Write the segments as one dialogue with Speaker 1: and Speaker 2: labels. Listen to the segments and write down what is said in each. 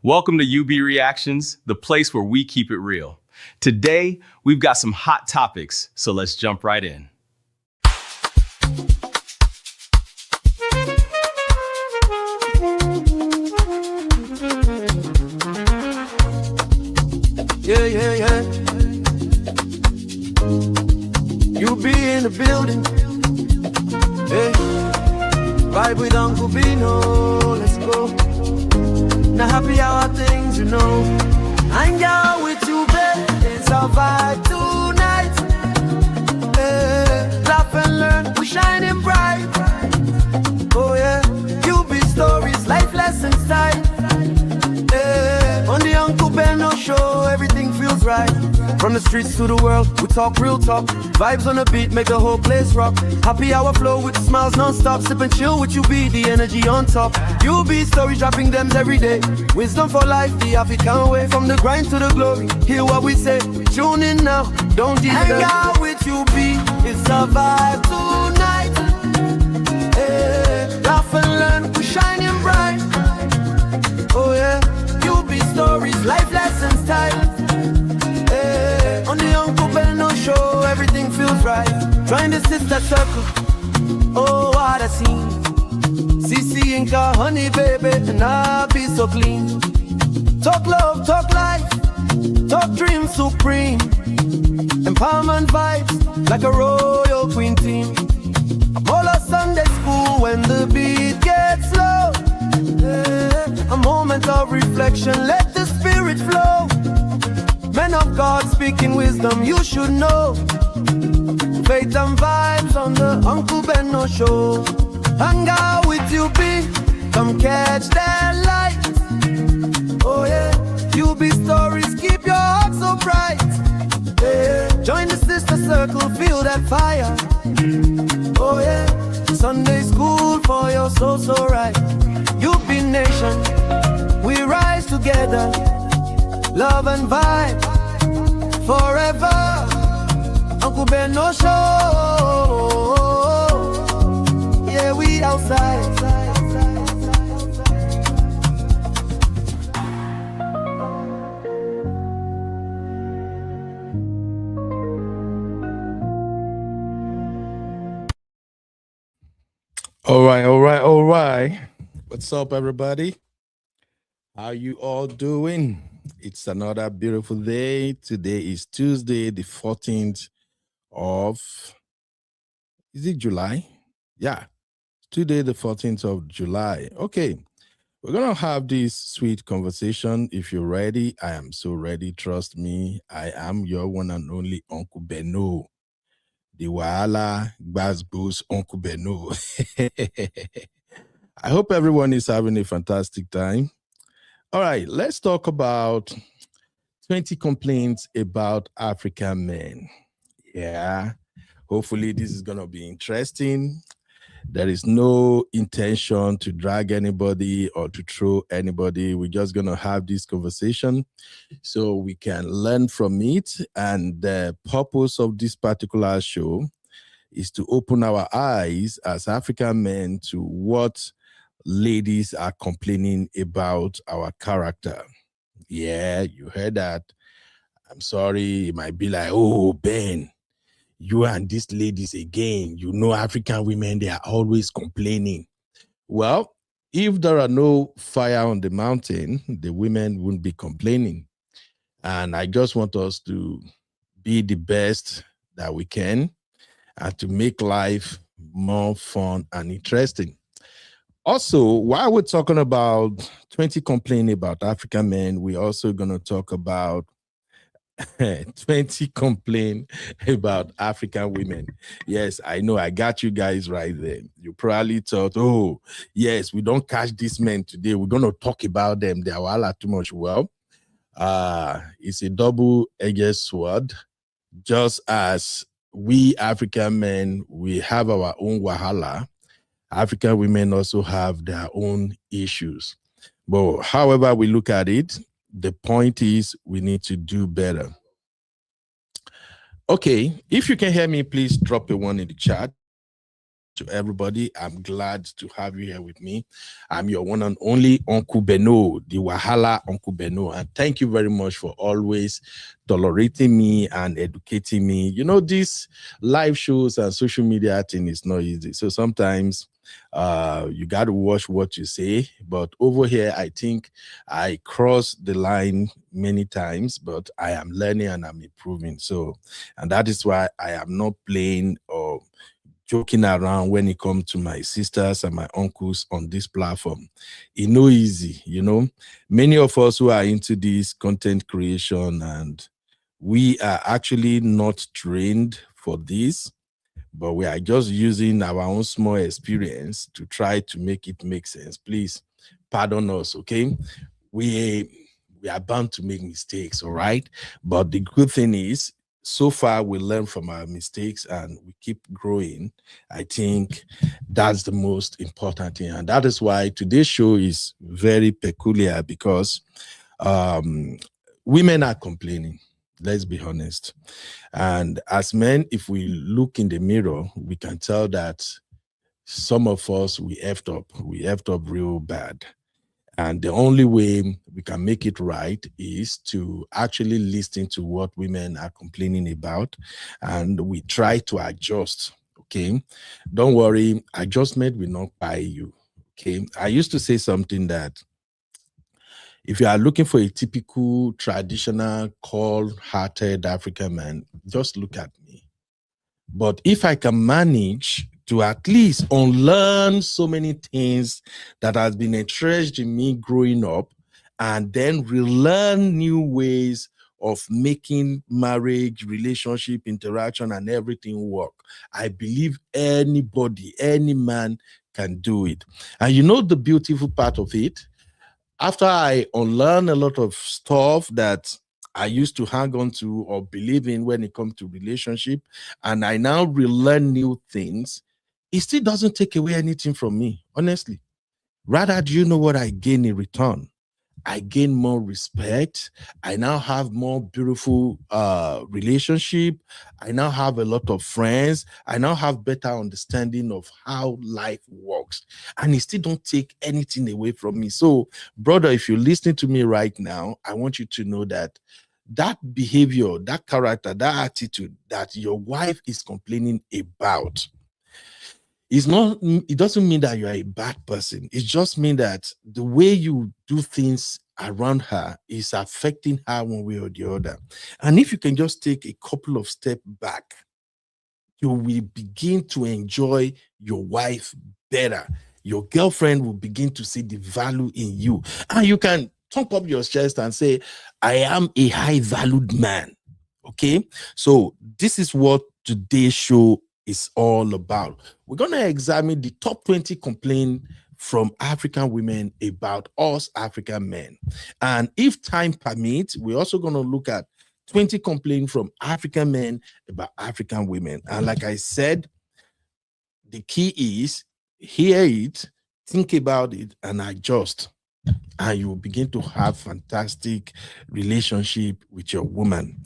Speaker 1: Welcome to UB Reactions, the place where we keep it real. Today, we've got some hot topics, so let's jump right in.
Speaker 2: Yeah. You be in the building. Hey, vibe with Uncle Beno. Let's go. Now happy hour things, you know. Hang out with you, babe. It's our vibe tonight. Hey, laugh and learn. We're shining bright. Oh yeah. You be stories, life lessons time. On the Uncle Beno show, everything feels right. From the streets to the world, we talk real talk. Vibes on the beat make the whole place rock. Happy hour flow with smiles non-stop. Sip and chill with you be the energy on top. You be stories dropping them every day. Wisdom for life, the African way. From the grind to the glory, hear what we say. Tune in now, don't hang out with you be. It's a vibe tonight. Hey, laugh and learn, we're shining bright. Oh yeah. Stories, life lessons time. Hey, on the Uncle Beno show, everything feels right. Join the sister circle. Oh, what a scene. CC Inca, honey baby, and I'll be so clean. Talk love, talk life, talk dream supreme. Empowerment vibes like a royal queen team. All of Sunday school when the beat gets low. A moment of reflection, let the spirit flow. Men of God speaking wisdom, you should know. Faith and vibes on the Uncle Beno show. Hang out with you, be. Come catch that light. Oh yeah, you be stories, keep your heart so bright. Yeah. Join the sister circle, feel that fire. Oh yeah, Sunday school for your soul so right. UB Nation, we rise together, love and vibe forever. Uncle Beno show, yeah, we outside.
Speaker 3: All right. What's up, everybody? How you all doing? It's another beautiful day. Today is Tuesday, the 14th of, is it July? Yeah, today, the 14th of July. Okay, we're going to have this sweet conversation. If you're ready, I am so ready. Trust me, I am your one and only Uncle Beno. The Wahala Gbazgbos Uncle Beno. I hope everyone is having a fantastic time. All right, let's talk about 20 complaints about African men. Yeah, hopefully this is going to be interesting. There is no intention to drag anybody or to throw anybody. We're just going to have this conversation so we can learn from it. And the purpose of this particular show is to open our eyes as African men to what ladies are complaining about our character. Yeah, you heard that. I'm sorry, it might be like, oh, Ben, you and these ladies again. You know, African women, they are always complaining. Well, if there are no fire on the mountain, the women wouldn't be complaining. And I just want us to be the best that we can and to make life more fun and interesting. Also, while we're talking about 20 complaining about African men, we're also going to talk about 20 complain about African women. Yes, I know, I got you guys right there. You probably thought, oh, yes, we don't catch these men today. We're going to talk about them. They are wahala too much. Well, it's a double-edged sword. Just as we African men, we have our own wahala, African women also have their own issues. But however we look at it, the point is we need to do better. Okay, if you can hear me, please drop a one in the chat. to everybody. I'm glad to have you here with me. I'm your one and only Uncle Beno, the Wahala Uncle Beno. And thank you very much for always tolerating me and educating me. You know, these live shows and social media thing is not easy. So sometimes you got to watch what you say. But over here, I think I crossed the line many times, but I am learning and I'm improving. So, and that is why I am not playing or joking around when it comes to my sisters and my uncles on this platform. It's no easy, you know. Many of us who are into this content creation, and we are actually not trained for this, but we are just using our own small experience to try to make it make sense. Please pardon us, okay? We are bound to make mistakes, all right? But the good thing is, so far we learn from our mistakes and we keep growing. I think that's the most important thing. And that is why today's show is very peculiar, because women are complaining. Let's be honest. And as men, if we look in the mirror, we can tell that some of us, we effed up. We effed up real bad. And the only way we can make it right is to actually listen to what women are complaining about, and we try to adjust, okay? Don't worry, adjustment will not buy you, okay? I used to say something that if you are looking for a typical, traditional, cold-hearted African man, just look at me. But if I can manage to at least unlearn so many things that has been entrenched in me growing up, and then relearn new ways of making marriage, relationship, interaction, and everything work, I believe anybody, any man can do it. And you know the beautiful part of it? After I unlearn a lot of stuff that I used to hang on to or believe in when it comes to relationship, and I now relearn new things, it still doesn't take away anything from me, honestly. Rather, do you know what I gain in return? I gain more respect. I now have more beautiful relationship. I now have a lot of friends. I now have better understanding of how life works. And it still don't take anything away from me. So, brother, if you're listening to me right now, I want you to know that that behavior, that character, that attitude that your wife is complaining about, it doesn't mean that you are a bad person. It just means that the way you do things around her is affecting her one way or the other. And if you can just take a couple of steps back, you will begin to enjoy your wife better. Your girlfriend will begin to see the value in you. And you can thump up your chest and say, I am a high valued man. Okay? So this is what today's show is all about. We're going to examine the top 20 complaints from African women about us African men. And if time permits, we're also going to look at 20 complaints from African men about African women. And like I said, the key is hear it, think about it, and adjust. And you will begin to have fantastic relationship with your woman.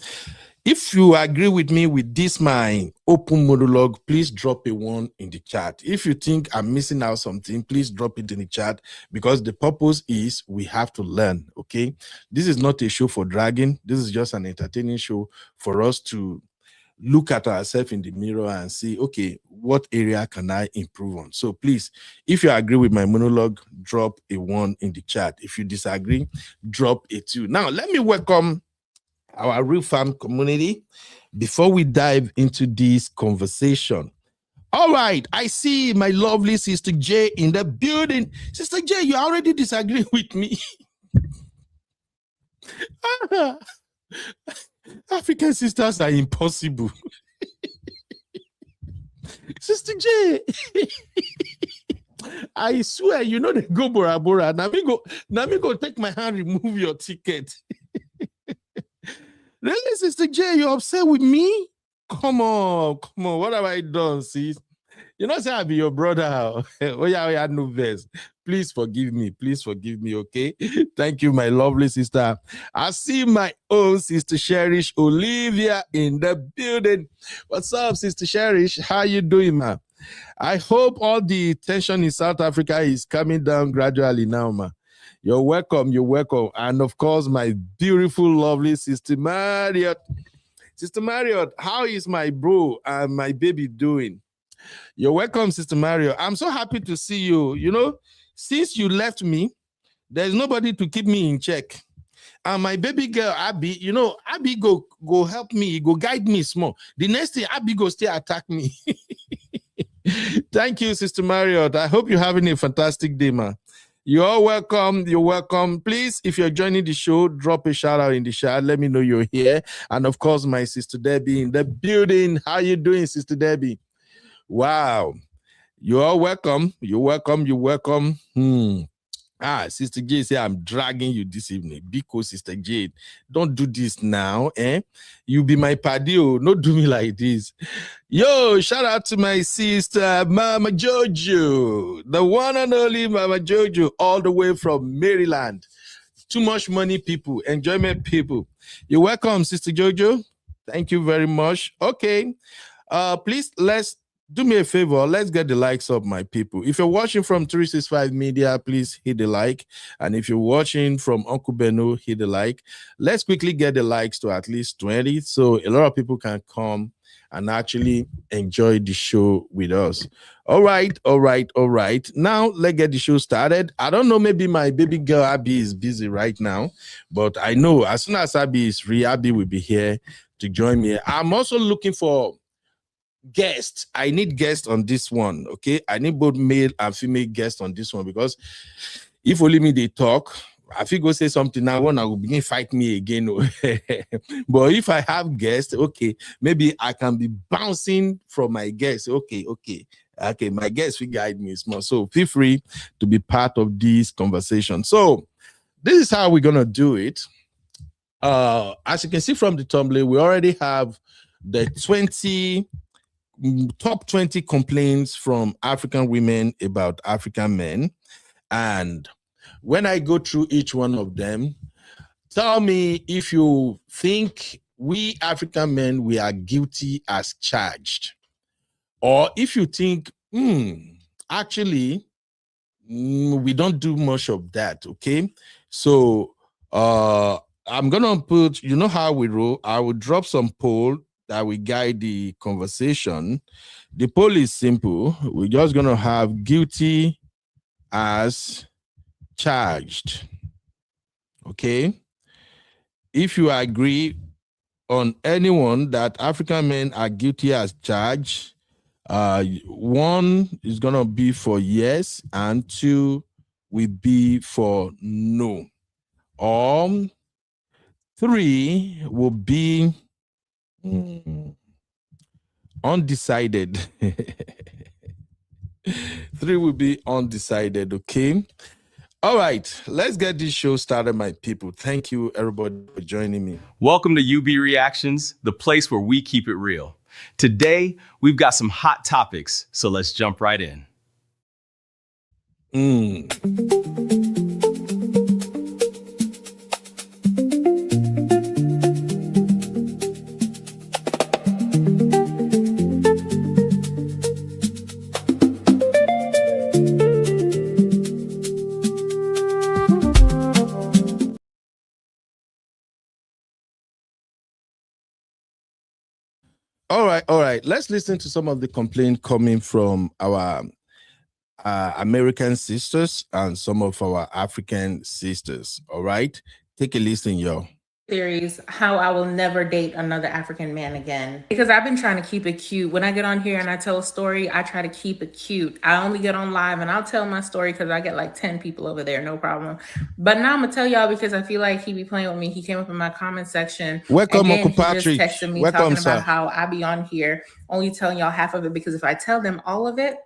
Speaker 3: If you agree with me with this, my open monologue, please drop a 1 in the chat. If you think I'm missing out something, please drop it in the chat, because the purpose is we have to learn, okay? This is not a show for dragging. This is just an entertaining show for us to look at ourselves in the mirror and see, okay, what area can I improve on? So please, if you agree with my monologue, drop a 1 in the chat. If you disagree, drop a 2. Now, let me welcome our real fam community before we dive into this conversation. All right, I see my lovely Sister J in the building. Sister J, you already disagree with me. African sisters are impossible. Sister J, I swear, you know they go Bora Bora. Now me go take my hand, remove your ticket. Really, Sister J, you're upset with me? Come on. What have I done, sis? You know, say I'll be your brother. Oh, yeah, no verse. Please forgive me, okay? Thank you, my lovely sister. I see my own Sister Cherish Olivia in the building. What's up, Sister Cherish? How you doing, ma? I hope all the tension in South Africa is coming down gradually now, ma. You're welcome. You're welcome. And of course, my beautiful, lovely Sister Marriott. Sister Marriott, how is my bro and my baby doing? You're welcome, Sister Marriott. I'm so happy to see you. You know, since you left me, there's nobody to keep me in check. And my baby girl, Abby, you know, Abby go help me, go guide me small. The next thing, Abby go still attack me. Thank you, Sister Marriott. I hope you're having a fantastic day, man. You're welcome. You're welcome. Please, if you're joining the show, drop a shout out in the chat. Let me know you're here. And of course, my Sister Debbie in the building. How you doing, Sister Debbie? Wow. You're welcome. You're welcome. You're welcome. Sister Jade say I'm dragging you this evening. Because Sister Jade, don't do this now, eh? You be my padio. Don't do me like this. Yo, shout out to my sister Mama Jojo, the one and only Mama Jojo, all the way from Maryland. Too much money, people, enjoyment, people. You're welcome, Sister Jojo. Thank you very much. Okay, please let's. Do me a favor, let's get the likes up, my people. If you're watching from 365 Media, please hit the like. And if you're watching from Uncle Beno, hit the like. Let's quickly get the likes to at least 20 so a lot of people can come and actually enjoy the show with us. All right. Now, let's get the show started. I don't know, maybe my baby girl, Abby, is busy right now. But I know as soon as Abby is free, Abby will be here to join me. I'm also looking for guests. I need guests on this one. Okay, I need both male and female guests on this one because if only me they talk, if you go say something now, one I will begin fight me again. But if I have guests, okay, maybe I can be bouncing from my guests. Okay, my guests will guide me small. So feel free to be part of this conversation. So this is how we're gonna do it. As you can see from the thumbnail, we already have the top 20 complaints from African women about African men. And when I go through each one of them, tell me if you think we African men, we are guilty as charged. Or if you think, actually, we don't do much of that, okay? So I'm going to put, you know how we roll, I will drop some poll that will guide the conversation. The poll is simple. We're just going to have guilty as charged. Okay? If you agree on anyone that African men are guilty as charged, 1 is going to be for yes, and 2 will be for no. Or 3 will be undecided. 3 will be undecided. Okay. All right. Let's get this show started, my people. Thank you, everybody, for joining me.
Speaker 1: Welcome to UB Reactions, the place where we keep it real. Today, we've got some hot topics, so let's jump right in.
Speaker 3: All right. Let's listen to some of the complaints coming from our American sisters and some of our African sisters. All right. Take a listen, yo.
Speaker 4: Series, how I will never date another African man again. Because I've been trying to keep it cute. When I get on here and I tell a story, I try to keep it cute. I only get on live and I'll tell my story because I get like 10 people over there, no problem. But now I'm gonna tell y'all because I feel like he be playing with me. He came up in my comment section.
Speaker 3: Welcome, Uncle
Speaker 4: He
Speaker 3: Patrick.
Speaker 4: just texted me
Speaker 3: Welcome,
Speaker 4: talking about how I be on here only telling y'all half of it because if I tell them all of it,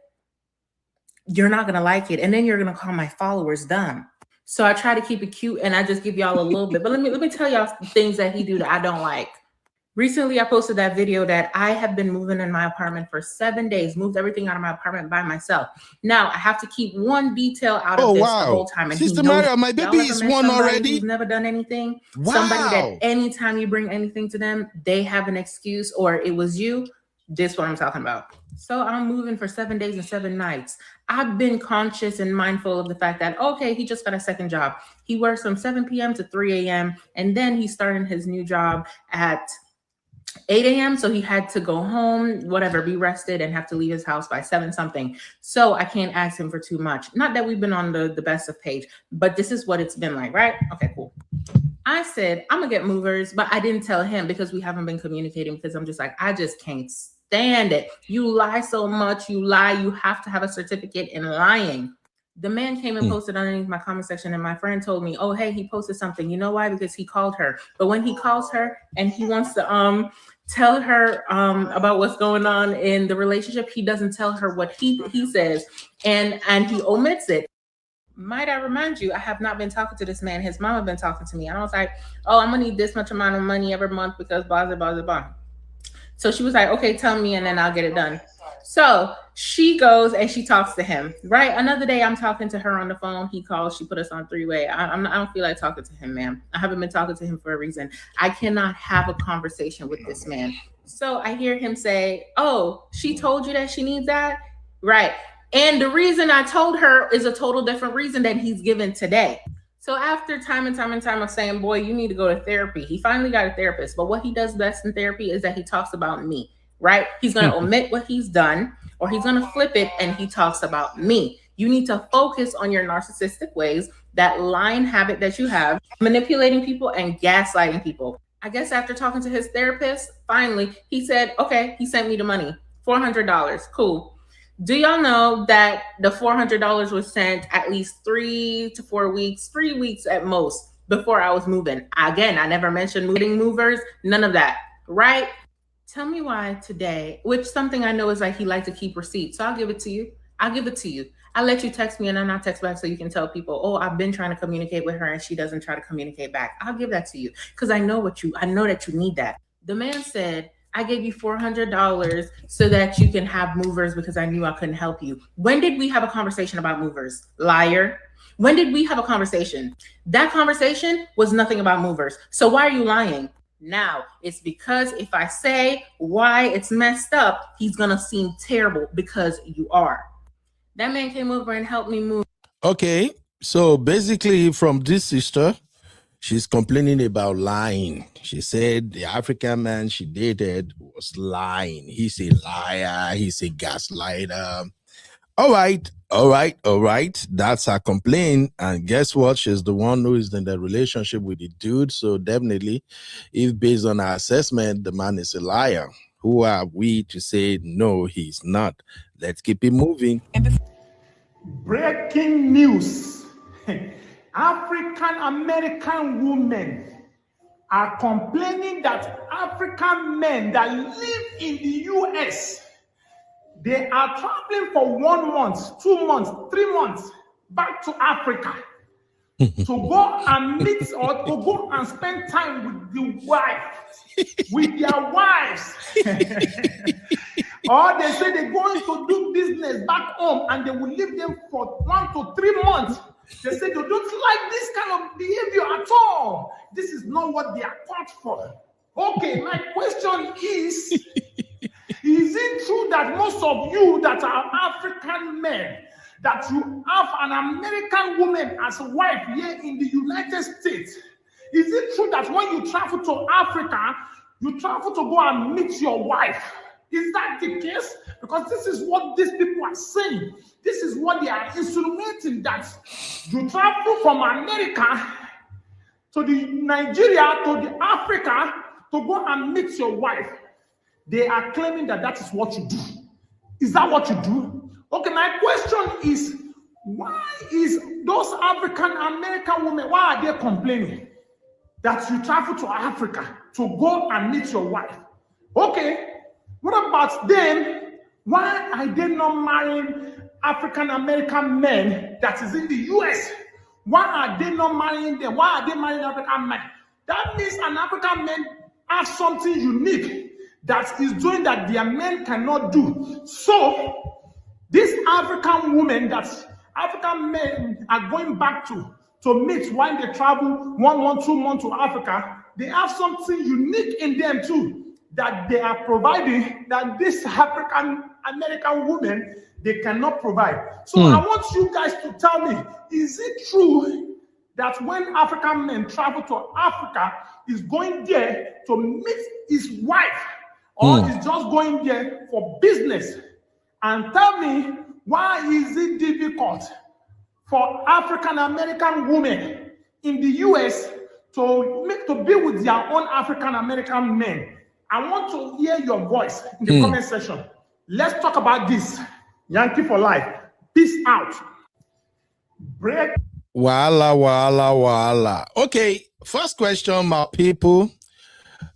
Speaker 4: you're not gonna like it. And then you're gonna call my followers dumb. So I try to keep it cute and I just give y'all a little bit. But let me tell y'all things that he do that I don't like. Recently, I posted that video that I have been moving in my apartment for 7 days, moved everything out of my apartment by myself. Now I have to keep one detail out of this the whole time. And
Speaker 3: Sister Maria, my baby is one already.
Speaker 4: Who's never done anything.
Speaker 3: Wow.
Speaker 4: Somebody that anytime you bring anything to them, they have an excuse or it was you. This is what I'm talking about. So I'm moving for 7 days and 7 nights. I've been conscious and mindful of the fact that, okay, he just got a second job. He works from 7 p.m. to 3 a.m. And then he's starting his new job at 8 a.m. So he had to go home, whatever, be rested and have to leave his house by 7 something. So I can't ask him for too much. Not that we've been on the best of page, but this is what it's been like, right? Okay, cool. I said, I'm gonna get movers, but I didn't tell him because we haven't been communicating because I'm just like, I just can't stand it. You lie so much, you lie, you have to have a certificate in lying. The man came and posted underneath my comment section, and my friend told me, oh, hey, he posted something. You know why? Because he called her. But when he calls her and he wants to tell her about what's going on in the relationship, he doesn't tell her what he says, and he omits it. Might I remind you, I have not been talking to this man. His mama been talking to me. And I was like, oh, I'm gonna need this much amount of money every month because blah, blah, blah, blah. So she was like, okay, tell me and then I'll get it done. So she goes and she talks to him, right? Another day I'm talking to her on the phone. He calls, she put us on 3-way. I don't feel like talking to him, ma'am. I haven't been talking to him for a reason. I cannot have a conversation with this man. So I hear him say, oh, she told you that she needs that? Right. And the reason I told her is a total different reason that he's given today. So after time and time and time of saying, boy, you need to go to therapy, he finally got a therapist. But what he does best in therapy is that he talks about me, right? He's going to omit what he's done, or he's going to flip it and he talks about me. You need to focus on your narcissistic ways, that lying habit that you have, manipulating people and gaslighting people. I guess after talking to his therapist, finally, he said, okay, he sent me the money, $400. Cool. Do y'all know that the $400 was sent at least 3 to 4 weeks, 3 weeks at most before I was moving? Again, I never mentioned moving movers, none of that, right? Tell me why today, which something I know is like he likes to keep receipts. So I'll give it to you. I'll give it to you. I'll let you text me and then I'll text back so you can tell people, oh, I've been trying to communicate with her and she doesn't try to communicate back. I'll give that to you because I know that you need that. The man said, I gave you $400 so that you can have movers because I knew I couldn't help you. When did we have a conversation about movers? Liar. When did we have a conversation? That conversation was nothing about movers. So why are you lying? Now, it's because if I say why it's messed up, he's going to seem terrible because you are. That man came over and helped me move.
Speaker 3: Okay, so basically from this sister, she's complaining about lying. She said the African man she dated was lying. He's a liar. He's a gaslighter. All right. That's her complaint. And guess what? She's the one who is in the relationship with the dude. So definitely, if based on our assessment, the man is a liar, who are we to say, no, he's not? Let's keep it moving.
Speaker 5: Breaking news. African American women are complaining that African men that live in the US, they are traveling for 1 month, 2 months, 3 months back to Africa to go and meet or to go and spend time with the wife, with their wives. Or they say they're going to do business back home and they will leave them for 1 to 3 months. They say they don't like this kind of behavior at all. This is not what they are taught for. Okay, my question is it true that most of you that are African men, that you have an American woman as a wife here in the United States? Is it true that when you travel to Africa, you travel to go and meet your wife? Is that the case? Because this is what these people are saying. This is what they are insinuating, that you travel from America to the Nigeria to the Africa to go and meet your wife. They are claiming that that is what you do. Is that what you do? Okay, my question is, why is those African American women, why are they complaining that you travel to Africa to go and meet your wife? Okay. What about them? Why are they not marrying African American men that is in the US? Why are they not marrying them? Why are they marrying African men? That means an African man has something unique that is doing that their men cannot do. So, these African women that African men are going back to meet when they travel 1 month, 2 months to Africa, they have something unique in them too that they are providing that this African American women they cannot provide. So I want you guys to tell me, is it true that when African men travel to Africa, is going there to meet his wife, or is just going there for business? And tell me, why is it difficult for African American women in the US to be with their own African American men? I want to hear your voice in the comment section. Let's talk about this. Yankee for life. Peace out. Break.
Speaker 3: Wala. Okay, first question, my people.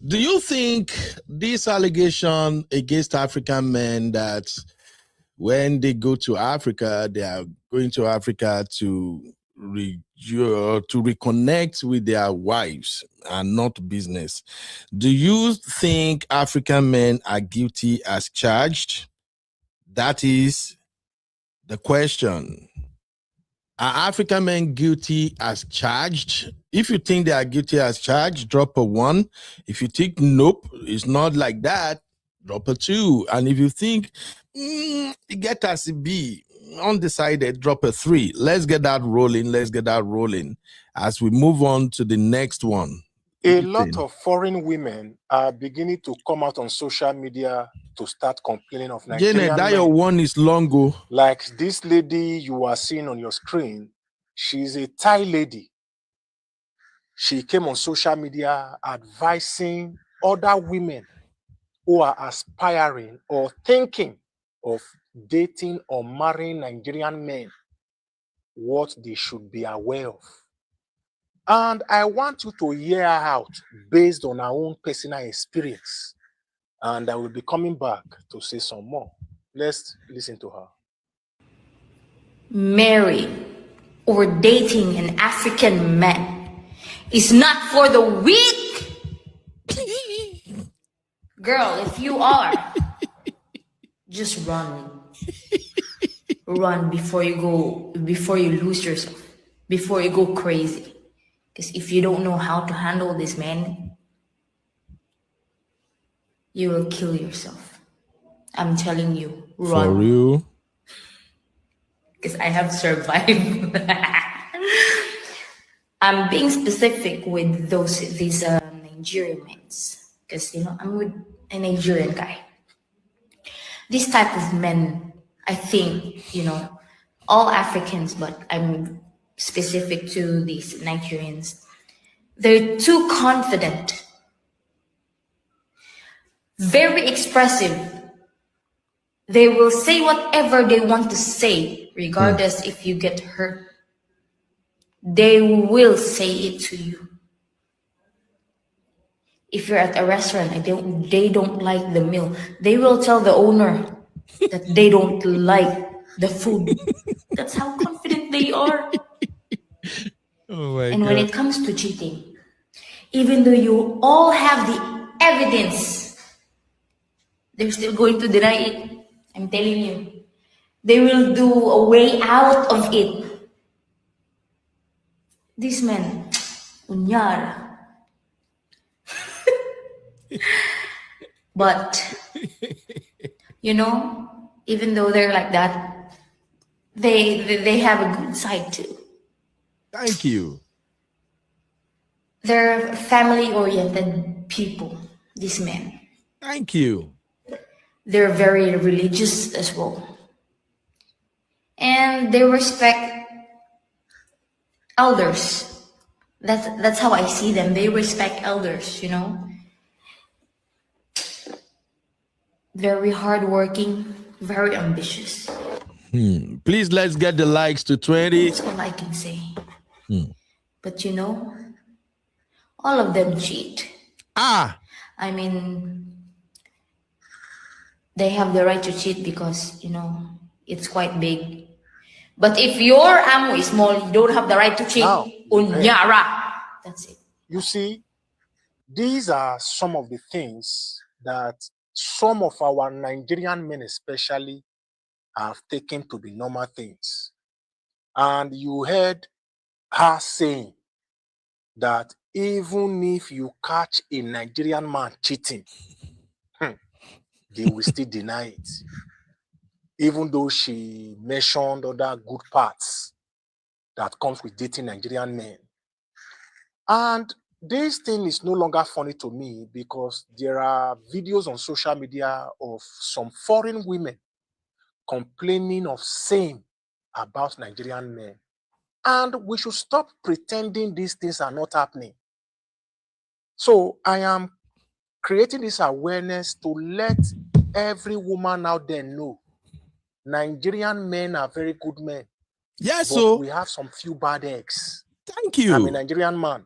Speaker 3: Do you think this allegation against African men that when they go to Africa, they are going to Africa to reconnect with their wives and not business? Do you think African men are guilty as charged? That is the question. Are African men guilty as charged? If you think they are guilty as charged, drop a 1. If you think nope, it's not like that, drop a 2. And if you think get as a B, undecided, drop a 3. Let's get that rolling as we move on to the next one.
Speaker 6: A lot of foreign women are beginning to come out on social media to start complaining of Nigerian
Speaker 3: Janet, that
Speaker 6: men.
Speaker 3: your 1 is long.
Speaker 6: Like this lady you are seeing on your screen, she's a Thai lady. She came on social media advising other women who are aspiring or thinking of dating or marrying Nigerian men what they should be aware of. And I want you to hear her out based on her own personal experience. And I will be coming back to say some more. Let's listen to her.
Speaker 7: Marrying or dating an African man is not for the weak. Girl, if you are, just run. Run before you lose yourself, before you go crazy. Because if you don't know how to handle this man, you will kill yourself. I'm telling you, run.
Speaker 3: For real?
Speaker 7: Because I have survived. I'm being specific with these Nigerian men. Because, I'm with a Nigerian guy. This type of men, I think, all Africans, but I'm specific to these Nigerians, they're too confident, very expressive. They will say whatever they want to say, regardless if you get hurt. They will say it to you. If you're at a restaurant and they don't like the meal, they will tell the owner that they don't like the food. That's how confident they are. And when it comes to cheating, even though you all have the evidence, they're still going to deny it. I'm telling you. They will do a way out of it. These men, unyara. But, even though they're like that, they have a good side too.
Speaker 3: Thank you.
Speaker 7: They're family-oriented people, these men.
Speaker 3: Thank you.
Speaker 7: They're very religious as well. And they respect elders. That's how I see them. They respect elders, Very hardworking, very ambitious.
Speaker 3: Please, let's get the likes to 20.
Speaker 7: That's all I can say. But all of them cheat. I mean, they have the right to cheat because, it's quite big. But if your ammo is small, you don't have the right to cheat. Unyara. That's it.
Speaker 6: You see, these are some of the things that some of our Nigerian men especially have taken to be normal things. And you heard her saying that even if you catch a Nigerian man cheating, they will still deny it. Even though she mentioned other good parts that comes with dating Nigerian men. And this thing is no longer funny to me because there are videos on social media of some foreign women complaining of same about Nigerian men. And we should stop pretending these things are not happening. So I am creating this awareness to let every woman out there know Nigerian men are very good men.
Speaker 3: Yes,
Speaker 6: but
Speaker 3: so
Speaker 6: we have some few bad eggs.
Speaker 3: thank you.
Speaker 6: I'm a Nigerian man.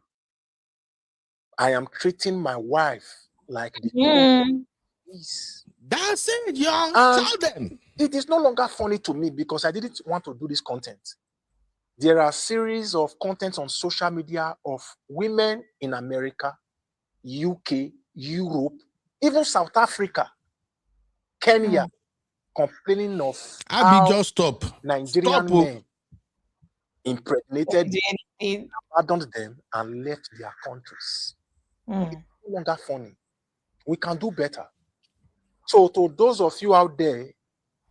Speaker 6: I am treating my wife like the
Speaker 7: Mm.
Speaker 6: is.
Speaker 3: That's it, y'all.
Speaker 6: And
Speaker 3: Tell them.
Speaker 6: it is no longer funny to me because I didn't want to do this content. There are series of contents on social media of women in America, UK, Europe, even South Africa, Kenya, complaining of
Speaker 3: Abby,
Speaker 6: how
Speaker 3: just stop.
Speaker 6: Nigerian
Speaker 3: Stop.
Speaker 6: men impregnated,
Speaker 7: Do anything.
Speaker 6: abandoned them, and left their countries. It's no longer funny. We can do better. So to those of you out there,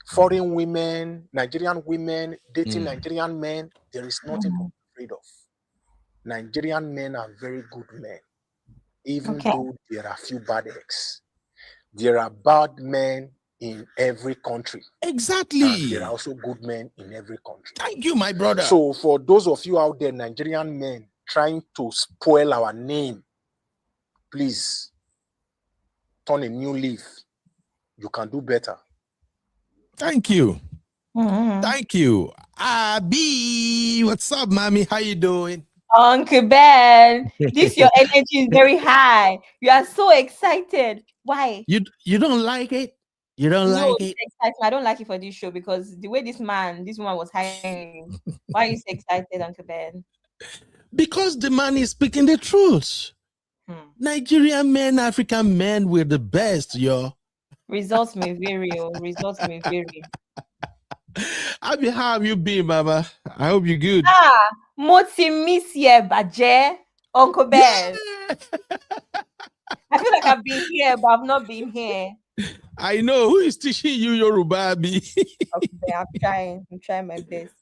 Speaker 6: foreign women, Nigerian women, dating Nigerian men, there is nothing to be afraid of. Nigerian men are very good men, even though there are few bad eggs. There are bad men in every country.
Speaker 3: Exactly.
Speaker 6: And there are also good men in every country.
Speaker 3: Thank you, my brother.
Speaker 6: So for those of you out there, Nigerian men trying to spoil our name, please turn a new leaf. You can do better.
Speaker 3: Thank you. Thank you. Abby, what's up, mommy? How you doing?
Speaker 7: Uncle Ben, this your energy is very high. You are so excited. Why?
Speaker 3: You don't like it? You don't
Speaker 7: No,
Speaker 3: like
Speaker 7: it's
Speaker 3: it?
Speaker 7: exciting. I don't like it for this show because the way this woman was hiring. Why are you so excited, Uncle Ben?
Speaker 3: Because the man is speaking the truth. Nigerian men, African men, we're the best, yo.
Speaker 7: Results may vary. Results may vary.
Speaker 3: Abby, how have you been, mama? I hope you're good.
Speaker 7: Moti miss ye baje, Uncle Ben.
Speaker 3: Yeah.
Speaker 7: I feel like I've been here, but I've not been here.
Speaker 3: I know. Who is teaching you Yoruba, Abby?
Speaker 7: Okay, I'm trying my best.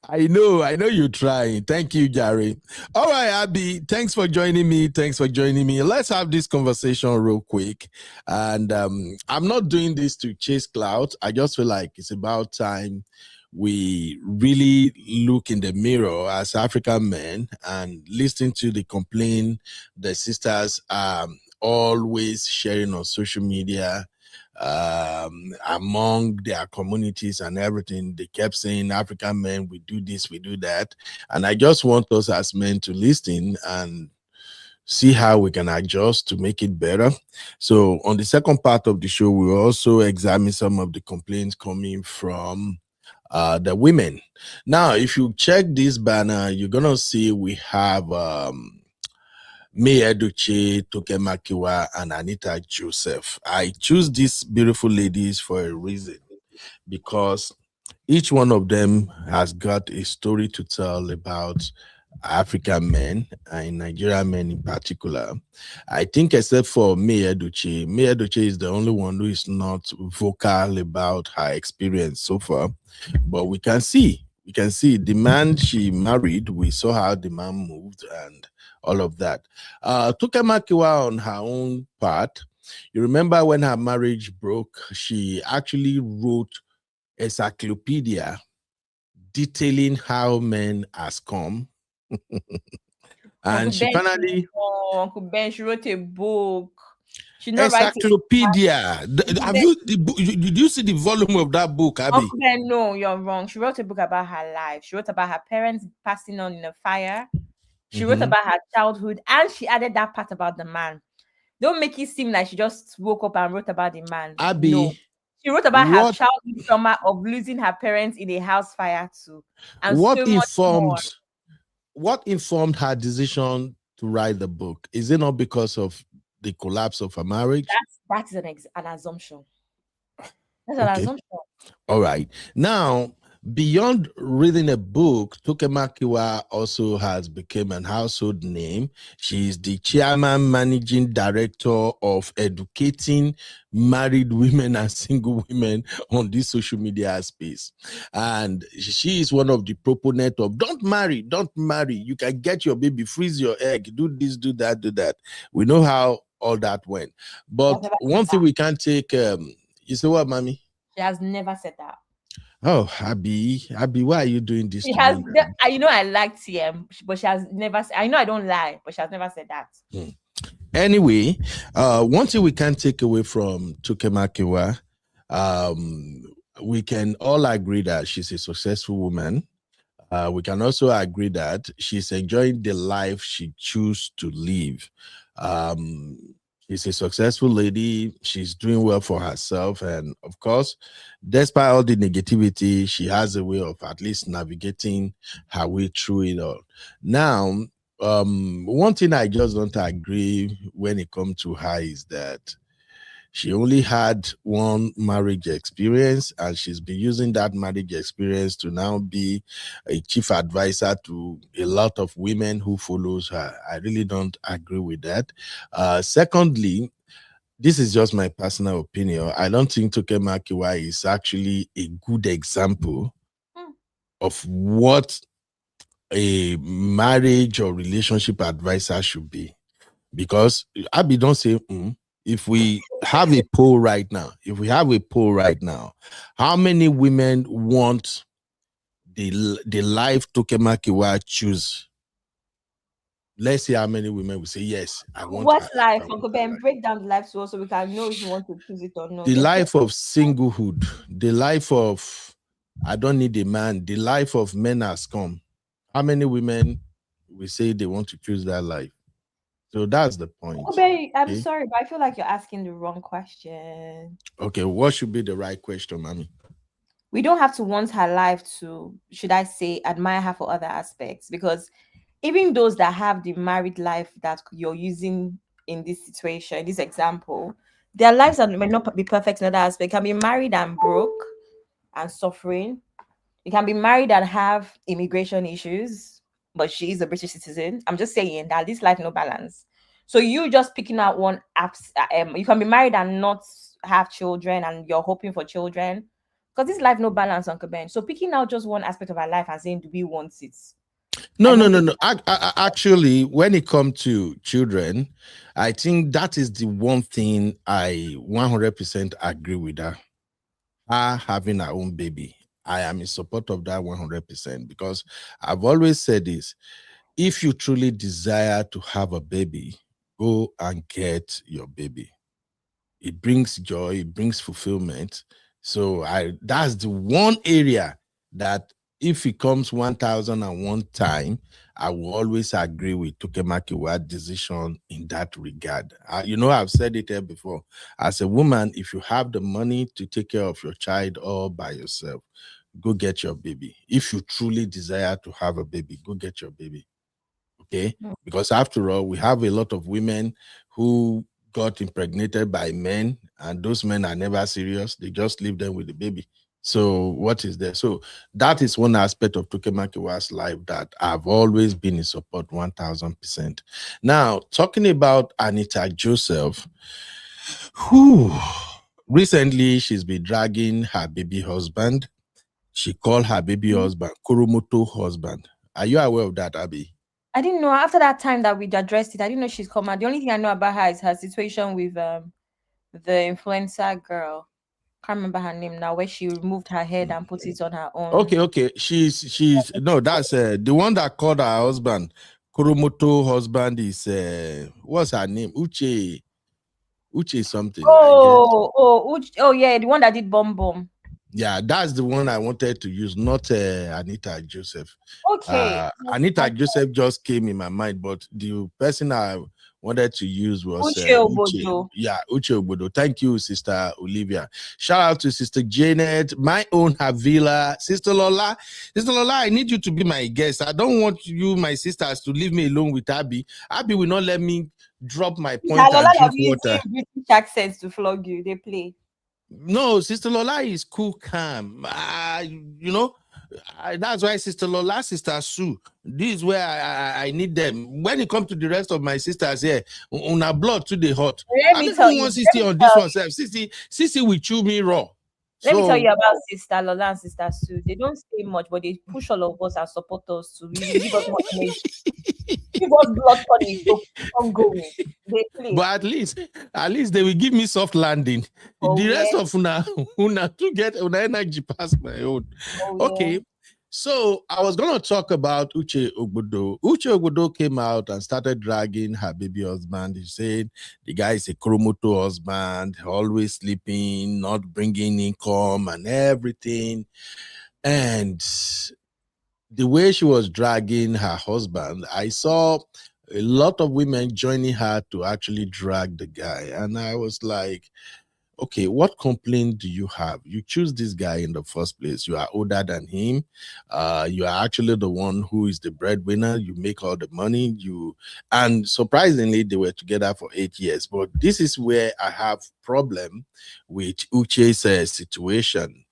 Speaker 3: I know you're trying. Thank you, Gary. All right, Abby, thanks for joining me. Let's have this conversation real quick. And I'm not doing this to chase clout. I just feel like it's about time we really look in the mirror as African men and listen to the complaint the sisters always sharing on social media among their communities and everything. They kept saying African men, we do this, we do that. And I just want us as men to listen and see how we can adjust to make it better. So on the second part of the show, we'll also examine some of the complaints coming from the women. Now, if you check this banner, you're gonna see we have May Edochie, Toke Makinwa, and Anita Joseph. I choose these beautiful ladies for a reason, because each one of them has got a story to tell about African men and Nigerian men in particular. I think except for May Edochie is the only one who is not vocal about her experience so far. But we can see the man she married, we saw how the man moved and all of that. Toke Makinwa on her own part, you remember when her marriage broke, she actually wrote a encyclopedia detailing how men has come. And
Speaker 7: Uncle
Speaker 3: she
Speaker 7: Ben,
Speaker 3: finally
Speaker 7: Uncle Ben, she wrote a book. She not
Speaker 3: encyclopedia. Did you see the volume of that book, Abby?
Speaker 7: Uncle Ben, no, you're wrong. She wrote a book about her life. She wrote about her parents passing on in a fire. She wrote about her childhood, and she added that part about the man. Don't make it seem like she just woke up and wrote about the man.
Speaker 3: Abby,
Speaker 7: no. She wrote about her childhood trauma of losing her parents in a house fire too. And
Speaker 3: what informed her decision to write the book? Is it not because of the collapse of her marriage?
Speaker 7: That's an assumption. That's an assumption.
Speaker 3: All right. Now, Beyond reading a book, Toke Makinwa also has become an household name. She is the chairman, managing director of educating married women and single women on this social media space. And she is one of the proponents of don't marry. You can get your baby, freeze your egg, do this, do that, do that. We know how all that went. But one thing we can't take, you say what, mommy?
Speaker 8: She has never said that.
Speaker 3: Oh, Abby, why are you doing this?
Speaker 8: She
Speaker 3: to
Speaker 8: has,
Speaker 3: me?
Speaker 8: you know, I like TM, but she has never. I know I don't lie, but she has never said that.
Speaker 3: Anyway, one thing we can't take away from Toke Makinwa, we can all agree that she's a successful woman. We can also agree that she's enjoying the life she chooses to live. She's a successful lady. She's doing well for herself. And of course, despite all the negativity, she has a way of at least navigating her way through it all. Now, one thing I just don't agree when it comes to her is that she only had one marriage experience, and she's been using that marriage experience to now be a chief advisor to a lot of women who follows her. I really don't agree with that. Secondly, this is just my personal opinion. I don't think Toke Makinwa is actually a good example of what a marriage or relationship advisor should be. Because Abby, don't say if we have a poll right now, how many women want the life Toke Makinwa choose? Let's see how many women will say yes. I want.
Speaker 8: What life, Uncle Ben? Break down the life so we can know if you want to choose it or not.
Speaker 3: The life of singlehood, the life of I don't need a man, the life of men has come. How many women will say they want to choose that life? So that's the point.
Speaker 8: Okay, I'm sorry, but I feel like you're asking the wrong question.
Speaker 3: Okay, what should be the right question, mommy?
Speaker 8: We don't have to want her life to, should I say, admire her for other aspects, because even those that have the married life that you're using in this situation, this example, their lives may not be perfect in other aspects. Can be married and broke and suffering. You can be married and have immigration issues, but she is a British citizen. I'm just saying that this life no balance. So you just picking out one you can be married and not have children, and you're hoping for children, because this life no balance, Uncle Ben. So picking out just one aspect of our life and saying, do we want it?
Speaker 3: No. Actually, when it comes to children, I think that is the one thing I 100% agree with her. Her having her own baby. I am in support of that 100%, because I've always said this. If you truly desire to have a baby, go and get your baby. It brings joy, it brings fulfillment. So that's the one area that if it comes 1001 time, I will always agree with Toke Makinwa's decision in that regard. I've said it here before. As a woman, if you have the money to take care of your child all by yourself, go get your baby. If you truly desire to have a baby, go get your baby. Okay? Because after all, we have a lot of women who got impregnated by men, and those men are never serious. They just leave them with the baby. So what is there? So that is one aspect of Toke Makinwa's life that I've always been in support 1000%. Now, talking about Anita Joseph, recently she's been dragging her baby husband. She called her baby husband Kurumoto husband. Are you aware of that, Abby?
Speaker 8: I didn't know. After that time that we addressed it, I didn't know she's come out. The only thing I know about her is her situation with the influencer girl. Can't remember her name now, where she removed her head and put it on her own.
Speaker 3: Okay. She's no, that's the one that called her husband. Kurumoto husband is what's her name? Uche something.
Speaker 8: Yeah, the one that did bomb.
Speaker 3: Yeah, that's the one I wanted to use, not Anita Joseph.
Speaker 8: Okay.
Speaker 3: Anita Joseph just came in my mind, but the person I wanted to use was
Speaker 8: Uche Obodo.
Speaker 3: Yeah, Uche Obodo. Thank you, Sister Olivia. Shout out to Sister Janet, my own Havila. Sister Lola, I need you to be my guest. I don't want you, my sisters, to leave me alone with Abby. Abby will not let me drop my point and drink water.
Speaker 8: British accents to flog you. They play.
Speaker 3: No, Sister Lola is cool, calm. That's why Sister Lola, Sister Sue, this is where I need them. When it comes to the rest of my sisters here, on a blood to the hot.
Speaker 8: Let
Speaker 3: I
Speaker 8: me
Speaker 3: don't
Speaker 8: tell
Speaker 3: even
Speaker 8: you.
Speaker 3: want
Speaker 8: Let
Speaker 3: Sissy
Speaker 8: me
Speaker 3: on
Speaker 8: tell
Speaker 3: this one. Sissy will chew me raw.
Speaker 8: Let me tell
Speaker 3: So
Speaker 8: you about Sister Lola and Sister Sue. They don't say much, but they push all of us and support us to really give us more energy. Give us blood tonic to keep on going. They play.
Speaker 3: but at least they will give me soft landing.
Speaker 8: Oh,
Speaker 3: The
Speaker 8: yeah.
Speaker 3: rest of una to get una energy past my own.
Speaker 8: Oh,
Speaker 3: Okay.
Speaker 8: yeah.
Speaker 3: So I was gonna talk about Uche Ogbodo. Uche Ogbodo came out and started dragging her baby husband. He said the guy is a chromoto husband, always sleeping, not bringing income and everything. And the way she was dragging her husband, I saw a lot of women joining her to actually drag the guy. And I was like, okay, what complaint do you have? You choose this guy in the first place. You are older than him. You are actually the one who is the breadwinner. You make all the money. And surprisingly, they were together for 8 years. But this is where I have problem with Uche's situation.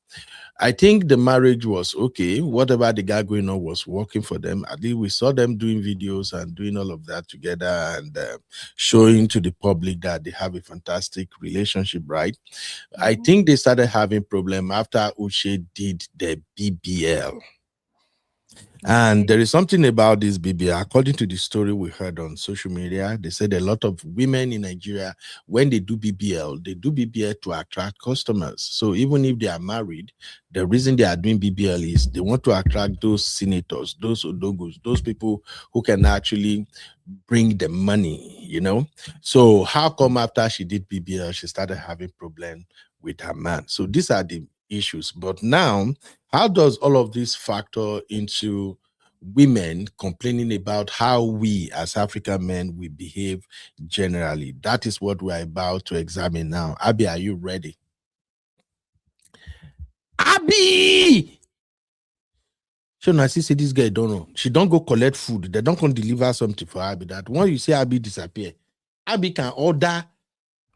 Speaker 3: I think the marriage was okay. Whatever the guy going on was working for them. At least we saw them doing videos and doing all of that together and showing to the public that they have a fantastic relationship, right? Mm-hmm. I think they started having problem after Uche did the BBL. And there is something about this BBL. According to the story we heard on social media, they said a lot of women in Nigeria, when they do BBL to attract customers. So even if they are married, the reason they are doing BBL is they want to attract those senators, those odogus, those people who can actually bring the money, you know? So how come after she did BBL, she started having problem with her man? So these are the issues. But now, how does all of this factor into women complaining about how we as African men we behave generally? That is what we're about to examine now. Abby, are you ready? Abby! So now see this girl don't know. She don't go collect food. They don't come deliver something for Abby. That when you see Abby disappear, Abby can order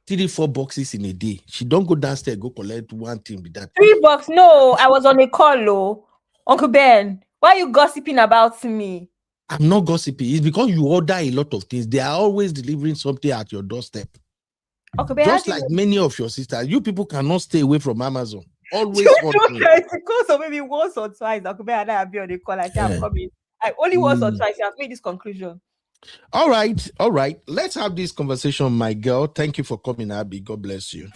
Speaker 3: 3-4 boxes in a day. She don't go downstairs, go collect one thing with that.
Speaker 8: 3 bucks? No, I was on a call, oh. Uncle Ben, why are you gossiping about me?
Speaker 3: I'm not gossiping. It's because you order a lot of things. They are always delivering something at your doorstep. Uncle Ben, just like many of your sisters, you people cannot stay away from Amazon. Always ordering.
Speaker 8: So maybe once or twice, Uncle Ben and I have been on the call. I say I'm coming. I only once or twice have made this conclusion.
Speaker 3: All right. Let's have this conversation, my girl. Thank you for coming, Abby. God bless you.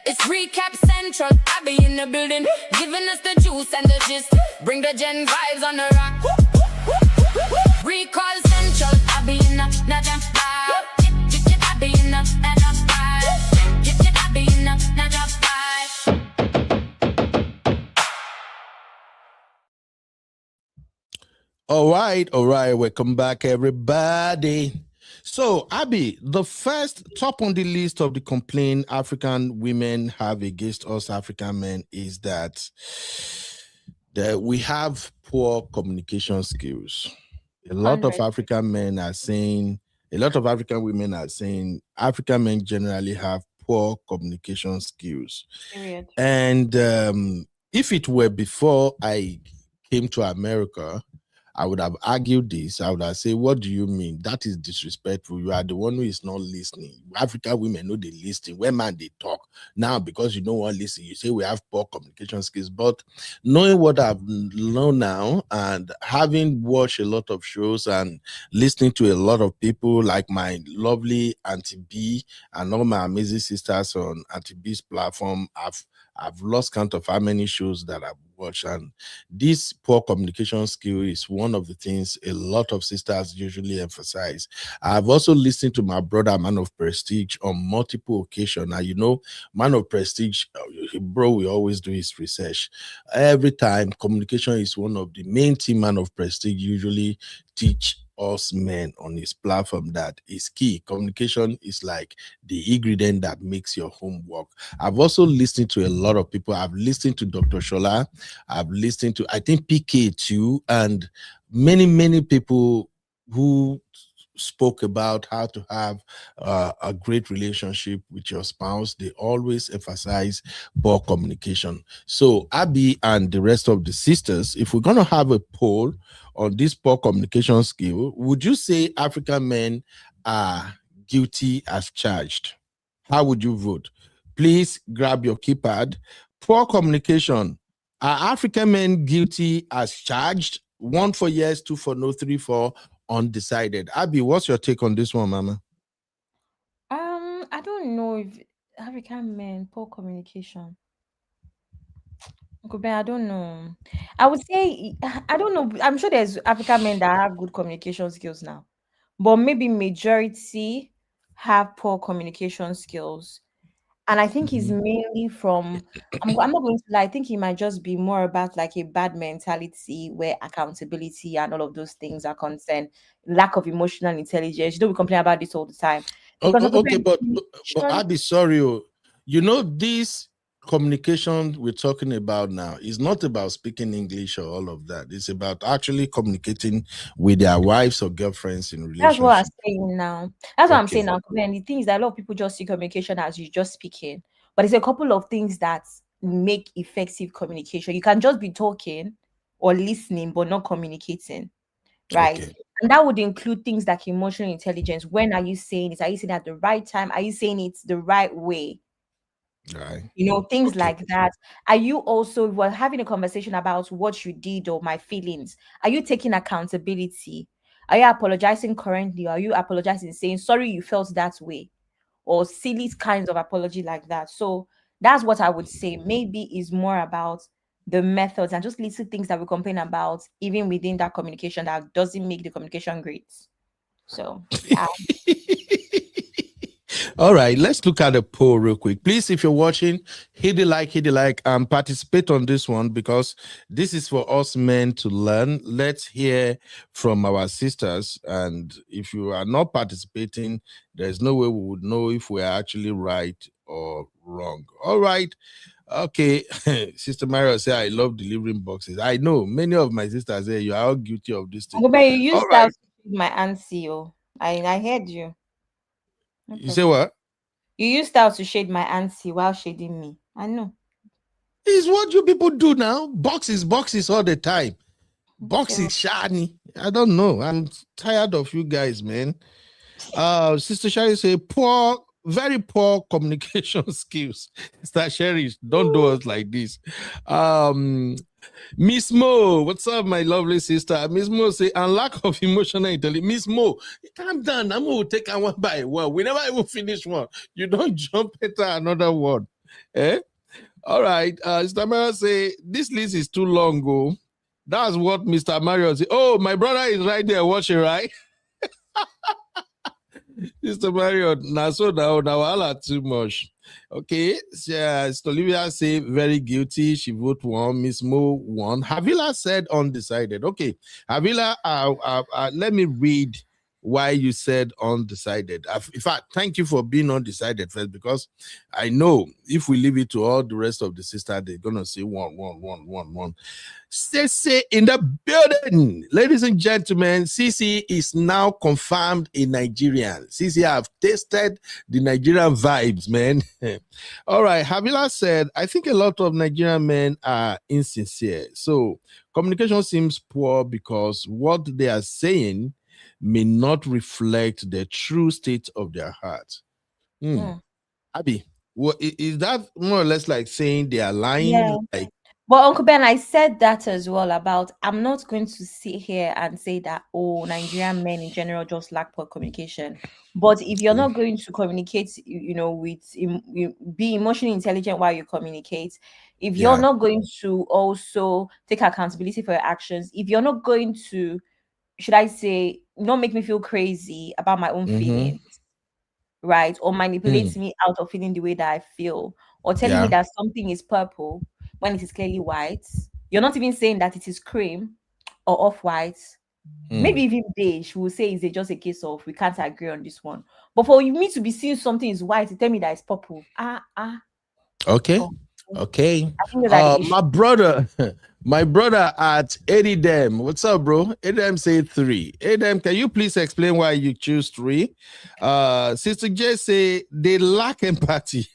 Speaker 9: It's Recap Central. Abby in the building, giving us the juice and the gist. Bring the gen vibes on the rock. Recall Central. Abby in the Naja vibe. Abby in the Naja vibe. Abby in the Naja vibe.
Speaker 3: All right. Welcome back, everybody. So, Abby, the first top on the list of the complaint African women have against us African men is that we have poor communication skills. A lot of African women are saying African men generally have poor communication skills. Period. And if it were before I came to America, I would have argued this. I would have said, what do you mean? That is disrespectful. You are the one who is not listening. African women know they listen. When man they talk. Now, because you don't want to listen, you say we have poor communication skills. But knowing what I've known now and having watched a lot of shows and listening to a lot of people like my lovely Auntie B and all my amazing sisters on Auntie B's platform, I've lost count of how many shows that I've watched, and this poor communication skill is one of the things a lot of sisters usually emphasize. I've also listened to my brother, Man of Prestige, on multiple occasions. Now, you know, Man of Prestige, bro, we always do his research. Every time, communication is one of the main things Man of Prestige usually teach us men on his platform. That is key. Communication is like the ingredient that makes your home work. I've also listened to a lot of people. I've listened to Dr. Shola. I've listened to, I think, PK too, and many people who spoke about how to have a great relationship with your spouse, they always emphasize poor communication. So, Abby and the rest of the sisters, if we're going to have a poll on this poor communication skill, would you say African men are guilty as charged? How would you vote? Please grab your keypad. Poor communication. Are African men guilty as charged? 1 for yes, 2 for no, 3 for undecided. Abby, what's your take on this one, Mama?
Speaker 8: I don't know if African men poor communication. I don't know. I would say I don't know. I'm sure there's African men that have good communication skills now, but maybe majority have poor communication skills. And I think he's mainly from, I'm not going to lie, I think he might just be more about like a bad mentality where accountability and all of those things are concerned, lack of emotional intelligence. We complain about this all the time. Because
Speaker 3: Okay, but Abby, sorry, you know, this communication we're talking about now is not about speaking English or all of that. It's about actually communicating with their wives or girlfriends in relationships.
Speaker 8: That's what I'm saying now. That's what I'm saying now. And the thing is that a lot of people just see communication as you just speaking, but it's a couple of things that make effective communication. You can just be talking or listening, but not communicating, right?
Speaker 3: Okay.
Speaker 8: And that would include things like emotional intelligence. When are you saying it? Are you saying it at the right time? Are you saying it the right way?
Speaker 3: Right.
Speaker 8: You know, things like that. Are you also, we're having a conversation about what you did or my feelings? Are you taking accountability? Are you apologizing currently? Or are you apologizing, saying sorry you felt that way? Or silly kinds of apology like that. So that's what I would say. Maybe is more about the methods and just little things that we complain about, even within that communication, that doesn't make the communication great. So yeah.
Speaker 3: All right, let's look at the poll real quick. Please, if you're watching, hit the like, and participate on this one because this is for us men to learn. Let's hear from our sisters. And if you are not participating, there's no way we would know if we're actually right or wrong. All right. Okay. Sister Mario say, I love delivering boxes. I know many of my sisters say you are all guilty of this thing.
Speaker 8: But you used to my auntie. I heard you. No
Speaker 3: You say what?
Speaker 8: You used out to shade my auntie while shading me. I know.
Speaker 3: It's what you people do now. Boxes all the time. Boxes shiny. I don't know. I'm tired of you guys, man. Sister Sherry say very poor communication skills. Sister Sherry, don't do us like this. Miss Mo, what's up, my lovely sister? Miss Mo say, and lack of emotional intelligence. Miss Mo, calm down. I'm going to take one by one. We never even finish one. You don't jump into another one. Eh? All right. Mr. Mario say, this list is too long, go. That's what Mr. Mario say. Oh, my brother is right there watching, right? Mr. Mario, now too much. Okay, Olivia say very guilty. She vote 1. Miss Mo 1. Havila said undecided. Okay, Havila, let me read why you said undecided. In fact, thank you for being undecided first, because I know if we leave it to all the rest of the sisters, they're gonna say 1. Cece in the building. Ladies and gentlemen, Cece is now confirmed a Nigerian. Cece, I've tasted the Nigerian vibes, man. All right, Havila said, I think a lot of Nigerian men are insincere. So communication seems poor because what they are saying may not reflect the true state of their heart. Abby, is that more or less like saying they are lying?
Speaker 8: Yeah.
Speaker 3: Like,
Speaker 8: but Uncle Ben, I said that as well about, I'm not going to sit here and say that, Nigerian men in general just lack poor communication. But if you're not going to communicate, be emotionally intelligent while you communicate, if you're not going to also take accountability for your actions, if you're not going to, should I say, not make me feel crazy about my own feelings, right? Or manipulate me out of feeling the way that I feel, or telling me that something is purple when it is clearly white. You're not even saying that it is cream or off-white. Maybe even beige, we will say it's just a case of we can't agree on this one. But for me to be seeing something is white, you tell me that it's purple.
Speaker 3: Okay. Okay.
Speaker 8: I think those are the issues.
Speaker 3: My brother at Edem. What's up, bro? Edem say 3. Edem, can you please explain why you choose 3? Sister J say they lack empathy.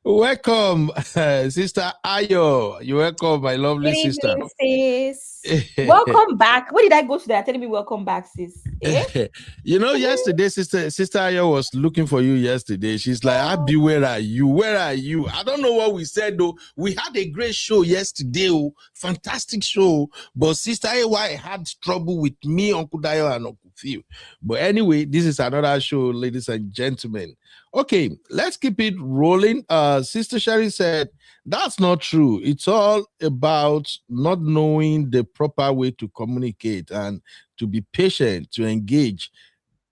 Speaker 3: Welcome, Sister Ayo. You're welcome, my lovely
Speaker 8: Good
Speaker 3: sister.
Speaker 8: evening, sis. Welcome back. Where did I go to that? Telling me welcome back, sis. Eh?
Speaker 3: You know, yesterday, Sister Ayo was looking for you yesterday. She's like, Abby, where are you? Where are you? I don't know what we said, though. We had a great show yesterday. Oh, fantastic show. But Sister Ayo had trouble with me, Uncle Dayo, and Uncle Phil. But anyway, this is another show, ladies and gentlemen. Okay, let's keep it rolling. Sister Sherry said, that's not true. It's all about not knowing the proper way to communicate and to be patient, to engage.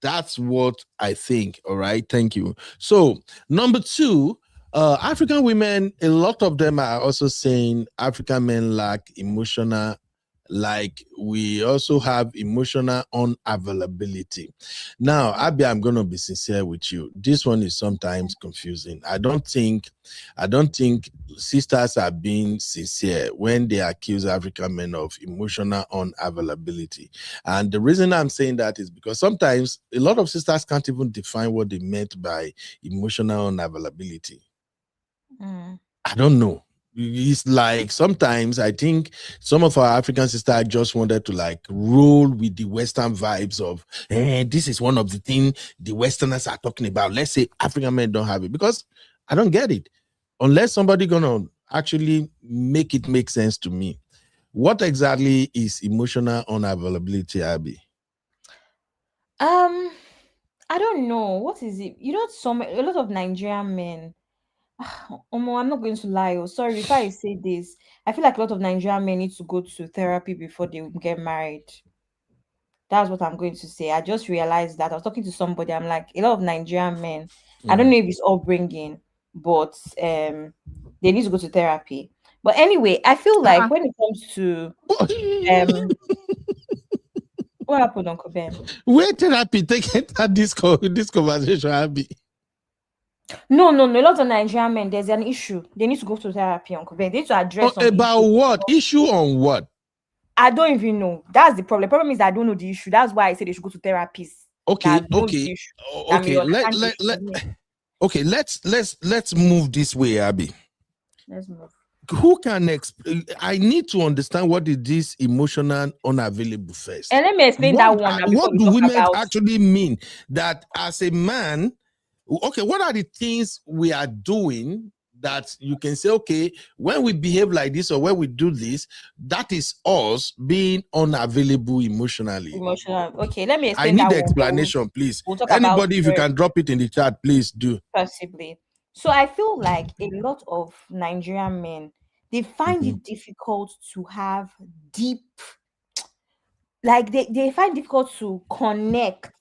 Speaker 3: That's what I think. All right. Thank you. So, number 2, African women, a lot of them are also saying African men lack emotional, like we also have emotional unavailability. Now, Abby, I'm going to be sincere with you. This one is sometimes confusing. I don't think sisters are being sincere when they accuse African men of emotional unavailability. And the reason I'm saying that is because sometimes a lot of sisters can't even define what they meant by emotional unavailability. I don't know. It's like sometimes I think some of our African sisters just wanted to like roll with the Western vibes of, this is one of the things the Westerners are talking about. Let's say African men don't have it, because I don't get it. Unless somebody gonna actually make it make sense to me. What exactly is emotional unavailability, Abby?
Speaker 8: I don't know. What is it? You know, a lot of Nigerian men. I'm not going to lie. Sorry if I say this. I feel like a lot of Nigerian men need to go to therapy before they get married. That's what I'm going to say. I just realized that I was talking to somebody. I'm like, a lot of Nigerian men. I don't know if it's upbringing, but they need to go to therapy. But anyway, I feel like when it comes to what happened, Uncle Ben?
Speaker 3: Where therapy taking this conversation, Abby?
Speaker 8: No. A lot of Nigerian men, there's an issue. They need to go to therapy, Uncle Ben. They need to address
Speaker 3: about
Speaker 8: issue.
Speaker 3: What issue on what?
Speaker 8: I don't even know. That's the problem. The problem is I don't know the issue. That's why I say they should go to therapists.
Speaker 3: Okay. Let's move this way, Abby.
Speaker 8: Let's move.
Speaker 3: Who can explain? I need to understand what is this emotional unavailable first.
Speaker 8: And let me explain that one.
Speaker 3: What do women actually mean? That as a man, okay, what are the things we are doing that you can say, okay, when we behave like this or when we do this, that is us being unavailable emotionally.
Speaker 8: Okay, let me explain.
Speaker 3: I need the explanation, please. Anybody, if you can drop it in the chat, please do.
Speaker 8: Possibly. So I feel like a lot of Nigerian men, they find it difficult to have deep, like they find it difficult to connect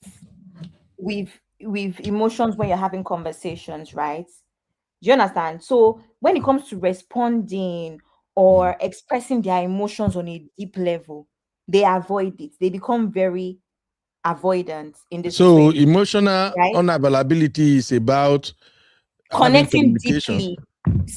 Speaker 8: with emotions when you're having conversations, right? Do you understand? So when it comes to responding or expressing their emotions on a deep level, they avoid it. They become very avoidant in this.
Speaker 3: So emotional unavailability is about
Speaker 8: connecting deeply.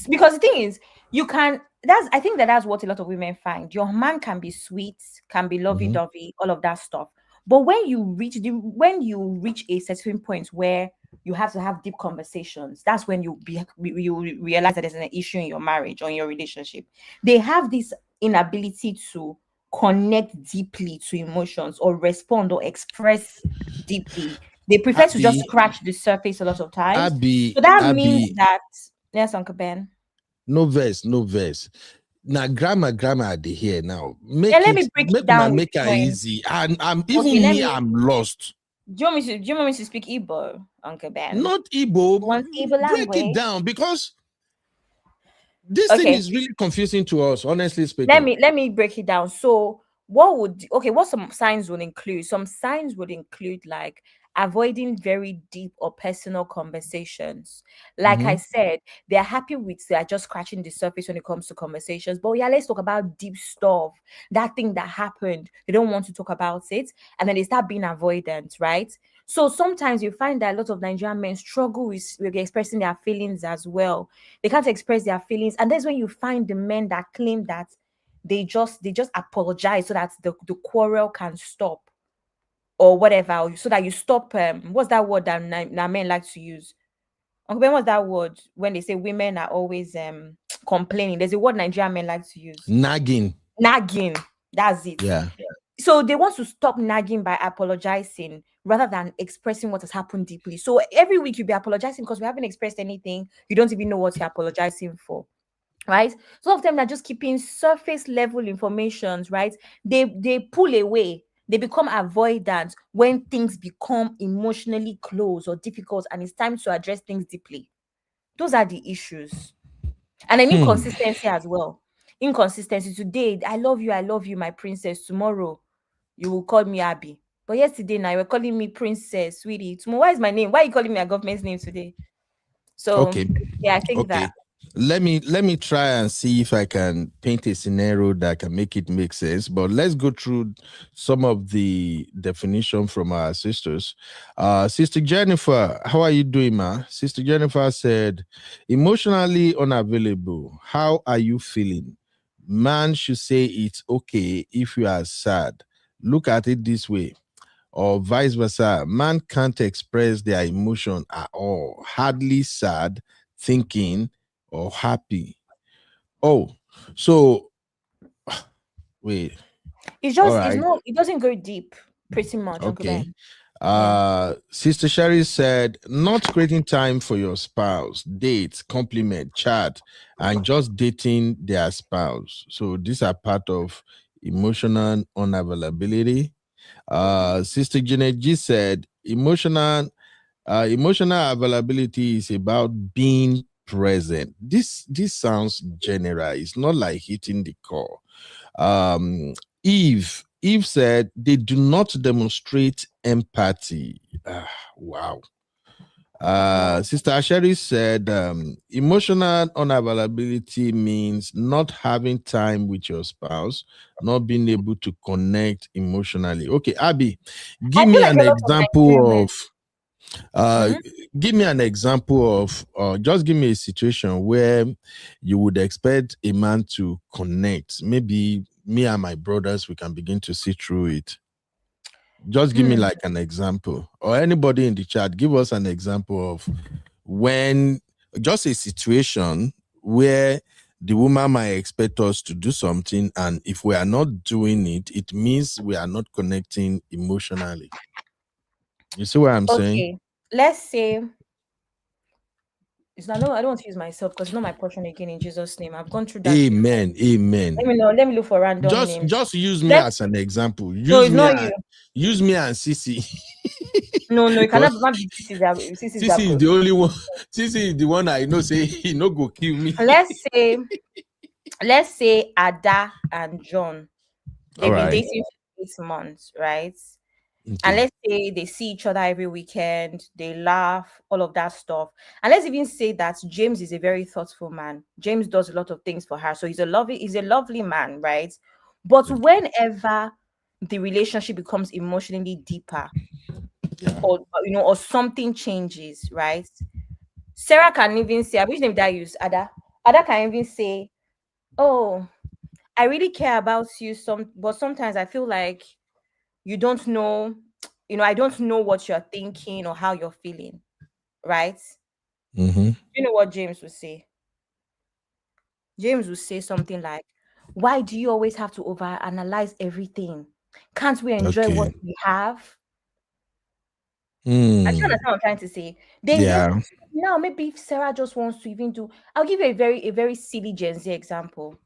Speaker 8: Because the thing is, I think that's what a lot of women find. Your man can be sweet, can be lovey-dovey, all of that stuff. But when you reach a certain point where you have to have deep conversations, that's when you realize that there's an issue in your marriage or in your relationship. They have this inability to connect deeply to emotions or respond or express deeply. They prefer to just scratch the surface a lot of times. So that means that, yes, Uncle Ben.
Speaker 3: No verse. Now, grandma, they here now.
Speaker 8: Let me break it down.
Speaker 3: Make it easy. And I'm lost.
Speaker 8: Do you want me to speak Igbo, Uncle Ben?
Speaker 3: Not Igbo.
Speaker 8: Break
Speaker 3: it down, because this thing is really confusing to us, honestly speaking.
Speaker 8: Let me break it down. So what some signs would include? Some signs would include like avoiding very deep or personal conversations. Like I said, they're happy with just scratching the surface when it comes to conversations. But let's talk about deep stuff. That thing that happened, they don't want to talk about it. And then they start being avoidant, right? So sometimes you find that a lot of Nigerian men struggle with expressing their feelings as well. They can't express their feelings, and that's when you find the men that claim that they just apologize so that the quarrel can stop or whatever, so that you stop. What's that word that men like to use? Uncle Ben, what's that word when they say women are always complaining? There's a word Nigerian men like to use.
Speaker 3: Nagging.
Speaker 8: Nagging. That's it.
Speaker 3: Yeah.
Speaker 8: So they want to stop nagging by apologizing rather than expressing what has happened deeply. So every week you'll be apologizing because we haven't expressed anything. You don't even know what you're apologizing for. Right? Some of them are just keeping surface level informations, right? They pull away. They become avoidant when things become emotionally close or difficult and it's time to address things deeply. Those are the issues. And an inconsistency as well. Inconsistency. Today, I love you, my princess. Tomorrow, you will call me Abby. But yesterday, now you were calling me princess, sweetie. Tomorrow, why is my name? Why are you calling me a government's name today? So,
Speaker 3: Okay.
Speaker 8: yeah, I think that.
Speaker 3: Let me try and see if I can paint a scenario that can make it make sense. But let's go through some of the definition from our sisters. Sister Jennifer, how are you doing, ma? Sister Jennifer said, emotionally unavailable. How are you feeling? Man should say it's okay if you are sad. Look at it this way. Or vice versa. Man can't express their emotion at all. Hardly sad, thinking, or happy. Oh, so wait.
Speaker 8: It's just,
Speaker 3: All right.
Speaker 8: it doesn't go deep, pretty much. Uncle
Speaker 3: Okay.
Speaker 8: Ben.
Speaker 3: Sister Sherry said, not creating time for your spouse, date, compliment, chat, and just dating their spouse. So these are part of emotional unavailability. Sister Janet G said, emotional availability is about being present. This sounds general. It's not like hitting the core. Eve said they do not demonstrate empathy. Wow. Sister Asheri said emotional unavailability means not having time with your spouse, not being able to connect emotionally. Okay, Abby, give me an example of give me an example of just give me a situation where you would expect a man to connect. Maybe me and my brothers, we can begin to see through it. Just give me like an example, or anybody in the chat, give us an example of when, just a situation where the woman might expect us to do something, and if we are not doing it, it means we are not connecting emotionally. You see what I'm saying?
Speaker 8: Okay, let's say I don't want to use myself because it's not my portion again in Jesus' name. I've gone through that.
Speaker 3: Amen.
Speaker 8: Before.
Speaker 3: Amen.
Speaker 8: Let me look for random names.
Speaker 3: Just use me as an example.
Speaker 8: No, it's not you.
Speaker 3: Use me and Sissy.
Speaker 8: No, you cannot be Sissy.
Speaker 3: Sissy is the only one. Sissy is the one I know say he no go kill me.
Speaker 8: Let's say Ada and John. They've been dating for 8 months, right? Okay. And let's say they see each other every weekend, they laugh, all of that stuff. And let's even say that James is a very thoughtful man. James does a lot of things for her. So he's a lovely man, right? But whenever the relationship becomes emotionally deeper, or something changes, right? Sarah can even say, which name did I use? Ada can even say, oh, I really care about you, but sometimes I feel like you don't know, I don't know what you're thinking or how you're feeling, right? You know what James would say? James would say something like, why do you always have to overanalyze everything? Can't we enjoy what we have? I don't understand what I'm trying to say. Then now maybe if Sarah just wants to even do, I'll give you a very silly Gen Z example.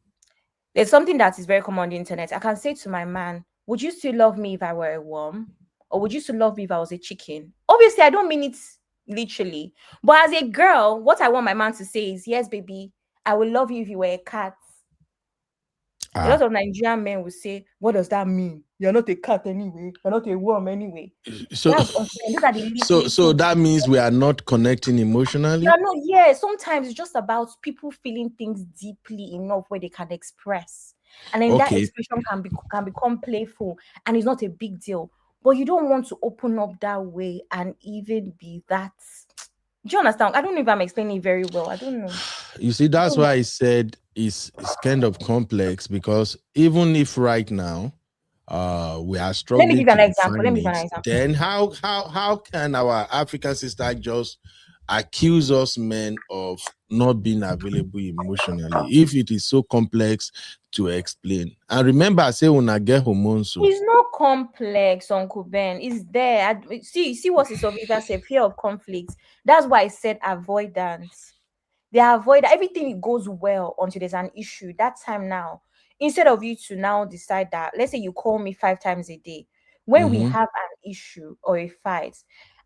Speaker 8: There's something that is very common on the internet. I can say to my man, would you still love me if I were a worm? Or would you still love me if I was a chicken? Obviously, I don't mean it literally. But as a girl, what I want my man to say is, yes, baby, I will love you if you were a cat. A lot of Nigerian men will say, what does that mean? You're not a cat anyway. You're not a worm anyway.
Speaker 3: So that means we are not connecting emotionally?
Speaker 8: Sometimes it's just about people feeling things deeply enough where they can express. And then that expression can become playful and it's not a big deal. but you don't want to open up that way and even be that. Do you understand? I don't know if I'm explaining it very well. I don't know.
Speaker 3: You see, that's why I said it's kind of complex, because even if right now we are struggling
Speaker 8: Let me give you
Speaker 3: to
Speaker 8: an example.
Speaker 3: define it, then how can our African sister just accuse us men of not being available emotionally if it is so complex to explain? And remember, I say when I get hormones, so
Speaker 8: It's not complex, Uncle Ben. It's there. See what is of either say fear of conflict. That's why I said avoidance. They avoid everything. It goes well until there's an issue. That time now, instead of you to now decide that, let's say you call me 5 times a day, when we have an issue or a fight,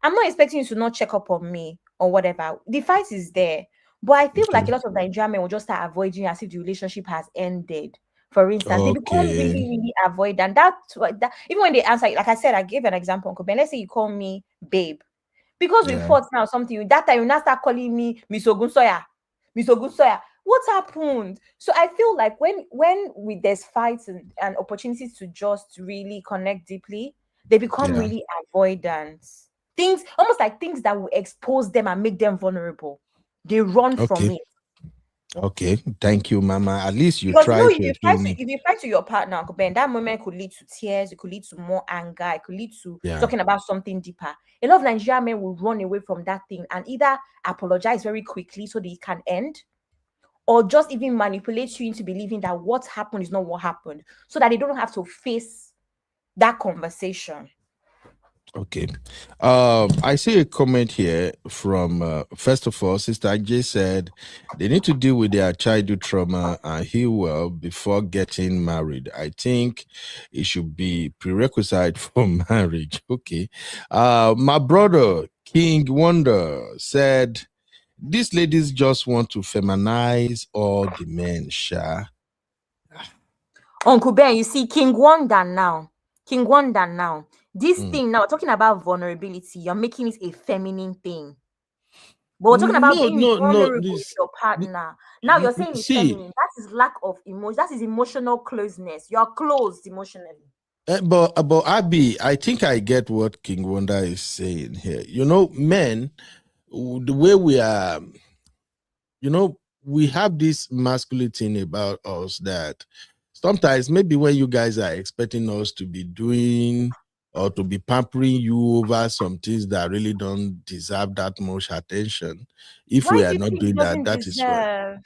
Speaker 8: I'm not expecting you to not check up on me or whatever. The fight is there, but I feel like a lot of Nigerian men will just start avoiding you as if the relationship has ended. For instance, they become really, really avoidant. That even when they answer, like I said, I gave an example, Uncle Ben. Let's say you call me babe. Because we fought now something, that time you now start calling me Miss Ogunsoya. Miss Ogunsoya. What happened? So I feel like when there's fights and opportunities to just really connect deeply, they become really avoidant. Things almost like things that will expose them and make them vulnerable. They run from it.
Speaker 3: Okay, thank you, Mama. At least you
Speaker 8: Because
Speaker 3: try
Speaker 8: no,
Speaker 3: to explain it.
Speaker 8: if you fight to your partner, Uncle Ben, that moment could lead to tears, it could lead to more anger, it could lead to talking about something deeper. A lot of Nigerian men will run away from that thing and either apologize very quickly so that it can end, or just even manipulate you into believing that what happened is not what happened, so that they don't have to face that conversation.
Speaker 3: Okay. I see a comment here from, first of all, Sister J said they need to deal with their childhood trauma and heal well before getting married. I think it should be prerequisite for marriage. Okay. My brother, King Wonder, said these ladies just want to feminize all the men, Sha.
Speaker 8: Uncle Ben, you see, King Wonder now. This thing now, talking about vulnerability, you're making it a feminine thing. But we're talking about being vulnerable with your partner. Now you're saying it's feminine. That is lack of emotion. That is emotional closeness. You're closed emotionally.
Speaker 3: But Abby, I think I get what King Wonder is saying here. You know, men, the way we are, you know, we have this masculine thing about us that sometimes maybe when you guys are expecting us to be doing or to be pampering you over some things that really don't deserve that much attention, if we are not doing that, that is why.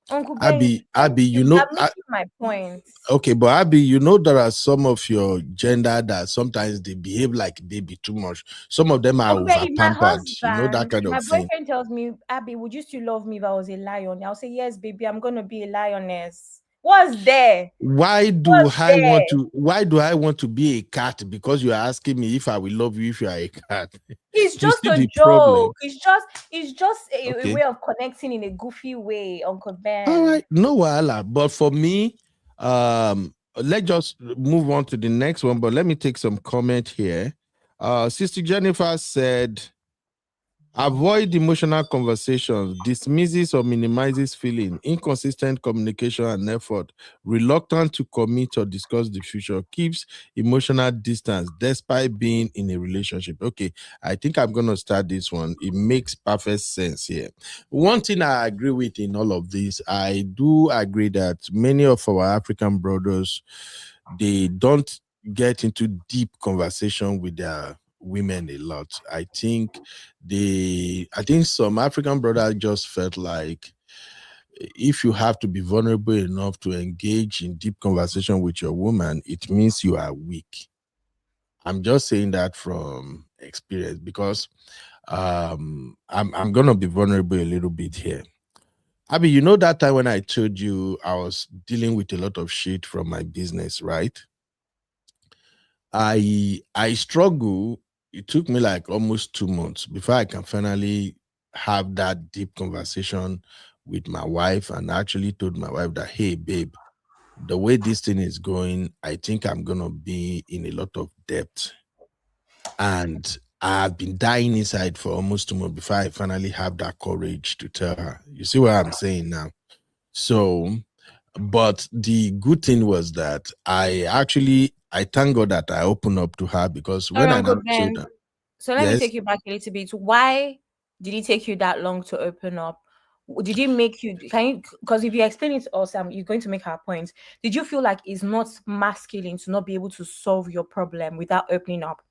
Speaker 8: Uncle Ben,
Speaker 3: Abby, you know,
Speaker 8: I'm making my point.
Speaker 3: Okay, but Abby, you know there are some of your gender that sometimes they behave like baby too much. Some of them are over pampered. You know, that kind of
Speaker 8: my
Speaker 3: thing.
Speaker 8: boyfriend tells me, Abby, would you still love me if I was a lion? I'll say, yes, baby, I'm gonna be a lioness. What's there?
Speaker 3: Why do I want to be a cat? Because you are asking me if I will love you if you are a cat.
Speaker 8: It's just a joke. Problem. It's just a way of connecting in a goofy way, Uncle Ben.
Speaker 3: All right, no wahala. But for me, let's just move on to the next one. But let me take some comment here. Sister Jennifer said, avoid emotional conversations, dismisses or minimizes feeling, inconsistent communication and effort, reluctant to commit or discuss the future, keeps emotional distance despite being in a relationship. Okay, I think I'm going to start this one. It makes perfect sense here. One thing I agree with in all of this, I do agree that many of our African brothers, they don't get into deep conversation with their women a lot. I think some African brothers just felt like if you have to be vulnerable enough to engage in deep conversation with your woman, it means you are weak. I'm just saying that from experience because I'm gonna be vulnerable a little bit here. Abby, you know that time when I told you I was dealing with a lot of shit from my business, right? I struggle. It took me like almost 2 months before I can finally have that deep conversation with my wife and actually told my wife that, hey, babe, the way this thing is going, I think I'm going to be in a lot of debt. And I've been dying inside for almost 2 months before I finally have that courage to tell her. You see what I'm saying now? So, but the good thing was that I I thank God that I opened up to her, because
Speaker 8: Sorry,
Speaker 3: when I
Speaker 8: Uncle
Speaker 3: now
Speaker 8: Ben.
Speaker 3: told her,
Speaker 8: So let me
Speaker 3: yes,
Speaker 8: take you back a little bit. Why did it take you that long to open up? Did it make you, can you, because if you explain it to us, you're going to make our point. Did you feel like it's not masculine to not be able to solve your problem without opening up?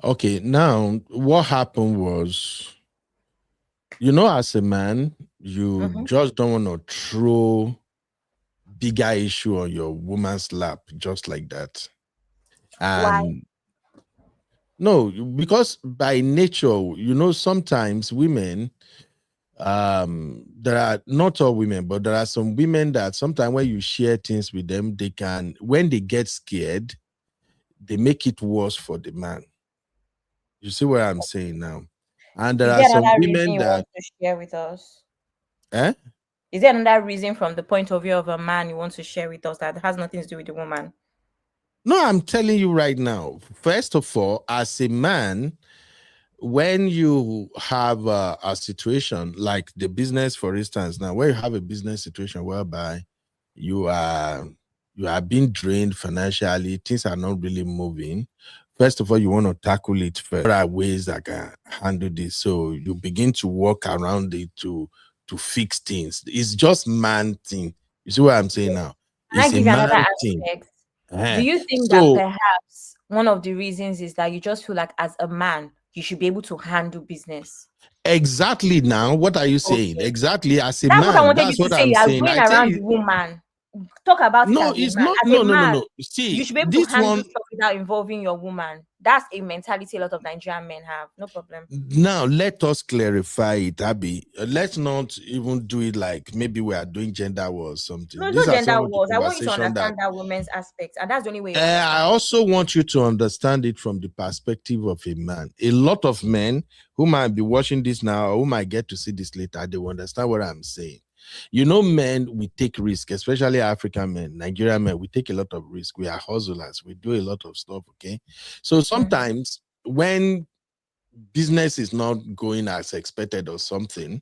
Speaker 3: okay, now what happened was, you know, as a man, you just don't want to throw bigger issue on your woman's lap just like that.
Speaker 8: Why?
Speaker 3: And no, because by nature, you know, sometimes women, there are not all women, but there are some women that sometimes when you share things with them, they can, when they get scared, they make it worse for the man. You see what I'm saying now? And there
Speaker 8: Is
Speaker 3: are
Speaker 8: there
Speaker 3: some
Speaker 8: another reason
Speaker 3: women
Speaker 8: you
Speaker 3: that,
Speaker 8: want to share with us?
Speaker 3: eh?
Speaker 8: Is there another reason from the point of view of a man you want to share with us that has nothing to do with the woman?
Speaker 3: No, I'm telling you right now. First of all, as a man, when you have a situation like the business, for instance, now where you have a business situation whereby you are being drained financially, things are not really moving. First of all, you want to tackle it first. There are ways that can handle this, so you begin to work around it to fix things. It's just man thing. You see what I'm saying now?
Speaker 8: Can I
Speaker 3: It's a
Speaker 8: give you another
Speaker 3: man thing.
Speaker 8: aspect? Do you think that
Speaker 3: So
Speaker 8: perhaps one of the reasons is that you just feel like as a man, you should be able to handle business?
Speaker 3: exactly, now what are you saying?
Speaker 8: Okay.
Speaker 3: Exactly, as a
Speaker 8: That's what I
Speaker 3: man,
Speaker 8: wanted you
Speaker 3: that's
Speaker 8: to
Speaker 3: what
Speaker 8: say.
Speaker 3: I'm
Speaker 8: You are
Speaker 3: saying.
Speaker 8: going
Speaker 3: I tell
Speaker 8: around
Speaker 3: you,
Speaker 8: the woman. Talk about it
Speaker 3: no,
Speaker 8: as a
Speaker 3: it's
Speaker 8: man.
Speaker 3: not.
Speaker 8: As a
Speaker 3: No, no, no,
Speaker 8: man,
Speaker 3: no.
Speaker 8: you
Speaker 3: See,
Speaker 8: should be able to
Speaker 3: this
Speaker 8: handle
Speaker 3: one
Speaker 8: stuff without involving your woman. That's a mentality a lot of Nigerian men have. No problem.
Speaker 3: now, let us clarify it, Abby. Let's not even do it like maybe we are doing gender war or something.
Speaker 8: No, it's
Speaker 3: These
Speaker 8: not
Speaker 3: are
Speaker 8: gender
Speaker 3: some of the
Speaker 8: wars. I want you to
Speaker 3: conversation that
Speaker 8: understand that women's aspect, and that's the only way you
Speaker 3: I
Speaker 8: understand it.
Speaker 3: also want you to understand it from the perspective of a man. A lot of men who might be watching this now, or who might get to see this later, they will understand what I'm saying. You know, men, we take risk, especially African men, Nigerian men, we take a lot of risk. We are hustlers. We do a lot of stuff, okay? So sometimes when business is not going as expected or something,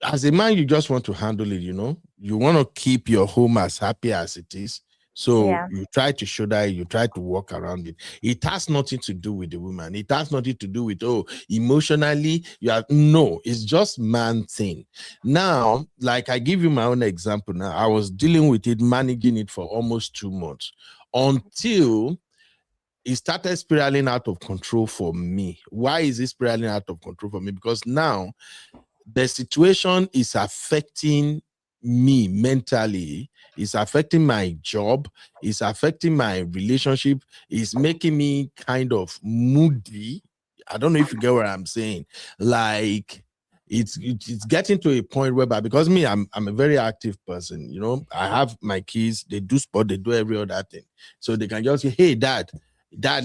Speaker 3: as a man, you just want to handle it, you know? You want to keep your home as happy as it is. So
Speaker 8: Yeah.
Speaker 3: you try to show that, you try to work around it. It has nothing to do with the woman. It has nothing to do with, oh, emotionally, you are, no, it's just man thing. Now, like I give you my own example now, I was dealing with it, managing it for almost 2 months until it started spiraling out of control for me. Why is it spiraling out of control for me? Because now the situation is affecting me mentally, it's affecting my job, it's affecting my relationship, it's making me kind of moody. I don't know if you get what I'm saying. Like it's getting to a point whereby, because me, I'm a very active person, you know. I have my kids, they do sport, they do every other thing. So they can just say, hey, dad,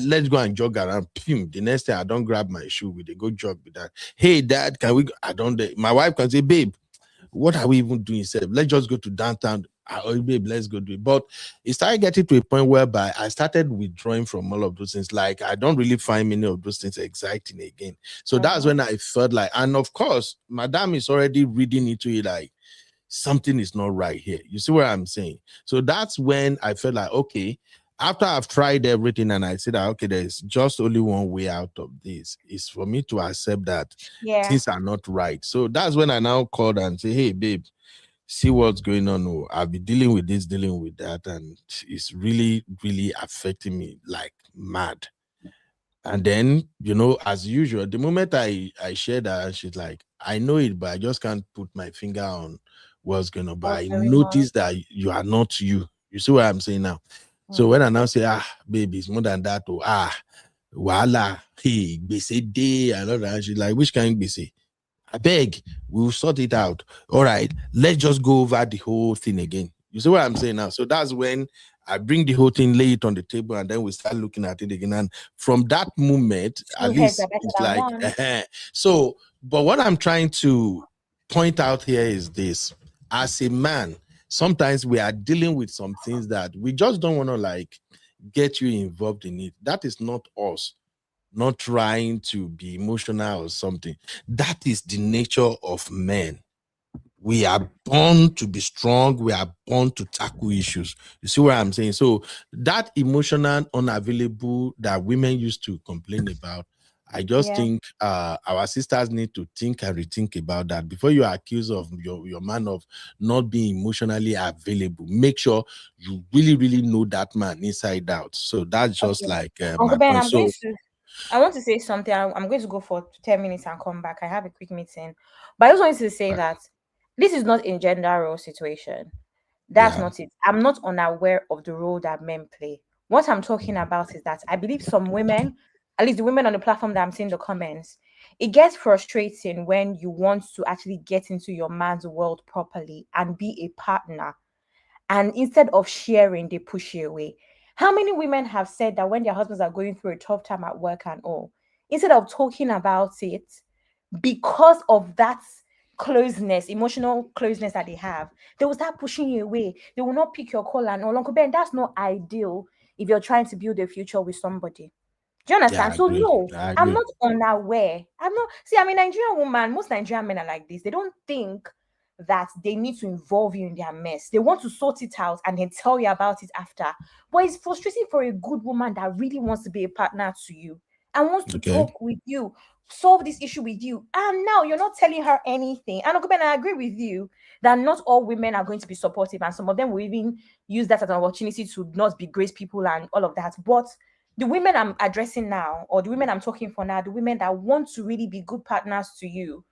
Speaker 3: let's go and jog around. Pim, the next day I don't grab my shoe, we they go jog with that. Hey, dad, can we go? I don't. My wife can say, babe, what are we even doing? Say, let's just go to downtown. Oh, babe, let's go do it. But it started getting to a point whereby I started withdrawing from all of those things. Like I don't really find many of those things exciting again. So that's when I felt like, and of course, Madame is already reading into it like something is not right here. You see what I'm saying? So that's when I felt like, okay, after I've tried everything and I said that, okay, there's just only one way out of this, is for me to accept that things are not right. So that's when I now called and say, hey, babe, see what's going on. Oh, I'll be dealing with this, dealing with that. And it's really, really affecting me like mad. And then, you know, as usual, the moment I shared that, she's like, I know it, but I just can't put my finger on what's going on. But I noticed that you are not you. You see what I'm saying now? So when I now say, baby, it's more than that. Oh, voila, hey, gbese day, and all that. She's like, which kind of gbese? I beg, we'll sort it out. All right, let's just go over the whole thing again. You see what I'm saying now? So that's when I bring the whole thing, lay it on the table, and then we start looking at it again. And from that moment, at least it's like, so, but what I'm trying to point out here is this: as a man, sometimes we are dealing with some things that we just don't want to like get you involved in it. That is not us not trying to be emotional or something. That is the nature of men. We are born to be strong. We are born to tackle issues. You see what I'm saying? So that emotional unavailable that women used to complain about, I just think our sisters need to think and rethink about that before you accuse of your man of not being emotionally available. Make sure you really, really know that man inside out. So that's just like
Speaker 8: Uncle
Speaker 3: my
Speaker 8: Ben,
Speaker 3: point. So
Speaker 8: I want to say something. I'm going to go for 10 minutes and come back. I have a quick meeting. But I just wanted to say that this is not a gender role situation. That's
Speaker 3: yeah,
Speaker 8: not it. I'm not unaware of the role that men play. What I'm talking about is that I believe some women, at least the women on the platform that I'm seeing the comments, it gets frustrating when you want to actually get into your man's world properly and be a partner. And instead of sharing, they push you away. How many women have said that when their husbands are going through a tough time at work and all, instead of talking about it, because of that closeness, emotional closeness that they have, they will start pushing you away. They will not pick your call and all. Uncle Ben, that's not ideal if you're trying to build a future with somebody. Do you understand?
Speaker 3: I
Speaker 8: So
Speaker 3: agree.
Speaker 8: no,
Speaker 3: I
Speaker 8: I'm
Speaker 3: agree.
Speaker 8: not unaware. I'm not. See, I'm a Nigerian woman. Most Nigerian men are like this. They don't think that they need to involve you in their mess. They want to sort it out and then tell you about it after. But it's frustrating for a good woman that really wants to be a partner to you and wants to
Speaker 3: Okay.
Speaker 8: talk with you, solve this issue with you. And now you're not telling her anything. And Uncle Ben, I agree with you that not all women are going to be supportive, and some of them will even use that as an opportunity to not be great people and all of that. But the women I'm addressing now, or the women I'm talking for now, the women that want to really be good partners to you,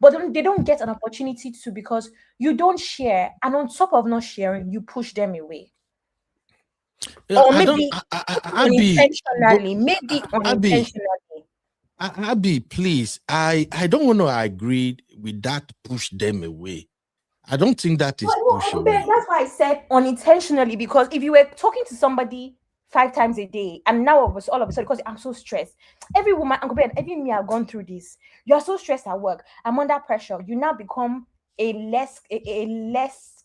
Speaker 8: but they don't get an opportunity to because you don't share. And on top of not sharing, you push them away.
Speaker 3: Yeah,
Speaker 8: Or
Speaker 3: I don't.
Speaker 8: maybe
Speaker 3: Abby, but
Speaker 8: unintentionally, maybe
Speaker 3: Abby,
Speaker 8: unintentionally.
Speaker 3: Abby, please. I don't want to agree with that. Push them away. I don't think that is
Speaker 8: No,
Speaker 3: push
Speaker 8: Uncle Ben,
Speaker 3: away.
Speaker 8: that's why I said unintentionally, because if you were talking to somebody 5 times a day and now all of a sudden, because I'm so stressed, every woman, Uncle Ben, every me have gone through this. You're so stressed at work. I'm under pressure. You now become a less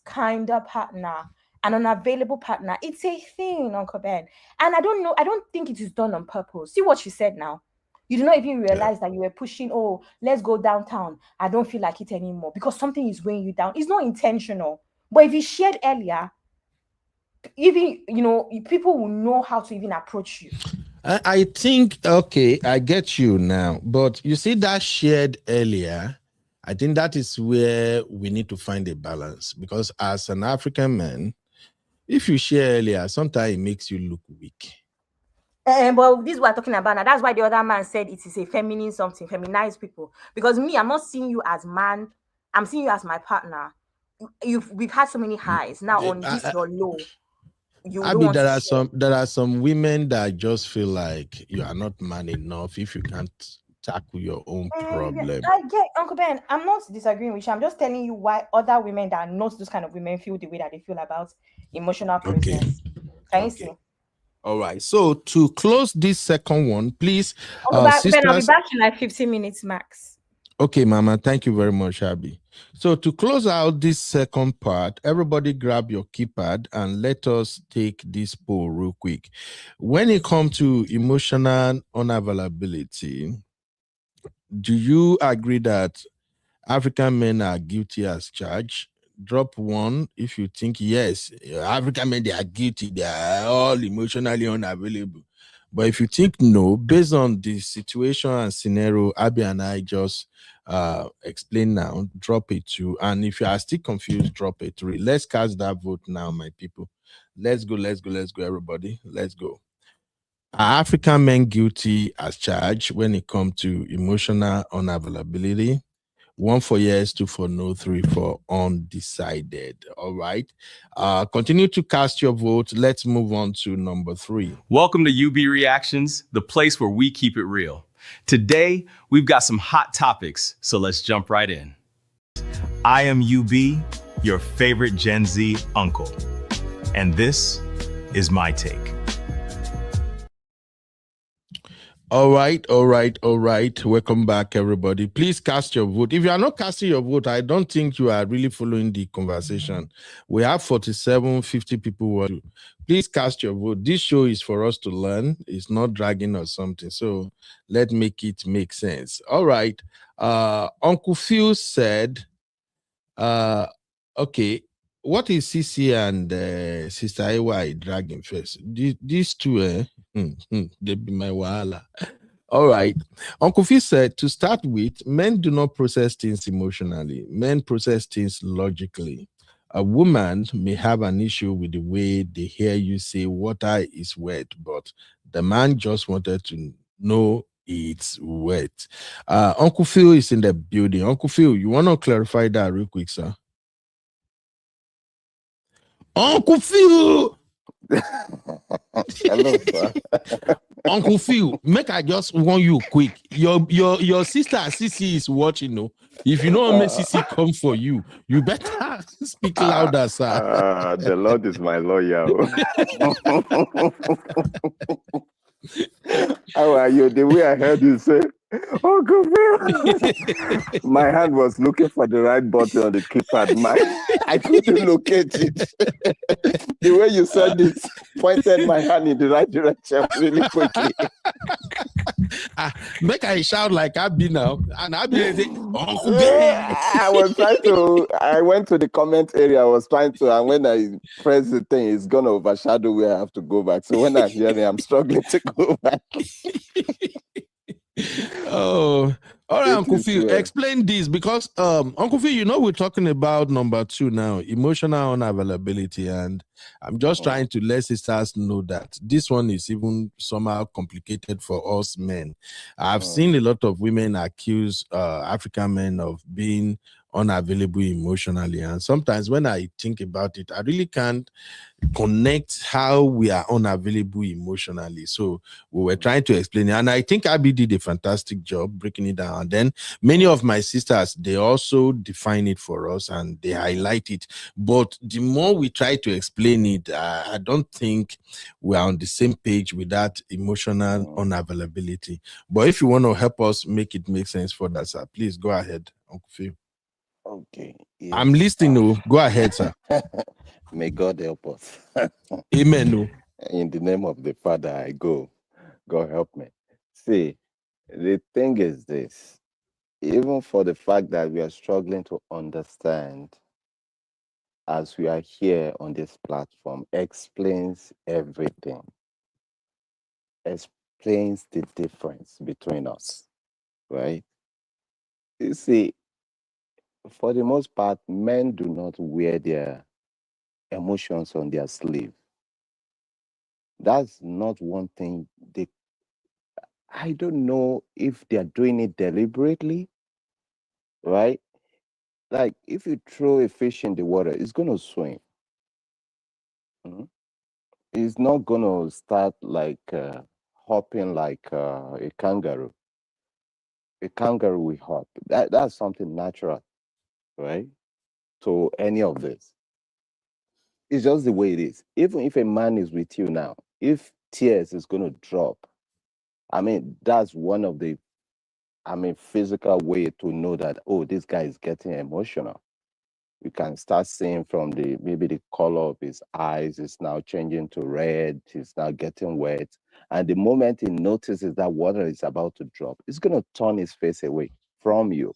Speaker 8: kinder partner, an unavailable partner. It's a thing, Uncle Ben. And I don't know, I don't think it is done on purpose. See what she said now. You do not even
Speaker 3: Yeah.
Speaker 8: realize that you were pushing, oh, let's go downtown. I don't feel like it anymore because something is weighing you down. It's not intentional. But if you shared earlier, even, people will know how to even approach you.
Speaker 3: I think, okay, I get you now. But you see that shared earlier, I think that is where we need to find a balance. Because as an African man, if you share earlier, sometimes it makes you look weak.
Speaker 8: But this is what we're talking about now. That's why the other man said it is a feminine something, feminized people. Because me, I'm not seeing you as man. I'm seeing you as my partner. We've had so many highs. Now on this your low, you don't
Speaker 3: Abby,
Speaker 8: want to share.
Speaker 3: there are some women that just feel like you are not man enough if you can't tackle your own problem.
Speaker 8: I get, Uncle Ben. I'm not disagreeing with you. I'm just telling you why other women that are not those kind of women feel the way that they feel about emotional
Speaker 3: Okay.
Speaker 8: closeness. Can you see?
Speaker 3: All right. So to close this second one, please,
Speaker 8: Uncle Ben, I'll be
Speaker 3: sisters.
Speaker 8: back in like 15 minutes max.
Speaker 3: Okay, Mama. Thank you very much, Abby. So to close out this second part, everybody grab your keypad and let us take this poll real quick. When it comes to emotional unavailability, do you agree that African men are guilty as charged? Drop one if you think yes, African men, they are guilty, they are all emotionally unavailable. But if you think no, based on the situation and scenario Abby and I just explain now, drop it two. And if you are still confused, drop it three. Let's cast that vote now, my people. Let's go, everybody. Let's go. Are African men guilty as charged when it comes to emotional unavailability? 1 for yes, 2 for no, 3 for undecided. All right. Continue to cast your vote. Let's move on to number 3.
Speaker 1: Welcome to UB Reactions, the place where we keep it real. Today, we've got some hot topics, so let's jump right in. I am UB, your favorite Gen Z uncle, and this is my take.
Speaker 3: All right. Welcome back, everybody. Please cast your vote. If you are not casting your vote, I don't think you are really following the conversation. We have 50 people. Please cast your vote. This show is for us to learn. It's not dragging or something. So let's make it make sense. All right. Uncle Phil said, Okay. What is CC and Sister AY dragging first? These two, they be my wahala. All right. Uncle Fee said, to start with, men do not process things emotionally. Men process things logically. A woman may have an issue with the way they hear you say water is wet, but the man just wanted to know it's wet. Uncle Phil is in the building. Uncle Phil, you want to clarify that real quick, sir? Uncle Phil!
Speaker 10: Hello, sir.
Speaker 3: Uncle Phil, make I just warn you quick. Your sister Sisi is watching. No, if you know make Sisi come for you, you better speak louder, sir.
Speaker 10: The Lord is my lawyer. How are you? The way I heard you say, Uncle Phil, my hand was looking for the right button on the keypad. I couldn't locate it. The way you said it pointed my hand in the right direction really quickly.
Speaker 3: Make I shout like I be now, and I be say, Uncle
Speaker 10: Phil. I went to the comment area. I was trying to, and when I press the thing, it's gonna overshadow where I have to go back. So when I hear it, I'm struggling to go back.
Speaker 3: Oh, all right, Uncle Phil, explain this because Uncle Phil, you know we're talking about number 2 now, emotional unavailability, and I'm just trying to let sisters know that this one is even somehow complicated for us men. I've seen a lot of women accuse African men of being unavailable emotionally, and sometimes when I think about it, I really can't connect how we are unavailable emotionally. So we were trying to explain it, and I think Abby did a fantastic job breaking it down. And then many of my sisters, they also define it for us and they highlight it. But the more we try to explain it, I don't think we are on the same page with that emotional unavailability. But if you want to help us make it make sense for that, sir, please go ahead, Uncle Phil.
Speaker 10: Okay. Yes.
Speaker 3: I'm listening. Go ahead, sir.
Speaker 10: May God help us.
Speaker 3: Amen.
Speaker 10: In the name of the Father, I go. God help me. See, the thing is this. Even for the fact that we are struggling to understand as we are here on this platform, explains everything. Explains the difference between us, right? You see, for the most part, men do not wear their emotions on their sleeve. That's not one thing I don't know if they're doing it deliberately, right? Like if you throw a fish in the water, it's going to swim. It's not going to start like hopping like a kangaroo. A kangaroo will hop. That's something natural, right? To any of this. It's just the way it is. Even if a man is with you now, if tears is going to drop, I mean, that's one of the physical way to know that, oh, this guy is getting emotional. You can start seeing from maybe the color of his eyes is now changing to red, he's now getting wet. And the moment he notices that water is about to drop, it's going to turn his face away from you.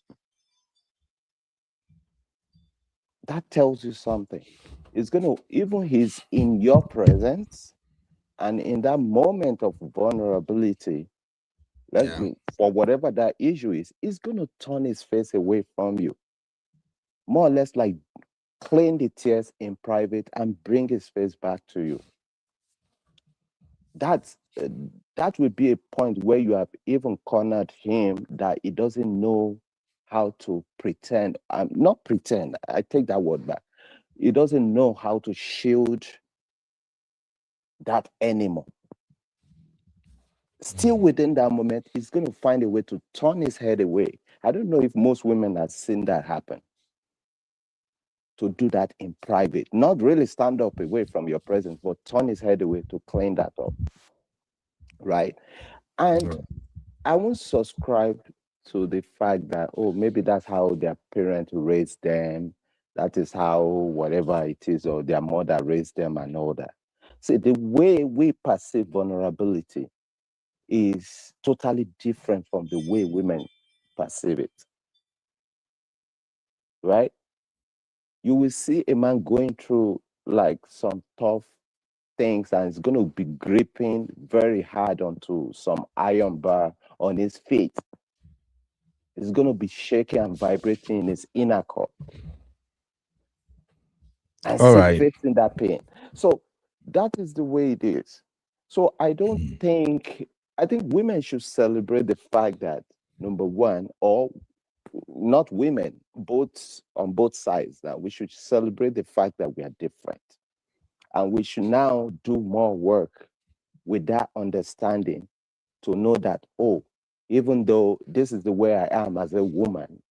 Speaker 10: That tells you something. It's going to, even he's in your presence, and in that moment of vulnerability, for whatever that issue is, it's going to turn his face away from you. More or less like clean the tears in private and bring his face back to you. That would be a point where you have even cornered him that he doesn't know how to pretend. Not pretend, I take that word back. He doesn't know how to shield that anymore. Still within that moment, he's going to find a way to turn his head away. I don't know if most women have seen that happen. To do that in private, not really stand up away from your presence, but turn his head away to clean that up, right? And I won't subscribe to the fact that, oh, maybe that's how their parents raised them, that is how whatever it is, or their mother raised them and all that. See, the way we perceive vulnerability is totally different from the way women perceive it, right? You will see a man going through like some tough things, and it's going to be gripping very hard onto some iron bar on his feet. It's going to be shaking and vibrating in his inner core and
Speaker 3: All
Speaker 10: still
Speaker 3: right.
Speaker 10: facing that pain. So that is the way it is. So I think women should celebrate the fact that, number one, or not women, both on both sides, that we should celebrate the fact that we are different. And we should now do more work with that understanding to know that, oh, even though this is the way I am as a woman,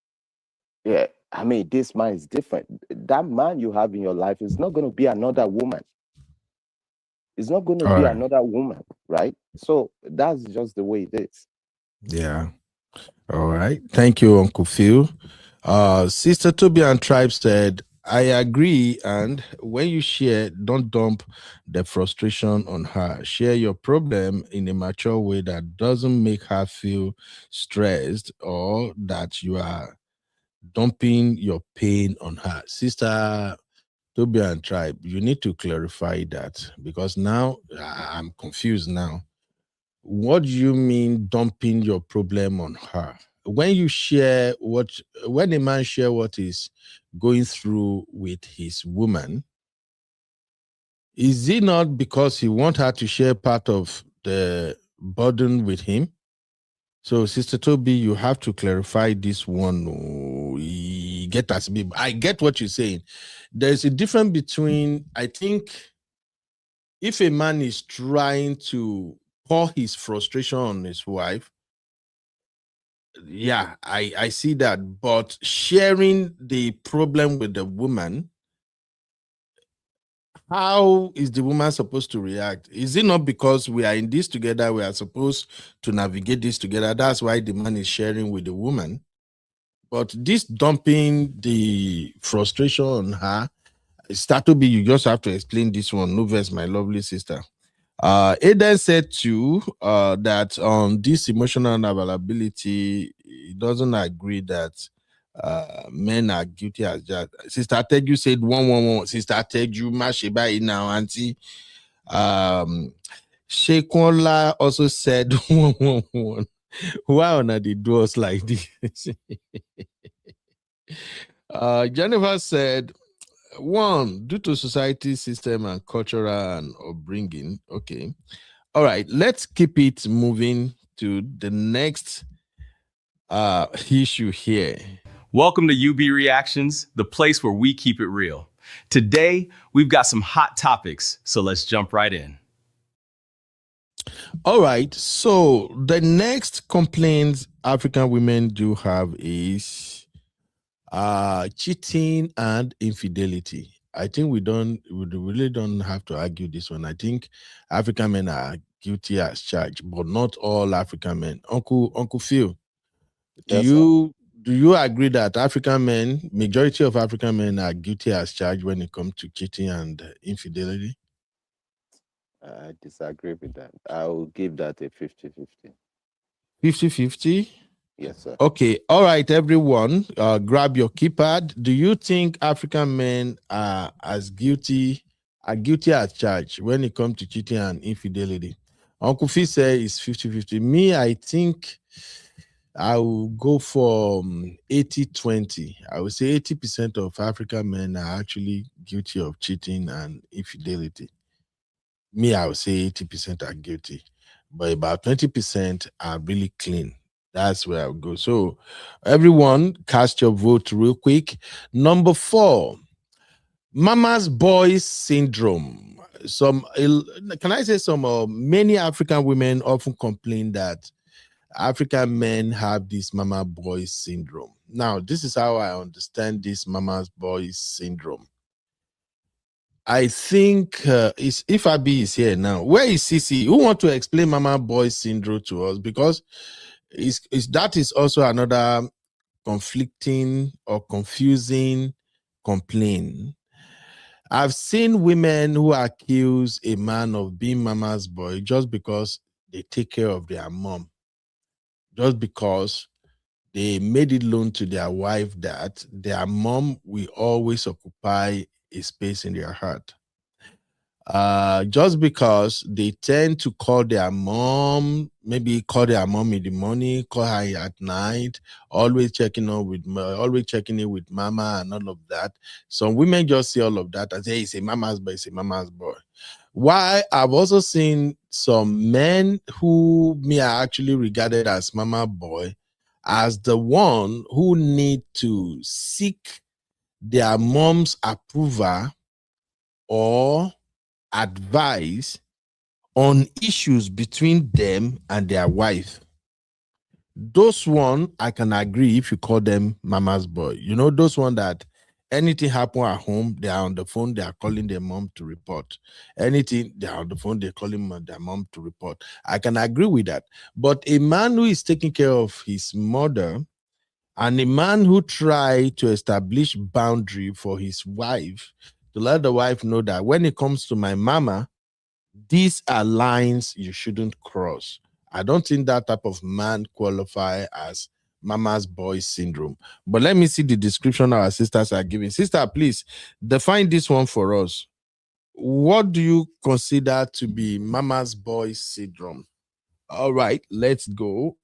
Speaker 10: yeah, I mean, this man is different. That man you have in your life is not going to be another woman. It's not going to
Speaker 3: All
Speaker 10: be
Speaker 3: right.
Speaker 10: another woman, right? So that's just the way it is.
Speaker 3: Yeah. All right. Thank you, Uncle Phil. Sister Toby and Tribe said, I agree. And when you share, don't dump the frustration on her. Share your problem in a mature way that doesn't make her feel stressed or that you are dumping your pain on her. Sister Toby and Tribe, you need to clarify that, because now I'm confused now. What do you mean dumping your problem on her? When you share when a man share what he's going through with his woman, is it not because he want her to share part of the burden with him? So, Sister Toby, you have to clarify this one. I get what you're saying. There's a difference between, I think, if a man is trying to pour his frustration on his wife, yeah, I see that. But sharing the problem with the woman, how is the woman supposed to react? Is it not because we are in this together, we are supposed to navigate this together? That's why the man is sharing with the woman. But this dumping the frustration on her, start to be, you just have to explain this one. No verse, my lovely sister. Aiden said too that on this emotional unavailability, he doesn't agree that men are guilty as judged. Sister Teju said 111. Sister Teju, Masheba now, auntie. Shekwala also said 111. Why on the doors like this? Jennifer said, one, due to society system and cultural and upbringing. Okay. All right, let's keep it moving to the next issue here.
Speaker 1: Welcome to UB Reactions, the place where we keep it real. Today, we've got some hot topics, so let's jump right in.
Speaker 3: All right, so the next complaint African women do have is cheating and infidelity. I think we really don't have to argue this one. I think African men are guilty as charged, but not all African men. Uncle Phil, do you agree that majority of African men are guilty as charged when it comes to cheating and infidelity?
Speaker 10: I disagree with that. I will give that a 50-50.
Speaker 3: 50-50?
Speaker 10: Yes, sir.
Speaker 3: Okay, all right, everyone, grab your keypad. Do you think African men are guilty as charged when it comes to cheating and infidelity? Uncle Fee says it's 50-50. Me, I think I will go for 80-20. I would say 80% of African men are actually guilty of cheating and infidelity. Me, I would say 80% are guilty, but about 20% are really clean. That's where I'll go. So everyone cast your vote real quick. Number 4, mama's boys syndrome. Many African women often complain that African men have this mama boys syndrome. Now, this is how I understand this mama's boys syndrome. I think if Abi is here now, where is Sisi? Who want to explain mama boys syndrome to us? Because that is also another conflicting or confusing complaint. I've seen women who accuse a man of being mama's boy just because they take care of their mom, just because they made it known to their wife that their mom will always occupy a space in their heart. Just because they tend to call their mom, maybe call their mom in the morning, call her at night, always checking in with mama and all of that. Some women just see all of that and say, hey, it's a mama's boy, it's a mama's boy. Why I've also seen some men who me are actually regarded as mama boy as the one who need to seek their mom's approval or advice on issues between them and their wife. Those one I can agree if you call them mama's boy. You know, those one that anything happen at home, they are on the phone, they are calling their mom to report. Anything, they are on the phone, they're calling their mom to report. I can agree with that. But a man who is taking care of his mother and a man who try to establish boundary for his wife, to let the wife know that when it comes to my mama, these are lines you shouldn't cross. I don't think that type of man qualify as mama's boy syndrome. But let me see the description our sisters are giving. Sister, please define this one for us. What do you consider to be mama's boy syndrome? All right, let's go.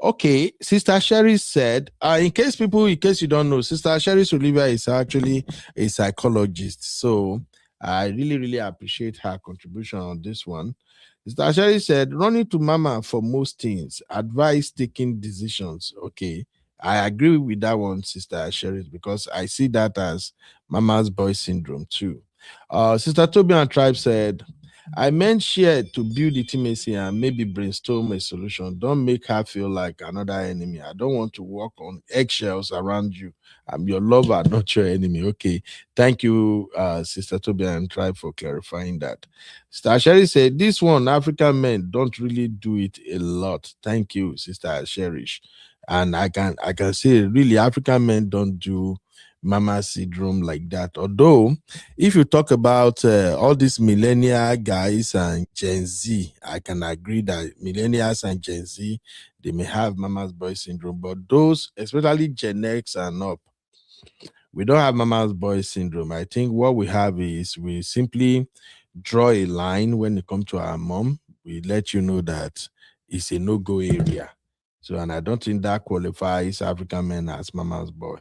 Speaker 3: Okay, Sister Sherry said, in case you don't know, Sister Sherry Oliver is actually a psychologist. So I really, really appreciate her contribution on this one. Sister Sherry said, running to mama for most things, advice taking decisions. Okay, I agree with that one, Sister Sherry, because I see that as mama's boy syndrome too. Sister Toby and Tribe said, I meant share to build intimacy and maybe brainstorm a solution. Don't make her feel like another enemy. I don't want to walk on eggshells around you. I'm your lover, not your enemy. Okay. Thank you, Sister Toby and Tribe, for clarifying that. Sister Sherry said, this one, African men don't really do it a lot. Thank you, Sister Cherish. And I can say really African men don't do mama syndrome like that. Although, if you talk about all these millennial guys and Gen Z, I can agree that millennials and Gen Z, they may have mama's boy syndrome, but those, especially Gen X and up, we don't have mama's boy syndrome. I think what we have is we simply draw a line when it comes to our mom. We let you know that it's a no-go area. So, and I don't think that qualifies African men as mama's boy.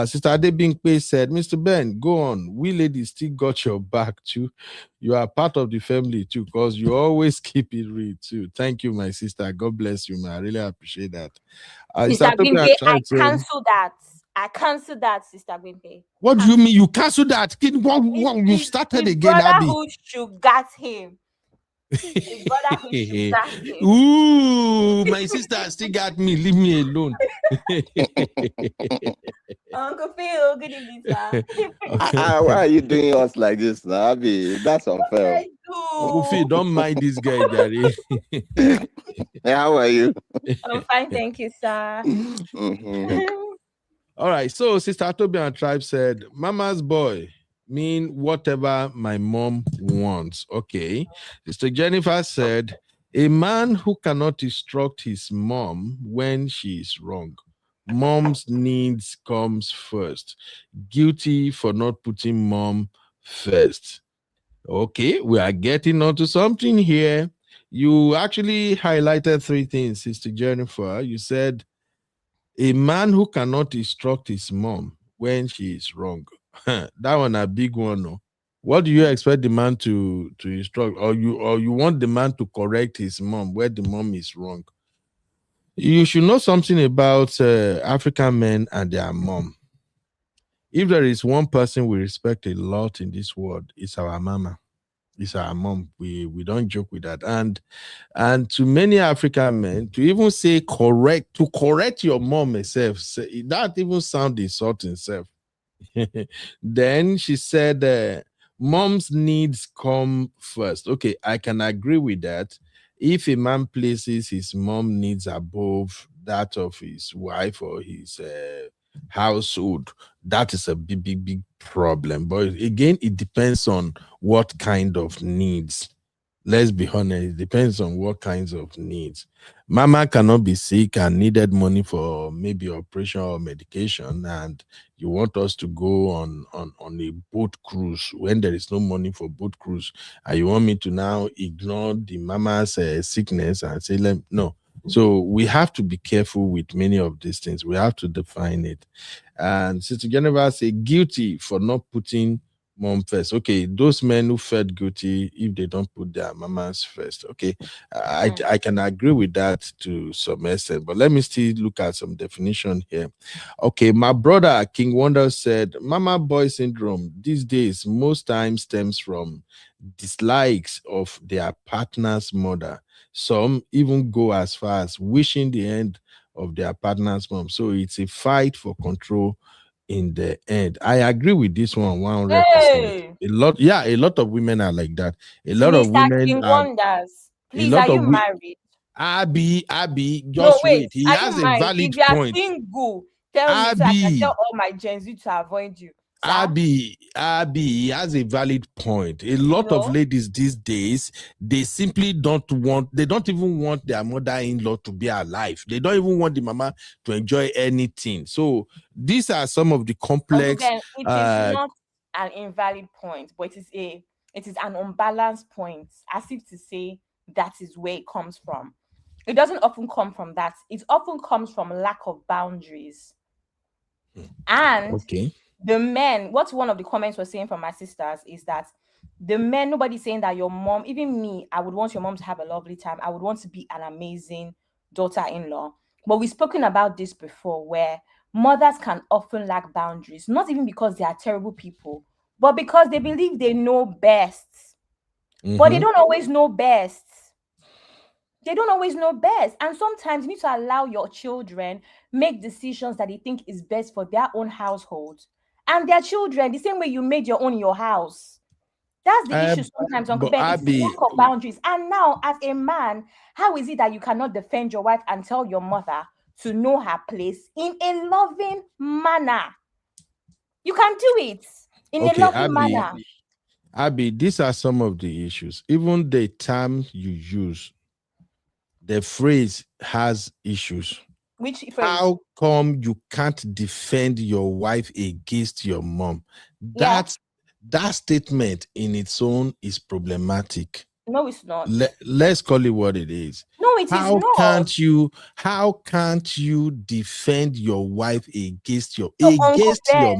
Speaker 3: Sister Adebinkpe said, Mr. Ben, go on. We ladies still got your back too. You are part of the family too, because you always keep it real too. Thank you, my sister. God bless you, man. I really appreciate that.
Speaker 8: Sister Bimpe, I cancel that. I cancel that, Sister Bimpe.
Speaker 3: What do you mean you cancel that? You started again, Abby.
Speaker 8: Who should got him? His brother who should got him.
Speaker 3: Ooh, my sister still got me. Leave me alone.
Speaker 8: Uncle Phil, good evening, sir.
Speaker 10: Why are you doing us like this now, Abby? That's unfair.
Speaker 3: Uncle Phil, don't mind this guy, Gary.
Speaker 10: How are you?
Speaker 8: I'm fine, thank you, sir.
Speaker 3: All right, so Sister Toby and Tribe said, mama's boy mean whatever my mom wants. Okay. Sister Jennifer said, a man who cannot instruct his mom when she is wrong. Mom's needs comes first. Guilty for not putting mom first. Okay, we are getting onto something here. You actually highlighted three things, Sister Jennifer. You said, a man who cannot instruct his mom when she is wrong. That one a big one. No? What do you expect the man to instruct? Or you want the man to correct his mom where the mom is wrong? You should know something about African men and their mom. If there is one person we respect a lot in this world, it's our mama. It's our mom. We don't joke with that. And to many African men, to even say to correct your mom herself, that even sound insulting itself. Then she said, mom's needs come first. Okay, I can agree with that. If a man places his mom needs above that of his wife or his household, that is a big problem. But again, it depends on what kind of needs. let's be honest, it depends on what kinds of needs. Mama cannot be sick and needed money for maybe operation or medication, and you want us to go on a boat cruise when there is no money for boat cruise, and you want me to now ignore the mama's sickness and say, no. So we have to be careful with many of these things. We have to define it. And Sister Geneva say guilty for not putting mom first. Okay, those men who felt guilty if they don't put their mamas first. Okay, I can agree with that to some extent, but let me still look at some definition here. Okay, my brother King Wonder said mama boy syndrome these days most times stems from dislikes of their partner's mother. Some even go as far as wishing the end of their partner's mom. So it's a fight for control in the end. I agree with this one 100%.
Speaker 8: Hey,
Speaker 3: A lot of women are like that. A lot of
Speaker 8: Mr.
Speaker 3: women
Speaker 8: King
Speaker 3: are
Speaker 8: Wonders,
Speaker 3: a
Speaker 8: please,
Speaker 3: lot
Speaker 8: are
Speaker 3: of
Speaker 8: you married?
Speaker 3: Abby,
Speaker 8: No,
Speaker 3: just
Speaker 8: wait,
Speaker 3: wait. He
Speaker 8: are
Speaker 3: has
Speaker 8: you
Speaker 3: a
Speaker 8: married?
Speaker 3: valid
Speaker 8: If you are
Speaker 3: point.
Speaker 8: single, tell me so I can
Speaker 3: Abby,
Speaker 8: tell all my Gen Z to avoid you. Sir?
Speaker 3: Abby, he has a valid point. A lot of ladies these days, they simply don't even want their mother-in-law to be alive. They don't even want the mama to enjoy anything. So these are some of the complex.
Speaker 8: Uncle Ben, it is not an invalid point, but it is an unbalanced point, as if to say that is where it comes from. It doesn't often come from that. It often comes from lack of boundaries. And the men, what one of the comments was saying from my sisters is that the men, nobody's saying that your mom, even me, I would want your mom to have a lovely time. I would want to be an amazing daughter-in-law. But we've spoken about this before, where mothers can often lack boundaries, not even because they are terrible people, but because they believe they know best. But they don't always know best. They don't always know best. And sometimes you need to allow your children make decisions that they think is best for their own household and their children, the same way you made your own in your house. That's the issue sometimes, Uncle Ben. It's the lack of boundaries. And now, as a man, how is it that you cannot defend your wife and tell your mother to know her place in a loving manner? You can do it in a loving manner.
Speaker 3: Abby, these are some of the issues. Even the term you use, the phrase has issues.
Speaker 8: Which phrase?
Speaker 3: How come you can't defend your wife against your mom? That statement in its own is problematic.
Speaker 8: No, it's not.
Speaker 3: Let's call it what it is.
Speaker 8: No, it is not.
Speaker 3: How can't you defend your wife against your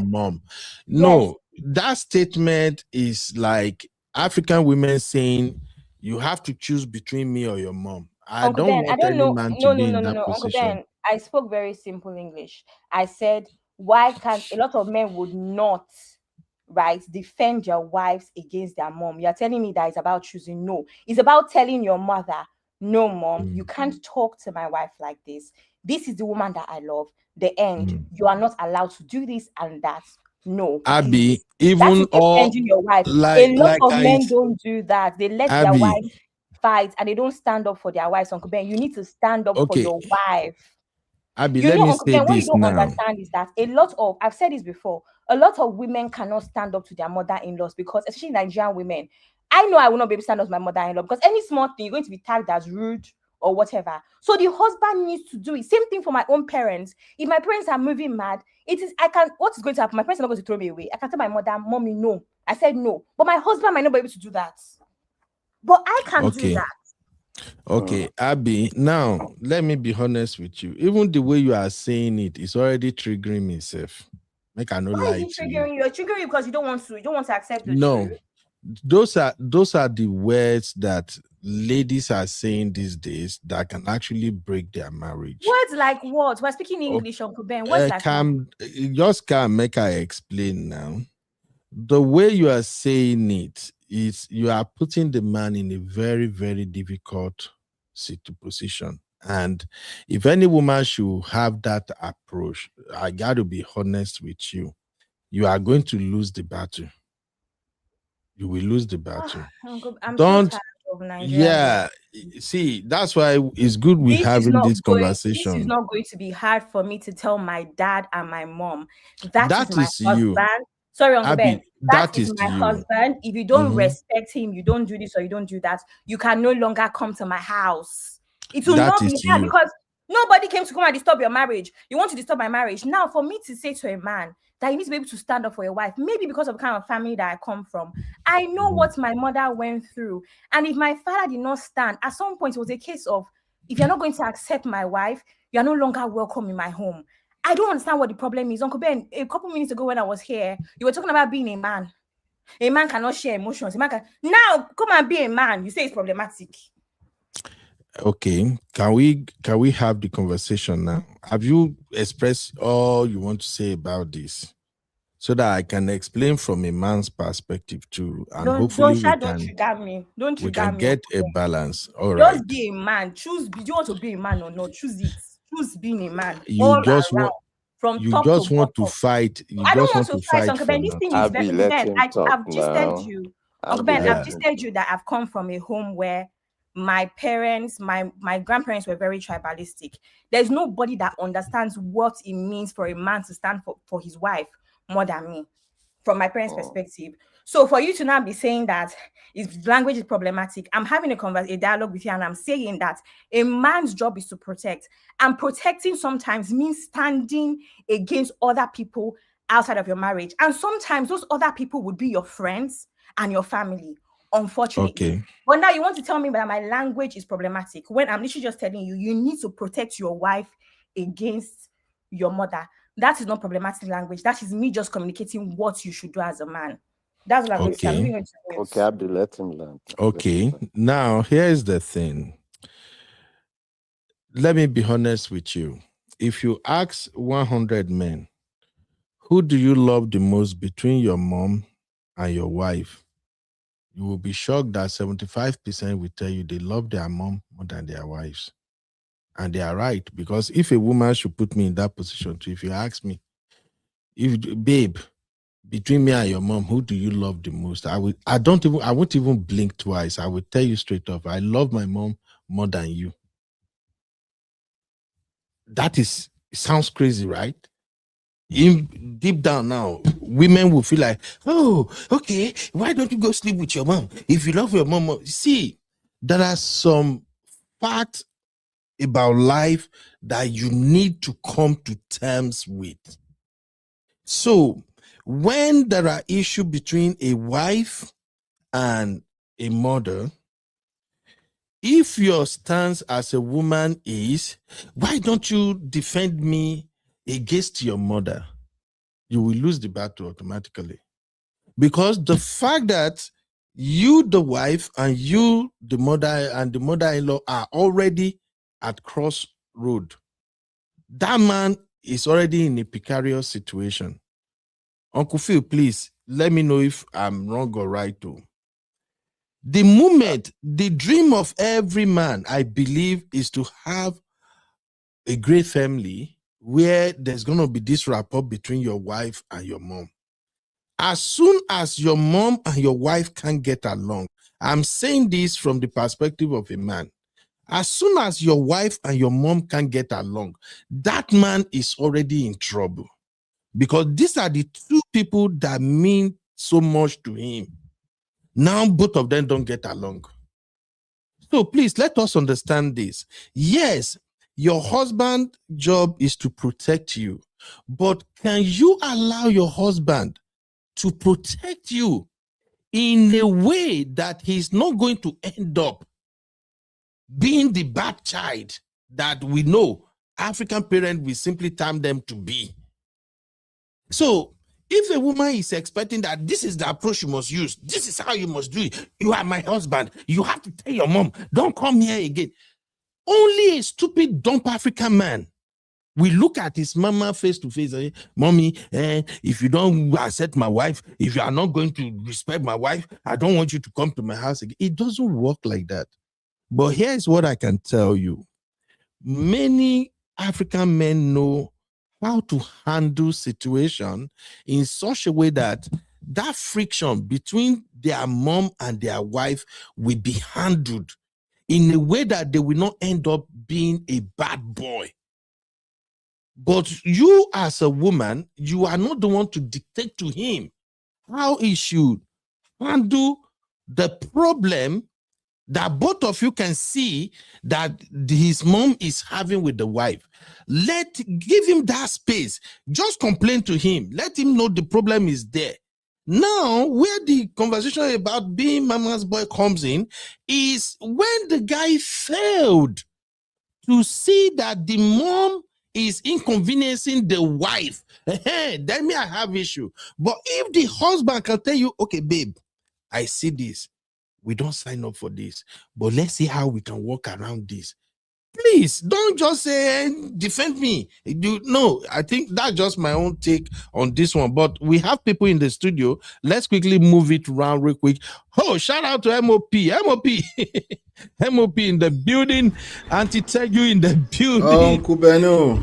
Speaker 3: mom? No, that statement is like African women saying you have to choose between me or your mom. I don't want any man to be in that position.
Speaker 8: Uncle Ben, I spoke very simple English. I said, why can't a lot of men would not, right, defend your wives against their mom? You're telling me that it's about choosing. No, it's about telling your mother, no, mom, you can't talk to my wife like this. This is the woman that I love. The end. You are not allowed to do this and that. No,
Speaker 3: Abby, even
Speaker 8: defending your wife. A lot of men don't do that. They let their wife fight and they don't stand up for their wives. Uncle Ben, you need to stand up for your wife.
Speaker 3: Abby, let me say
Speaker 8: what you don't understand is that I've said this before, a lot of women cannot stand up to their mother-in-laws because, especially Nigerian women, I know I will not be able to stand up to my mother-in-law because any small thing, you're going to be tagged as rude or whatever. So the husband needs to do it. Same thing for my own parents. If my parents are moving mad, what is going to happen? My parents are not going to throw me away. I can tell my mother, mommy, no. I said no. But my husband might not be able to do that. But I can do that.
Speaker 3: Okay, Abby, now let me be honest with you. Even the way you are saying it is already triggering me, Seth. Make I no lie to you.
Speaker 8: You're triggering you because you don't want to accept the truth.
Speaker 3: Those are the words that ladies are saying these days that can actually break their marriage.
Speaker 8: Words like what? We're speaking English, Uncle Ben. Words like
Speaker 3: just can't make I explain now. The way you are saying it is you are putting the man in a very, very difficult position. And if any woman should have that approach, I got to be honest with you, you are going to lose the battle. You will lose the battle.
Speaker 8: I'm so tired of Nigeria.
Speaker 3: See, that's why it's good we having this conversation.
Speaker 8: This is not going to be hard for me to tell my dad and my mom. That is my husband. Sorry, Uncle Ben.
Speaker 3: Abby,
Speaker 8: That
Speaker 3: that
Speaker 8: is
Speaker 3: is to
Speaker 8: my
Speaker 3: you.
Speaker 8: husband. If you don't
Speaker 3: Mhm.
Speaker 8: respect him, you don't do this or you don't do that, you can no longer come to my house. It will
Speaker 3: That
Speaker 8: not
Speaker 3: is
Speaker 8: be
Speaker 3: to
Speaker 8: hard
Speaker 3: you.
Speaker 8: because nobody came to come and disturb your marriage. You want to disturb my marriage. Now, for me to say to a man that you need to be able to stand up for your wife, maybe because of the kind of family that I come from, I know what my mother went through. And if my father did not stand, at some point it was a case of, if you're not going to accept my wife, you are no longer welcome in my home. I don't understand what the problem is. Uncle Ben, a couple minutes ago when I was here, you were talking about being a man. A man cannot share emotions. A man can now come and be a man. You say it's problematic.
Speaker 3: Okay, can we have the conversation now? Have you expressed all you want to say about this, so that I can explain from a man's perspective too, and hopefully
Speaker 8: Don't trigger me. Don't
Speaker 3: we
Speaker 8: trigger
Speaker 3: can
Speaker 8: me.
Speaker 3: get
Speaker 8: Uncle
Speaker 3: a
Speaker 8: Ben.
Speaker 3: balance. All right.
Speaker 8: Just be a man. Choose. Do you want to be a man or not? Choose it. Choose being a man
Speaker 3: You
Speaker 8: all
Speaker 3: just
Speaker 8: around,
Speaker 3: want
Speaker 8: from
Speaker 3: you
Speaker 8: top to
Speaker 3: just want to
Speaker 8: bottom.
Speaker 3: fight. You
Speaker 8: I don't
Speaker 3: just
Speaker 8: want
Speaker 3: want
Speaker 8: to
Speaker 3: to
Speaker 8: fight,
Speaker 3: fight
Speaker 8: Uncle
Speaker 3: for
Speaker 8: Ben. This thing is
Speaker 3: nothing.
Speaker 8: very,
Speaker 10: Abby,
Speaker 8: Uncle
Speaker 10: let
Speaker 8: Ben.
Speaker 10: him talk
Speaker 8: I've gisted
Speaker 10: now.
Speaker 8: you. Uncle
Speaker 10: Abby,
Speaker 8: Ben,
Speaker 10: let
Speaker 8: I've
Speaker 10: him
Speaker 8: gisted you that I've come from a home where my parents, my grandparents were very tribalistic. There's nobody that understands what it means for a man to stand for his wife more than me, from my parents' perspective. So for you to now be saying that if language is problematic, I'm having a dialogue with you, and I'm saying that a man's job is to protect, and protecting sometimes means standing against other people outside of your marriage. And sometimes those other people would be your friends and your family, unfortunately.
Speaker 3: Okay.
Speaker 8: But now you want to tell me that my language is problematic when I'm literally just telling you, you need to protect your wife against your mother. That is not problematic language. That is me just communicating what you should do as a man. That's what I'm going to say. I'm
Speaker 3: Okay.
Speaker 8: really going to mute.
Speaker 10: Okay, Abby, let him learn.
Speaker 3: Okay. Now here's the thing. Let me be honest with you. If you ask 100 men, who do you love the most between your mom and your wife, you will be shocked that 75% will tell you they love their mom more than their wives. And they are right, because if a woman should put me in that position too, if you ask me, babe, between me and your mom, who do you love the most? I won't even blink twice. I will tell you straight off, I love my mom more than you. It sounds crazy, right? Deep down now, women will feel like, oh, okay, why don't you go sleep with your mom? If you love your mom, see, there are some facts about life that you need to come to terms with. So when there are issues between a wife and a mother, if your stance as a woman is, why don't you defend me against your mother? You will lose the battle automatically. Because the fact that you, the wife, and you, the mother, and the mother-in-law are already at crossroad, that man is already in a precarious situation. Uncle Phil, please let me know if I'm wrong or right too. The moment, the dream of every man, I believe, is to have a great family where there's going to be this rapport between your wife and your mom. As soon as your mom and your wife can't get along, I'm saying this from the perspective of a man. As soon as your wife and your mom can't get along, that man is already in trouble, because these are the two people that mean so much to him. Now both of them don't get along. So please let us understand this. Yes, your husband's job is to protect you, but can you allow your husband to protect you in a way that he's not going to end up being the bad child that we know African parents will simply term them to be? So if a woman is expecting that this is the approach you must use, this is how you must do it, you are my husband, you have to tell your mom, don't come here again. Only a stupid, dumb African man we look at his mama face to face and say, mommy, if you don't accept my wife, if you are not going to respect my wife, I don't want you to come to my house again. It doesn't work like that. But here's what I can tell you. Many African men know how to handle situation in such a way that that friction between their mom and their wife will be handled in a way that they will not end up being a bad boy. But you as a woman, you are not the one to dictate to him how he should handle the problem that both of you can see that his mom is having with the wife. Give him that space. Just complain to him. Let him know the problem is there. Now, where the conversation about being mama's boy comes in is when the guy failed to see that the mom is inconveniencing the wife. Then me, I have issue. But if the husband can tell you, okay, babe, I see this. We don't sign up for this, but let's see how we can work around this. Please don't just say defend me. No, I think that's just my own take on this one. But we have people in the studio. Let's quickly move it around real quick. Oh, shout out to MOP. MOP in the building. Auntie Tegu in the building.
Speaker 11: Uncle Beno.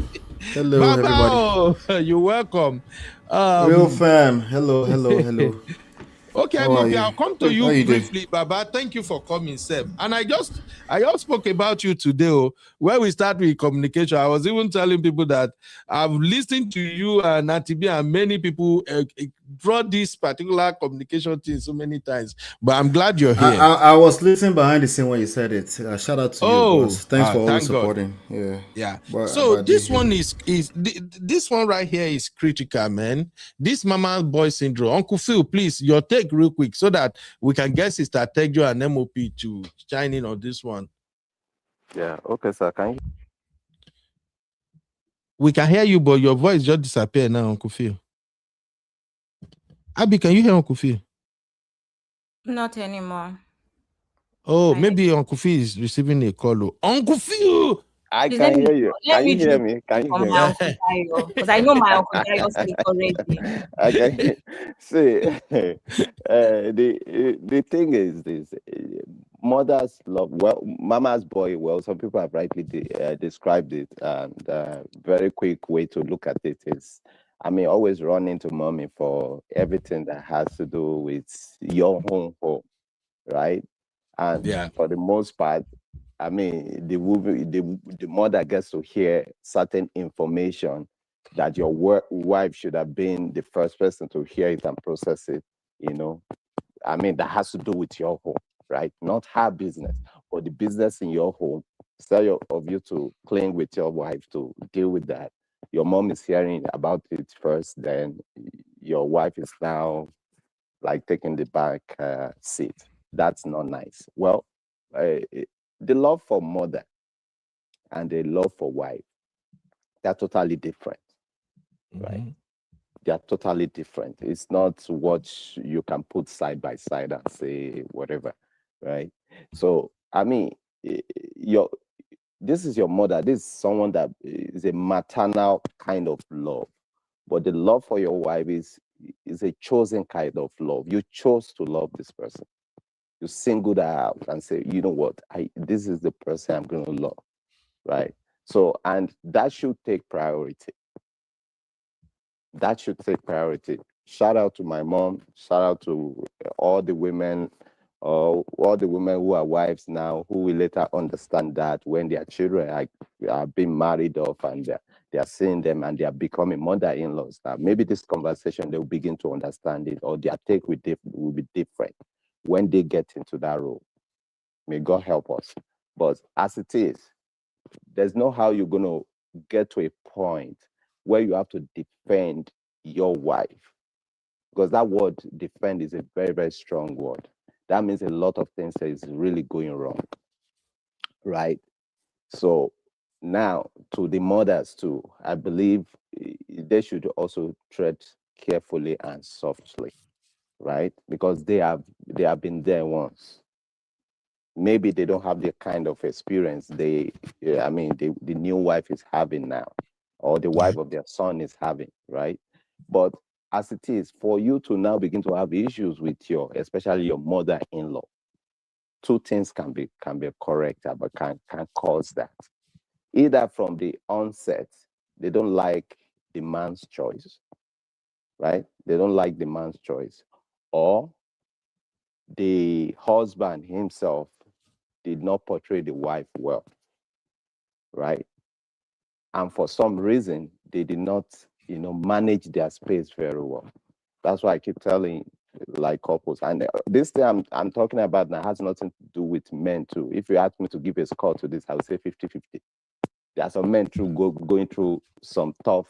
Speaker 11: Hello,
Speaker 3: Baba,
Speaker 11: everybody.
Speaker 3: you're welcome.
Speaker 11: Real fam. Hello.
Speaker 3: Okay,
Speaker 11: How are
Speaker 3: MOP,
Speaker 11: you?
Speaker 3: I'll come to
Speaker 11: How
Speaker 3: you
Speaker 11: you doing?
Speaker 3: briefly, Baba. Thank you for coming, Seb. And I just spoke about you today. When we start with communication, I was even telling people that I've listened to you and Atibi and many people draw this particular communication thing so many times. But I'm glad you're here.
Speaker 11: I was listening behind the scene when you said it. Shout out to you, boss. Thanks for always supporting.
Speaker 3: God. Yeah.
Speaker 11: But
Speaker 3: this one this one right here is critical, man. This mama boy syndrome. Uncle Phil, please, your take real quick so that we can get Sister Tegjo and MOP to chime in on this one.
Speaker 10: Yeah, okay, sir. Can you?
Speaker 3: We can hear you, but your voice just disappeared now, Uncle Phil. Abby, can you hear Uncle Phil?
Speaker 8: Not anymore.
Speaker 3: Oh, maybe Uncle Phil is receiving a call. Uncle Phil!
Speaker 10: I can hear you. Can you hear me? Can you hear me?
Speaker 8: Because I know my Uncle Dayo speak already.
Speaker 10: Okay. See, the thing is this: mothers love, well, mama's boy. Well, some people have rightly described it, and very quick way to look at it is, I mean, always run into mommy for everything that has to do with your home, right? And for the most part, I mean, the mother gets to hear certain information that your wife should have been the first person to hear it and process it, you know. I mean, that has to do with your home, right? Not her business, but the business in your home. Instead of you to cling with your wife to deal with that, your mom is hearing about it first, then your wife is now like taking the back seat. That's not nice. Well, the love for mother and the love for wife, they're totally different, right? They're totally different. It's not what you can put side by side and say whatever, right? So, I mean, this is your mother. This is someone that is a maternal kind of love. But the love for your wife is a chosen kind of love. You chose to love this person. You single that out and say, you know what, this is the person I'm going to love, right? So, and that should take priority. That should take priority. Shout out to my mom. Shout out to all the women who are wives now, who will later understand that when their children are being married off and they are seeing them and they are becoming mother-in-laws. Now, maybe this conversation, they'll begin to understand it, or their take will be different when they get into that role. May God help us. But as it is, there's no how you're going to get to a point where you have to defend your wife. Because that word defend is a very, very strong word. That means a lot of things that is really going wrong, right? So now to the mothers too, I believe they should also tread carefully and softly, right? Because they have been there once. Maybe they don't have the kind of experience the new wife is having now, or the wife of their son is having, right? But as it is, for you to now begin to have issues with especially your mother-in-law, two things can be correct, but can cause that. Either from the onset, they don't like the man's choice, right? They don't like the man's choice, or the husband himself did not portray the wife well, right? And for some reason, they did not, manage their space very well. That's why I keep telling like couples. And this thing I'm talking about now has nothing to do with men too. If you ask me to give a score to this, I would say 50-50. There are some men going through some tough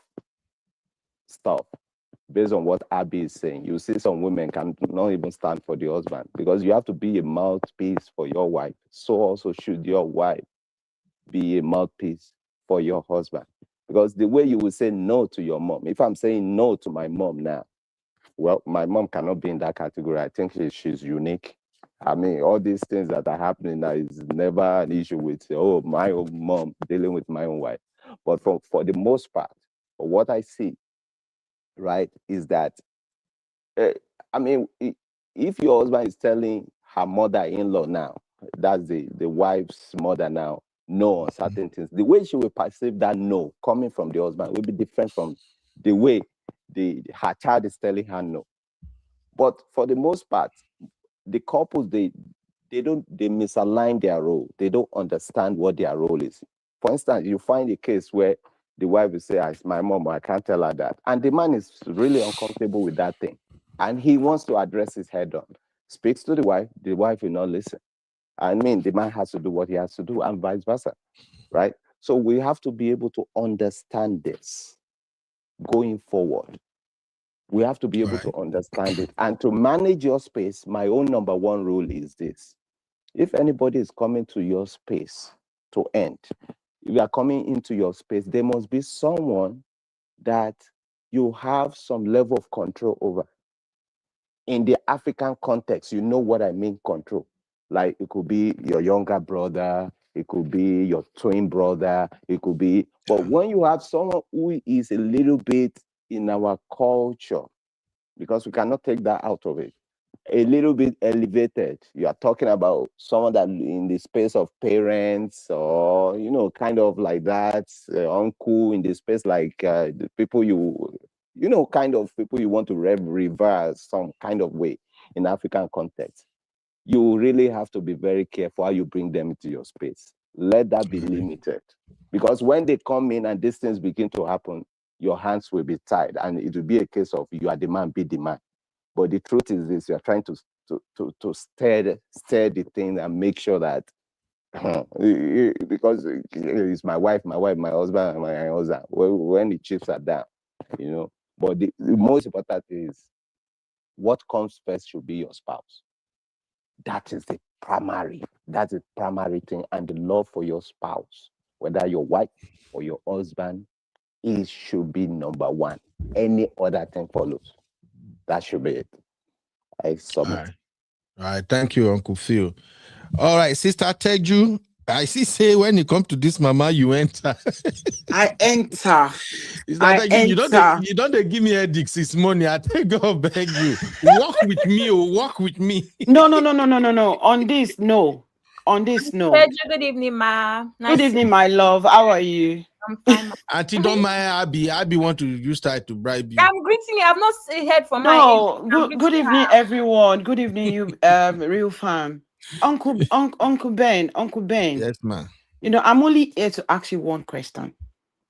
Speaker 10: stuff. Based on what Abby is saying, you see some women can not even stand for the husband because you have to be a mouthpiece for your wife. So also should your wife be a mouthpiece for your husband. Because the way you will say no to your mom, if I'm saying no to my mom now, well, my mom cannot be in that category. I think she's unique. I mean, all these things that are happening now is never an issue with, oh, my own mom dealing with my own wife. But for the most part, for what I see, right, is that, I mean, if your husband is telling her mother-in-law now, that's the wife's mother now, no on certain things, the way she will perceive that no coming from the husband will be different from the way her child is telling her no. But for the most part, the couples, they misalign their role. They don't understand what their role is. For instance, you find a case where the wife will say, it's my mom, I can't tell her that. And the man is really uncomfortable with that thing. And he wants to address his head on. Speaks to the wife will not listen. I mean, the man has to do what he has to do and vice versa, right? So we have to be able to understand this going forward. We have to be able to understand it. And to manage your space, my own number one rule is this. If anybody is coming to your space to end, if you are coming into your space, there must be someone that you have some level of control over. In the African context, you know what I mean, control. Like it could be your younger brother, it could be your twin brother, it could be, but when you have someone who is a little bit in our culture, because we cannot take that out of it, a little bit elevated. You are talking about someone that in the space of parents or, kind of like that, uncle in the space like the people kind of people you want to reverse some kind of way in African context. You really have to be very careful how you bring them into your space. Let that be limited. Because when they come in and these things begin to happen, your hands will be tied and it will be a case of you are the man, be the man. But the truth is this, you're trying to stir the thing and make sure that because it's my wife, my husband, my husband, when the chips are down, But the most important is what comes first should be your spouse. That is the primary thing. And the love for your spouse, whether your wife or your husband, it should be number one. Any other thing follows. That should be it. I submit.
Speaker 3: All right. Thank you, Uncle Phil. All right, Sister Teju. I say when you come to this, Mama, you enter.
Speaker 12: I enter.
Speaker 3: You don't give me headaches this morning. I tell God, beg you. Walk with me.
Speaker 12: No. On this, no.
Speaker 8: Teju, good evening, Ma.
Speaker 12: Good evening, my love. How are you?
Speaker 8: I'm fine.
Speaker 3: Auntie, don't mind Abby. Abby want to use that to bribe you.
Speaker 8: I'm greeting you. I've not heard from my.
Speaker 12: No. Good evening, everyone. Good evening, you real fam. Uncle Ben.
Speaker 3: Yes, ma'am.
Speaker 12: I'm only here to ask you one question.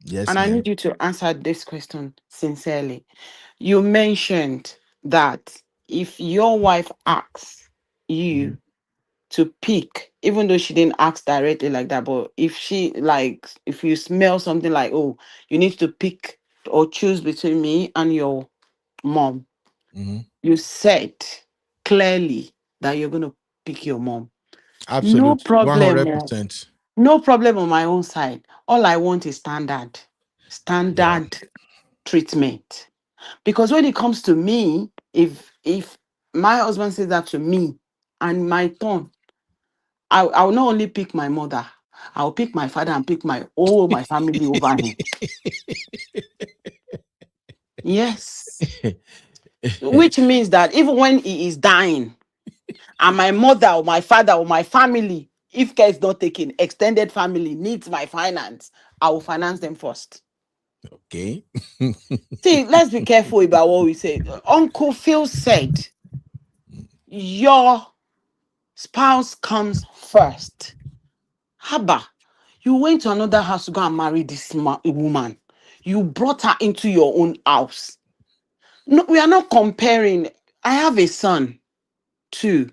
Speaker 3: Yes,
Speaker 12: and
Speaker 3: ma'am.
Speaker 12: I need you to answer this question sincerely. You mentioned that if your wife asks you to pick, even though she didn't ask directly like that, but if you smell something like, oh, you need to pick or choose between me and your mom, you said clearly that you're going to pick your mom.
Speaker 3: Absolutely.
Speaker 12: No problem.
Speaker 3: 100%.
Speaker 12: No problem on my own side. All I want is standard treatment. Because when it comes to me, if my husband says that to me and my turn, I will not only pick my mother, I'll pick my father and pick my family over him. Yes. Which means that even when he is dying, and my mother or my father or my family, if care is not taken, extended family needs my finance, I will finance them first.
Speaker 3: Okay.
Speaker 12: See, let's be careful about what we say. Uncle Phil said, your spouse comes first. Haba, you went to another house to go and marry this woman. You brought her into your own house. No, we are not comparing. I have a son too,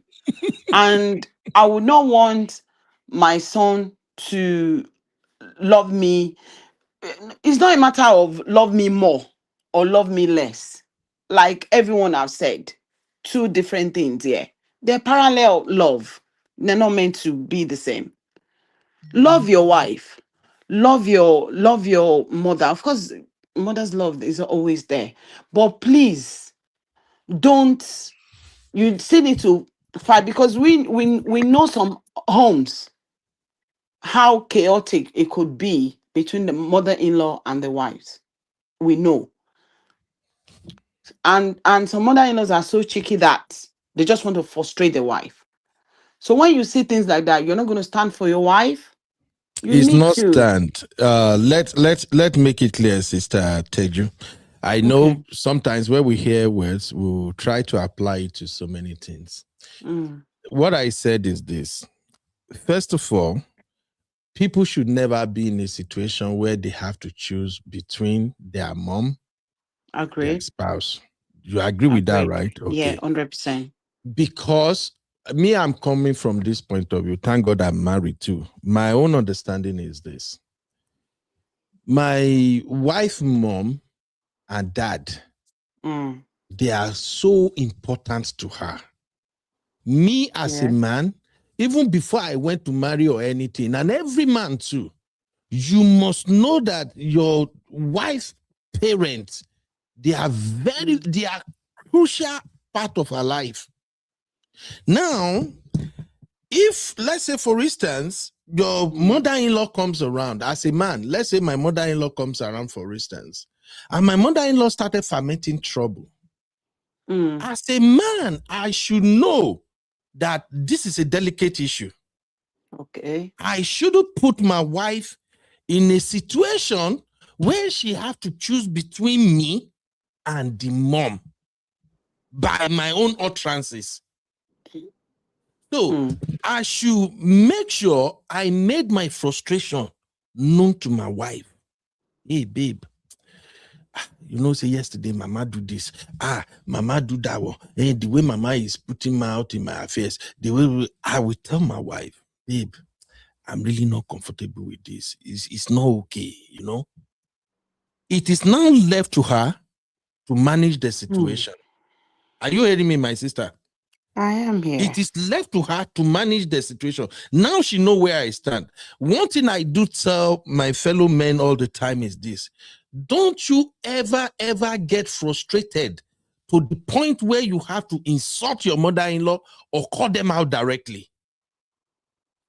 Speaker 12: and I would not want my son to love me. It's not a matter of love me more or love me less. Like everyone have said, two different things here. They're parallel love. They're not meant to be the same. Love your wife. Love your mother. Of course, mother's love is always there. But please don't, you still need to fight, because we know some homes how chaotic it could be between the mother-in-law and the wives. We know. And some mother-in-laws are so cheeky that they just want to frustrate the wife. So when you see things like that, you're not going to stand for your wife. You
Speaker 3: It's
Speaker 12: need
Speaker 3: not
Speaker 12: to.
Speaker 3: stand. Let make it clear, Sister Teju. I know
Speaker 12: Okay.
Speaker 3: sometimes when we hear words, we'll try to apply it to so many things. What I said is this. First of all, people should never be in a situation where they have to choose between their mom and their spouse. You agree with that, right?
Speaker 12: Yeah,
Speaker 3: Okay.
Speaker 12: 100%.
Speaker 3: Because me, I'm coming from this point of view. Thank God I'm married too. My own understanding is this. My wife, mom, and dad, they are so important to her. Me as a man, even before I went to marry or anything, and every man too, you must know that your wife's parents, they are crucial part of her life. Now, if, let's say, for instance, your mother-in-law comes around as a man, let's say my mother-in-law comes around, for instance, and my mother-in-law started fermenting trouble. As a man, I should know that this is a delicate issue.
Speaker 12: Okay.
Speaker 3: I shouldn't put my wife in a situation where she have to choose between me and the mom by my own utterances. So I should make sure I made my frustration known to my wife. Hey, babe, you know, say yesterday, mama do this. Mama do that one. And the way mama is putting me out in my affairs, the way I will tell my wife, babe, I'm really not comfortable with this. It's not okay, you know. It is now left to her to manage the situation. Are you hearing me, my sister?
Speaker 12: I am here.
Speaker 3: It is left to her to manage the situation. Now she knows where I stand. One thing I do tell my fellow men all the time is this. Don't you ever get frustrated to the point where you have to insult your mother-in-law or call them out directly.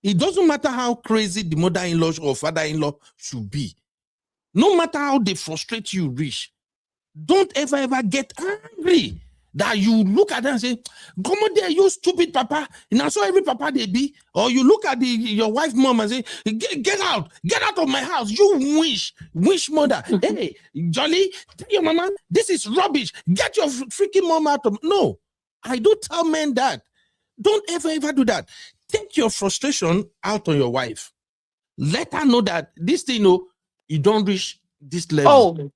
Speaker 3: It doesn't matter how crazy the mother-in-law or father-in-law should be. No matter how they frustrate you, Rich, don't ever get angry that you look at them and say, come on there, you stupid papa. And I saw every papa they be. Or you look at your wife mom and say, get out of my house. You wish mother. Hey, Jolly, tell your mama, this is rubbish. Get your freaking mom out of. No, I don't tell men that. Don't ever do that. Take your frustration out on your wife. Let her know that this thing, you don't reach this level.
Speaker 12: Oh,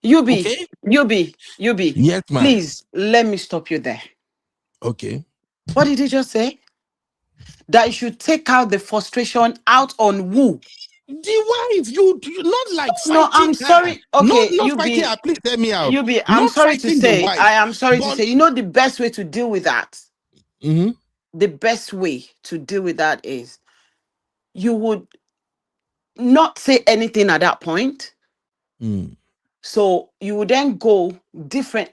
Speaker 12: you be.
Speaker 3: Yes, ma'am.
Speaker 12: Please, let me stop you there.
Speaker 3: Okay.
Speaker 12: What did he just say? That you should take out the frustration out on who?
Speaker 3: The wife. You not like fighting.
Speaker 12: No, I'm sorry.
Speaker 3: Her.
Speaker 12: Okay,
Speaker 3: not fighting her. Please tell me out.
Speaker 12: I'm
Speaker 3: not
Speaker 12: sorry to say. I am sorry to say. You know the best way to deal with that? The best way to deal with that is you would not say anything at that point. So you would then go different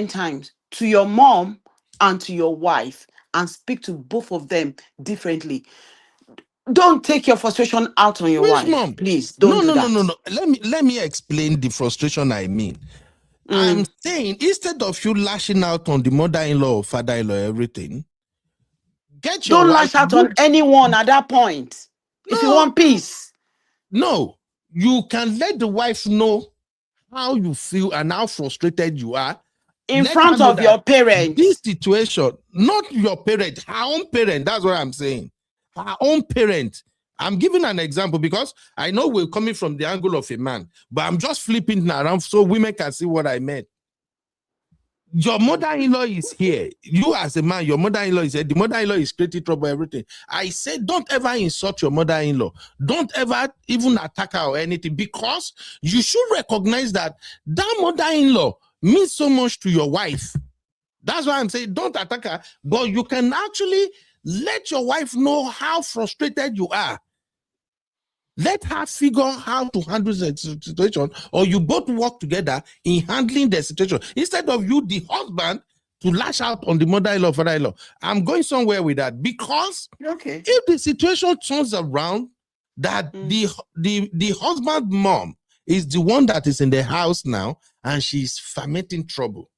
Speaker 12: times to your mom and to your wife and speak to both of them differently. Don't take your frustration out on your wife.
Speaker 3: Mom?
Speaker 12: Please don't do that.
Speaker 3: No. Let me explain the frustration I mean. I'm saying instead of you lashing out on the mother-in-law or father-in-law, everything,
Speaker 12: don't lash out on anyone at that point. If you want peace.
Speaker 3: No, you can let the wife know how you feel and how frustrated you are.
Speaker 12: In front of your parents.
Speaker 3: This situation, not your parent, her own parent. That's what I'm saying. Her own parent. I'm giving an example because I know we're coming from the angle of a man, but I'm just flipping it around so women can see what I meant. Your mother-in-law is here. You as a man, your mother-in-law is here. The mother-in-law is creating trouble, everything. I said, don't ever insult your mother-in-law. Don't ever even attack her or anything, because you should recognize that that mother-in-law means so much to your wife. That's why I'm saying don't attack her, but you can actually let your wife know how frustrated you are. Let her figure how to handle the situation, or you both work together in handling the situation. Instead of you, the husband, to lash out on the mother-in-law, father-in-law. I'm going somewhere with that, because if the situation turns around that the husband mom is the one that is in the house now, and she's fermenting trouble.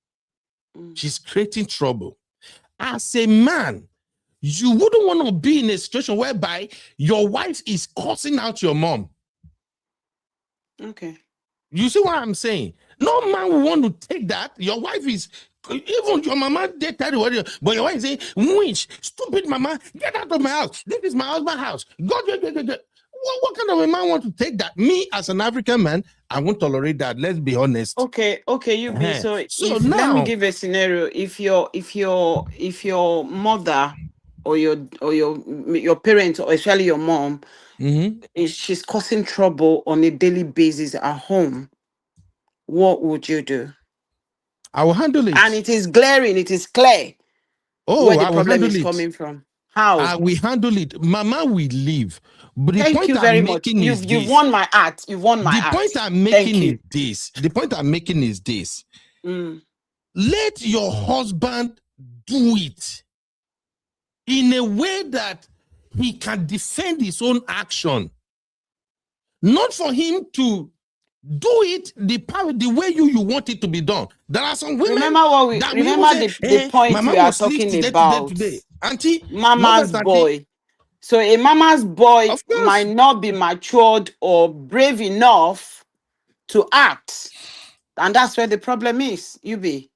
Speaker 3: She's creating trouble. As a man, you wouldn't want to be in a situation whereby your wife is cursing out your mom.
Speaker 12: Okay.
Speaker 3: You see what I'm saying? No man will want to take that. Your wife is, even your mama, they tell you what you, but your wife is saying, winch, stupid mama, get out of my house. This is my husband's house. Go. What kind of a man want to take that? Me, as an African man, I won't tolerate that. Let's be honest.
Speaker 12: Okay, you be so
Speaker 3: now,
Speaker 12: let me give a scenario. If your mother or your parents, or especially your mom, she's causing trouble on a daily basis at home, what would you do?
Speaker 3: I will handle it.
Speaker 12: And it is glaring, it is clear where the problem is coming from. How?
Speaker 3: I will handle it. Mama will leave. But the
Speaker 12: Thank
Speaker 3: point
Speaker 12: you very
Speaker 3: I'm
Speaker 12: much.
Speaker 3: making is
Speaker 12: You've
Speaker 3: this.
Speaker 12: won my heart. You've won my heart.
Speaker 3: The point I'm making is this. The point I'm making is this. Let your husband do it in a way that he can defend his own action. Not for him to do it the way you want it to be done. There are some women.
Speaker 12: Remember the point we are talking about.
Speaker 3: Today. Auntie,
Speaker 12: mama's boy. So a mama's boy might not be matured or brave enough to act. And that's where the problem is, Yubi.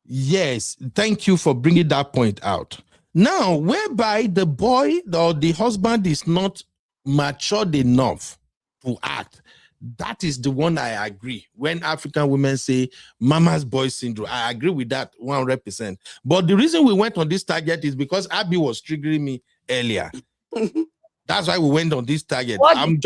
Speaker 3: Yes, thank you for bringing that point out. Now, whereby the boy or the husband is not matured enough to act, that is the one I agree. When African women say mama's boy syndrome, I agree with that 100%. But the reason we went on this target is because Abby was triggering me earlier. That's why we went on this target.
Speaker 8: What did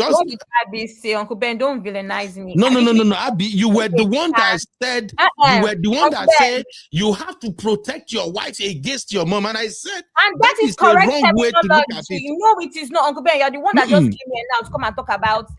Speaker 8: Abby say? Uncle Ben, don't villainize me.
Speaker 3: No. Abby, you were the one that said, you were the one that said you have to protect your wife against your mom. And I said,
Speaker 8: and that is
Speaker 3: the
Speaker 8: correct
Speaker 3: wrong way to look at it.
Speaker 8: You know it is not, Uncle Ben. You're the one that just came here now to come and talk about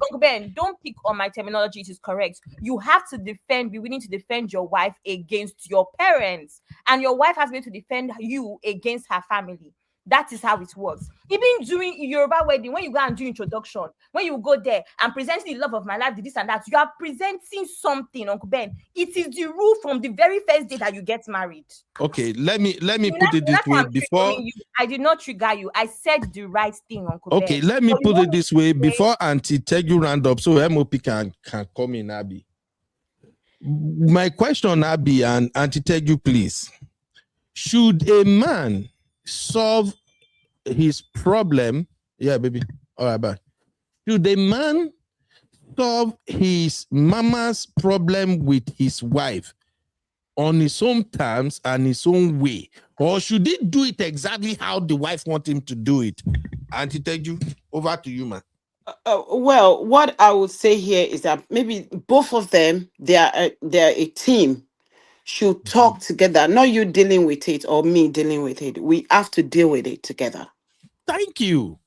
Speaker 8: Uncle Ben, don't pick on my terminology. It is correct. You have to be willing to defend your wife against your parents. And your wife has been to defend you against her family. That is how it works. Even during Yoruba wedding, when you go and do introduction, when you go there and present the love of my life, this and that, you are presenting something, Uncle Ben. It is the rule from the very first day that you get married.
Speaker 3: Okay, let me put it this way. Before
Speaker 8: I did not trigger you, I said the right thing, Uncle Ben.
Speaker 3: Okay, let me put it this way. Before Auntie Tegu round up, so MOP can come in, Abby. My question, Abby and Auntie Tegu, please. Should a man solve his problem? Yeah, baby. All right, bye. Should a man solve his mama's problem with his wife on his own terms and his own way, or should he do it exactly how the wife wants him to do it? Auntie Teju, over to you, man.
Speaker 12: Well, what I would say here is that maybe both of them, they are a team, should talk together. Not you dealing with it or me dealing with it. We have to deal with it together.
Speaker 3: Thank you.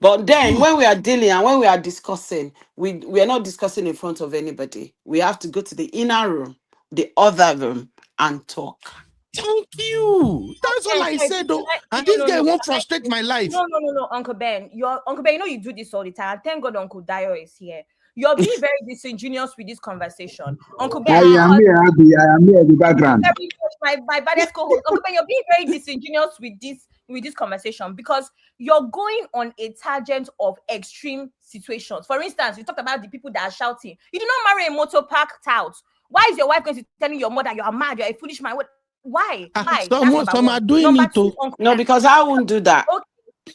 Speaker 12: But then when we are dealing and when we are discussing, we are not discussing in front of anybody. We have to go to the inner room, the other room, and talk.
Speaker 3: Thank you. That's all I said, though. And this guy won't frustrate my life.
Speaker 8: No, Uncle Ben. Uncle Ben, you know you do this all the time. Thank God Uncle Dio is here. You're being very disingenuous with this conversation. Uncle Ben,
Speaker 13: I am here in the background.
Speaker 8: My baddest co-host. Uncle Ben, you're being very disingenuous with this conversation, because you're going on a tangent of extreme situations. For instance, you talked about the people that are shouting. You did not marry a motor park tout. Why is your wife going to tell you your mother you are mad, you're a foolish man? Why?
Speaker 3: Some are doing it too.
Speaker 12: No, because I won't do that.
Speaker 8: Okay.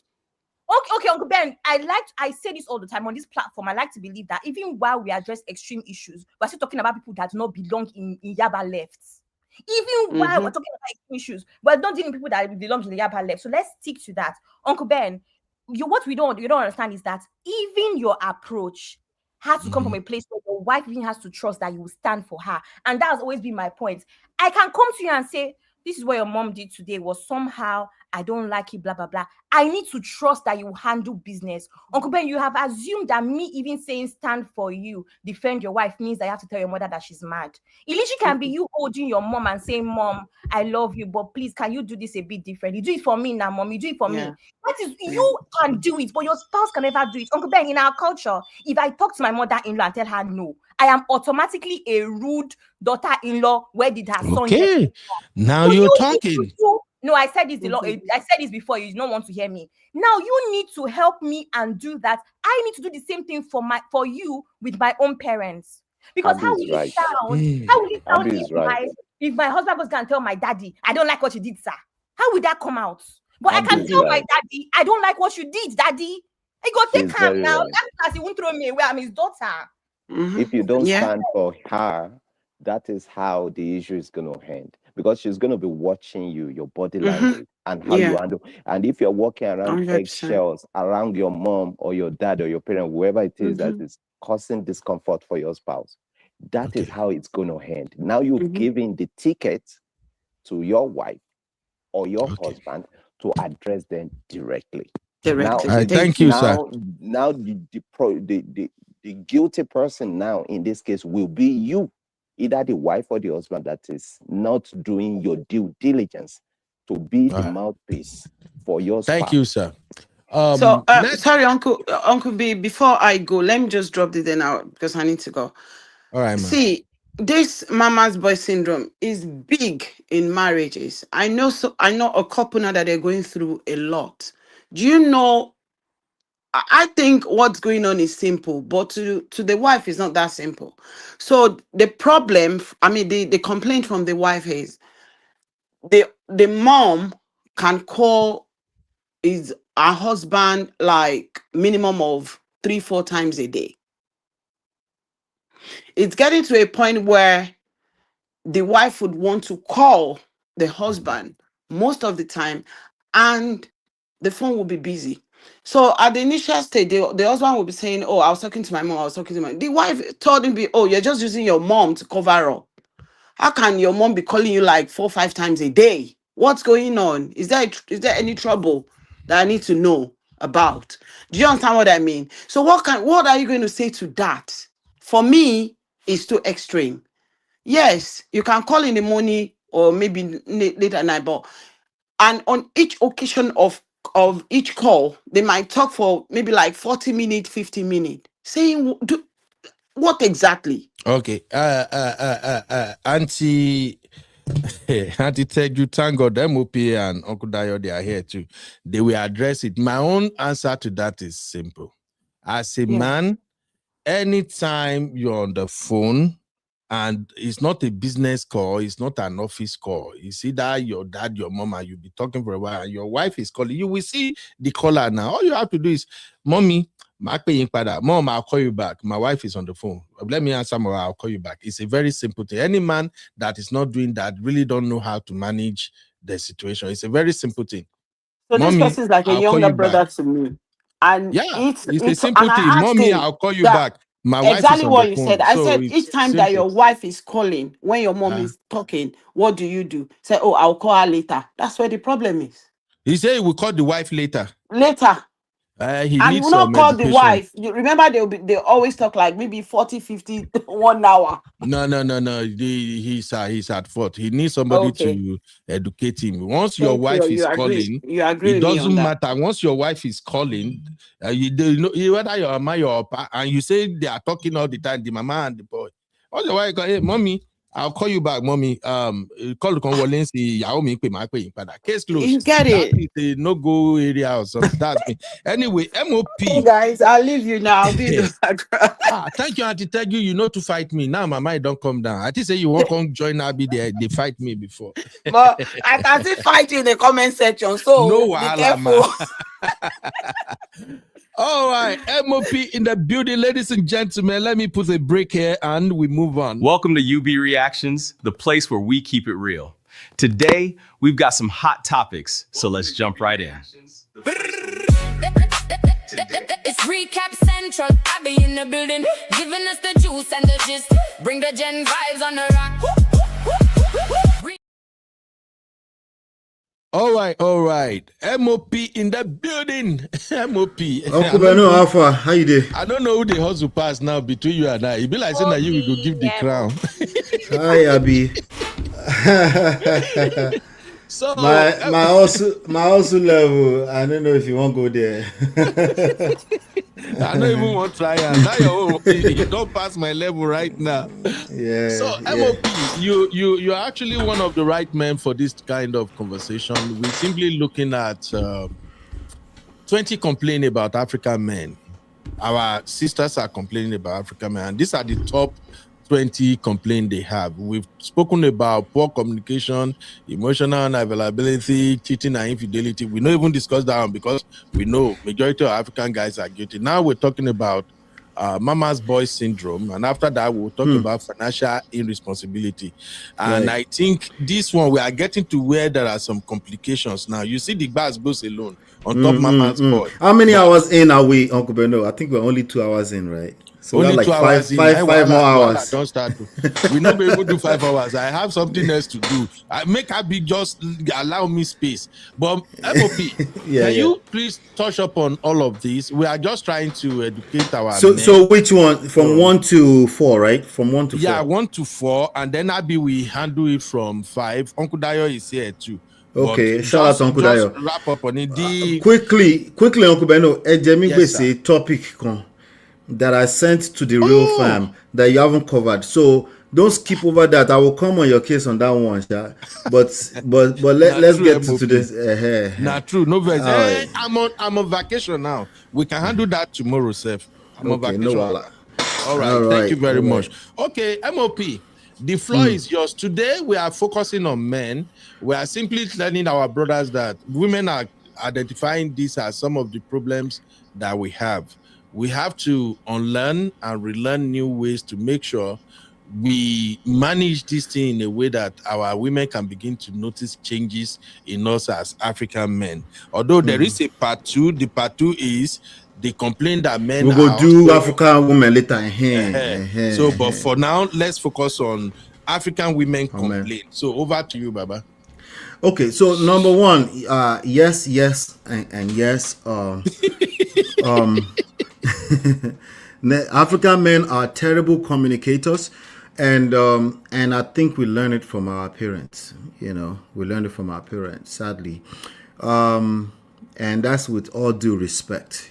Speaker 8: Okay, Uncle Ben, I say this all the time on this platform. I like to believe that even while we address extreme issues, we're still talking about people that do not belong in Yaba lefts. Even while we're talking about extreme issues, we're not dealing with people that belong in the Yaba left. So let's stick to that. Uncle Ben, what you don't understand is that even your approach has to come from a place where your wife even has to trust that you will stand for her. And that has always been my point. I can come to you and say, this is what your mom did today was somehow, I don't like it, blah, blah, blah. I need to trust that you will handle business. Uncle Ben, you have assumed that me even saying stand for you, defend your wife, means that you have to tell your mother that she's mad. It literally can be you holding your mom and saying, Mom, I love you, but please, can you do this a bit different? You do it for me now, Mom. You do it for me. That is, you can do it, but your spouse can never do it. Uncle Ben, in our culture, if I talk to my mother-in-law and tell her no, I am automatically a rude daughter-in-law. Where did her son get?
Speaker 3: Now so you're talking.
Speaker 8: No, I said this I said this before. You don't want to hear me. Now you need to help me and do that. I need to do the same thing for you with my own parents. Because how will it sound? How will it sound if my husband goes and tell my daddy, I don't like what you did, sir? How will that come out? But I can tell my daddy, I don't like what you did, daddy. I go take him now. That's he won't throw me away. I'm his daughter.
Speaker 10: If you don't stand for her, that is how the issue is going to end, because she's going to be watching you, your body language, and how you handle. And if you're walking around eggshells around your mom or your dad or your parent, whoever it is that is causing discomfort for your spouse, that is how it's going to end. Now you've given the ticket to your wife or your husband to address them directly. Now,
Speaker 3: thank you, sir.
Speaker 10: Now the guilty person now in this case will be you, either the wife or the husband that is not doing your due diligence to be the mouthpiece for your spouse.
Speaker 3: Thank you, sir.
Speaker 12: Sorry, Uncle B, before I go, let me just drop this in out because I need to go.
Speaker 3: All right, man.
Speaker 12: See, this mama's boy syndrome is big in marriages. I know a couple now that they're going through a lot. Do you know? I think what's going on is simple, but to the wife is not that simple. So the problem, the complaint from the wife is the mom can call her husband like minimum of 3-4 times a day. It's getting to a point where the wife would want to call the husband most of the time, and the phone will be busy. So at the initial stage, the husband will be saying, oh, I was talking to my mom, The wife told him, oh, you're just using your mom to cover up. How can your mom be calling you like 4-5 times a day? What's going on? Is there any trouble that I need to know about? Do you understand what I mean? So what are you going to say to that? For me, it's too extreme. Yes, you can call in the morning or maybe late at night, and on each occasion of each call, they might talk for maybe like 40 minutes, 50 minutes, saying what exactly?
Speaker 3: Okay. Auntie Ted, you thank God, MOP and Uncle Dayo, they are here too. They will address it. My own answer to that is simple. As a man, anytime you're on the phone, and it's not a business call, it's not an office call. You see that your dad, your mom, and you'll be talking for a while, and your wife is calling. You will see the caller now. All you have to do is, Mommy, Mom, I'll call you back. My wife is on the phone. Let me answer, I'll call you back. It's a very simple thing. Any man that is not doing that really don't know how to manage the situation. It's a very simple thing.
Speaker 12: So Mommy, this person is like a younger brother to me. And
Speaker 3: it's a simple thing. Mommy, I'll call you back. My wife
Speaker 12: exactly
Speaker 3: is on
Speaker 12: what
Speaker 3: the
Speaker 12: you
Speaker 3: phone.
Speaker 12: said. I said each time that your wife is calling, when your mom is talking, what do? Say, oh, I'll call her later. That's where the problem is.
Speaker 3: He said he will call the wife later.
Speaker 12: He will not call the wife. You remember they always talk like maybe 40, 50, 1 hour.
Speaker 3: No. He's at fault. He needs somebody to educate him. Once your wife is calling, it doesn't matter. Once your wife is calling, you know whether you're a man or a pa, and you say they are talking all the time, the mama and the boy. Once your wife goes, hey, Mommy, I'll call you back, mommy. Call the convenience. Case closed.
Speaker 12: You get it.
Speaker 3: That is a no-go area or something. That's me. Anyway, MOP.
Speaker 12: Hey guys, I'll leave you now. I'll be in the background.
Speaker 3: Thank you, Auntie. Thank you. You know to fight me. Now my mind don't come down. I think say you won't come join Abby. They fight me before.
Speaker 12: But I can still fight you in the comment section. So
Speaker 3: no
Speaker 12: be careful.
Speaker 3: All right, MOP in the building, ladies and gentlemen. Let me put a break here and we move on.
Speaker 1: Welcome to UB Reactions, the place where we keep it real. Today, we've got some hot topics, so let's jump right in.
Speaker 9: It's recap central. I be in the building, giving us the juice and the gist. Bring the gen vibes on the rock.
Speaker 3: All right. MOP in the building. MOP.
Speaker 11: Uncle Beno, how far? How you doing?
Speaker 3: I don't know who the hustle pass now between you and I. It be like saying that you will go give the crown.
Speaker 11: Hi, Abby.
Speaker 3: So
Speaker 11: my also level. I don't know if you want to go there.
Speaker 3: I don't even want to try. Now you don't pass my level right now.
Speaker 11: Yeah.
Speaker 3: So MOP, you're actually one of the right men for this kind of conversation. We're simply looking at 20 complain about African men. Our sisters are complaining about African men, and these are the top 20 complaints they have. We've spoken about poor communication, emotional unavailability, cheating and infidelity. We don't even discuss that one because we know majority of African guys are guilty. Now we're talking about mama's boy syndrome, and after that we'll talk about financial irresponsibility. And
Speaker 11: Right.
Speaker 3: I think this one we are getting to where there are some complications now. You see the bars goes alone on top mama's boy.
Speaker 11: How many hours in are we, Uncle Beno? I think we're only 2 hours in, right? So
Speaker 3: Only
Speaker 11: we're like
Speaker 3: 2 hours.
Speaker 11: five more hours.
Speaker 3: Don't start. We not be able to do 5 hours. I have something else to do. I make Abby just allow me space. But MOP, can you please touch up on all of this? We are just trying to educate our men.
Speaker 11: So which one? From 1 to 4, right? From 1 to 4.
Speaker 3: Yeah, 1 to 4, and then Abby we handle it from 5. Uncle Dayo is here too.
Speaker 11: Okay,
Speaker 3: But
Speaker 11: shout out to Uncle Dayo.
Speaker 3: Wrap up on it.
Speaker 11: Quickly, Uncle Beno.
Speaker 3: Yes, sir.
Speaker 11: Say topic that I sent to the real fam that you haven't covered. So don't skip over that. I will come on your case on that one, yeah. But let's get to this.
Speaker 3: Not true. No verse.
Speaker 11: Right.
Speaker 3: I'm on vacation now. We can handle that tomorrow, Seth. I'm on vacation.
Speaker 11: No,
Speaker 3: All right. Thank you very much. Okay, MOP. The floor is yours. Today we are focusing on men. We are simply telling our brothers that women are identifying this as some of the problems that we have. We have to unlearn and relearn new ways to make sure we manage this thing in a way that our women can begin to notice changes in us as African men. Although there is a part 2, the part 2 is the complaint that men
Speaker 11: we will do African women later.
Speaker 3: So, but for now, let's focus on African women complaint. So over to you, Baba.
Speaker 11: Okay, so number 1, yes, and yes. African men are terrible communicators, and I think we learn it from our parents. We learned it from our parents, sadly, and that's with all due respect.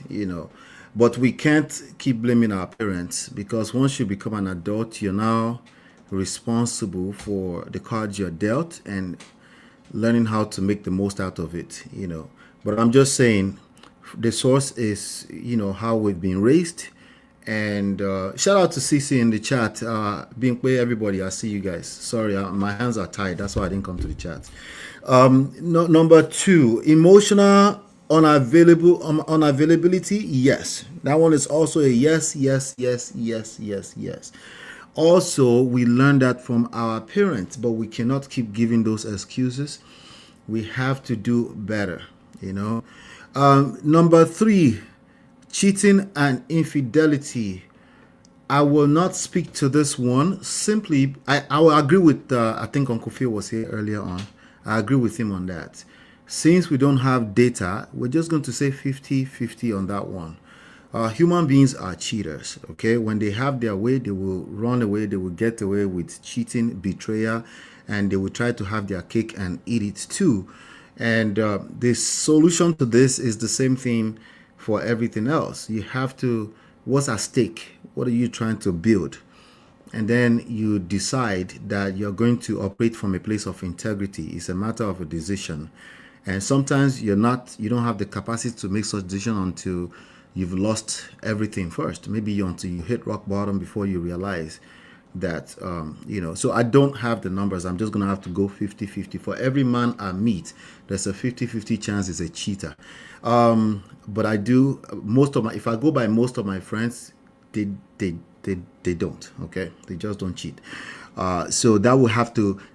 Speaker 11: But we can't keep blaming our parents, because once you become an adult, you're now responsible for the cards you're dealt and learning how to make the most out of it. But I'm just saying, the source is how we've been raised. And shout out to CC in the chat. Being everybody, I see you guys. Sorry, my hands are tied. That's why I didn't come to the chat. Number 2, emotional unavailability. Yes, that one is also a yes. Also, we learned that from our parents, but we cannot keep giving those excuses. We have to do better. Number 3, cheating and infidelity. I will not speak to this one. Simply, I will agree with, I think Uncle Phil was here earlier on. I agree with him on that. Since we don't have data, we're just going to say 50-50 on that one. Human beings are cheaters, okay? When they have their way, they will run away. They will get away with cheating, betrayal, and they will try to have their cake and eat it too. And the solution to this is the same thing for everything else. You have to, what's at stake? What are you trying to build? and then you decide that you're going to operate from a place of integrity. It's a matter of a decision. And sometimes you don't have the capacity to make such decision until you've lost everything first. Maybe until you hit rock bottom before you realize that, so I don't have the numbers. I'm just going to have to go 50-50. For every man I meet, there's a 50-50 chance is a cheater. But I do, if I go by most of my friends, they don't, okay? They just don't cheat. So that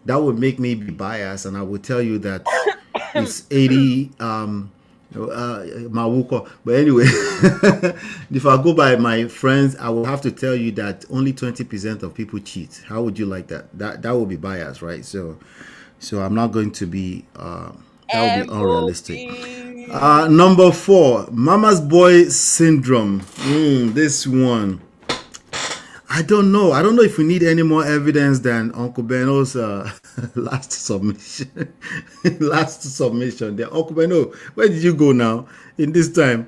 Speaker 11: would make me be biased, and I would tell you that it's 80 Mawuko. But anyway, if I go by my friends, I will have to tell you that only 20% of people cheat. How would you like that? That would be biased, right? So I'm not going to be that would be unrealistic. Number 4, mama's boy syndrome. This one, I don't know if we need any more evidence than Uncle Beno's last submission. The Uncle Beno, where did you go now in this time?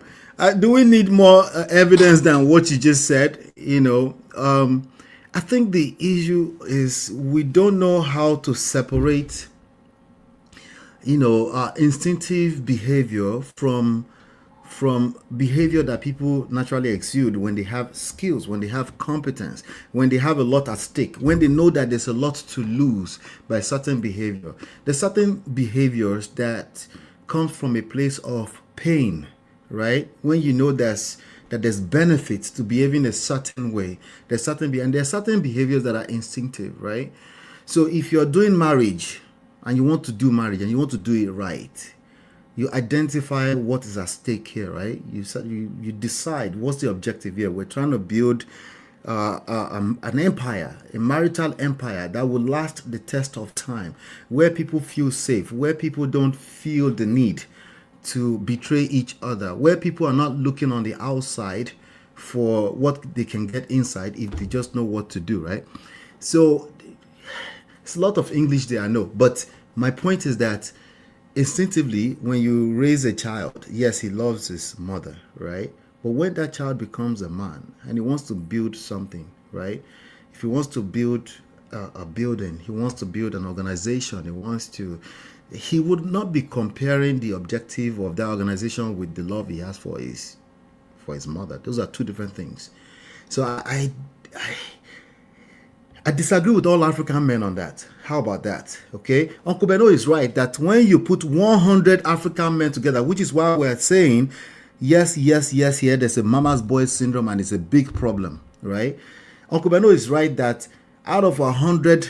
Speaker 11: Do we need more evidence than what you just said? I think the issue is we don't know how to separate, instinctive behavior from behavior that people naturally exude when they have skills, when they have competence, when they have a lot at stake, when they know that there's a lot to lose by certain behavior. There's certain behaviors that come from a place of pain, right? When you know that there's benefits to behaving a certain way, there are certain behaviors that are instinctive, right? So if you're doing marriage and you want to do marriage and you want to do it right, you identify what is at stake here, right? You decide what's the objective here. We're trying to build an empire, a marital empire that will last the test of time, where people feel safe, where people don't feel the need to betray each other, where people are not looking on the outside for what they can get inside if they just know what to do, right? So it's a lot of English there, I know, but my point is that instinctively, when you raise a child, yes, he loves his mother, right? But when that child becomes a man and he wants to build something, right? If he wants to build a building, he wants to build an organization, he would not be comparing the objective of that organization with the love he has for his mother. Those are two different things. So I disagree with all African men on that. How about that? Okay. Uncle Beno is right that when you put 100 African men together, which is why we're saying, yes, here there's a mama's boy syndrome and it's a big problem, right? Uncle Beno is right that out of 100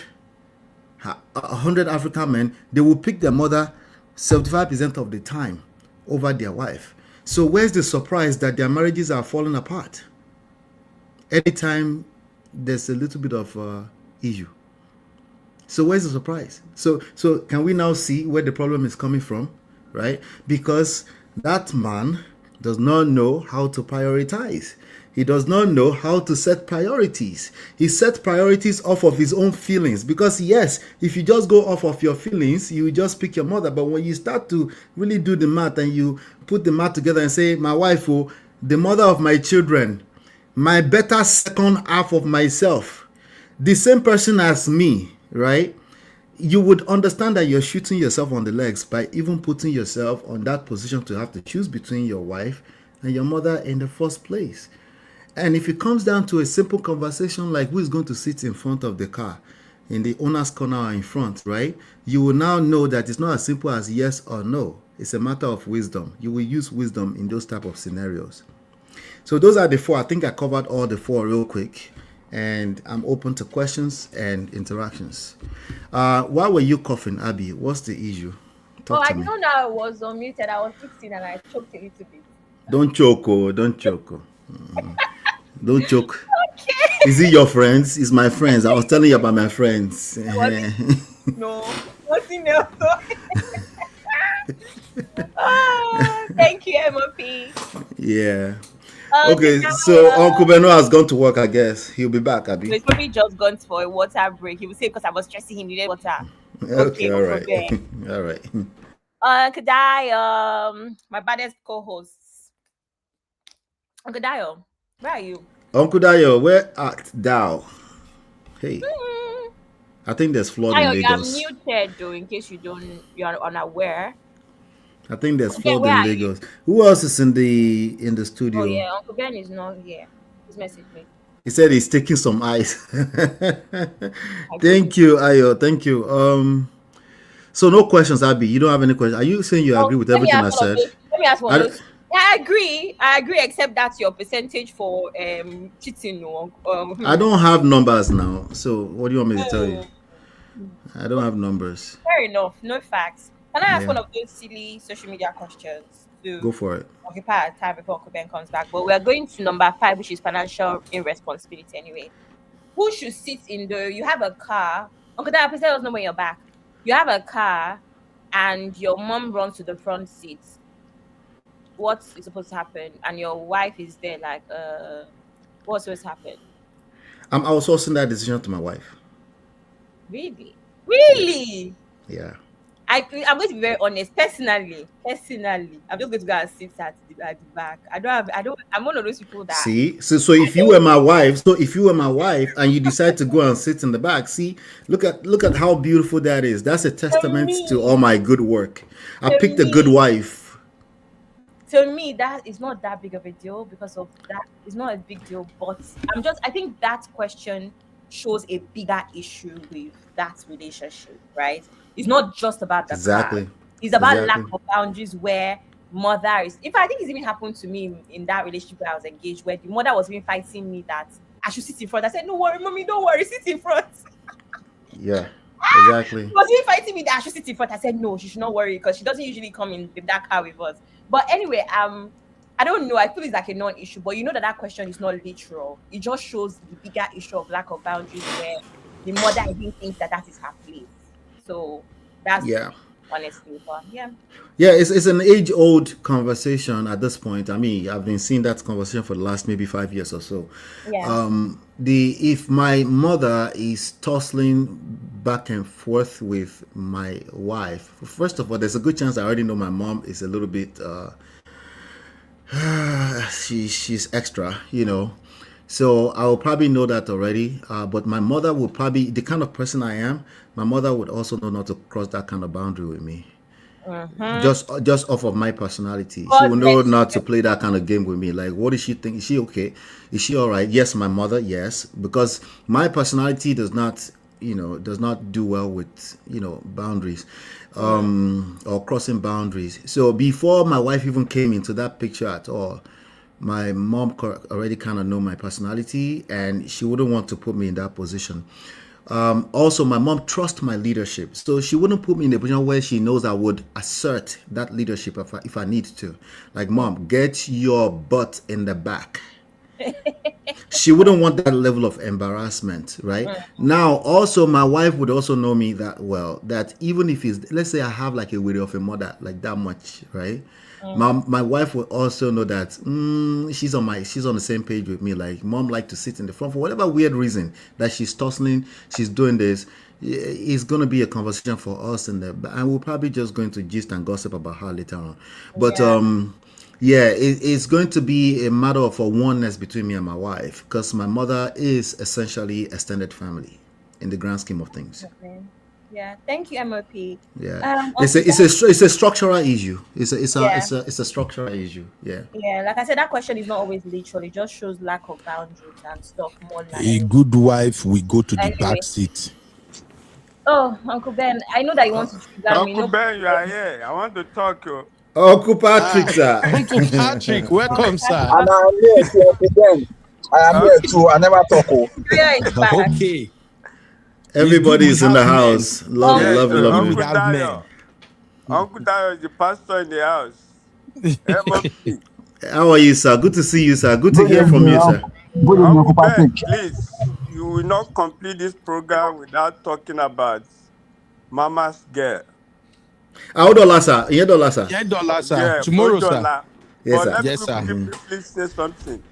Speaker 11: African men, they will pick their mother 75% of the time over their wife. So where's the surprise that their marriages are falling apart? Anytime there's a little bit of issue. So where's the surprise? So can we now see where the problem is coming from, right? Because that man does not know how to prioritize. He does not know how to set priorities. He sets priorities off of his own feelings. Because yes, if you just go off of your feelings, you just pick your mother. But when you start to really do the math and you put the math together and say, my wife, the mother of my children, my better second half of myself, the same person as me, right? You would understand that you're shooting yourself on the legs by even putting yourself on that position to have to choose between your wife and your mother in the first place. And if it comes down to a simple conversation like who is going to sit in front of the car, in the owner's corner or in front, right? You will now know that it's not as simple as yes or no. It's a matter of wisdom. You will use wisdom in those type of scenarios. So those are the 4. I think I covered all the 4 real quick. And I'm open to questions and interactions. Why were you coughing, Abby? What's the issue?
Speaker 14: I didn't know I was unmuted. I was fixing and I choked a little bit.
Speaker 11: Don't choke, don't choke. Don't choke. Okay. Is it your friends? It's my friends. I was telling you about my friends.
Speaker 14: No, nothing else. Thank you, MOP.
Speaker 11: Yeah. Okay, so Uncle Beno has gone to work, I guess. He'll be back, Abby.
Speaker 8: So he's probably just gone for a water break. He will say because I was stressing him, he needed water.
Speaker 11: Okay, all right. All right.
Speaker 8: Uncle Dio, my baddest co-hosts. Uncle Dio, where are you?
Speaker 11: Uncle Dio, where art thou? Hey, I think there's flood in
Speaker 8: Ayo, you are
Speaker 11: Lagos.
Speaker 8: muted though, in case you are unaware.
Speaker 11: I think there's
Speaker 8: Okay,
Speaker 11: flood
Speaker 8: where
Speaker 11: in
Speaker 8: are you?
Speaker 11: Lagos. Who else is in the
Speaker 8: Oh
Speaker 11: studio?
Speaker 8: yeah, Uncle Ben is not here. Just message me.
Speaker 11: He said he's taking some ice.
Speaker 8: I
Speaker 11: Thank
Speaker 8: couldn't.
Speaker 11: you, Ayo. Thank you. So no questions, Abby. You don't have any questions. Are you saying you
Speaker 8: Oh,
Speaker 11: agree with
Speaker 8: let me
Speaker 11: everything
Speaker 8: ask
Speaker 11: I
Speaker 8: one of
Speaker 11: said?
Speaker 8: those. Let me ask one
Speaker 11: I,
Speaker 8: of those. Yeah, I agree. I agree, except that's your percentage for cheating. No,
Speaker 11: I don't have numbers now. So what do you want me to tell you? I don't have numbers.
Speaker 8: fair enough. No facts. Can I ask
Speaker 11: Yeah,
Speaker 8: one of those silly social media questions to
Speaker 11: go for it.
Speaker 8: occupy our time before Uncle Ben comes back? But we are going to number 5, which is financial irresponsibility. Anyway, who should sit in the? You have a car. Uncle Dan, please let us know when you're back. You have a car, and your mom runs to the front seat. What is supposed to happen? And your wife is there, like, what's supposed to happen?
Speaker 11: I'm outsourcing that decision to my wife.
Speaker 8: Really?
Speaker 11: Yes.
Speaker 8: Really?
Speaker 11: Yeah.
Speaker 8: I'm going to be very honest. Personally, I'm just going to go and sit at the back. I'm one of those people that
Speaker 11: See, so if you were my wife, and you decide to go and sit in the back, see, look at how beautiful that is. That's a
Speaker 8: to
Speaker 11: testament to all
Speaker 8: me,
Speaker 11: my good work. I
Speaker 8: to
Speaker 11: picked a good
Speaker 8: me,
Speaker 11: wife.
Speaker 8: to me, that is not that big of a deal because of that. It's not a big deal, but I think that question shows a bigger issue with that relationship, right? It's not just about the car.
Speaker 11: Exactly.
Speaker 8: It's about lack
Speaker 11: Exactly.
Speaker 8: of boundaries where mother is. In fact, I think it's even happened to me in that relationship where I was engaged, where the mother was even fighting me that I should sit in front. I said, "No worry, mommy, don't worry, sit in front."
Speaker 11: Yeah. Exactly.
Speaker 8: She was even fighting me that I should sit in front. I said, "No, she should not worry because she doesn't usually come in that car with us." But anyway, I don't know. I feel it's like a non-issue, but you know that question is not literal. It just shows the bigger issue of lack of boundaries where the mother even thinks that is her place. So that's
Speaker 11: Yeah.
Speaker 8: honestly, but yeah.
Speaker 11: Yeah, it's an age-old conversation at this point. I mean, I've been seeing that conversation for the last maybe 5 years or so.
Speaker 8: Yeah.
Speaker 11: The if my mother is tussling back and forth with my wife, first of all, there's a good chance I already know my mom is a little bit she's extra, So I'll probably know that already. But my mother would probably, the kind of person I am, my mother would also know not to cross that kind of boundary with me. Just off of my personality, she will
Speaker 8: God
Speaker 11: know
Speaker 8: bless
Speaker 11: not
Speaker 8: you.
Speaker 11: to play that kind of game with me. Like, what does she think? Is she okay? Is she all right? Yes, my mother, yes, because my personality does not do well with boundaries, or crossing boundaries. So before my wife even came into that picture at all, my mom already kind of know my personality, and she wouldn't want to put me in that position. Also, my mom trusts my leadership, so she wouldn't put me in a position where she knows I would assert that leadership if I need to. Like, mom, get your butt in the back. She wouldn't want that level of embarrassment, right? Now, also, my wife would also know me that well, that even if it's, let's say I have like a widow of a mother, like that much, right? My wife will also know that she's on the same page with me. Like, mom like to sit in the front for whatever weird reason that she's tussling, she's doing this. It's gonna be a conversation for us, and we're probably just going to gist and gossip about her later on. But yeah, it's going to be a matter of a oneness between me and my wife, because my mother is essentially extended family in the grand scheme of things.
Speaker 8: Okay. Yeah. Thank you, MOP.
Speaker 11: Yeah, it's
Speaker 8: Also,
Speaker 11: a structural issue. It's
Speaker 8: yeah.
Speaker 11: a structural issue. Yeah.
Speaker 8: Yeah, like I said, that question is not always literal. It just shows lack of boundaries and stuff more than
Speaker 3: A
Speaker 8: anything.
Speaker 3: good wife will go to the
Speaker 8: Anyway.
Speaker 3: back seat.
Speaker 8: Oh, Uncle Ben, I know that you want to trigger me.
Speaker 15: Uncle
Speaker 8: No
Speaker 15: Ben, you are
Speaker 8: problem.
Speaker 15: here. I want to talk.
Speaker 11: Uncle Patrick, sir.
Speaker 3: Uncle Patrick, welcome, sir.
Speaker 13: And I am here to represent. I am here too. I never talk.
Speaker 8: Yeah, it's back.
Speaker 3: Okay.
Speaker 11: Everybody
Speaker 3: It's
Speaker 11: is
Speaker 3: good
Speaker 11: in
Speaker 3: we
Speaker 11: the
Speaker 3: have men.
Speaker 11: house. Love you,
Speaker 15: Yes,
Speaker 11: love you,
Speaker 3: It's
Speaker 11: love
Speaker 3: good
Speaker 11: you.
Speaker 3: we
Speaker 15: Uncle
Speaker 3: have men.
Speaker 15: Dayo. Uncle Dayo is the pastor in the house. MOP.
Speaker 11: How are you, sir? Good to see you, sir. Good to
Speaker 13: Good
Speaker 11: hear from
Speaker 13: evening,
Speaker 11: you, sir.
Speaker 13: good evening,
Speaker 15: Uncle
Speaker 13: Uncle
Speaker 15: Ben,
Speaker 13: Patrick.
Speaker 15: please, you will not complete this program without talking about Mama's girl.
Speaker 11: How do sir? Yeah, dollar, sir.
Speaker 3: $10, sir.
Speaker 15: Yeah,
Speaker 3: Tomorrow, sir.
Speaker 15: Ojola.
Speaker 11: Yes,
Speaker 15: But
Speaker 11: sir.
Speaker 15: let me
Speaker 3: Yes, sir.
Speaker 15: briefly say something.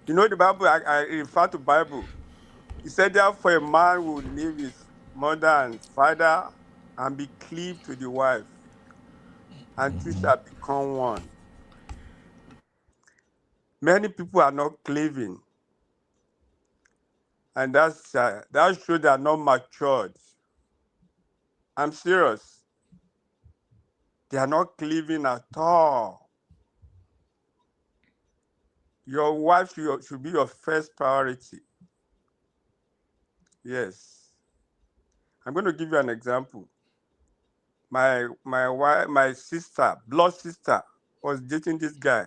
Speaker 15: You know the Bible, I refer to Bible. He said, therefore, a man will leave his mother and father and be cleaved to the wife, and two shall become one. Many people are not cleaving. And that shows they are not matured. I'm serious. They are not cleaving at all. Your wife should be your first priority. Yes. I'm going to give you an example. My wife, my sister, blood sister, was dating this guy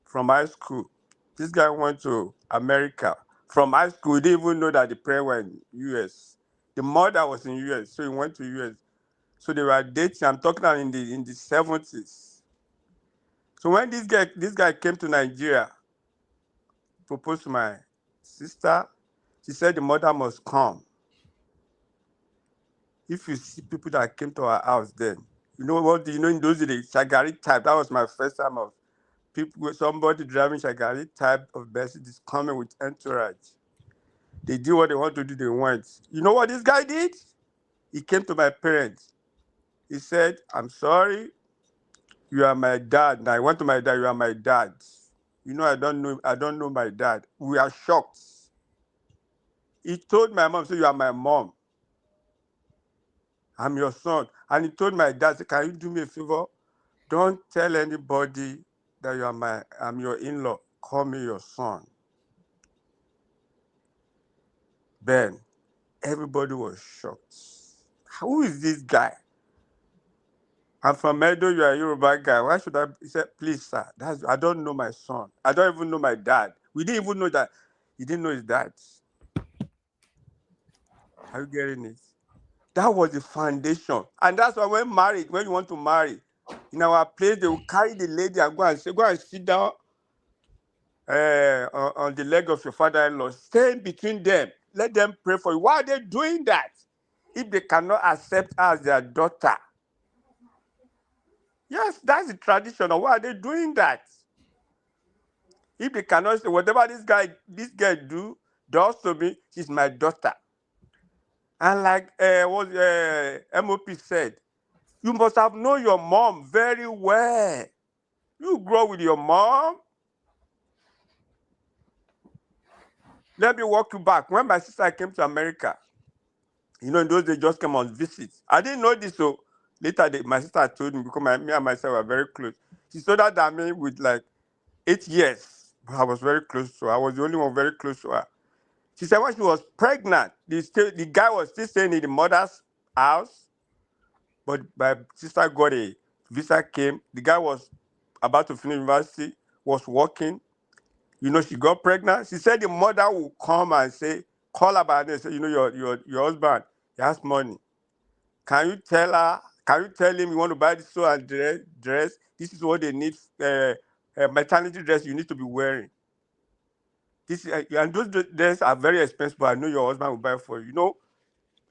Speaker 15: from high school. This guy went to America. From high school, he didn't even know that the parents were in US. The mother was in US, so he went to US. So they were dating. I'm talking about in the 70s. So when this guy came to Nigeria, proposed to my sister, she said the mother must come. If you see people that came to our house then, you know what? You know in those days, Shagari type. That was my first time of people. Somebody driving Shagari type of Mercedes coming with entourage. They did what they want to do. They went. You know what this guy did? He came to my parents. He said, "I'm sorry. You are my dad." Now I went to my dad. You are my dad. You know I don't know my dad. We are shocked. He told my mom, "So you are my mom. I'm your son." And he told my dad, "Say, can you do me a favor? Don't tell anybody that I'm your in-law. Call me your son." Then everybody was shocked. Who is this guy? I'm from Edo, you are a Yoruba guy. Why should I? He said, "Please, sir, I don't know my son. I don't even know my dad." We didn't even know that he didn't know his dad. Are you getting it? That was the foundation. And that's why when you want to marry, in our place, they will carry the lady and go and sit down on the leg of your father-in-law. Stay in between them. Let them pray for you. Why are they doing that? If they cannot accept her as their daughter. Yes, that's the tradition. Why are they doing that? If they cannot say, whatever this girl does to me, she's my daughter. And like what MOP said, you must have known your mom very well. You grow with your mom. Let me walk you back. When my sister came to America, in those days just came on visit. I didn't know this, so later my sister told me, because me and myself were very close. She's older than me with like 8 years. But I was very close to her. I was the only one very close to her. She said when she was pregnant, the guy was still staying in the mother's house, but my sister got a visa came. The guy was about to finish university, was working. She got pregnant. She said the mother will come and say, call her by name, say, your husband, he has money. Can you tell him you want to buy this so and dress? This is what they need, maternity dress you need to be wearing. And those dresses are very expensive, but I know your husband will buy for you.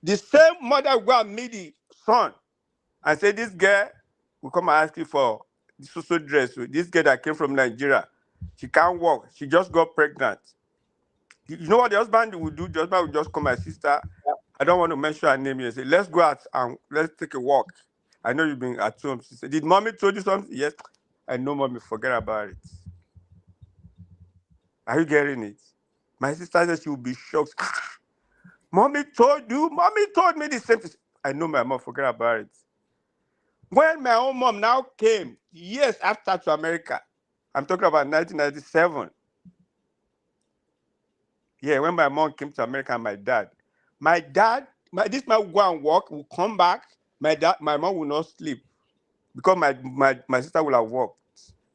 Speaker 15: The same mother will go and meet the son and say, this girl will come and ask you for this social dress. This girl that came from Nigeria, she can't walk. She just got pregnant. You know what the husband will do? The husband will just call my sister. I don't want to mention her name here. Say, let's go out and let's take a walk. I know you've been at home. She said, did mommy told you something? Yes. I know, mommy. Forget about it. Are you getting it? My sister said she will be shocked. Mommy told you? Mommy told me the same thing. I know my mom. Forget about it. When my own mom now came years after to America, I'm talking about 1997. Yeah, when my mom came to America and this man will go and work, will come back. My mom will not sleep because my sister will have worked,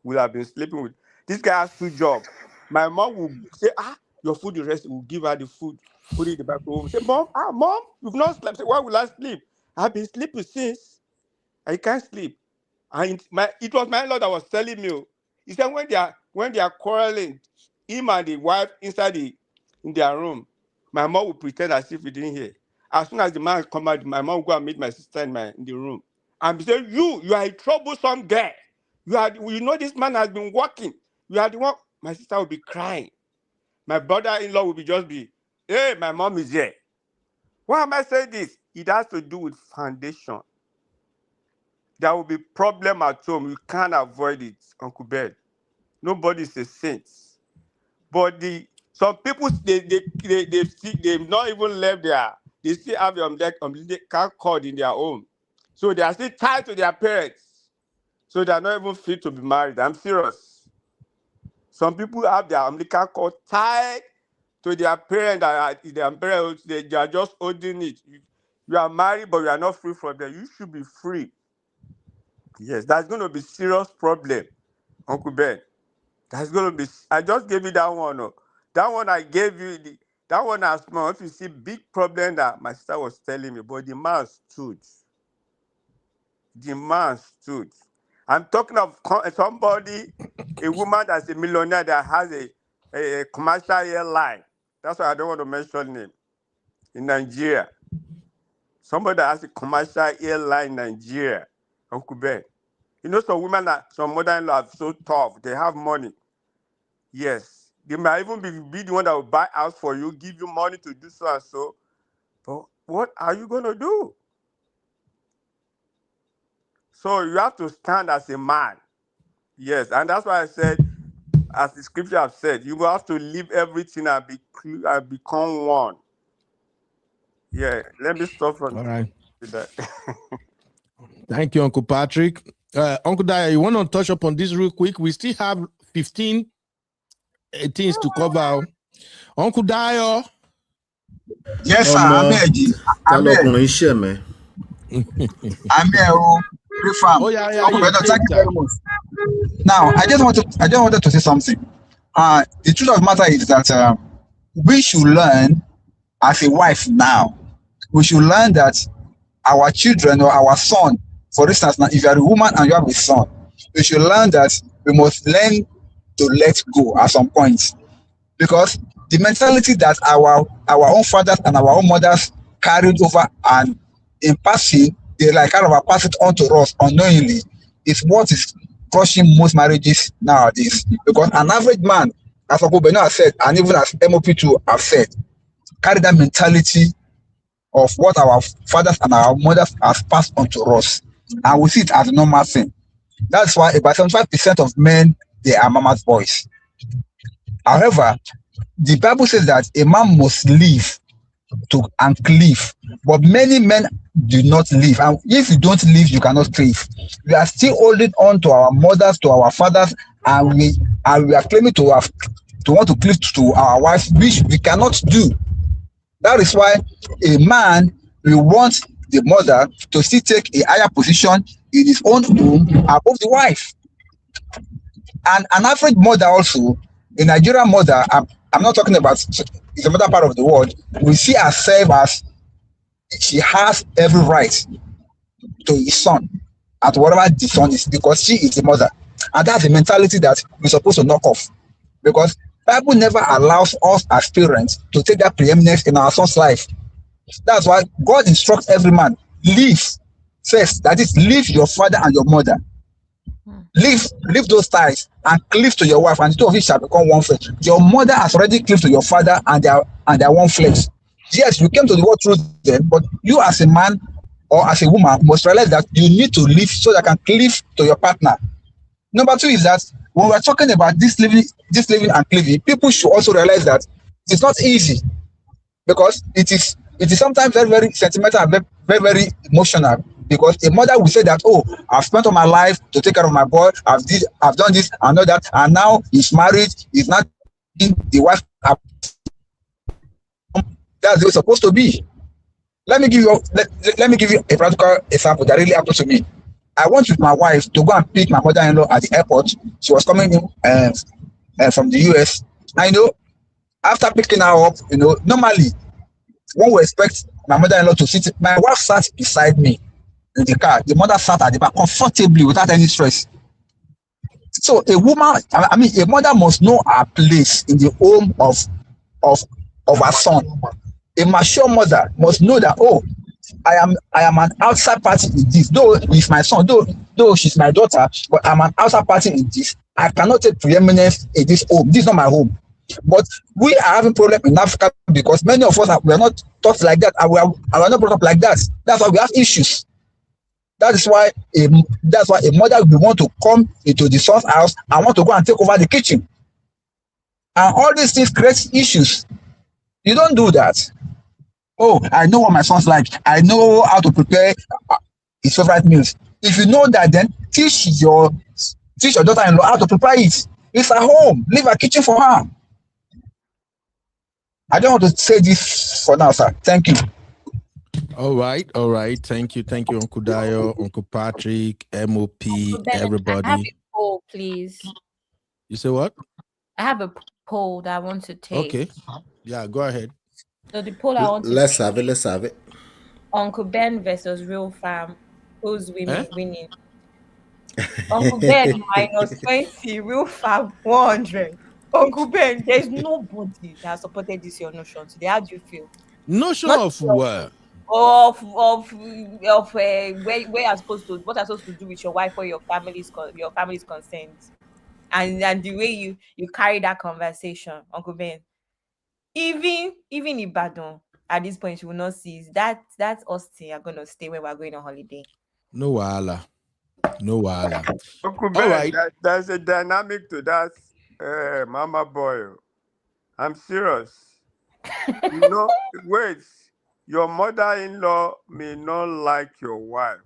Speaker 15: will have been sleeping with. This guy has 2 jobs. My mom will say, your food is ready. We'll give her the food, put it in the back room. Say, mom, you've not slept. Say, why will I sleep? I've been sleeping since. I can't sleep. And it was my in-law that was telling me. He said when they are quarreling, him and the wife in their room, my mom will pretend as if he didn't hear. As soon as the man come out, my mom will go and meet my sister in the room. And say, you are a troublesome guy. You know this man has been working. You are the one. My sister will be crying. My brother-in-law will be, hey, my mom is here. Why am I saying this? It has to do with foundation. There will be problem at home. You can't avoid it, Uncle Ben. Nobody is a saint. But the Some people they've not even left there. They still have the umbilical cord in their home, so they are still tied to their parents. So they are not even fit to be married. I'm serious. Some people have their umbilical cord tied to their parents. They are just holding it. You are married, but you are not free from them. You should be free. Yes, that's going to be serious problem, Uncle Ben. That's going to be. I just gave you that one. Oh. That one I gave you. That one as small. If you see big problem that my sister was telling me, but the man stood. The man stood. I'm talking of somebody, a woman that's a millionaire that has a commercial airline. That's why I don't want to mention name. In Nigeria. Somebody that has a commercial airline in Nigeria. Uncle Ben. You know, some women, some mother-in-law are so tough. They have money. Yes. They might even be the one that will buy house for you, give you money to do so and so. But what are you going to do? So you have to stand as a man. Yes. And that's why I said, as the scripture have said, you will have to leave everything and become one. Yeah. Let me stop from
Speaker 3: All right.
Speaker 15: that.
Speaker 3: Thank you, Uncle Patrick. Uncle Daya, you want to touch upon this real quick? We still have 15 things to cover. Uncle Daya.
Speaker 13: Yes, sir. I'm here. I'm here. I'm here.
Speaker 3: Oh, yeah.
Speaker 13: Thank you very much. Now, I just wanted to say something. The truth of the matter is that we should learn as a wife now. We should learn that our children or our son, for instance, now if you are a woman and you have a son, we should learn that we must learn to let go at some point, because the mentality that our own fathers and our own mothers carried over and in passing, they like kind of pass it on to us unknowingly, is what is crushing most marriages nowadays. Because an average man, as Uncle Beno has said, and even as MOP2 have said, carry that mentality of what our fathers and our mothers have passed on to us, and we see it as a normal thing. That's why about 75% of men, they are mama's boys. However, the Bible says that a man must live and cleave, but many men do not live, and if you don't live, you cannot cleave. We are still holding on to our mothers, to our fathers, and we are claiming to want to cleave to our wives, which we cannot do. That is why a man will want the mother to still take a higher position in his own home above the wife. And an average mother also, a Nigerian mother, I'm not talking about it's another part of the world, we see herself as she has every right to his son and to whatever the son is, because she is the mother. And that's the mentality that we're supposed to knock off. Because Bible never allows us as parents to take that preeminence in our son's life. That's why God instructs every man, leave first. That is, leave your father and your mother. Leave those ties and cleave to your wife, and the two of you shall become one flesh. Your mother has already cleaved to your father, and they are one flesh. Yes, you came to the world through them, but you as a man or as a woman must realize that you need to live so that you can cleave to your partner. Number two is that when we're talking about this living and cleaving, people should also realize that it's not easy, because it is sometimes very, very sentimental and very, very emotional. Because a mother will say that, oh, I've spent all my life to take care of my boy, I've done this, I know that, and now he's married, he's not the wife. That's what it's supposed to be. Let me give you a practical example that really happened to me. I went with my wife to go and pick my mother-in-law at the airport. She was coming in from the US. And after picking her up, normally one would expect my mother-in-law to sit. My wife sat beside me in the car. The mother sat at the back comfortably without any stress. So a mother must know her place in the home of her son. A mature mother must know that, oh, I am an outside party in this. Though he's my son, though she's my daughter, but I'm an outside party in this. I cannot take preeminence in this home. This is not my home. But we are having problem in Africa because many of us we are not taught like that, and we are not brought up like that. That's why we have issues. That is why a mother will want to come into the son's house and want to go and take over the kitchen. And all these things create issues. You don't do that. Oh, I know what my son's like. I know how to prepare his favorite meals. If you know that, then teach your daughter-in-law how to prepare it. It's at home. Leave a kitchen for her. I don't want to say this for now, sir. Thank you.
Speaker 3: All right. Thank you, Uncle Dio, Uncle Patrick, MOP, everybody.
Speaker 8: I have a poll, please.
Speaker 3: You say what?
Speaker 8: I have a poll that I want to take.
Speaker 3: Okay. Yeah, go ahead.
Speaker 8: So the poll I want to
Speaker 11: Let's
Speaker 8: take,
Speaker 11: have it.
Speaker 8: Uncle Ben versus Real Fam. Who's winning? Uncle Ben minus 20, Real Fam 100. Uncle Ben, there's nobody that supported this your notion today. How do you feel?
Speaker 3: Notion of what?
Speaker 8: Of where you're supposed to, what you're supposed to do with your wife or your family's consent, and the way you carry that conversation, Uncle Ben. Even Ibadan at this point, you will not see that Austin are gonna stay when we're going on holiday.
Speaker 3: No wahala.
Speaker 15: Uncle Ben,
Speaker 3: All right.
Speaker 15: There's a dynamic to that, mama boy. I'm serious. Wait. Your mother-in-law may not like your wife.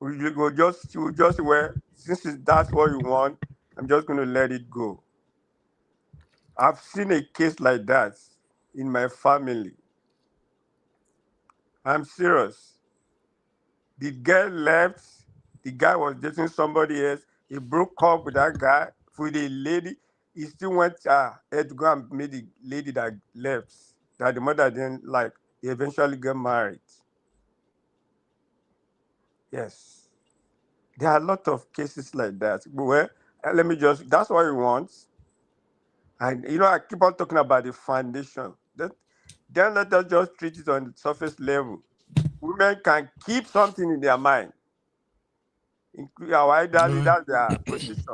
Speaker 15: You just since that's what you want, I'm just going to let it go. I've seen a case like that in my family. I'm serious. The girl left. The guy was dating somebody else. He broke up with that guy. With a lady, he still went ahead to go and meet the lady that left, that the mother didn't like. They eventually get married. Yes. There are a lot of cases like that. Well, that's what we want. And, I keep on talking about the foundation. Then let us just treat it on the surface level. Women can keep something in their mind. Including our elderly, that's their position.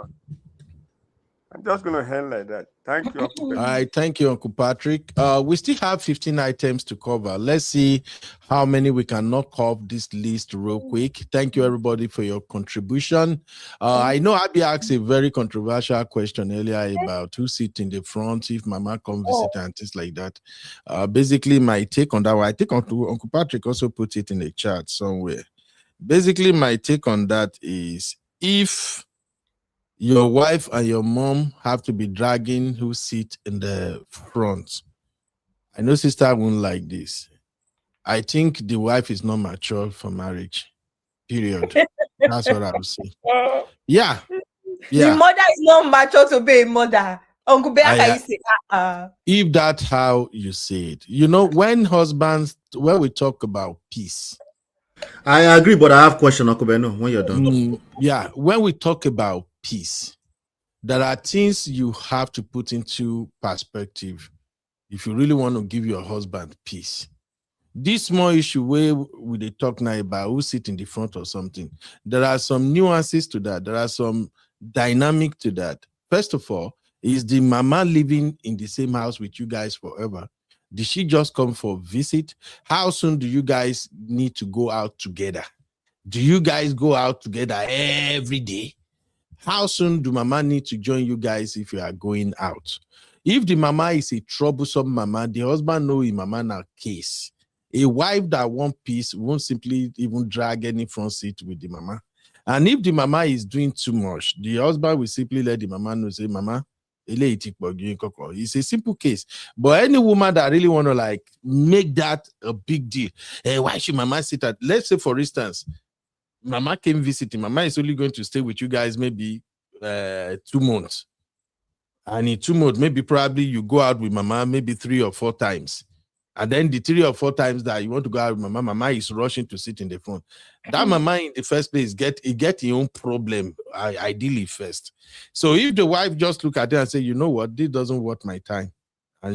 Speaker 15: I'm just going to end like that. Thank you, Uncle Ben.
Speaker 3: All right, thank you, Uncle Patrick. We still have 15 items to cover. Let's see how many we can knock off this list real quick. Thank you, everybody, for your contribution. I know Abby asked a very controversial question earlier about who sits in the front if Mama comes visit and things like that. Basically, my take on that one, I think Uncle Patrick also put it in the chat somewhere. Basically, my take on that is if your wife and your mom have to be dragging who sit in the front. I know sister won't like this. I think the wife is not mature for marriage. Period. That's what I would say. Yeah.
Speaker 8: The mother is not mature to be a mother. Uncle Ben, can you say
Speaker 3: if that's how you say it. When we talk about peace.
Speaker 11: I agree, but I have a question, Uncle Beno, when you're done.
Speaker 3: When we talk about peace, there are things you have to put into perspective if you really want to give your husband peace. This small issue where we talk now about who sit in the front or something, there are some nuances to that. There are some dynamic to that. First of all, is the mama living in the same house with you guys forever? Did she just come for a visit? How soon do you guys need to go out together? Do you guys go out together every day? How soon do mama need to join you guys if you are going out? If the mama is a troublesome mama, the husband knows his mama in a case. A wife that wants peace won't simply even drag any front seat with the mama. And if the mama is doing too much, the husband will simply let the mama know, say, Mama, it's a simple case. But any woman that really want to make that a big deal, why should mama sit at, let's say for instance, mama came visiting, mama is only going to stay with you guys maybe 2 months. And in 2 months, maybe probably you go out with mama maybe 3 or 4 times. And then the 3 or 4 times that you want to go out with mama is rushing to sit in the front. That mama in the first place get your own problem, ideally first. So if the wife just look at it and say, you know what, this doesn't worth my time, and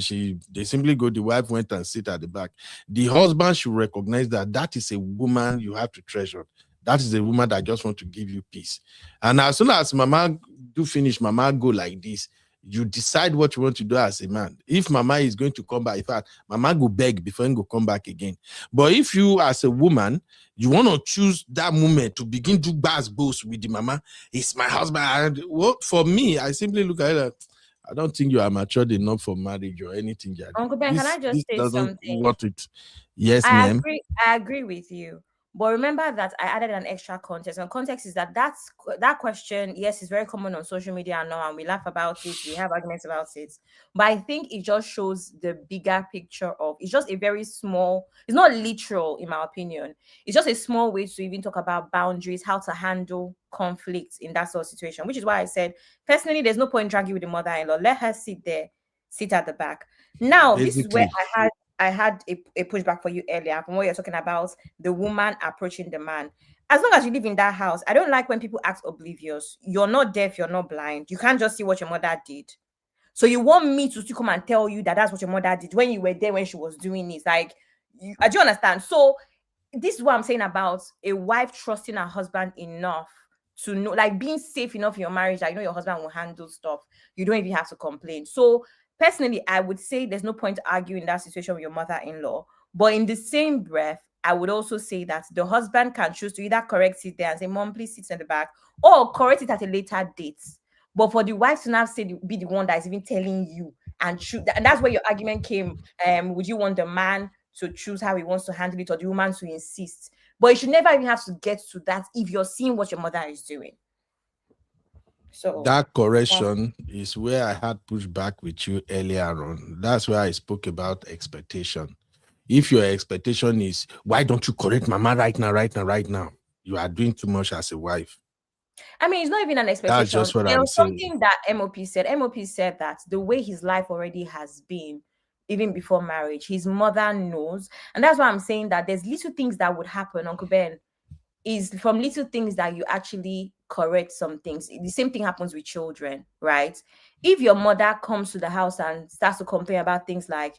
Speaker 3: they simply go, the wife went and sit at the back. The husband should recognize that is a woman you have to treasure. That is a woman that just want to give you peace. And as soon as mama do finish, mama go like this, you decide what you want to do as a man. If mama is going to come back, in fact, mama go beg before you go come back again. But if you as a woman, you want to choose that moment to begin to boast with the mama, it's my husband. Well, for me, I simply look at it like, I don't think you are matured enough for marriage or anything, Jade.
Speaker 8: Uncle Ben, can I just
Speaker 3: This
Speaker 8: say
Speaker 3: doesn't
Speaker 8: something?
Speaker 3: want it. Yes,
Speaker 8: I
Speaker 3: ma'am.
Speaker 8: agree with you. But remember that I added an extra context. And context is that that question, yes, is very common on social media now, and we laugh about it, we have arguments about it. But I think it just shows the bigger picture of it's just a very small, it's not literal, in my opinion. It's just a small way to even talk about boundaries, how to handle conflict in that sort of situation, which is why I said personally, there's no point dragging with the mother-in-law. Let her sit there, sit at the back. Now, this is where
Speaker 3: Basically.
Speaker 8: I had a pushback for you earlier from what you're talking about, the woman approaching the man. As long as you live in that house, I don't like when people act oblivious. You're not deaf, you're not blind. You can't just see what your mother did. So you want me to still come and tell you that that's what your mother did when you were there when she was doing it? Like, I do understand. So this is what I'm saying about a wife trusting her husband enough to know, like being safe enough in your marriage that you know your husband will handle stuff. You don't even have to complain. So personally, I would say there's no point arguing that situation with your mother-in-law. But in the same breath, I would also say that the husband can choose to either correct it there and say, Mom, please sit in the back, or correct it at a later date. But for the wife to now be the one that is even telling you and choose, and that's where your argument came. Would you want the man to choose how he wants to handle it or the woman to insist? But you should never even have to get to that if you're seeing what your mother is doing. So
Speaker 3: that correction is where I had pushback with you earlier on. That's where I spoke about expectation. If your expectation is, why don't you correct mama right now? You are doing too much as a wife.
Speaker 8: I mean, it's not even an expectation.
Speaker 3: That's just what
Speaker 8: there
Speaker 3: I'm
Speaker 8: was
Speaker 3: saying.
Speaker 8: something that MOP said. MOP said that the way his life already has been, even before marriage, his mother knows. And that's why I'm saying that there's little things that would happen, Uncle Ben, is from little things that you actually correct some things. The same thing happens with children, right? If your mother comes to the house and starts to complain about things like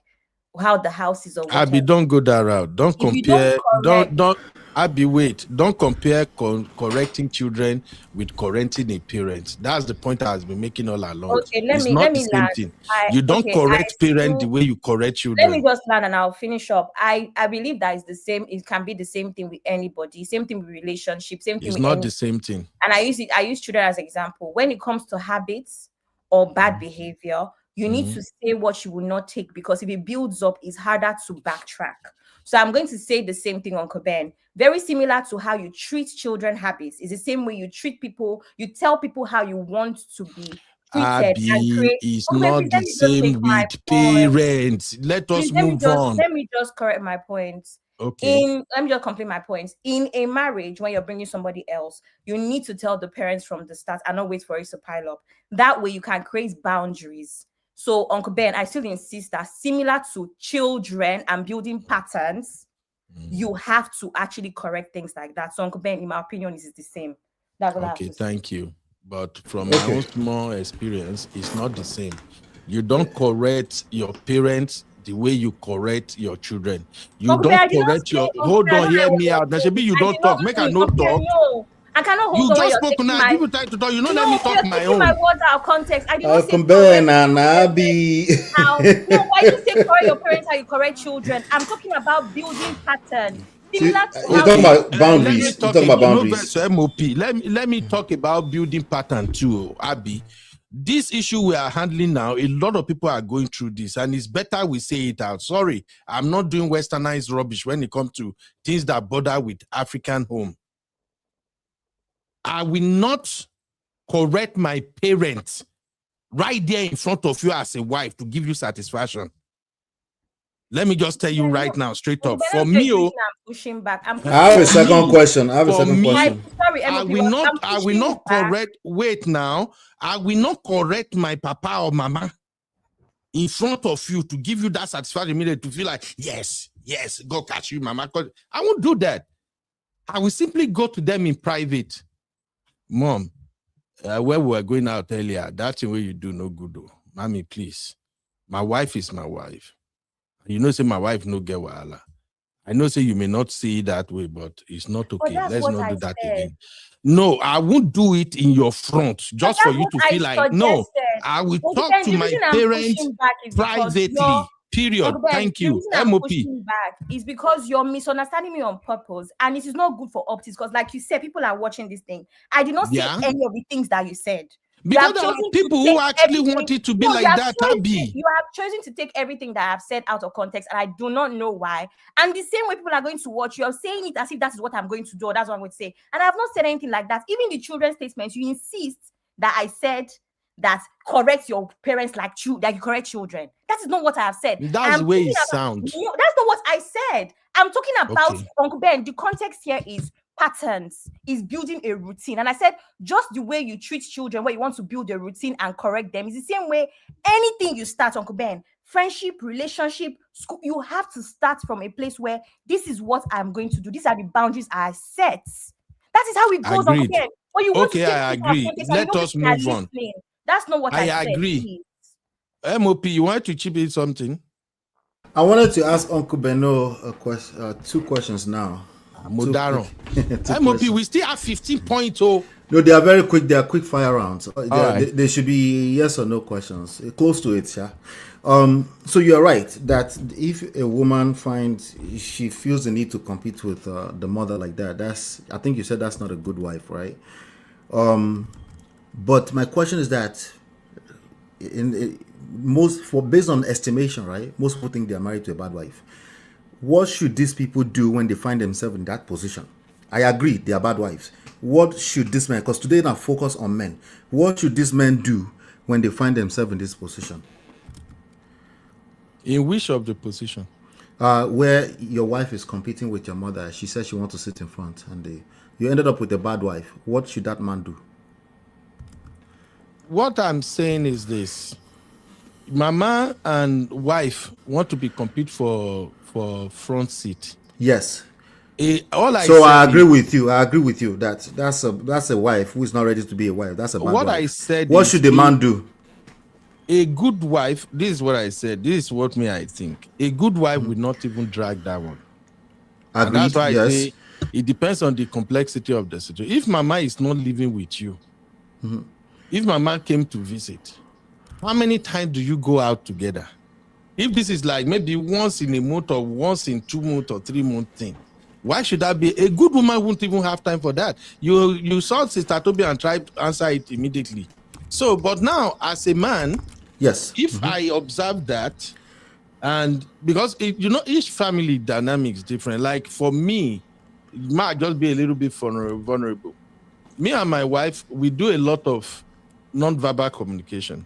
Speaker 8: how the house is or whatever,
Speaker 3: Abby, don't go that route. Don't compare. Don't Abby, wait. Don't compare correcting children with correcting a parent. That's the point I has been making all along.
Speaker 8: Okay, let
Speaker 3: it's
Speaker 8: me
Speaker 3: not the
Speaker 8: land.
Speaker 3: same thing. You don't correct parent the way you correct children.
Speaker 8: Let me just land and I'll finish up. I believe that is the same. It can be the same thing with anybody. Same thing with relationships. Same thing.
Speaker 3: It's
Speaker 8: with
Speaker 3: not the same thing.
Speaker 8: And I use children as example. When it comes to habits or bad behavior, you need to say what you will not take, because if it builds up, it's harder to backtrack. So I'm going to say the same thing, Uncle Ben. Very similar to how you treat children habits. It's the same way you treat people. You tell people how you want to be treated.
Speaker 3: Abby is not the same with parents. Let us move on.
Speaker 8: Let me just correct my point.
Speaker 3: Okay.
Speaker 8: Let me just complete my point. In a marriage, when you're bringing somebody else, you need to tell the parents from the start and not wait for it to pile up. That way you can create boundaries. So, Uncle Ben, I still insist that similar to children and building patterns, you have to actually correct things like that. So, Uncle Ben, in my opinion, is the same. That's what I have to say.
Speaker 3: Thank you. But from my own small experience, it's not the same. You don't correct your parents the way you correct your children. You don't correct your. Hold on, hear me out. Now, Shabi, you don't talk. Make I no talk.
Speaker 8: I cannot hold
Speaker 3: you
Speaker 8: on.
Speaker 3: You just spoke now. People try to talk. You don't let me talk my own.
Speaker 8: My words out of context. I did not say
Speaker 11: how.
Speaker 8: No, why you say correct your parents how you correct children? I'm talking about building patterns.
Speaker 11: You're talking about boundaries. You're talking about boundaries.
Speaker 3: MOP. Let me talk about building pattern too, Abby. This issue we are handling now, a lot of people are going through this, and it's better we say it out. Sorry, I'm not doing westernized rubbish when it comes to things that border with African home. I will not correct my parents right there in front of you as a wife to give you satisfaction. Let me just tell you right now, straight up. For me,
Speaker 8: I'm pushing back.
Speaker 11: I have a second question. I
Speaker 3: will not correct. Wait now. I will not correct my papa or mama in front of you to give you that satisfaction immediately to feel like, yes, go catch you, mama. I won't do that. I will simply go to them in private. Mom, where we were going out earlier, that's the way you do no good though. Mommy, please. My wife is my wife. You know, say my wife no get wahala. I know, say you may not see it that way, but it's not okay. Let's not do that again. No, I won't do it in your front just for you to feel like, no, I will talk to my parents privately. Period. Thank you. MOP.
Speaker 8: Is because you're misunderstanding me on purpose, and it is not good for optics. Because, like you said, people are watching this thing. I did not say any of the things that you said.
Speaker 3: Because there are people who actually want it to be like that, Abby.
Speaker 8: You have chosen to take everything that I've said out of context, and I do not know why. And the same way people are going to watch, you're saying it as if that is what I'm going to do, or that's what I'm going to say. And I've not said anything like that. Even the children's statements, you insist that I said that correct your parents like that you correct children. That is not what I have said.
Speaker 3: That's the way it sounds.
Speaker 8: No, that's not what I said. I'm talking about, Uncle Ben, the context here is patterns, is building a routine. And I said, just the way you treat children, where you want to build a routine and correct them, is the same way anything you start, Uncle Ben, friendship, relationship, school, you have to start from a place where this is what I'm going to do. These are the boundaries I set. That is how it goes, Uncle Ben. But you want to
Speaker 3: I agree. Let us move on.
Speaker 8: That's not what I said.
Speaker 3: Agree. MOP, you want to chip in something?
Speaker 11: I wanted to ask Uncle Beno a question, 2 questions now.
Speaker 3: Modaro. MOP, we still have 15.0.
Speaker 11: No, they are very quick. They are quick fire rounds. They should be yes or no questions. Close to it, yeah. So you are right that if a woman finds she feels the need to compete with the mother like that, I think you said that's not a good wife, right? But my question is that based on estimation, right? Most people think they are married to a bad wife. What should these people do when they find themselves in that position? I agree, they are bad wives. What should this man, because today now focus on men, what should these men do when they find themselves in this position?
Speaker 3: In which of the position?
Speaker 11: Where your wife is competing with your mother. She says she wants to sit in front, and you ended up with a bad wife. What should that man do?
Speaker 3: What I'm saying is this. Mama and wife want to be compete for front seat.
Speaker 11: Yes.
Speaker 3: I
Speaker 11: agree with you. I agree with you that that's a wife who is not ready to be a wife. That's a bad wife.
Speaker 3: I said.
Speaker 11: What should the man do?
Speaker 3: A good wife. This is what I said. This is what I think. A good wife will not even drag that one.
Speaker 11: Agreed.
Speaker 3: That's why I say it depends on the complexity of the situation. If Mama is not living with you, if Mama came to visit, how many times do you go out together? If this is like maybe once in a month or once in 2 months or 3 month thing, why should that be? A good woman won't even have time for that. You saw Sister Toby and tried to answer it immediately. So, but now as a man,
Speaker 11: yes,
Speaker 3: if I observe that, and because each family dynamic is different. Like for me, it might just be a little bit vulnerable. Me and my wife, we do a lot of non-verbal communication.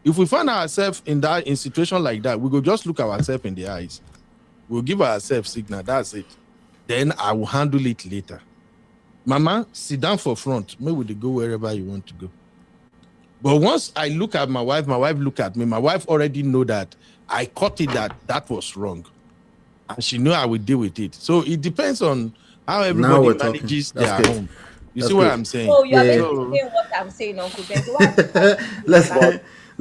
Speaker 3: If we find ourselves in situation like that, we go just look ourselves in the eyes. We'll give ourselves signal. That's it. Then I will handle it later. Mama, sit down for front. Maybe we go wherever you want to go. But once I look at my wife look at me. My wife already know that I caught it that was wrong, and she knew I would deal with it. So it depends on how everybody manages their home. You see what I'm saying?
Speaker 14: So you are basically saying what I'm saying, Uncle Ben.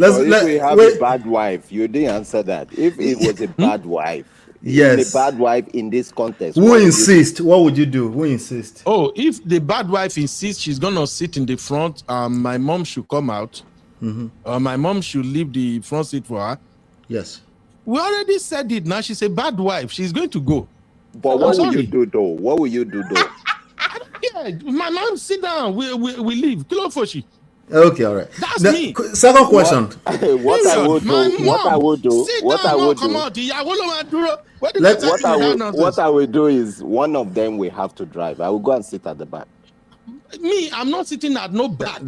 Speaker 10: If we have a bad wife, you didn't answer that. If it was a bad wife,
Speaker 11: yes,
Speaker 10: a bad wife in this context,
Speaker 11: who insists? What would you do? Who insists?
Speaker 3: Oh, if the bad wife insists she's gonna sit in the front, my mom should come out. My mom should leave the front seat for her.
Speaker 11: Yes,
Speaker 3: we already said it. Now she's a bad wife. She's going to go.
Speaker 10: But what will you do though? What will you do though?
Speaker 3: Yeah, my mom, sit down. We leave.
Speaker 11: Okay, all right.
Speaker 3: That's me.
Speaker 11: Second question.
Speaker 10: What I would do. What I will do is one of them will have to drive. I will go and sit at the back.
Speaker 3: Me, I'm not sitting at no back.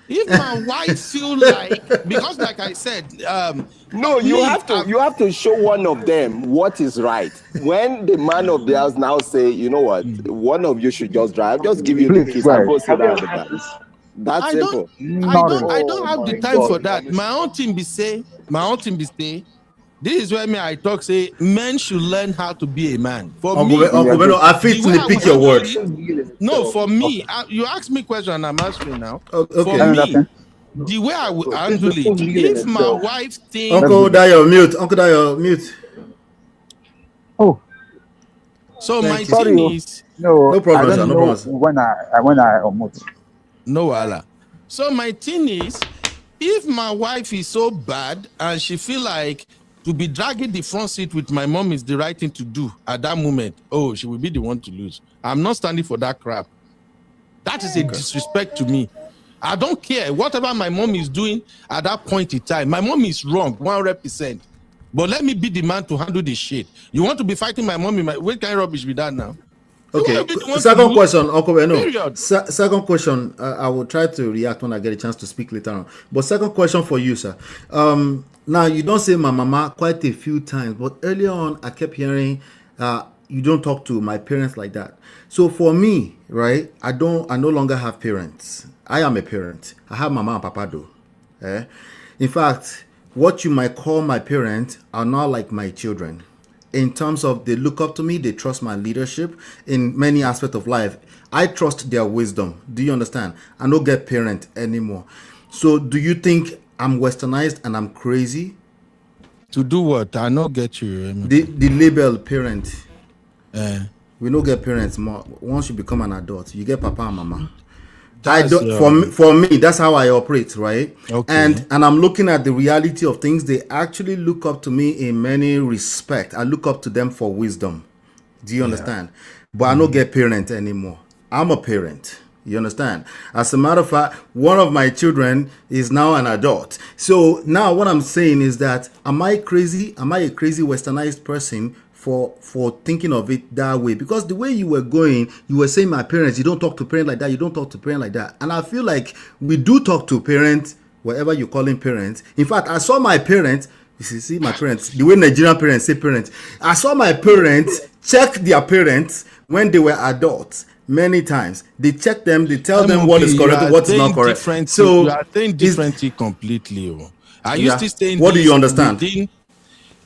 Speaker 3: If my wife feel like, because like I said,
Speaker 10: no, you have to show one of them what is right. When the man of the house now say, you know what, one of you should just drive, just give you the keys and go sit down at the back. That's simple.
Speaker 3: I don't have the time for that. My own team be say, this is where I talk, say, men should learn how to be a man. For me,
Speaker 11: Uncle Beno, I fit to pick your word.
Speaker 3: No, for me, you ask me question and I'm answering now.
Speaker 11: Okay.
Speaker 3: For me, the way I will handle it, if my wife thinks...
Speaker 11: Uncle Dayo, mute.
Speaker 16: Oh.
Speaker 3: So my thing is...
Speaker 11: No problem, sir. No problem.
Speaker 16: When I almost.
Speaker 3: No, Allah. So my thing is, if my wife is so bad and she feel like to be dragging the front seat with my mom is the right thing to do at that moment, she will be the one to lose. I'm not standing for that crap. That is a disrespect to me. I don't care. Whatever my mom is doing at that point in time, my mom is wrong 100%. But let me be the man to handle this shit. You want to be fighting my mom? What kind of rubbish be that now?
Speaker 11: Okay. Second question, Uncle Beno. Second question. I will try to react when I get a chance to speak later on. But second question for you, sir. Now you don't say my mama quite a few times, but earlier on I kept hearing you don't talk to my parents like that. So for me, right, I no longer have parents. I am a parent. I have mama and papa though. In fact, what you might call my parents are not like my children. In terms of they look up to me, they trust my leadership in many aspects of life. I trust their wisdom. Do you understand? I don't get parent anymore. So do you think I'm westernized and I'm crazy?
Speaker 3: To do what? I don't get you.
Speaker 11: The label parent. We don't get parents more. Once you become an adult, you get papa and mama. For me, that's how I operate, right? Okay. And I'm looking at the reality of things. They actually look up to me in many respects. I look up to them for wisdom. Do you understand? But I don't get parent anymore. I'm a parent. You understand? As a matter of fact, one of my children is now an adult. So now what I'm saying is that, am I crazy? Am I a crazy westernized person for thinking of it that way? Because the way you were going, you were saying my parents, you don't talk to parents like that, you don't talk to parents like that. And I feel like we do talk to parents, whatever you're calling parents. In fact, I saw my parents, you see my parents, the way Nigerian parents say parents, I saw my parents check their parents when they were adults. Many times they check them, they tell them what is correct, what is not correct. So
Speaker 3: you are saying differently completely. Are you still saying
Speaker 11: what do you understand?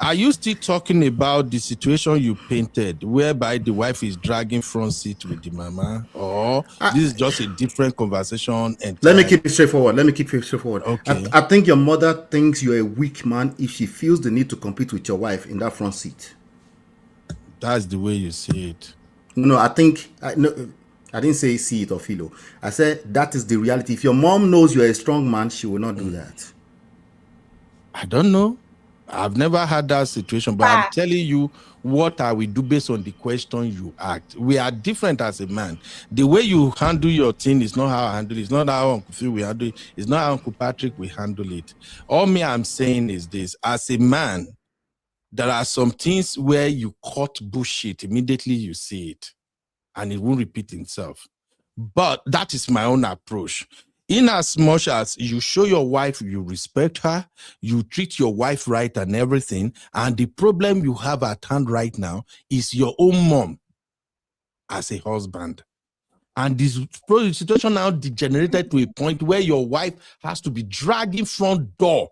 Speaker 3: Are you still talking about the situation you painted, whereby the wife is dragging front seat with the mama, or this is just a different conversation?
Speaker 11: Let me keep it straightforward.
Speaker 3: Okay.
Speaker 11: I think your mother thinks you're a weak man if she feels the need to compete with your wife in that front seat.
Speaker 3: That's the way you see it.
Speaker 11: No, I didn't say see it or feel it. I said that is the reality. If your mom knows you're a strong man, she will not do that.
Speaker 3: I don't know. I've never had that situation, but I'm telling you what I will do based on the question you asked. We are different as a man. The way you handle your thing is not how I handle it. It's not how Uncle Phil will handle it. It's not how Uncle Patrick will handle it. All me I'm saying is this. As a man, there are some things where you cut bullshit, immediately you see it, and it won't repeat itself. But that is my own approach. In as much as you show your wife you respect her, you treat your wife right and everything, and the problem you have at hand right now is your own mom as a husband. And this situation now degenerated to a point where your wife has to be dragging front door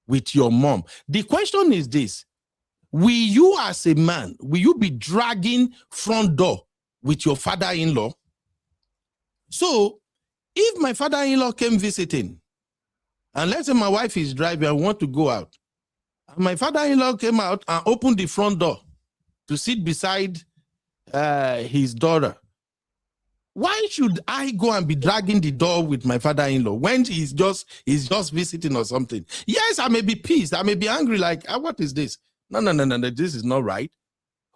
Speaker 3: with your mom. The question is this. Will you as a man, will you be dragging front door with your father-in-law? So, if my father-in-law came visiting, and let's say my wife is driving and want to go out, and my father-in-law came out and opened the front door to sit beside his daughter, why should I go and be dragging the door with my father-in-law when he's just visiting or something? Yes, I may be pissed, I may be angry, like, what is this? No, this is not right.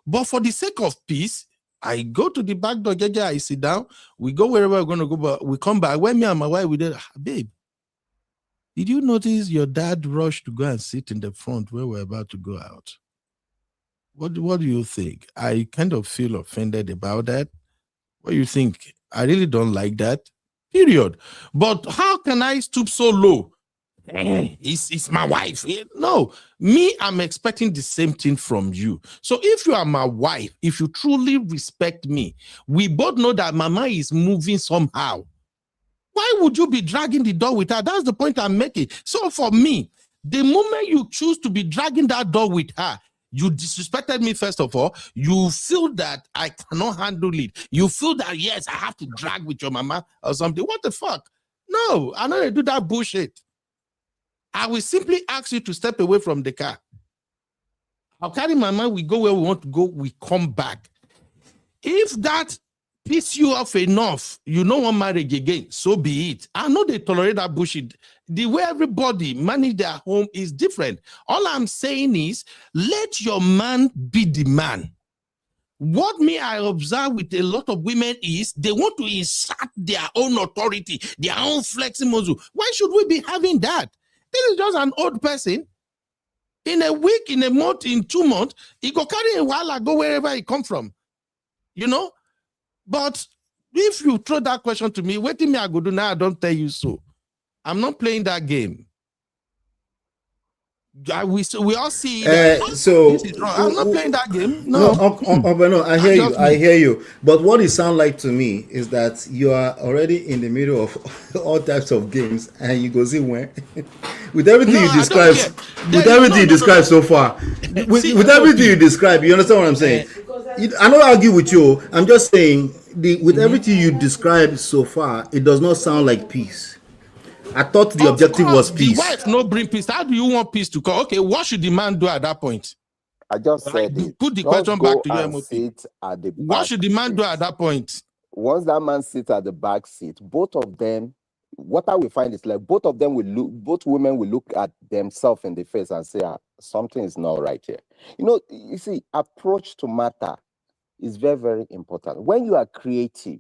Speaker 3: But for the sake of peace, I go to the back door, I sit down, we go wherever we're going to go, but we come back. When me and my wife, we did, babe, did you notice your dad rushed to go and sit in the front where we're about to go out? What do you think? I kind of feel offended about that. What do you think? I really don't like that, period. But how can I stoop so low? It's my wife. No, me, I'm expecting the same thing from you. So if you are my wife, if you truly respect me, we both know that mama is moving somehow. Why would you be dragging the door with her? That's the point I'm making. So for me, the moment you choose to be dragging that door with her, you disrespected me, first of all. You feel that I cannot handle it. You feel that, yes, I have to drag with your mama or something. What the fuck? No, I'm not going to do that bullshit. I will simply ask you to step away from the car. I'll carry my man, we go where we want to go, we come back. If that pisses you off enough, you don't want marriage again, so be it. I know they tolerate that bullshit. The way everybody manage their home is different. All I'm saying is, let your man be the man. What me I observe with a lot of women is they want to insert their own authority, their own flexing muscle. Why should we be having that? This is just an old person. In a week, in a month, in 2 months, he go carry a while and go wherever he come from. You know? But if you throw that question to me, what me I go do now, I don't tell you so. I'm not playing that game. We all see that
Speaker 11: so
Speaker 3: this is wrong. I'm not playing that game.
Speaker 11: No,
Speaker 3: No.
Speaker 11: I hear you. I hear you. But what it sounds like to me is that you are already in the middle of all types of games, and you go see when with everything you describe, so far, with everything you describe, you understand what I'm saying? I don't argue with you. I'm just saying with everything you describe so far, it does not sound like peace. I thought the objective was peace.
Speaker 3: The wife no bring peace. How do you want peace to come? Okay, what should the man do at that point?
Speaker 10: I just said it.
Speaker 3: Put the question back to you,
Speaker 10: sit at the
Speaker 3: what should the man do at that point?
Speaker 10: Once that man sits at the back seat, both of them, what I will find is like both women will look at themselves in the face and say, something is not right here. You see, approach to matter is very, very important. When you are creative,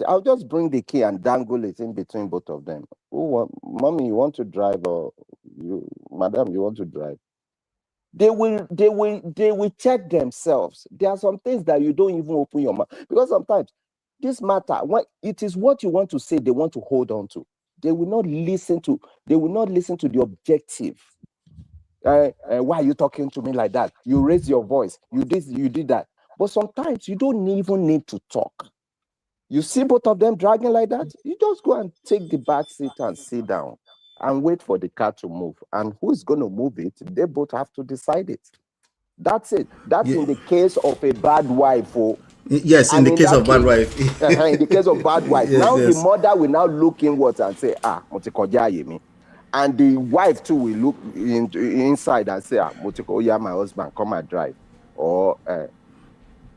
Speaker 10: I'll just bring the key and dangle it in between both of them. Mommy, you want to drive, or madam, you want to drive? They will check themselves. There are some things that you don't even open your mouth, because sometimes this matter, when it is what you want to say, they want to hold on to. They will not listen to the objective. Why are you talking to me like that? You raise your voice. You did that. But sometimes you don't even need to talk. You see both of them dragging like that, you just go and take the back seat and sit down and wait for the car to move. And who is going to move it? They both have to decide it. That's it. That's in the case of a bad wife.
Speaker 11: Yes, in the case of bad wife.
Speaker 10: In the case of bad wife.
Speaker 11: Yes,
Speaker 10: now
Speaker 11: yes.
Speaker 10: The mother will now look inwards and say, and the wife too will look inside and say, my husband, come and drive. Or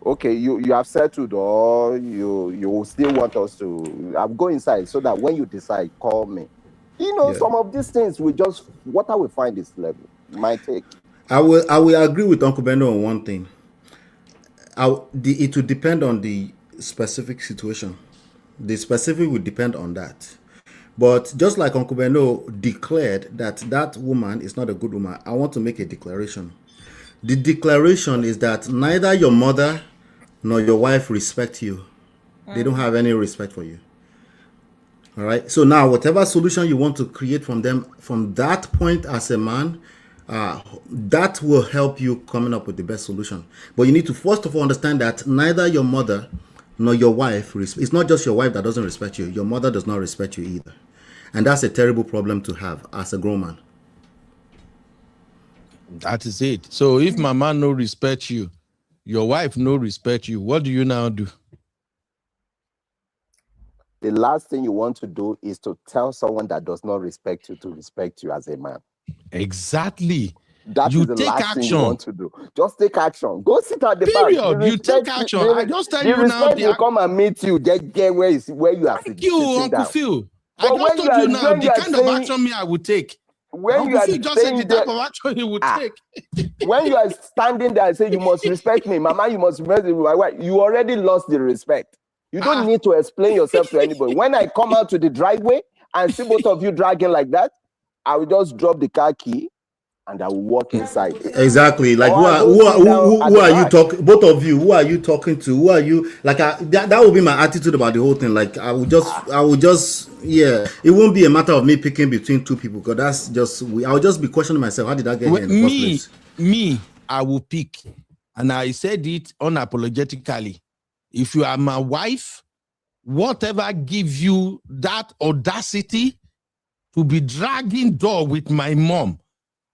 Speaker 10: okay, you have settled, or you still want us to. I'll go inside so that when you decide, call me. Some of these things what I will find is level. My take.
Speaker 11: I will agree with Uncle Beno on one thing. It will depend on the specific situation. The specific will depend on that. But just like Uncle Beno declared that woman is not a good woman, I want to make a declaration. The declaration is that neither your mother nor your wife respect you. They don't have any respect for you. All right. So now, whatever solution you want to create from them, from that point as a man, that will help you coming up with the best solution. But you need to first of all understand that neither your mother nor your wife, it's not just your wife that doesn't respect you. Your mother does not respect you either. And that's a terrible problem to have as a grown man.
Speaker 3: That is it. So if mama no respect you, your wife no respect you, what do you now do?
Speaker 10: The last thing you want to do is to tell someone that does not respect you to respect you as a man.
Speaker 3: Exactly.
Speaker 10: That
Speaker 3: you
Speaker 10: is the
Speaker 3: take
Speaker 10: last
Speaker 3: action.
Speaker 10: Thing you want to do. Just take action. Go sit at the
Speaker 3: Period.
Speaker 10: back.
Speaker 3: You take action. I just tell you now.
Speaker 10: The will come and meet you. Get where you are sitting
Speaker 3: Uncle
Speaker 10: down.
Speaker 3: Phil. I just told you now the kind of action I would take.
Speaker 10: When you are
Speaker 3: just said the type of action you would take.
Speaker 10: When you are standing there and say, you must respect me, mama, you must respect me, my wife, you already lost the respect. You don't need to explain yourself to anybody. When I come out to the driveway and see both of you dragging like that, I will just drop the car key and I will walk inside.
Speaker 11: Exactly. Like who are you talking? Both of you, who are you talking to? Who are you? Like that would be my attitude about the whole thing. Like I would just yeah. It won't be a matter of me picking between two people, because that's just I would just be questioning myself. How did I get here in the first place?
Speaker 3: Me, I will pick, and I said it unapologetically. If you are my wife, whatever gives you that audacity to be dragging dog with my mom,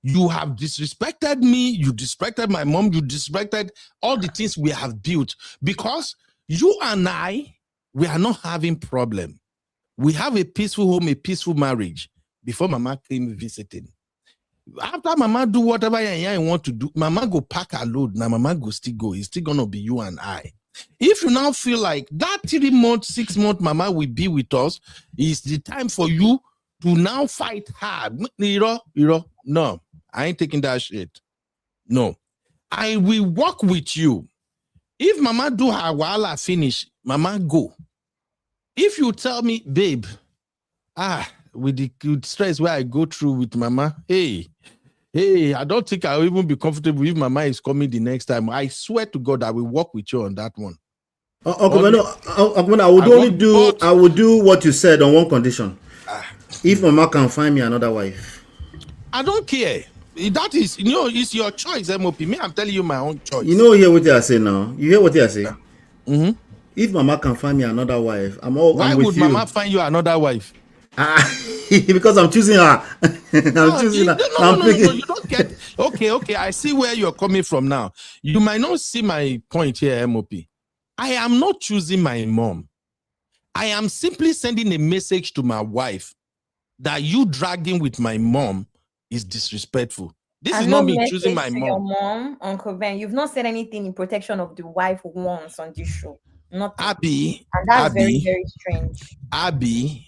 Speaker 3: you have disrespected me, you disrespected my mom, you disrespected all the things we have built, because you and I, we are not having problem. We have a peaceful home, a peaceful marriage before mama came visiting. After mama do whatever I want to do, mama go pack her load. Now mama go still go. It's still gonna be you and I. If you now feel like that 3 months, 6 months mama will be with us, is the time for you to now fight hard. No, I ain't taking that shit. No, I will work with you. If mama do her wahala finish, mama go. If you tell me, babe, with the stress where I go through with mama, hey, I don't think I'll even be comfortable if mama is coming the next time. I swear to God, I will work with you on that one.
Speaker 11: Uncle Beno, I would do what you said on one condition. If mama can find me another wife.
Speaker 3: I don't care. That is, it's your choice, MOP. Me, I'm telling you my own choice.
Speaker 11: Hear what I say now. You hear what I say? Mm-hmm. If mama can find me another wife,
Speaker 3: Why would mama find you another wife?
Speaker 11: Because I'm choosing her. choosing her.
Speaker 3: No, you don't get. Okay. I see where you're coming from now. You might not see my point here, MOP. I am not choosing my mom. I am simply sending a message to my wife that you dragging with my mom is disrespectful. This is not me choosing my mom.
Speaker 8: Your mom, Uncle Ben, you've not said anything in protection of the wife once on this show. Nothing.
Speaker 3: Abby,
Speaker 8: and that's very, very strange.
Speaker 3: Abby,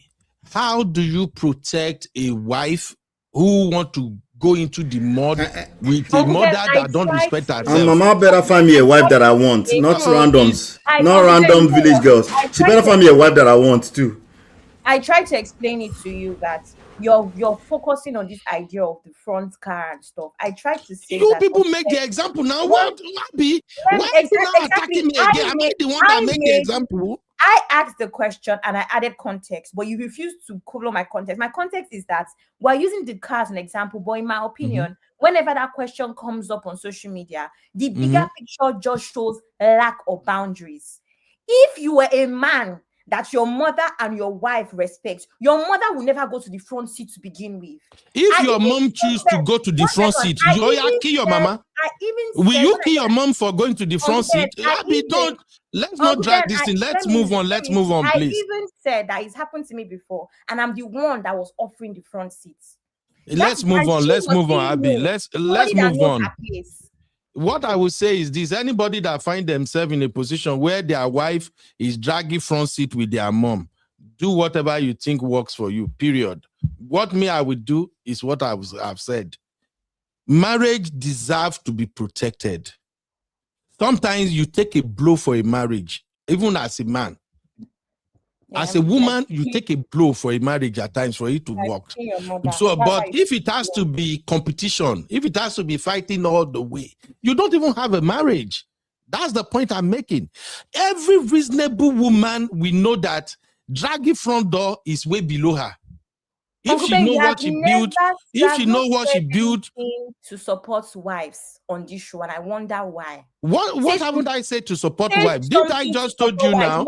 Speaker 3: how do you protect a wife who want to go into the mud with a mother that don't respect herself?
Speaker 11: And mama better find me a wife that I want, not randoms, not random village girls. She better find me a wife that I want too.
Speaker 8: I tried to explain it to you that you're focusing on this idea of the front car and stuff. I tried to say
Speaker 3: you people make the example now. What, Abby? Why are you now attacking me again? Am I the one that make the example?
Speaker 8: I asked the question and I added context, but you refused to cover my context. My context is that we're using the car as an example, but in my opinion, whenever that question comes up on social media, the bigger picture just shows lack of boundaries. If you were a man that your mother and your wife respect, your mother will never go to the front seat to begin with.
Speaker 3: If your mom choose to go to the front seat, you kill your mama. Will you kill your mom for going to the front seat? Let's not drag this thing. Let's move on. Let's move on, please.
Speaker 8: I even said that it's happened to me before, and I'm the one that was offering the front seats.
Speaker 3: Let's move on. Let's move on, Abby. Let's move on. What I would say is this: anybody that find themselves in a position where their wife is dragging front seat with their mom, do whatever you think works for you, period. What I would do is what I've said. Marriage deserves to be protected. Sometimes you take a blow for a marriage, even as a man. As a woman, you take a blow for a marriage at times for it to work. So, but if it has to be competition, if it has to be fighting all the way, you don't even have a marriage. That's the point I'm making. Every reasonable woman, we know that dragging front door is way below her. If she know what she built,
Speaker 8: to support wives on this show, and I wonder why.
Speaker 3: What haven't I said to support wives? Didn't I just told you now?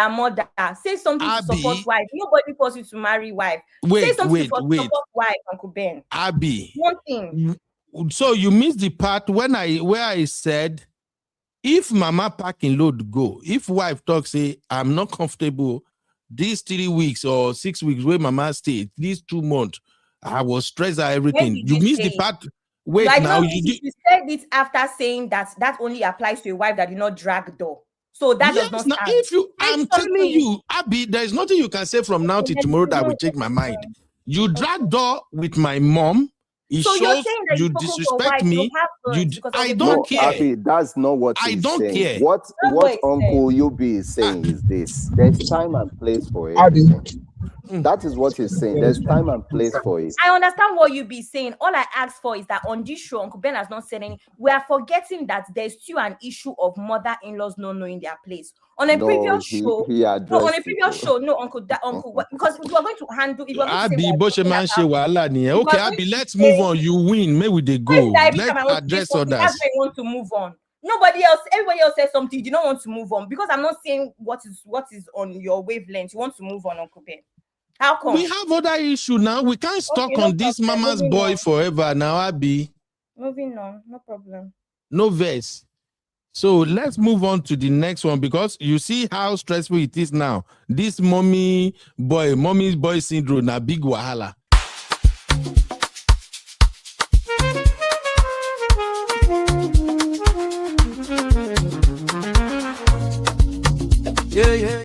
Speaker 8: Mother. Say something to support wife. Nobody forces you to marry wife. Say something to support wife, Uncle Ben.
Speaker 3: Abby.
Speaker 8: One thing.
Speaker 3: So you missed the part where I said, if mama packing load go, if wife talk say I'm not comfortable. These 3 weeks or 6 weeks where mama stayed, these 2 months, I was stressed at everything. You missed the part. Wait, now
Speaker 8: you said it after saying that only applies to a wife that did not drag door. So that does not.
Speaker 3: I'm telling you, Abby, there's nothing you can say from now till tomorrow that will change my mind. You drag door with my mom. It
Speaker 8: so
Speaker 3: shows you disrespect me. I don't care.
Speaker 10: Abby, that's not what
Speaker 3: I don't
Speaker 10: saying.
Speaker 3: care.
Speaker 10: What Uncle Yubi is saying is this: there's time and place for it. That is what he's saying. There's time and place for it.
Speaker 8: I understand what you be saying. All I ask for is that on this show, Uncle Ben has not said anything. We are forgetting that there's still an issue of mother-in-laws not knowing their place. On a previous show, Uncle, because we are going to handle it.
Speaker 3: Abby, okay, Abby, let's move on. You win. Maybe they go. Let's address others.
Speaker 8: That's why I want to move on. Everybody else says something. You don't want to move on because I'm not saying what is on your wavelength. You want to move on, Uncle Ben. How come?
Speaker 3: We have other issue now. We can't stuck on this mama's boy forever now, Abby.
Speaker 8: Moving on, no problem.
Speaker 3: No verse. So let's move on to the next one because you see how stressful it is now. This mommy's boy syndrome, a big wahala.
Speaker 2: Yeah.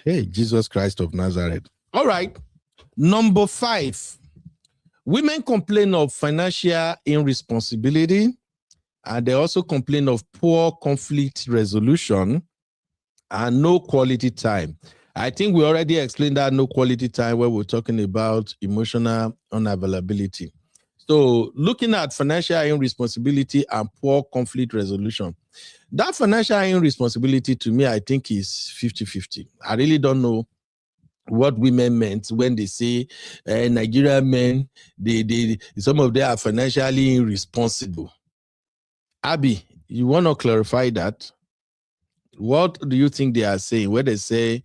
Speaker 3: Hey, Jesus Christ of Nazareth. All right. Number 5. Women complain of financial irresponsibility, And they also complain of poor conflict resolution and no quality time. I think we already explained that no quality time when we're talking about emotional unavailability. So looking at financial irresponsibility and poor conflict resolution, that financial irresponsibility to me, I think is 50-50. I really don't know what women meant when they say Nigerian men, some of them are financially irresponsible. Abby, you want to clarify that? What do you think they are saying when they say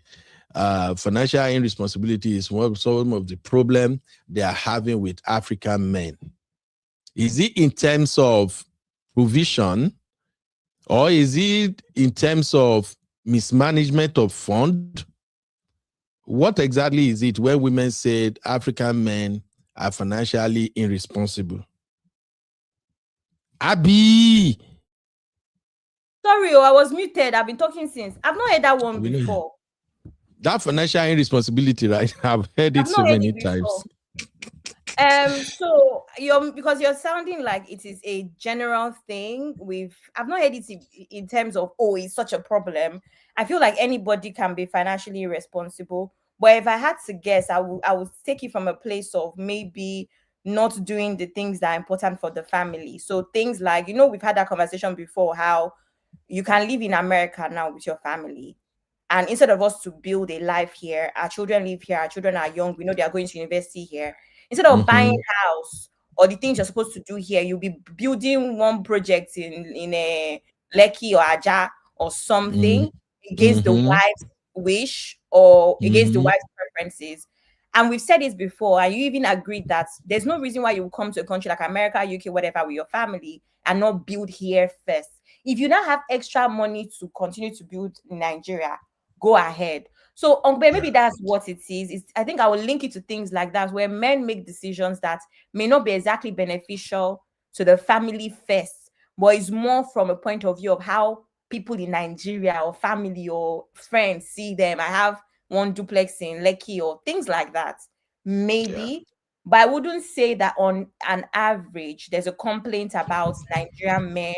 Speaker 3: financial irresponsibility is some of the problem they are having with African men? Is it in terms of provision, or is it in terms of mismanagement of fund? What exactly is it when women said African men are financially irresponsible? Abby!
Speaker 8: Sorry, I was muted. I've been talking since. I've not heard that one before.
Speaker 3: That financial irresponsibility, right? I've heard it so many times.
Speaker 8: So because you're sounding like it is a general thing. I've not heard it in terms of, oh, it's such a problem. I feel like anybody can be financially irresponsible. But if I had to guess, I would take it from a place of maybe not doing the things that are important for the family. So things like, we've had that conversation before, how you can live in America now with your family. And instead of us to build a life here, our children live here, our children are young, we know they are going to university here. Instead of buying house or the things you're supposed to do here, you'll be building one project in a Lekki or Aja or something against the wife's wish or against the wife's preferences. And we've said this before, and you even agreed that there's no reason why you will come to a country like America, UK, whatever, with your family and not build here first. If you now have extra money to continue to build in Nigeria, go ahead. So maybe that's what it is. I think I will link it to things like that, where men make decisions that may not be exactly beneficial to the family first, but it's more from a point of view of how people in Nigeria or family or friends see them. I have one duplex in Lekki or things like that. Maybe, but I wouldn't say that on an average, there's a complaint about Nigerian men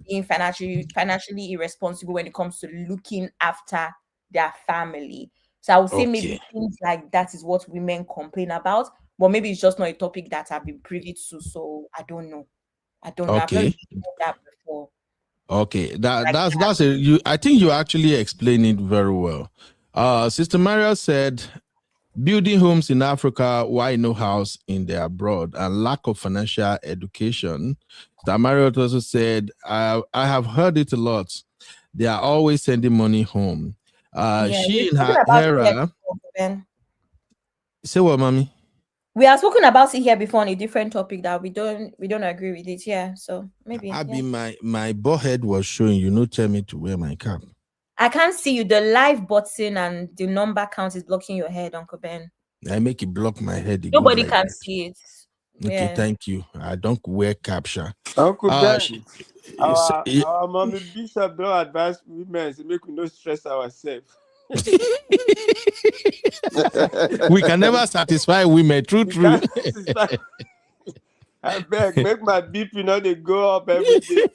Speaker 8: being financially irresponsible when it comes to looking after their family. So I would say maybe things like that is what women complain about, but maybe it's just not a topic that I've been privy to. So I don't know. I've not really heard that before.
Speaker 3: Okay, I think you actually explained it very well. Sister Maria said, building homes in Africa, why no house in the abroad, and lack of financial education. Sister Maria also said, I have heard it a lot. They are always sending money home. She in her era. Say what, mommy?
Speaker 8: We have spoken about it here before on a different topic that we don't agree with it. Yeah, so maybe.
Speaker 3: My bald was showing. Tell me to wear my cap.
Speaker 8: I can't see you. The live button and the number count is blocking your head, Uncle Ben.
Speaker 3: I make it block my head.
Speaker 8: Nobody can see it.
Speaker 3: Okay, thank you. I don't wear caption.
Speaker 15: Uncle Ben, our mommy Bishop don't advise women to make we no stress ourselves.
Speaker 3: We can never satisfy women. True.
Speaker 15: I beg, make my BP they go up every day.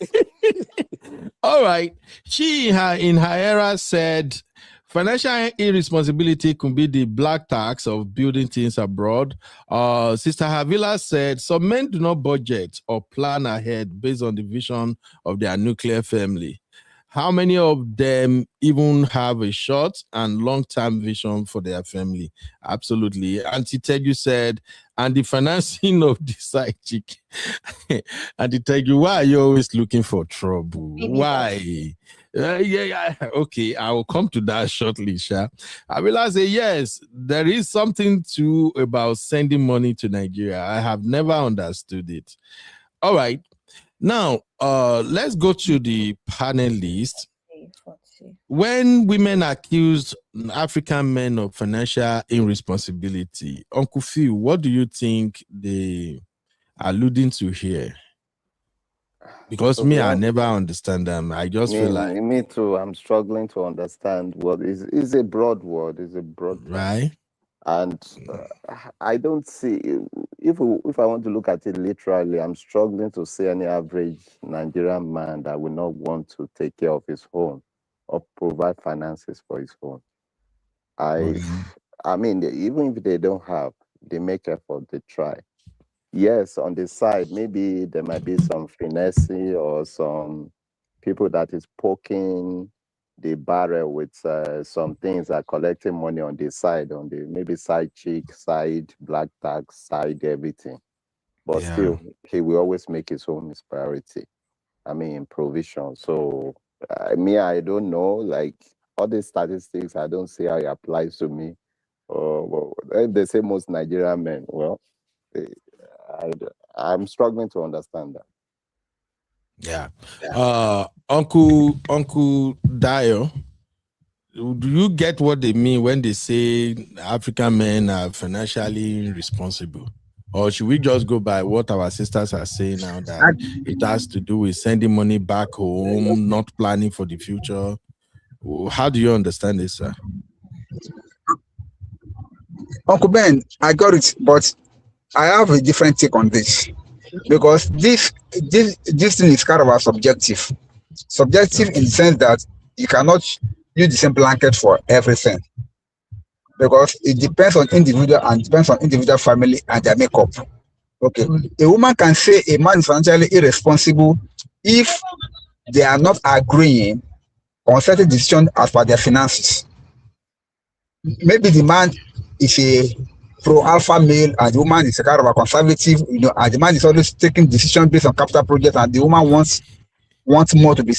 Speaker 3: All right. She in her era said financial irresponsibility could be the black tax of building things abroad. Sister Havila said some men do not budget or plan ahead based on the vision of their nuclear family. How many of them even have a short and long-term vision for their family? Absolutely. Auntie Teju said, and the financing of the side chick. Auntie Teju, why are you always looking for trouble? Why? Okay, I will come to that shortly, Sha. I will say, yes, there is something about sending money to Nigeria. I have never understood it. All right. Now, let's go to the panelist. When women accuse African men of financial irresponsibility, Uncle Phil, what do you think they are alluding to here? Because I never understand them. I just feel like...
Speaker 10: Me too. I'm struggling to understand what is a broad word. It's a broad...
Speaker 3: Right.
Speaker 10: And I don't see, if I want to look at it literally, I'm struggling to see any average Nigerian man that will not want to take care of his home or provide finances for his home. I mean, even if they don't have, they make effort, they try. Yes, on the side, maybe there might be some finesse or some people that is poking the barrel with some things that collecting money on the side, on the maybe side chick, side black tax, side everything. But still, he will always make his home his priority. I mean, provision. So, I don't know. Like all these statistics, I don't see how it applies to me. Well, if they say most Nigerian men, well, eh, I'm struggling to understand that.
Speaker 3: Yeah. Uncle Dio, do you get what they mean when they say African men are financially responsible? Or should we just go by what our sisters are saying now, that it has to do with sending money back home, not planning for the future? How do you understand this, sir?
Speaker 13: Uncle Ben, I got it, but I have a different take on this because this thing is kind of a subjective. Subjective in the sense that you cannot use the same blanket for everything because it depends on individual and depends on individual family and their makeup. Okay, a woman can say a man is financially irresponsible if they are not agreeing on certain decisions as per their finances. Maybe the man is a pro-alpha male and the woman is a kind of a conservative, and the man is always taking decisions based on capital projects and the woman wants more to be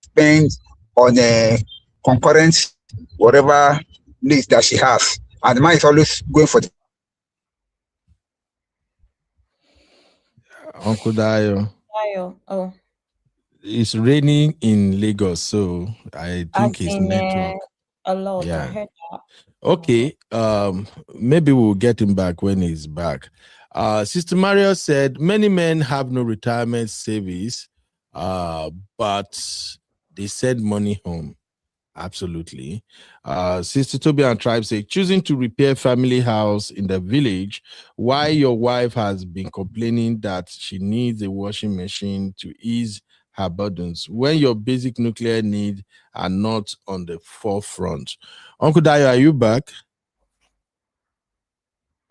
Speaker 13: spent on a concurrent whatever needs that she has. And the man is always going for the
Speaker 3: Uncle Dio.
Speaker 8: Oh.
Speaker 3: It's raining in Lagos, so I think his network.
Speaker 8: A lot.
Speaker 3: Yeah.
Speaker 8: I heard that.
Speaker 3: Okay. Maybe we'll get him back when he's back. Sister Mario said many men have no retirement savings, but they send money home. Absolutely. Sister Toby and Tribe say choosing to repair family house in the village while your wife has been complaining that she needs a washing machine to ease her burdens when your basic nuclear needs are not on the forefront. Uncle Dio, are you back?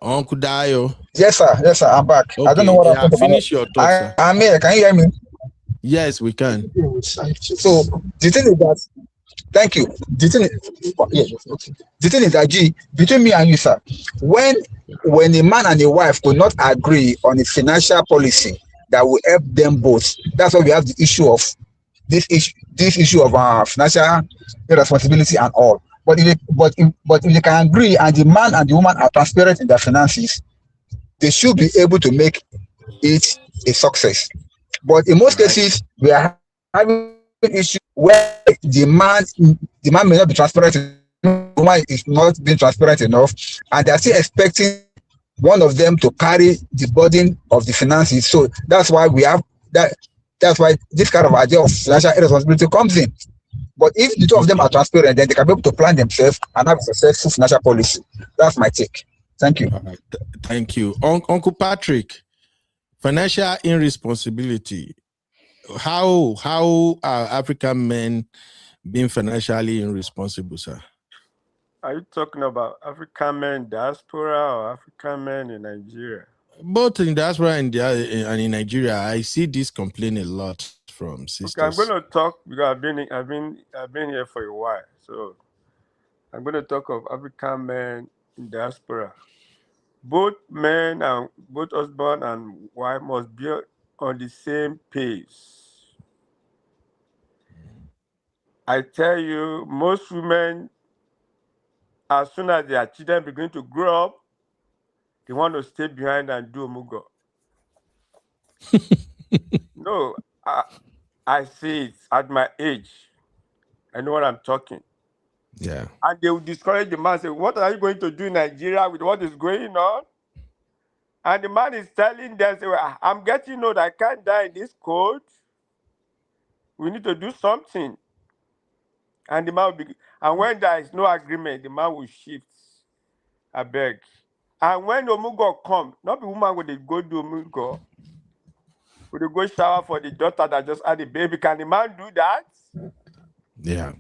Speaker 3: Uncle Dio.
Speaker 13: Yes, sir, I'm back.
Speaker 3: Okay.
Speaker 13: I don't know what happened.
Speaker 3: Finish your thoughts, sir.
Speaker 13: I'm here. Can you hear me?
Speaker 3: Yes, we can.
Speaker 13: So the thing is that, thank you. The thing is that, G, between me and you, sir, when a man and a wife could not agree on a financial policy that will help them both, that's why we have the issue of this issue of financial irresponsibility and all. But if they can agree and the man and the woman are transparent in their finances, they should be able to make it a success. But in most cases, we are having issues where the man may not be transparent, the woman is not being transparent enough, and they are still expecting one of them to carry the burden of the finances. So that's why we have that. That's why this kind of idea of financial irresponsibility comes in. But if the two of them are transparent, then they can be able to plan themselves and have a successful financial policy. That's my take. Thank you.
Speaker 3: Thank you. Uncle Patrick, financial irresponsibility. How are African men being financially irresponsible, sir?
Speaker 15: Are you talking about African men in diaspora or African men in Nigeria?
Speaker 3: Both in diaspora and in Nigeria. I see this complaint a lot from sisters.
Speaker 15: Okay, I'm going to talk because I've been here for a while. So I'm going to talk of African men in diaspora. Both men and both husband and wife must be on the same pace. I tell you, most women, as soon as their children begin to grow up, they want to stay behind and do omugo. No, I see it at my age. I know what I'm talking.
Speaker 3: Yeah.
Speaker 15: And they will discourage the man, say, what are you going to do in Nigeria with what is going on? And the man is telling them, say, well, I'm getting old, I can't die in this cold. We need to do something. And the man will and when there is no agreement, the man will shift. I beg. And when Omugo come, not the woman would they go do Omugo. Would they go shower for the daughter that just had the baby? Can the man do that?
Speaker 3: Yeah.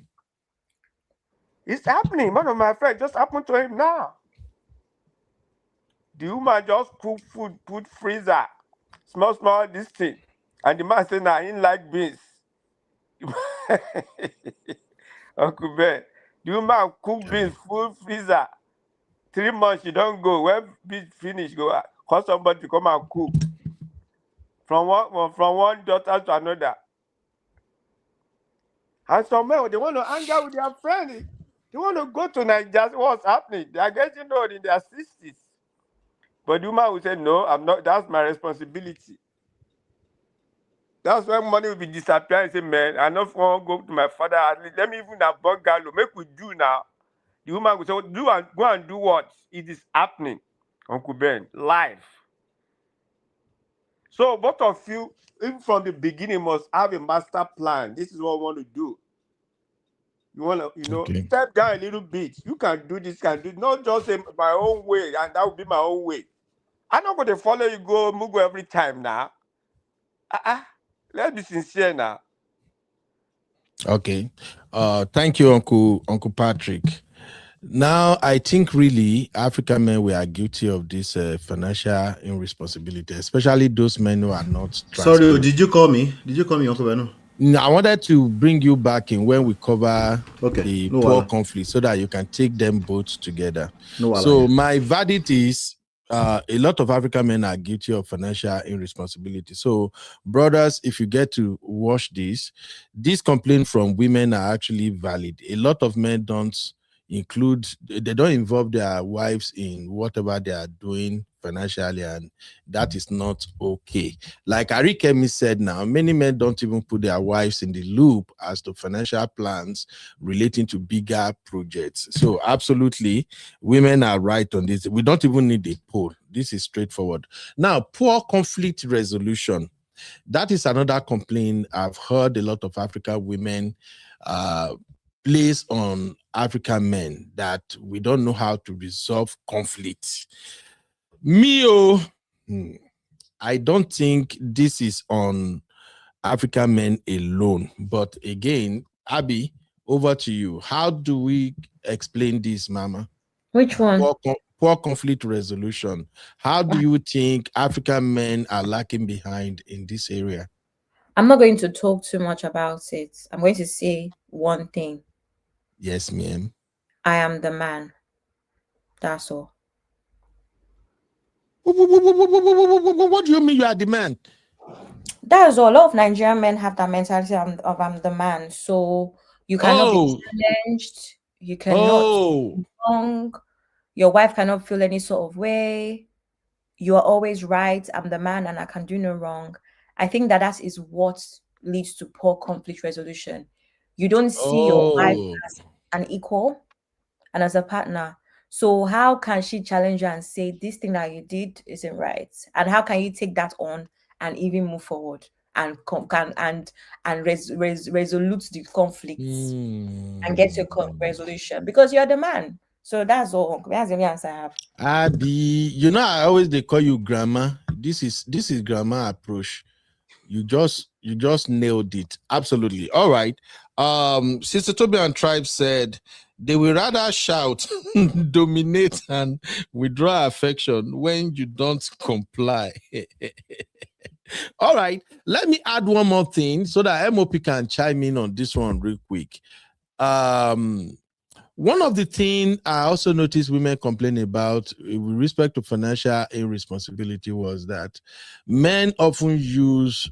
Speaker 15: It's happening. One of my friends just happened to him now. The woman just cook food, put freezer, small this thing. And the man said, nah, I ain't like beans. Uncle Ben, the woman cook beans, full freezer. 3 months, you don't go. When beans finish, go call somebody to come and cook. From one daughter to another. And some men, they want to hang out with their friends. They want to go to Nigeria. What's happening? They are getting old in their 60s. But the woman will say, no, I'm not. That's my responsibility. That's when money will be disappearing. Say, man, I don't want to go to my father. Let me even have bungalow. Make we do now. The woman will say, go and do what? It is happening, Uncle Ben, live. So both of you, even from the beginning, must have a master plan. This is what I want to do. You want to, step down a little bit. You can do this, not just say my own way, and that will be my own way. I'm not going to follow you go Mugo every time now. Let's be sincere now.
Speaker 3: Okay. Thank you, Uncle Patrick. Now, I think really African men we are guilty of this financial irresponsibility, especially those men who are not.
Speaker 11: Sorry, did you call me? Did you call me, Uncle Beno?
Speaker 3: No, I wanted to bring you back in when we cover the poor conflict so that you can take them both together. So my verdict is a lot of African men are guilty of financial irresponsibility. So brothers, if you get to watch these complaints from women are actually valid. A lot of men they don't involve their wives in whatever they are doing financially, and that is not okay. Like Arikemi said now, many men don't even put their wives in the loop as to financial plans relating to bigger projects. So absolutely, women are right on this. We don't even need a poll. This is straightforward. Now, poor conflict resolution. That is another complaint I've heard a lot of African women place on African men, that we don't know how to resolve conflicts. I don't think this is on African men alone. But again, Abby, over to you. How do we explain this, Mama?
Speaker 8: Which one?
Speaker 3: Poor conflict resolution. How do you think African men are lacking behind in this area?
Speaker 8: I'm not going to talk too much about it. I'm going to say one thing.
Speaker 3: Yes, ma'am.
Speaker 8: I am the man. That's all.
Speaker 3: What do you mean you are the man?
Speaker 8: That's all. A lot of Nigerian men have that mentality of I'm the man. So you cannot be challenged. You cannot be wrong. Your wife cannot feel any sort of way. You are always right. I'm the man and I can do no wrong. I think that is what leads to poor conflict resolution. You don't see your wife as an equal and as a partner. So how can she challenge you and say this thing that you did isn't right? And how can you take that on and even move forward and resolute the conflicts and get to a resolution? Because you're the man. So that's all. That's the only answer I have.
Speaker 3: Abby, I always they call you grandma. This is grandma approach. You just nailed it. Absolutely. All right. Sister Toby and Tribe said they will rather shout, dominate, and withdraw affection when you don't comply. All right. Let me add one more thing so that MOP can chime in on this one real quick. One of the things I also noticed women complain about with respect to financial irresponsibility was that men often use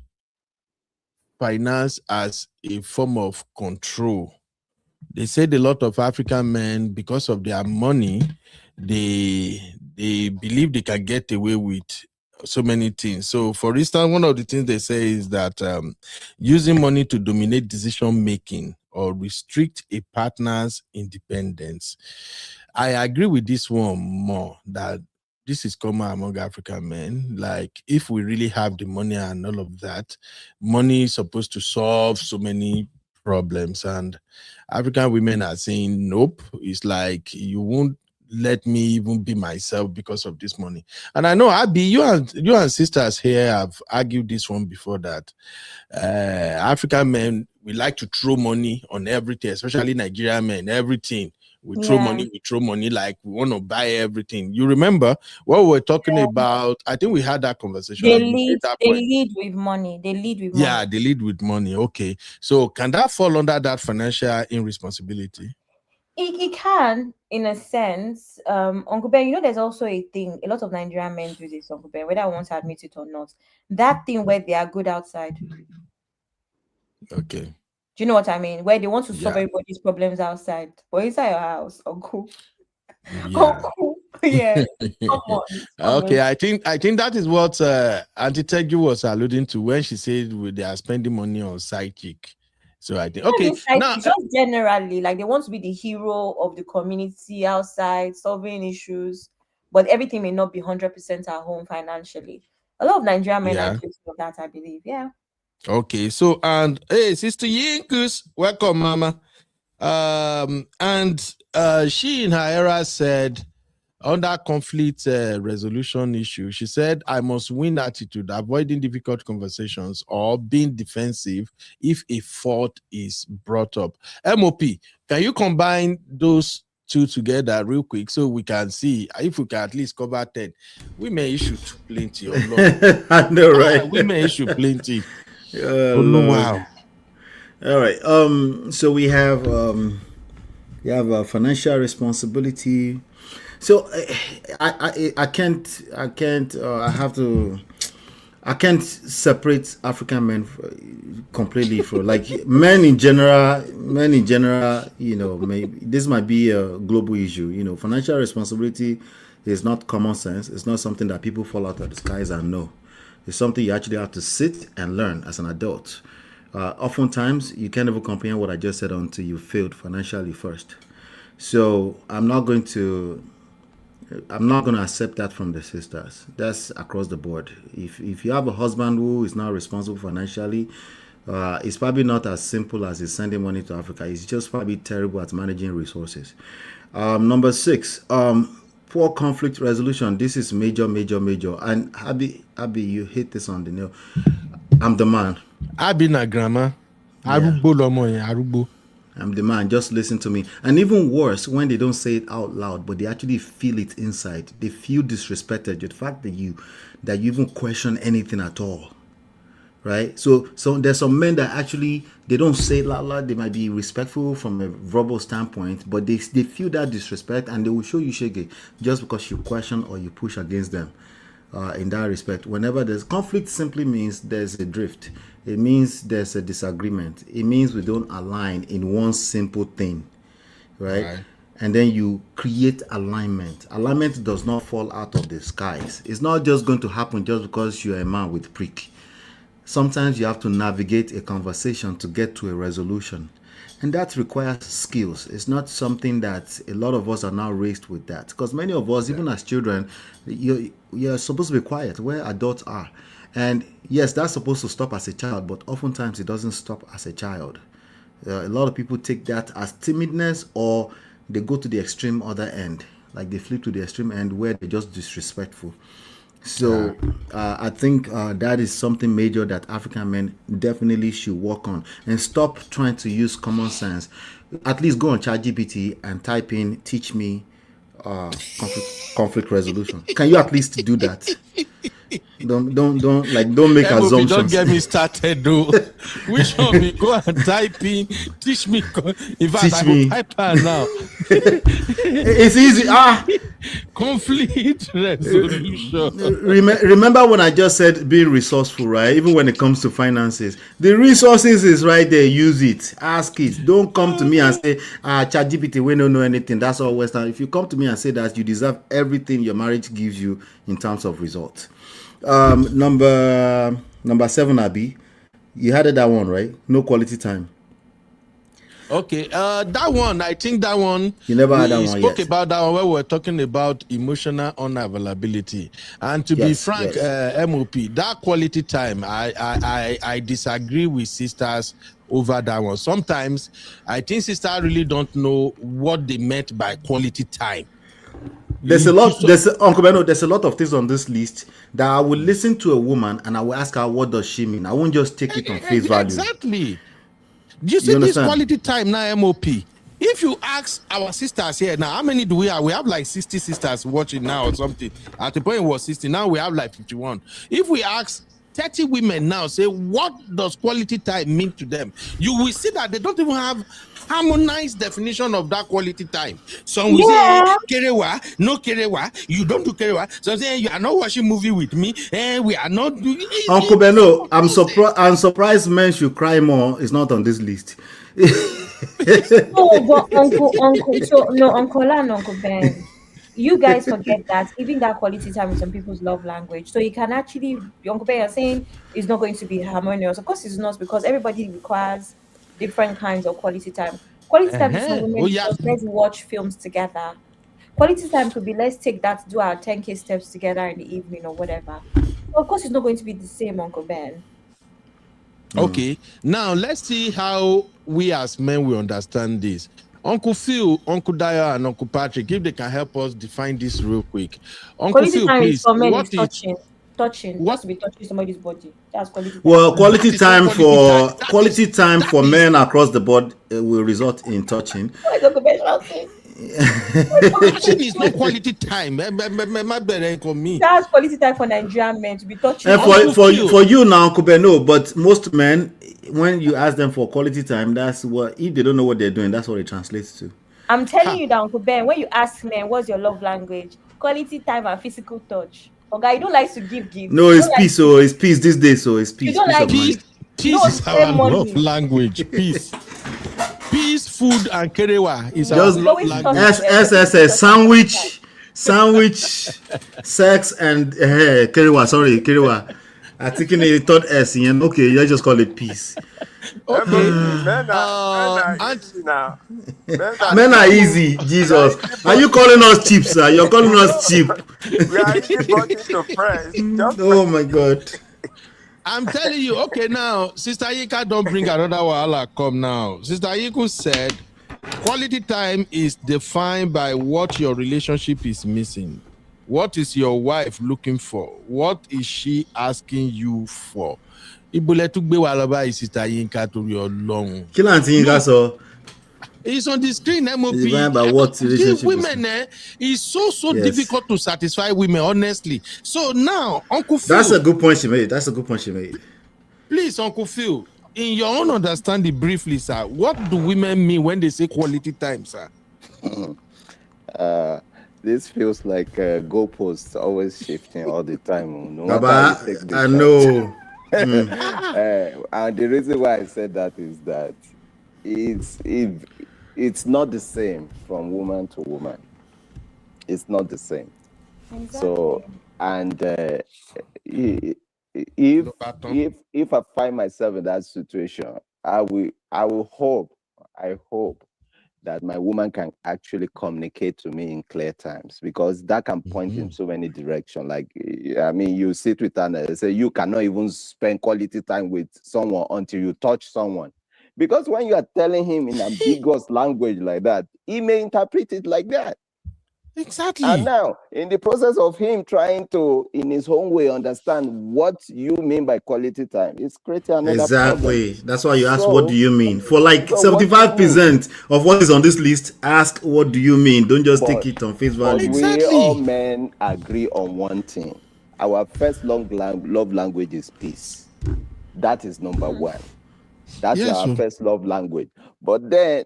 Speaker 3: finance as a form of control. They said a lot of African men, because of their money, they believe they can get away with so many things. So, for instance, one of the things they say is that using money to dominate decision making or restrict a partner's independence. I agree with this one more, that this is common among African men. Like, if we really have the money and all of that, money is supposed to solve so many problems. And African women are saying, nope. It's like you won't let me even be myself because of this money. And I know Abby, you and sisters here have argued this one before, that African men, we like to throw money on everything, especially Nigerian men, everything. We throw money like we want to buy everything. You remember what we were talking about? I think we had that conversation.
Speaker 8: They lead with money.
Speaker 3: Yeah, they lead with money. Okay. So can that fall under that financial irresponsibility?
Speaker 8: It can, in a sense. Uncle Ben, there's also a thing, a lot of Nigerian men do this, Uncle Ben, whether I want to admit it or not. That thing where they are good outside.
Speaker 3: Okay.
Speaker 8: Do you know what I mean? Where they want to solve everybody's problems outside, but inside your house, Uncle.
Speaker 3: Yeah.
Speaker 8: Uncle. Yeah. Come on.
Speaker 3: Okay, I think that is what Anita Joseph was alluding to when she said they are spending money on side chick. So I think now
Speaker 8: just generally, like, they want to be the hero of the community outside, solving issues, but everything may not be 100% at home financially. A lot of Nigerian men are guilty of that, I believe. Yeah.
Speaker 3: Okay, so, and hey, Sister Yinkus, welcome, Mama. And she in her era said, under conflict resolution issue, she said, I must win attitude, avoiding difficult conversations or being defensive if a fault is brought up. MOP, can you combine those two together real quick so we can see if we can at least cover 10? Women issue plenty.
Speaker 11: I know, right?
Speaker 3: Women issue plenty.
Speaker 11: Wow. All right. So we have a financial responsibility. So I can't separate African men completely from, like, men in general, maybe this might be a global issue. Financial responsibility is not common sense. It's not something that people fall out of the skies and know. It's something you actually have to sit and learn as an adult. Oftentimes, you can't even comprehend what I just said until you failed financially first. So I'm not going to accept that from the sisters. That's across the board. If you have a husband who is not responsible financially, it's probably not as simple as he's sending money to Africa. He's just probably terrible at managing resources. Number 6, poor conflict resolution. This is major. And Abby, you hit this on the nail. I'm the man.
Speaker 3: Abby na grandma.
Speaker 11: I'm the man. Just listen to me. And even worse, when they don't say it out loud, but they actually feel it inside. They feel disrespected. The fact that you even question anything at all, right? So there's some men that actually, they don't say it loud. They might be respectful from a verbal standpoint, but they feel that disrespect, and they will show you shege just because you question or you push against them. In that respect, whenever there's conflict, simply means there's a drift. It means there's a disagreement. It means we don't align in one simple thing, right? And then you create alignment. Alignment does not fall out of the skies. It's not just going to happen just because you're a man with prick. Sometimes you have to navigate a conversation to get to a resolution. And that requires skills. It's not something that a lot of us are now raised with that. Because many of us, even as children, you're supposed to be quiet where adults are. And yes, that's supposed to stop as a child, but oftentimes it doesn't stop as a child. A lot of people take that as timidness, or they go to the extreme other end. Like they flip to the extreme end where they're just disrespectful. So I think that is something major that African men definitely should work on, and stop trying to use common sense. At least go on ChatGPT and type in "teach me conflict resolution." Can you at least do that? Don't make assumptions.
Speaker 3: Don't get me started, though. Which one me go and type in "teach me"? In fact, I will type her now.
Speaker 11: It's easy.
Speaker 3: Conflict resolution.
Speaker 11: Remember when I just said being resourceful, right? Even when it comes to finances, the resources is right there. Use it. Ask it. Don't come to me and say, ChatGPT, we don't know anything. That's all Western. If you come to me and say that, you deserve everything your marriage gives you in terms of results. Number 7, Abby, you had that one, right? No quality time.
Speaker 3: Okay, that one, I think that one,
Speaker 11: you never had that one yet.
Speaker 3: We spoke about that one where we were talking about emotional unavailability. And to be frank, MOP, that quality time, I disagree with sisters over that one. Sometimes I think sisters really don't know what they meant by quality time.
Speaker 11: There's a lot. Uncle Beno, there's a lot of things on this list that I will listen to a woman and I will ask her what does she mean. I won't just take it on face value.
Speaker 3: Exactly. Do you see this quality time now, MOP? If you ask our sisters here now, how many do we have? We have like 60 sisters watching now or something. At the point it was 60, now we have like 51. If we ask 30 women now, say, what does quality time mean to them? You will see that they don't even have harmonized definition of that quality time. Some will say, Kerewa, no Kerewa, you don't do Kerewa. Some say, you are not watching movie with me, and we are not doing.
Speaker 11: Uncle Beno, I'm surprised men should cry more. It's not on this list.
Speaker 8: No, but Uncle and Uncle Ben, you guys forget that even that quality time is some people's love language. So you can actually, Uncle Ben, you're saying it's not going to be harmonious. Of course, it's not, because everybody requires different kinds of quality time. Quality time is some women just let's watch films together. Quality time could be let's take that, do our 10K steps together in the evening or whatever. Of course, it's not going to be the same, Uncle Ben.
Speaker 3: Okay, now let's see how we as men will understand this. Uncle Phil, Uncle Daya, and Uncle Patrick, if they can help us define this real quick. Uncle
Speaker 8: Quality
Speaker 3: Phil,
Speaker 8: time
Speaker 3: please.
Speaker 8: is for men is touching. What to be touching somebody's body? That's quality time.
Speaker 11: Well, quality time for men across the board will result in touching.
Speaker 3: Touching is not quality time.
Speaker 8: That's quality time for Nigerian men to be touching.
Speaker 11: And for you now, Uncle Beno, but most men, when you ask them for quality time, that's what, if they don't know what they're doing, that's what it translates to.
Speaker 8: I'm telling you that, Uncle Ben, when you ask men what's your love language, quality time and physical touch. Okay, you don't like to give gifts.
Speaker 11: No, it's peace. So it's peace these days. So it's peace.
Speaker 8: You don't like
Speaker 3: peace. Peace is our love language. Peace. Peace, food, and kerewa is our love language.
Speaker 11: SSS, sandwich, sex, and kerewa. Sorry, kerewa. I think in the third S. Okay, let's just call it peace.
Speaker 15: Okay. Men are easy now.
Speaker 11: Men are easy, Jesus. Are you calling us cheap, sir? You're calling us cheap.
Speaker 15: We are easy body to press.
Speaker 11: Oh my God.
Speaker 3: I'm telling you, okay, now, Sister Yika, don't bring another wahala come now. Sister Yiku said, quality time is defined by what your relationship is missing. What is your wife looking for? What is she asking you for? Sister Yinka to your long. It's on the screen, MOP.
Speaker 11: About what relationship
Speaker 3: women, it's so difficult to satisfy women, honestly. So now, Uncle Phil.
Speaker 11: That's a good point she made.
Speaker 3: Please, Uncle Phil, in your own understanding, briefly, sir, what do women mean when they say quality time, sir?
Speaker 10: This feels like goalposts always shifting all the time. No
Speaker 11: Baba, I know.
Speaker 10: And the reason why I said that is that it's not the same from woman to woman. It's not the same. Exactly. So, and if I find myself in that situation, I hope that my woman can actually communicate to me in clear times, because that can point in so many directions. Like, I mean, you sit with her and say you cannot even spend quality time with someone until you touch someone. Because when you are telling him in ambiguous language like that, he may interpret it like that.
Speaker 3: Exactly.
Speaker 10: And now, in the process of him trying to, in his own way, understand what you mean by quality time, it's creating another problem.
Speaker 11: That's why you ask, what do you mean? For like 75% of what is on this list, ask, what do you mean? Don't just take it on face value.
Speaker 10: We all men agree on one thing. Our first love language is peace. That is number one. That's our first love language. But then,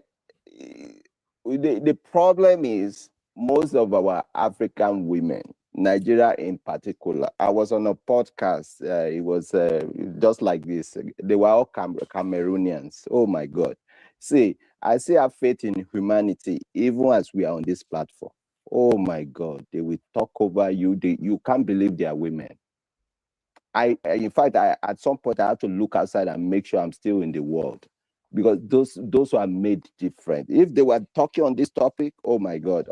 Speaker 10: the problem is, most of our African women, Nigeria in particular, I was on a podcast, it was just like this. They were all Cameroonians. Oh my God. See, I still have faith in humanity, even as we are on this platform. Oh my God, they will talk over you. You can't believe they are women. In fact, at some point, I have to look outside and make sure I'm still in the world. Because those are made different. If they were talking on this topic, oh my God,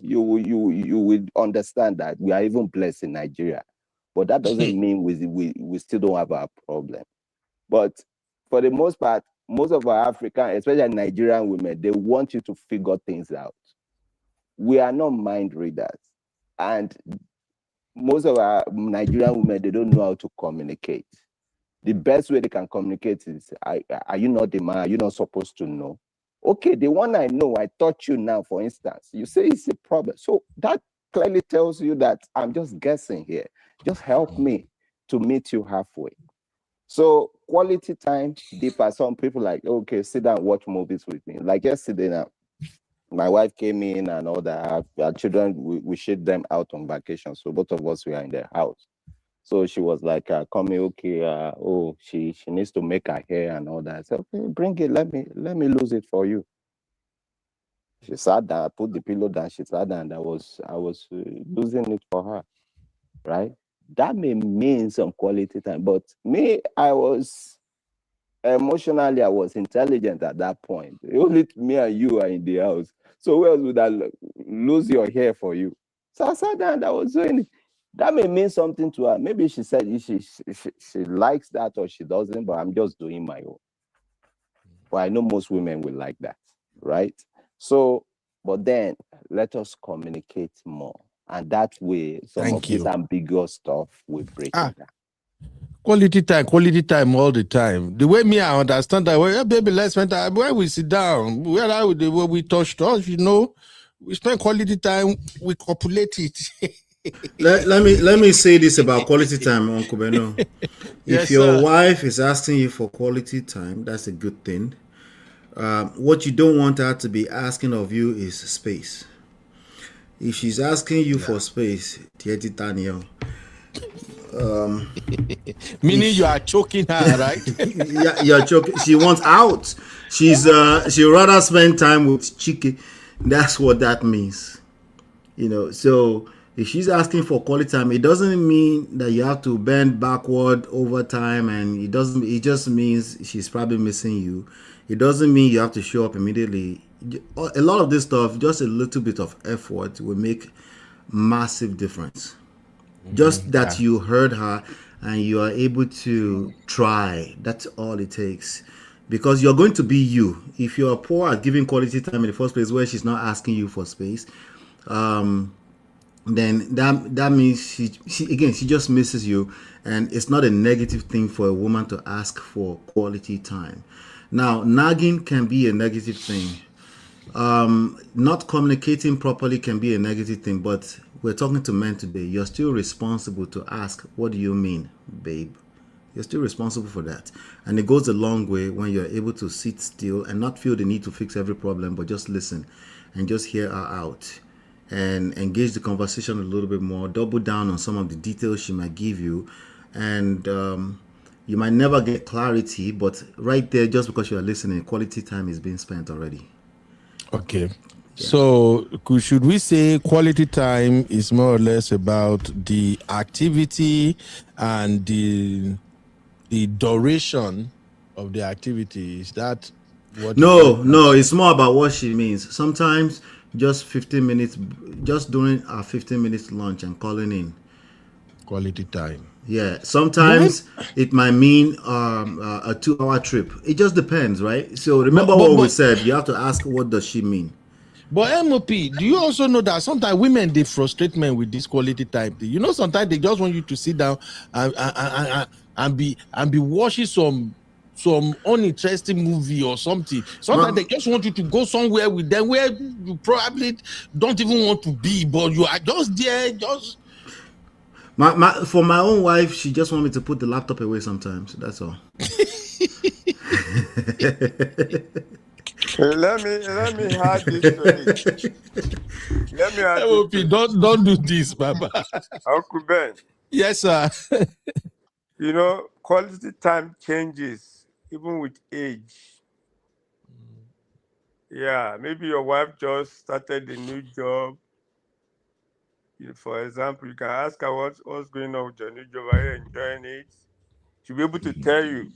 Speaker 10: you will understand that we are even blessed in Nigeria. But that doesn't mean we still don't have our problem. But for the most part, most of our African, especially Nigerian women, they want you to figure things out. We are not mind readers. And most of our Nigerian women, they don't know how to communicate. The best way they can communicate is, are you not the man? Are you not supposed to know? Okay, the one I know, I taught you now, for instance. You say it's a problem. So that clearly tells you that I'm just guessing here. Just help me to meet you halfway. So quality time deeper. Some people like, okay, sit down, watch movies with me. Like yesterday now, my wife came in and all that. Our children, we shipped them out on vacation. So both of us were in the house. So she was like, coming, okay, oh, she needs to make her hair and all that. I said, okay, bring it, let me lose it for you. She sat down, I put the pillow down, she sat down, and I was losing it for her, right? That may mean some quality time, but me, I was emotionally, I was intelligent at that point. Only me and you are in the house. So who else would I lose your hair for you? So I sat down and I was doing it. That may mean something to her. Maybe she said she likes that or she doesn't, but I'm just doing my own. But I know most women will like that, right? So, but then let us communicate more. And that way, some of this ambiguous stuff will break it down.
Speaker 3: Quality time all the time. The way me, I understand that, well, yeah, baby, let's spend time. When we sit down, where we touch, you know, we spend quality time, we copulate it.
Speaker 11: Let me say this about quality time, Uncle Beno.
Speaker 3: Yes,
Speaker 11: If your
Speaker 3: sir.
Speaker 11: wife is asking you for quality time, that's a good thing. What you don't want her to be asking of you is space. If she's asking you for space,
Speaker 3: meaning you are choking her, right?
Speaker 11: Yeah, you're choking. She wants out. She rather spend time with Chike. That's what that means. You know, so if she's asking for quality time, it doesn't mean that you have to bend backward over time, and it just means she's probably missing you. It doesn't mean you have to show up immediately. A lot of this stuff, just a little bit of effort will make massive difference. Just that you heard her and you are able to try. That's all it takes. Because you're going to be you. If you're poor at giving quality time in the first place where she's not asking you for space, then that means she just misses you, and it's not a negative thing for a woman to ask for quality time. Now, nagging can be a negative thing. Not communicating properly can be a negative thing, but we're talking to men today. You're still responsible to ask, what do you mean, babe? You're still responsible for that. And it goes a long way when you're able to sit still and not feel the need to fix every problem, but just listen and just hear her out and engage the conversation a little bit more, double down on some of the details she might give you. And you might never get clarity, but right there, just because you are listening, quality time is being spent already.
Speaker 3: Okay. So should we say quality time is more or less about the activity and the duration of the activity? Is that what?
Speaker 11: No, it's more about what she means. Sometimes just 15 minutes, just doing our 15 minutes lunch and calling in.
Speaker 3: Quality time.
Speaker 11: Yeah, sometimes it might mean a 2-hour trip. It just depends, right? So remember what we said. You have to ask, what does she mean?
Speaker 3: But MOP, do you also know that sometimes women, they frustrate men with this quality time thing? You know, sometimes they just want you to sit down and be watching some uninteresting movie or something. Sometimes they just want you to go somewhere with them where you probably don't even want to be, but you are just there, just.
Speaker 11: For my own wife, she just want me to put the laptop away sometimes. That's all.
Speaker 15: Let me add this to it. Let me add
Speaker 3: MOP, don't do this, Baba.
Speaker 15: Uncle Ben.
Speaker 3: Yes, sir.
Speaker 15: You know, quality time changes even with age. Yeah, maybe your wife just started a new job. For example, you can ask her what's going on with your new job. Are you enjoying it? She'll be able to tell you.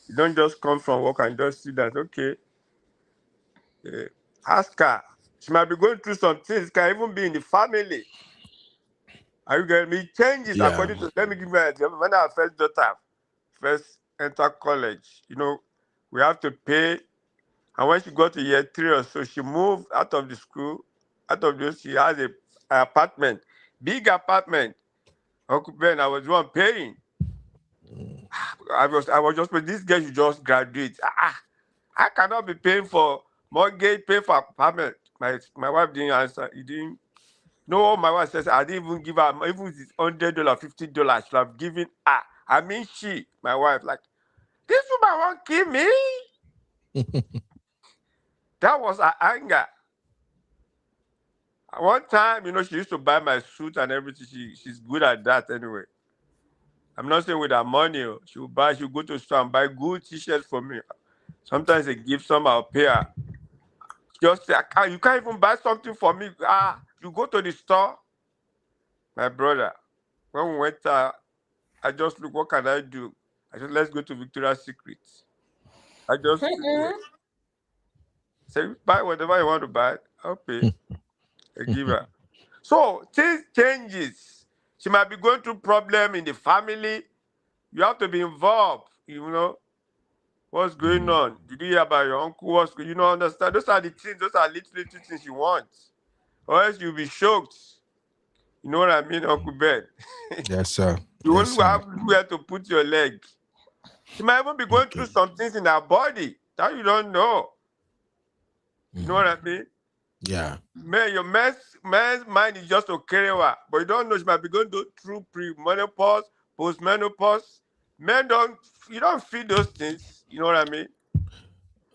Speaker 15: You don't just come from work and just see that, okay. Ask her. She might be going through some things, can even be in the family. Are you getting me? It changes according to, let me give you an example. When our first daughter first entered college, you know, we have to pay. And when she got to year 3 or so, she moved out of the school Out of those, she has a apartment, big apartment. Uncle Ben, I was the one paying. I was just, but this girl should just graduate. I cannot be paying for mortgage, pay for apartment. My wife didn't answer. He didn't. No, my wife says I didn't even give her, even if it's $100, $50, should have given her. I mean, my wife, like, this woman won't kill me. That was her anger. One time, she used to buy my suit and everything. She's good at that anyway. I'm not saying with her money. She'll go to the store and buy good t-shirts for me. Sometimes they give some, I'll pay her. Just say, you can't even buy something for me. You go to the store. My brother, when we went there, I just look, what can I do? I said, let's go to Victoria's Secret. I just say, buy whatever you want to buy. I'll pay. I give her. So things changes. She might be going through problem in the family. You have to be involved. What's going on? Did you hear about your uncle? Understand? Those are the things. Those are little things you want. Or else you'll be shocked. You know what I mean, Uncle Ben?
Speaker 3: Yes, sir.
Speaker 15: You won't have where to put your leg. She might even be going through some things in her body that you don't know. You know what I mean?
Speaker 3: Yeah.
Speaker 15: Man, your man's mind is just okay, but you don't know she might be going through pre-menopause, post-menopause. Men you don't feel those things. You know what I mean?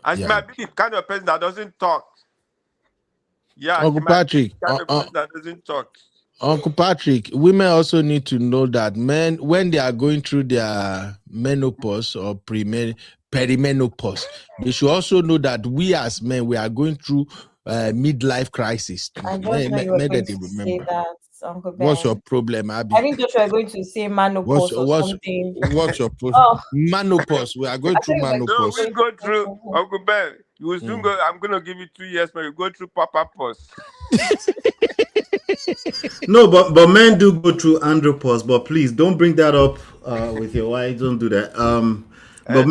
Speaker 15: And she might be the kind of person that doesn't talk. Yeah,
Speaker 3: Uncle Patrick,
Speaker 15: the kind of person that doesn't talk.
Speaker 3: Uncle Patrick, women also need to know that men, when they are going through their menopause or perimenopause, they should also know that we as men, we are going through midlife crisis.
Speaker 8: I don't know you were going to say that, Uncle Ben.
Speaker 3: What's your problem, Abby?
Speaker 8: I think that you are going to say menopause or something.
Speaker 3: What's your problem? Menopause. We are going through menopause.
Speaker 15: No, we go through, Uncle Ben. You will soon go. I'm going to give you 2 years, but you go through papapause.
Speaker 11: No, but men do go through andropause. But please don't bring that up with your wife. Don't do that. But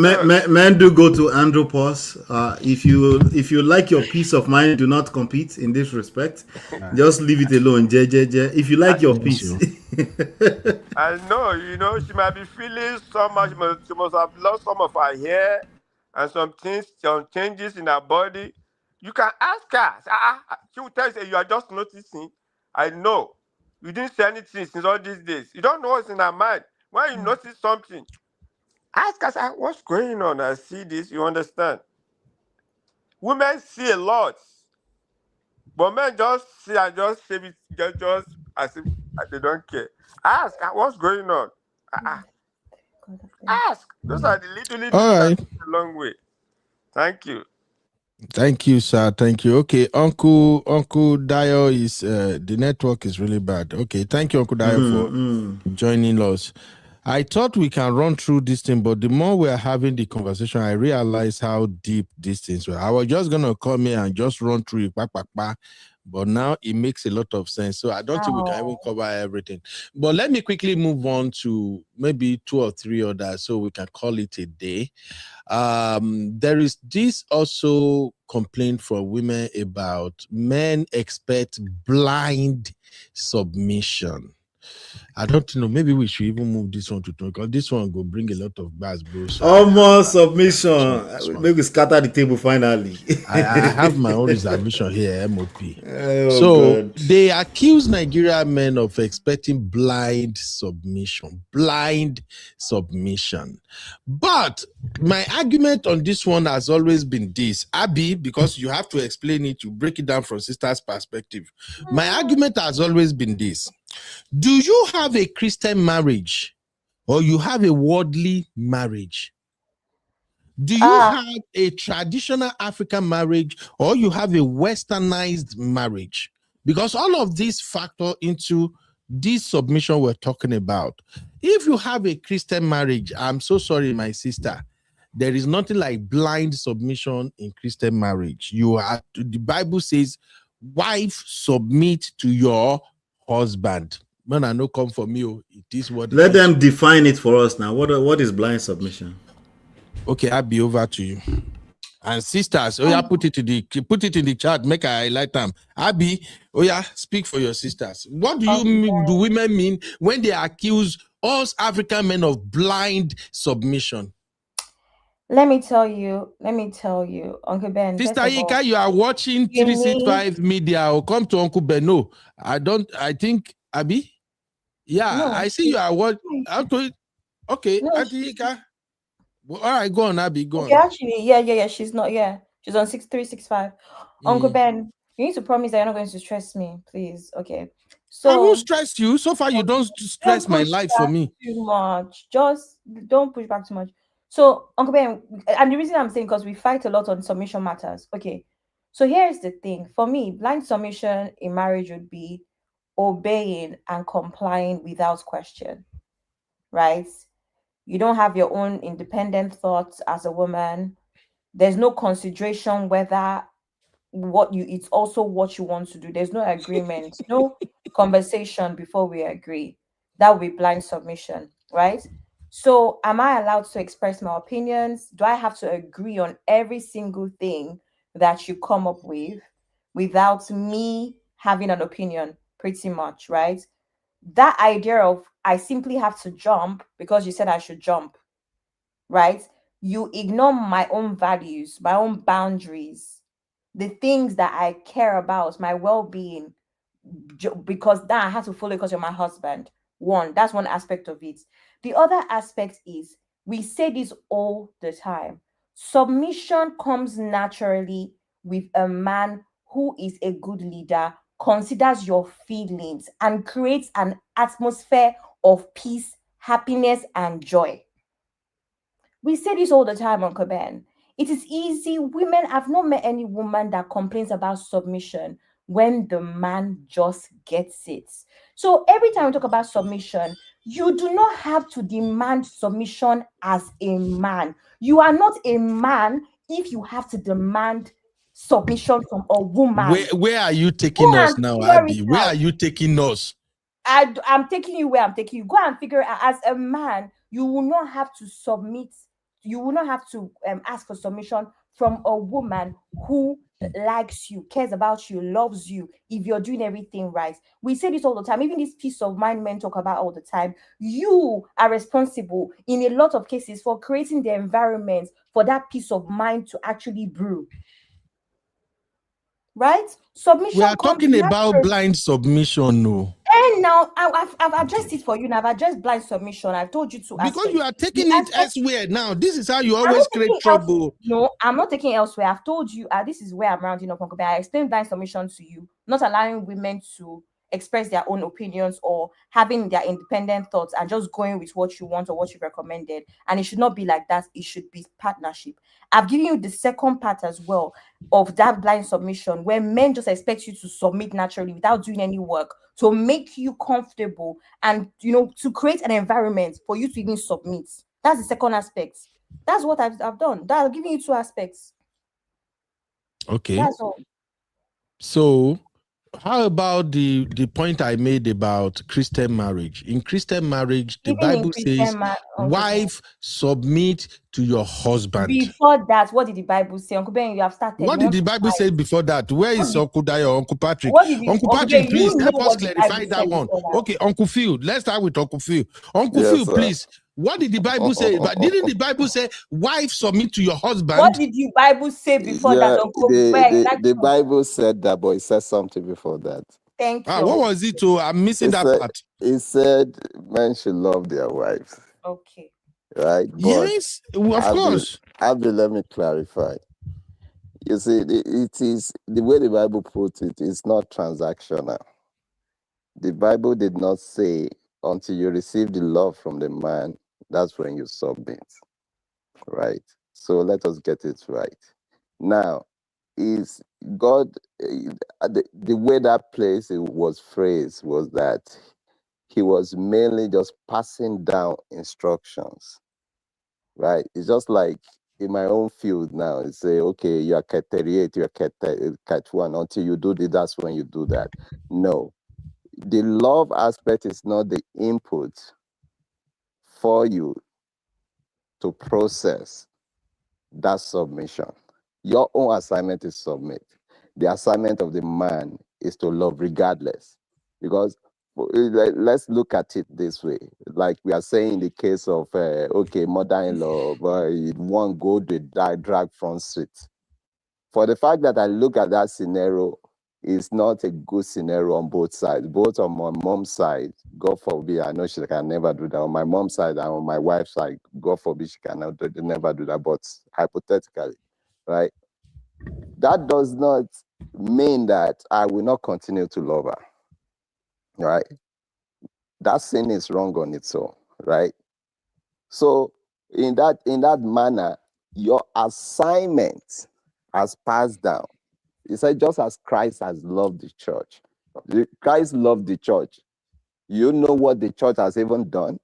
Speaker 11: men do go to andropause. If you like your peace of mind, do not compete in this respect. Just leave it alone, JJJ. If you like your peace.
Speaker 15: I know, she might be feeling so much. She must have lost some of her hair and some changes in her body. You can ask her. She will tell you, you are just noticing. I know. You didn't say anything since all these days. You don't know what's in her mind. When you notice something, ask her, what's going on? I see this. You understand? Women see a lot. But men just see and just save it just as if they don't care. Ask her, what's going on? Ask. Those are the little
Speaker 3: All right.
Speaker 15: that go a long way. Thank you.
Speaker 3: Thank you, sir. Thank you. Okay, Uncle Dio is the network is really bad. Okay, thank you, Uncle Dio, for joining us. I thought we can run through this thing, but the more we are having the conversation, I realize how deep these things were. I was just gonna come here and just run through it, but now it makes a lot of sense. So I don't think we can even cover everything. But let me quickly move on to maybe 2 or 3 others, so we can call it a day. There is this also complaint from women about men expect blind submission. I don't know. Maybe we should even move this one to talk, because this one will bring a lot of buzz, bro. So
Speaker 11: Almost submission. Maybe we scatter the table finally.
Speaker 3: I have my own reservation here, MOP. So God. They accuse Nigerian men of expecting blind submission. But my argument on this one has always been this. Abby, because you have to explain it, you break it down from sister's perspective. My argument has always been this. Do you have a Christian marriage or you have a worldly marriage? Do you have a traditional African marriage or you have a westernized marriage? Because all of these factor into this submission we're talking about. If you have a Christian marriage, I'm so sorry, my sister, there is nothing like blind submission in Christian marriage. The Bible says, wife, submit to your husband. Man, I know come from you. It is what.
Speaker 11: Let them define it for us now. What is blind submission?
Speaker 3: Okay, I'll be over to you. And sisters, oh yeah, put it in the chat. Make I highlight them. Abby, oh yeah, speak for your sisters. What do do women mean when they accuse us African men of blind submission?
Speaker 8: Let me tell you, Uncle Ben.
Speaker 3: Sister
Speaker 8: First of all,
Speaker 3: Ika, you are watching
Speaker 8: you
Speaker 3: 365 Media. Or come to Uncle Beno. I think Abby. Yeah,
Speaker 8: No,
Speaker 3: I see you are watching. Okay,
Speaker 8: No,
Speaker 3: Auntie Ika. Well, all right, go on, Abby. Go
Speaker 8: okay,
Speaker 3: on.
Speaker 8: actually, yeah. She's not. Yeah, she's on 6365. Uncle Ben, you need to promise that you're not going to stress me, please. Okay.
Speaker 3: I won't
Speaker 8: So
Speaker 3: stress you. So far, you don't stress
Speaker 8: don't
Speaker 3: my
Speaker 8: push
Speaker 3: life for
Speaker 8: back
Speaker 3: me.
Speaker 8: too much. Just don't push back too much. So, Uncle Ben, and the reason I'm saying because we fight a lot on submission matters. Okay. So here's the thing. For me, blind submission in marriage would be obeying and complying without question, right? You don't have your own independent thoughts as a woman. There's no consideration whether it's also what you want to do. There's no agreement, no conversation before we agree. That would be blind submission, right? So am I allowed to express my opinions? Do I have to agree on every single thing that you come up with without me having an opinion? Pretty much, right? That idea of I simply have to jump because you said I should jump, right? You ignore my own values, my own boundaries, the things that I care about, my well-being, because that I have to follow because you're my husband. That's one aspect of it. The other aspect is we say this all the time. Submission comes naturally with a man who is a good leader, considers your feelings, and creates an atmosphere of peace, happiness, and joy. We say this all the time, Uncle Ben. It is easy. Women, I've not met any woman that complains about submission when the man just gets it. So every time we talk about submission, you do not have to demand submission as a man. You are not a man if you have to demand submission from a woman.
Speaker 3: Where are you taking us now, Abby? Where are you taking us?
Speaker 8: I'm taking you where I'm taking you. Go and figure it out. As a man, you will not have to submit. You will not have to ask for submission from a woman who likes you, cares about you, loves you, if you're doing everything right. We say this all the time. Even this peace of mind men talk about all the time. You are responsible in a lot of cases for creating the environment for that peace of mind to actually brew. Right? Submission.
Speaker 3: We are talking about blind submission, no.
Speaker 8: And now I've addressed it for you. Now I've addressed blind submission. I've told you to
Speaker 3: because you are taking it elsewhere now. This is how you always create trouble.
Speaker 8: No, I'm not taking elsewhere. I've told you this is where I'm rounding up. I explained blind submission to you, not allowing women to express their own opinions or having their independent thoughts and just going with what you want or what you recommended. And it should not be like that. It should be partnership. I've given you the second part as well of that blind submission, where men just expect you to submit naturally without doing any work to make you comfortable and, to create an environment for you to even submit. That's the second aspect. That's what I've done. I've given you two aspects.
Speaker 3: Okay.
Speaker 8: That's all.
Speaker 3: So how about the point I made about Christian marriage? In Christian marriage, the Bible says, wife, submit to your husband.
Speaker 8: Before that, what did the Bible say? Uncle Ben, you have started.
Speaker 3: What did the Bible say before that? Where is Uncle Dayo, Uncle Patrick?
Speaker 8: Uncle
Speaker 3: Patrick, please help us clarify that one. Okay, Uncle Phil. Let's start with Uncle Phil. Uncle Phil, please. What did the Bible say? But didn't the Bible say, wife, submit to your husband?
Speaker 8: What did the Bible say before that, Uncle?
Speaker 10: The Bible said that, but it said something before that.
Speaker 8: Thank you.
Speaker 3: What was it? I'm missing that part.
Speaker 10: It said men should love their wives.
Speaker 8: Okay.
Speaker 10: Right? But
Speaker 3: yes, of course.
Speaker 10: Abby, let me clarify. You see, it is the way the Bible puts it, it's not transactional. The Bible did not say until you receive the love from the man, that's when you submit. Right? So let us get it right. Now, is God, the way that place it was phrased was that he was mainly just passing down instructions, right? It's just like in my own field now, it's say, okay, you are cat 38, you are cat 1, until you do this, that's when you do that. No, the love aspect is not the input for you to process that submission. Your own assignment is submit. The assignment of the man is to love regardless. Because let's look at it this way. Like we are saying in the case of, okay, mother-in-law, but one go to drag front seat. For the fact that I look at that scenario, it's not a good scenario on both sides. Both on my mom's side, God forbid, I know she can never do that. On my mom's side and on my wife's side, God forbid, she cannot never do that. But hypothetically, right? That does not mean that I will not continue to love her, right? That sin is wrong on its own, right? So in that manner, your assignment has passed down. He said, just as Christ has loved the church. Christ loved the church. You know what the church has even done?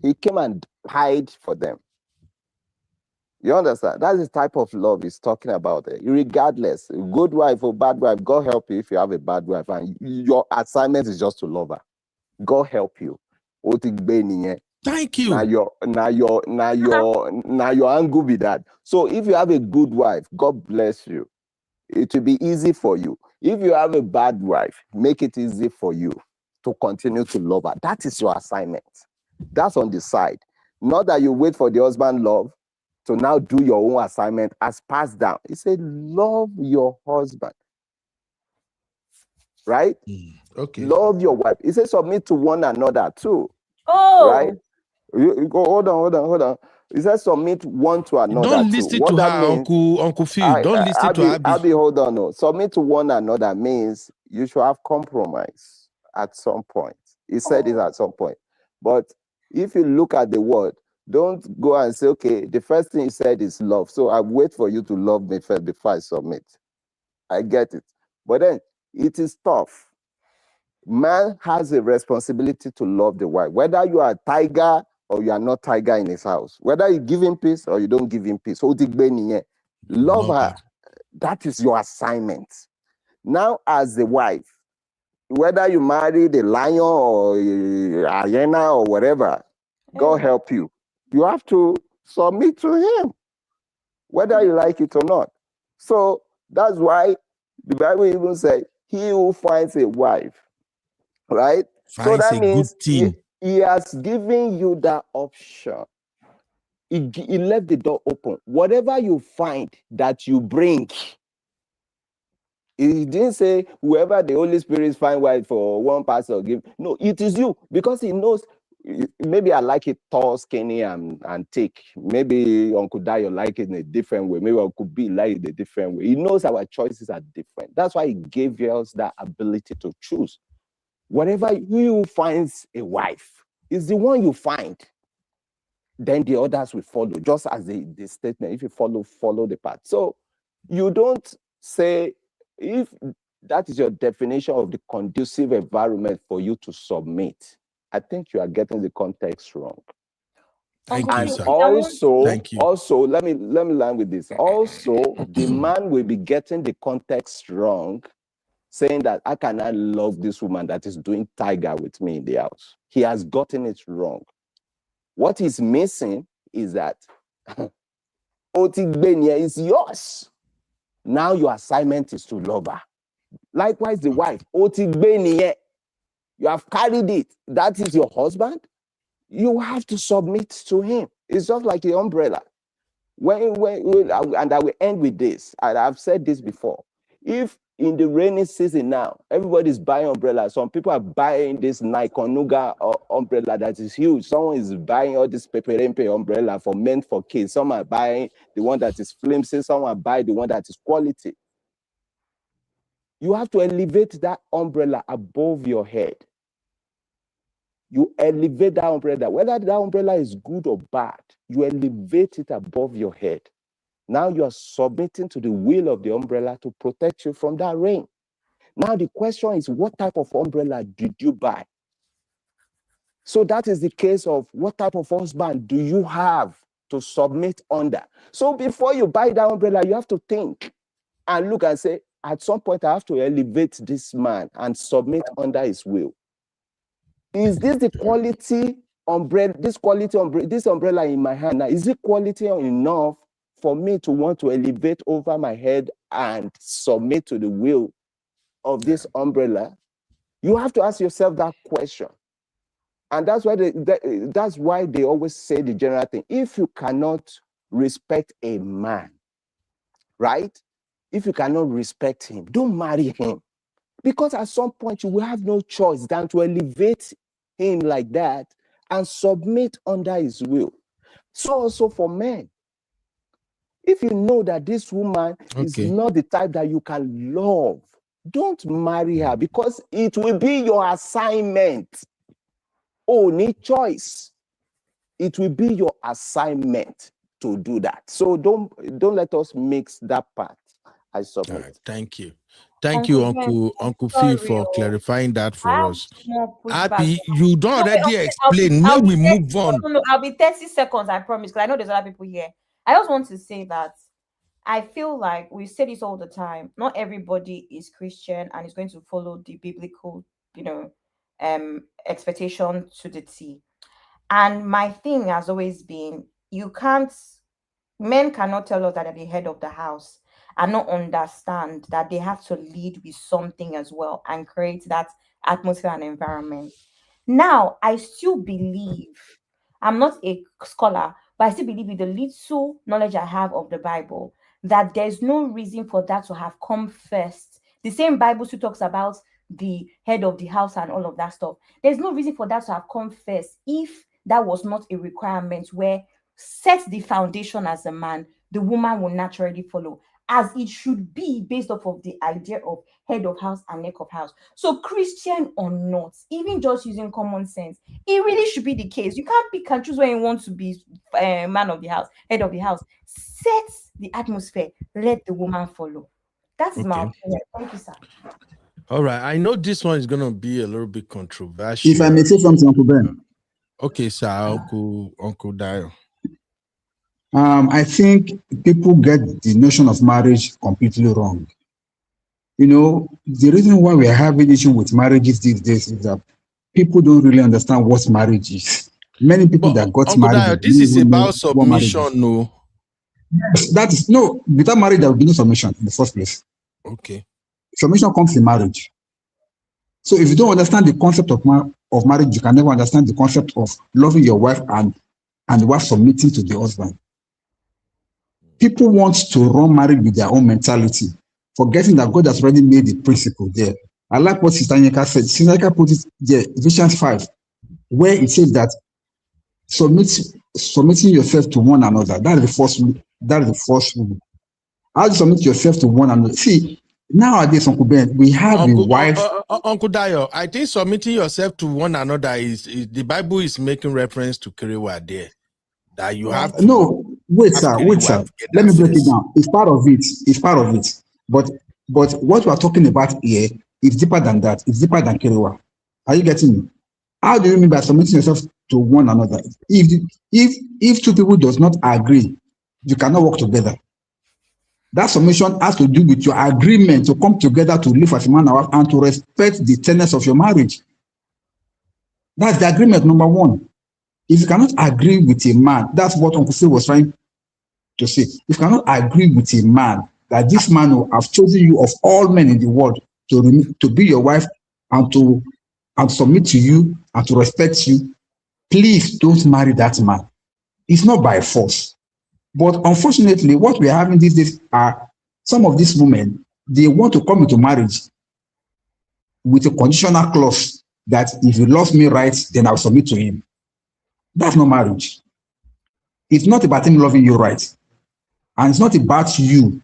Speaker 10: He came and died for them. You understand? That's the type of love he's talking about. Regardless, good wife or bad wife, God help you if you have a bad wife, and your assignment is just to love her. God help you.
Speaker 3: Thank you.
Speaker 10: Now your angle be that. So if you have a good wife, God bless you. It will be easy for you. If you have a bad wife, make it easy for you to continue to love her. That is your assignment. That's on the side. Not that you wait for the husband love to now do your own assignment as passed down. He said, love your husband. Right?
Speaker 3: Okay.
Speaker 10: Love your wife. He said, submit to one another too.
Speaker 8: Oh.
Speaker 10: Right? You go, hold on. He said, submit one to another.
Speaker 3: Don't listen to her, Uncle Phil. Don't listen to Abby.
Speaker 10: Abby, hold on. No. Submit to one another means you should have compromise at some point. He said it at some point. But if you look at the word, don't go and say, okay, the first thing he said is love. So I wait for you to love me first before I submit. I get it. But then it is tough. Man has a responsibility to love the wife, whether you are a tiger or you are not tiger in his house, whether you give him peace or you don't give him peace. Love her. That is your assignment. Now, as the wife, whether you marry the lion or a hyena or whatever, God help you. You have to submit to him, whether you like it or not. So that's why the Bible even says, he who finds a wife, right? So that means he has given you that option. He left the door open. Whatever you find that you bring, he didn't say whoever the Holy Spirit find wife for one pastor give. No, it is you, because he knows. Maybe I like it tall, skinny, and thick. Maybe Uncle Dayo like it in a different way. Maybe Uncle B like it a different way. He knows our choices are different. That's why he gave us that ability to choose. Whatever you finds a wife is the one you find. Then the others will follow, just as the statement. If you follow the path. So you don't say, if that is your definition of the conducive environment for you to submit, I think you are getting the context wrong.
Speaker 3: Thank you, sir.
Speaker 10: Also, let me land with this. Also, the man will be getting the context wrong, saying that I cannot love this woman that is doing tiger with me in the house. He has gotten it wrong. What he's missing is that Otigbenia is yours. Now your assignment is to love her. Likewise, the wife, Otigbenia, you have carried it. That is your husband. You have to submit to him. It's just like the umbrella. And I will end with this. I've said this before. If in the rainy season now, everybody's buying umbrellas. Some people are buying this Nikonuga umbrella that is huge. Someone is buying all this Peperempe umbrella meant for kids. Some are buying the one that is flimsy. Some are buying the one that is quality. You have to elevate that umbrella above your head. You elevate that umbrella. Whether that umbrella is good or bad, you elevate it above your head. Now you are submitting to the will of the umbrella to protect you from that rain. Now the question is, what type of umbrella did you buy? So that is the case of what type of husband do you have to submit under? So before you buy that umbrella, you have to think and look and say, at some point I have to elevate this man and submit under his will. Is this the quality umbrella, this umbrella in my hand now, is it quality enough for me to want to elevate over my head and submit to the will of this umbrella? You have to ask yourself that question. And that's why they always say the general thing. If you cannot respect a man, right? If you cannot respect him, don't marry him. Because at some point you will have no choice than to elevate him like that and submit under his will. So also for men, if you know that this woman is not the type that you can love, don't marry her, because it will be your assignment. Only choice. It will be your assignment to do that. So don't let us mix that part. I submit.
Speaker 3: All right, thank you. Thank you, Uncle Phil, for clarifying that for us. Abby, you don't already explain. May we move on?
Speaker 8: No, I'll be 30 seconds, I promise, because I know there's other people here. I just want to say that I feel like we say this all the time. Not everybody is Christian and is going to follow the biblical, expectation to the T. And my thing has always been, men cannot tell us that they're the head of the house and not understand that they have to lead with something as well and create that atmosphere and environment. Now, I still believe, I'm not a scholar, but I still believe with the little knowledge I have of the Bible, that there's no reason for that to have come first. The same Bible still talks about the head of the house and all of that stuff. There's no reason for that to have come first if that was not a requirement where set the foundation as a man, the woman will naturally follow, as it should be based off of the idea of head of house and neck of house. So Christian or not, even just using common sense, it really should be the case. You can't pick and choose when you want to be man of the house, head of the house. Set the atmosphere, let the woman follow. That is my opinion. Thank you, sir.
Speaker 3: All right, I know this one is going to be a little bit controversial.
Speaker 13: If I may say something, Uncle Ben.
Speaker 3: Okay, sir, Uncle Dio.
Speaker 13: I think people get the notion of marriage completely wrong. You know, the reason why we are having issue with marriages these days is that people don't really understand what marriage is. Many people that got
Speaker 3: Uncle
Speaker 13: married.
Speaker 3: Dio, this is about submission, no?
Speaker 13: Yes, that is no. Without marriage, there will be no submission in the first place.
Speaker 3: Okay.
Speaker 13: Submission comes in marriage. So if you don't understand the concept of marriage, you can never understand the concept of loving your wife and the wife submitting to the husband. People want to run marriage with their own mentality, forgetting that God has already made the principle there. I like what Sister Nyeka said. Sister Nyeka put it there, Ephesians 5, where it says that submitting yourself to one another. That is the first rule. That is the first rule. How do you submit yourself to one another? See, nowadays, Uncle Ben, we have a wife.
Speaker 3: Uncle Dio, I think submitting yourself to one another is the Bible is making reference to Kerewa there. That you have to.
Speaker 13: No, wait, sir. Let me break it down. It's part of it. But what we are talking about here is deeper than that. It's deeper than Kerewa. Are you getting me? How do you mean by submitting yourself to one another? If two people does not agree, you cannot work together. That submission has to do with your agreement to come together to live as a man and wife and to respect the tenets of your marriage. That's the agreement, number one. If you cannot agree with a man, that's what Uncle Phil was trying to say. If you cannot agree with a man, that this man will have chosen you of all men in the world to be your wife and to submit to you and to respect you, please don't marry that man. It's not by force. But unfortunately, what we are having these days are some of these women, they want to come into marriage with a conditional clause that if he loves me right, then I'll submit to him. That's not marriage. It's not about him loving you right. And it's not about you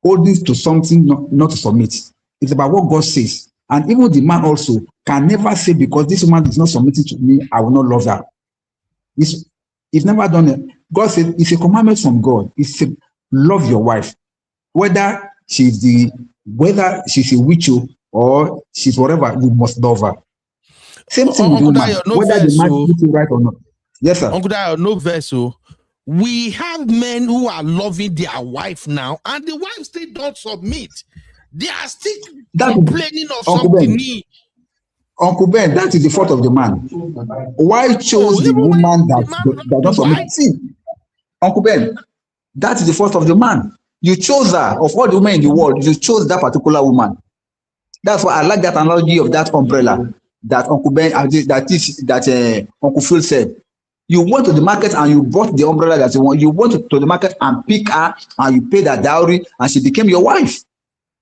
Speaker 13: holding to something not to submit. It's about what God says. And even the man also can never say, because this woman is not submitting to me, I will not love her. It's never done it. God said it's a commandment from God. It's to love your wife, whether she's a witch or she's whatever, you must love her. Same thing with woman, whether the man is right or not. Yes, sir.
Speaker 3: Uncle Dio, no vessel. We have men who are loving their wife now, and the wife still don't submit. They are still complaining of something.
Speaker 13: Uncle Ben, that is the fault of the man. Why chose the woman that doesn't submit? See, Uncle Ben, That is the fault of the man. You chose her. Of all the women in the world, you chose that particular woman. That's why I like that analogy of that umbrella that Uncle Ben, Uncle Phil said. You went to the market and you bought the umbrella that you want. You went to the market and pick her and you paid her dowry and she became your wife.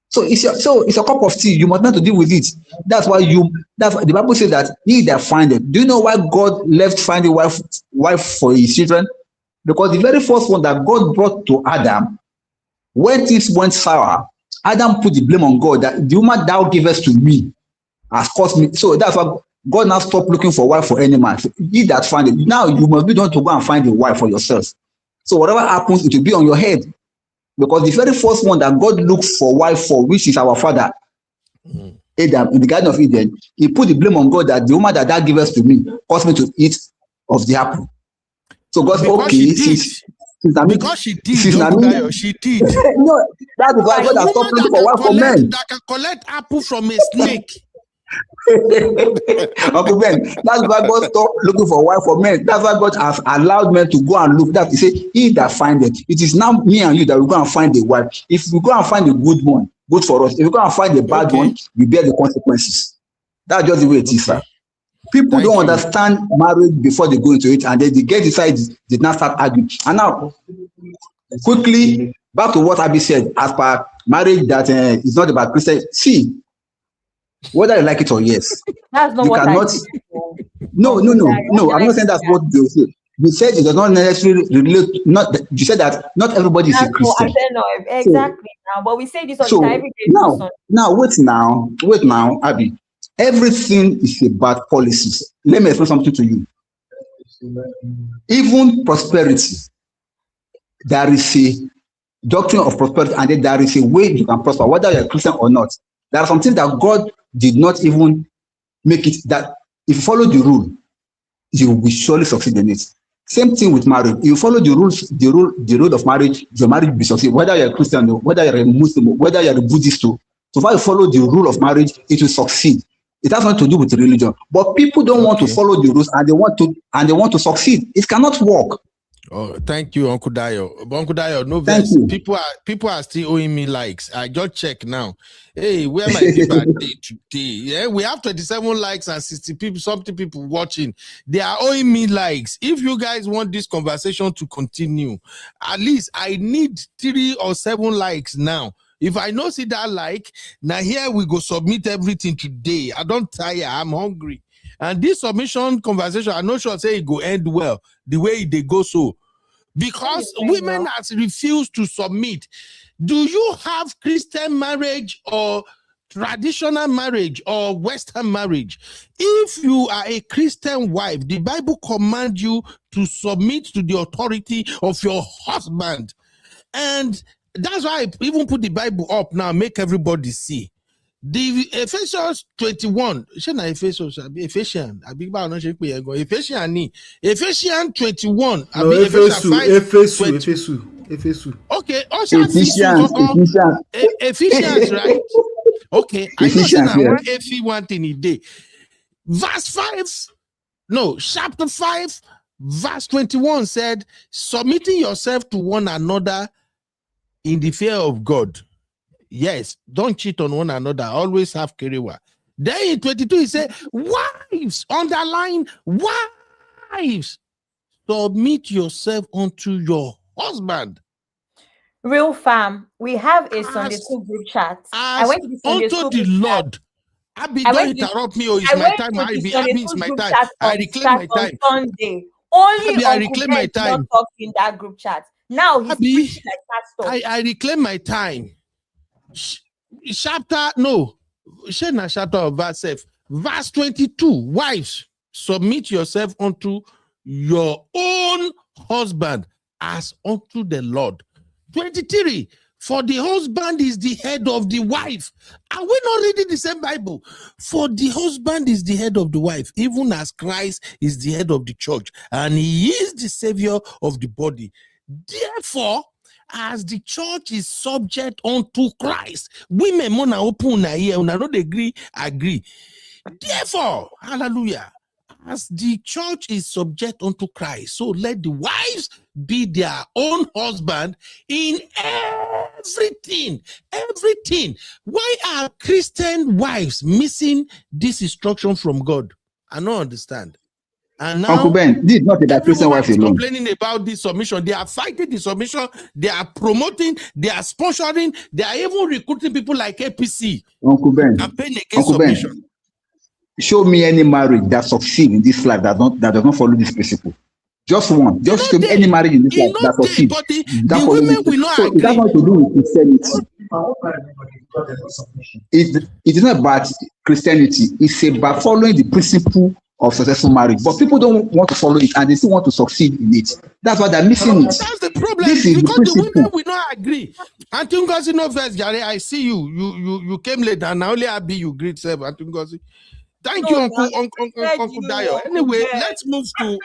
Speaker 13: So it's a cup of tea. You must not to deal with it. That's why the Bible says that he that findeth. Do you know why God left finding wife for his children? Because the very first one that God brought to Adam, when things went sour, Adam put the blame on God that the woman thou givest to me has caused me. So that's why God now stopped looking for a wife for any man. So he that find it. Now you must be done to go and find a wife for yourself. So whatever happens, it will be on your head. Because the very first one that God looked for a wife for, which is our father, Adam, in the Garden of Eden, he put the blame on God that the woman that thou givest to me caused me to eat of the apple. So God said, okay,
Speaker 3: because she did. She did.
Speaker 13: No, that is why God has stopped looking for wife for men.
Speaker 3: That can collect apple from a snake.
Speaker 13: Uncle Ben, that's why God stopped looking for wife for men. That's why God has allowed men to go and look. That He said, he that find it. It is now me and you that we go and find a wife. If we go and find a good one, good for us. If we go and find a bad one, we bear the consequences. That's just the way it is, sir. People don't understand marriage before they go into it, and then they get inside, did not start arguing. And now, quickly, back to what Abi said, as per marriage, that is not about Christian. See, whether you like it or yes,
Speaker 8: that's not
Speaker 13: you
Speaker 8: what
Speaker 13: cannot. No. I'm not saying that's what they say. You said it does not necessarily relate. You said that not everybody is a Christian.
Speaker 8: I don't know exactly now, but we say this on
Speaker 13: So
Speaker 8: every day.
Speaker 13: now, wait now, Abi. Everything is about policies. Let me explain something to you. Even prosperity, there is a doctrine of prosperity, and then there is a way you can prosper, whether you're a Christian or not. There are some things that God did not even make it that if you follow the rule, you will surely succeed in it. Same thing with marriage. If you follow the rule of marriage, your marriage will be succeed. Whether you're a Christian, or whether you're a Muslim, or whether you're a Buddhist, so far you follow the rule of marriage, it will succeed. It has nothing to do with religion. But people don't want to follow the rules, and they want to succeed. It cannot work.
Speaker 3: Oh, thank you, Uncle Dayo. But Uncle Dayo, no verse. People are still owing me likes. I just check now. Hey, where my people are today? Yeah, we have 27 likes and 60 people, something people watching. They are owing me likes. If you guys want this conversation to continue, at least I need 3 or 7 likes now. If I no see that like, now here we go submit everything today. I don't tire, I'm hungry. And this submission conversation, I'm not sure say it go end well, the way they go so. Because women has refused to submit. Do you have Christian marriage or traditional marriage or Western marriage? If you are a Christian wife, the Bible commands you to submit to the authority of your husband. And that's why I even put the Bible up now, make everybody see. The Ephesians 21, Ephesians 21,
Speaker 11: Ephesus.
Speaker 3: Okay,
Speaker 13: Ephesians,
Speaker 3: right? Okay, I know that one thing a day. Verse 5, no, chapter 5, verse 21 said, submitting yourself to one another in the fear of God. Yes, don't cheat on one another. Always have kerewa. Then in 22, he said, wives, underline, wives, submit yourself unto your husband.
Speaker 8: Real fam, we have a Sunday school group chat. I went to the Sunday school
Speaker 3: unto the Lord. Abby, don't interrupt me, or it's my time. Abby, it's my time. I reclaim my time.
Speaker 8: Sunday. Only
Speaker 3: Abby, I reclaim my time.
Speaker 8: Not in that group chat. Now he's preaching like pastor.
Speaker 3: I reclaim my time. Chapter of verse 22. Wives, submit yourself unto your own husband as unto the Lord. 23. For the husband is the head of the wife. Are we not reading the same Bible? For the husband is the head of the wife, even as Christ is the head of the church, and he is the savior of the body. Therefore, as the church is subject unto Christ, women mona open here, una not agree. Therefore, hallelujah, as the church is subject unto Christ, so let the wives be their own husband in everything. Everything. Why are Christian wives missing this instruction from God? I don't understand. And now,
Speaker 13: Uncle Ben, this is not about Christian
Speaker 3: everyone
Speaker 13: wife
Speaker 3: is
Speaker 13: alone.
Speaker 3: complaining about this submission. They are fighting the submission. They are promoting. They are sponsoring. They are even recruiting people like APC
Speaker 13: Uncle
Speaker 3: to
Speaker 13: Ben,
Speaker 3: campaign against
Speaker 13: Uncle
Speaker 3: submission.
Speaker 13: Ben, show me any marriage that succeeds in this life that does not follow this principle. Just one. Just show me any marriage in this life that succeeds.
Speaker 3: But the women will not
Speaker 13: So it has
Speaker 3: agree.
Speaker 13: nothing to do with Christianity. It is not about Christianity. It's about following the principle of successful marriage. But people don't want to follow it, and they still want to succeed in it. That's why they're missing it.
Speaker 3: That's the problem.
Speaker 13: This is
Speaker 3: Because
Speaker 13: the
Speaker 3: the women
Speaker 13: principle.
Speaker 3: will not agree. Antungozi no first, Gary. I see you. You came late, and now only Abi you greet Seb Antungozi. Thank you, Uncle Dayo. Anyway, let's move to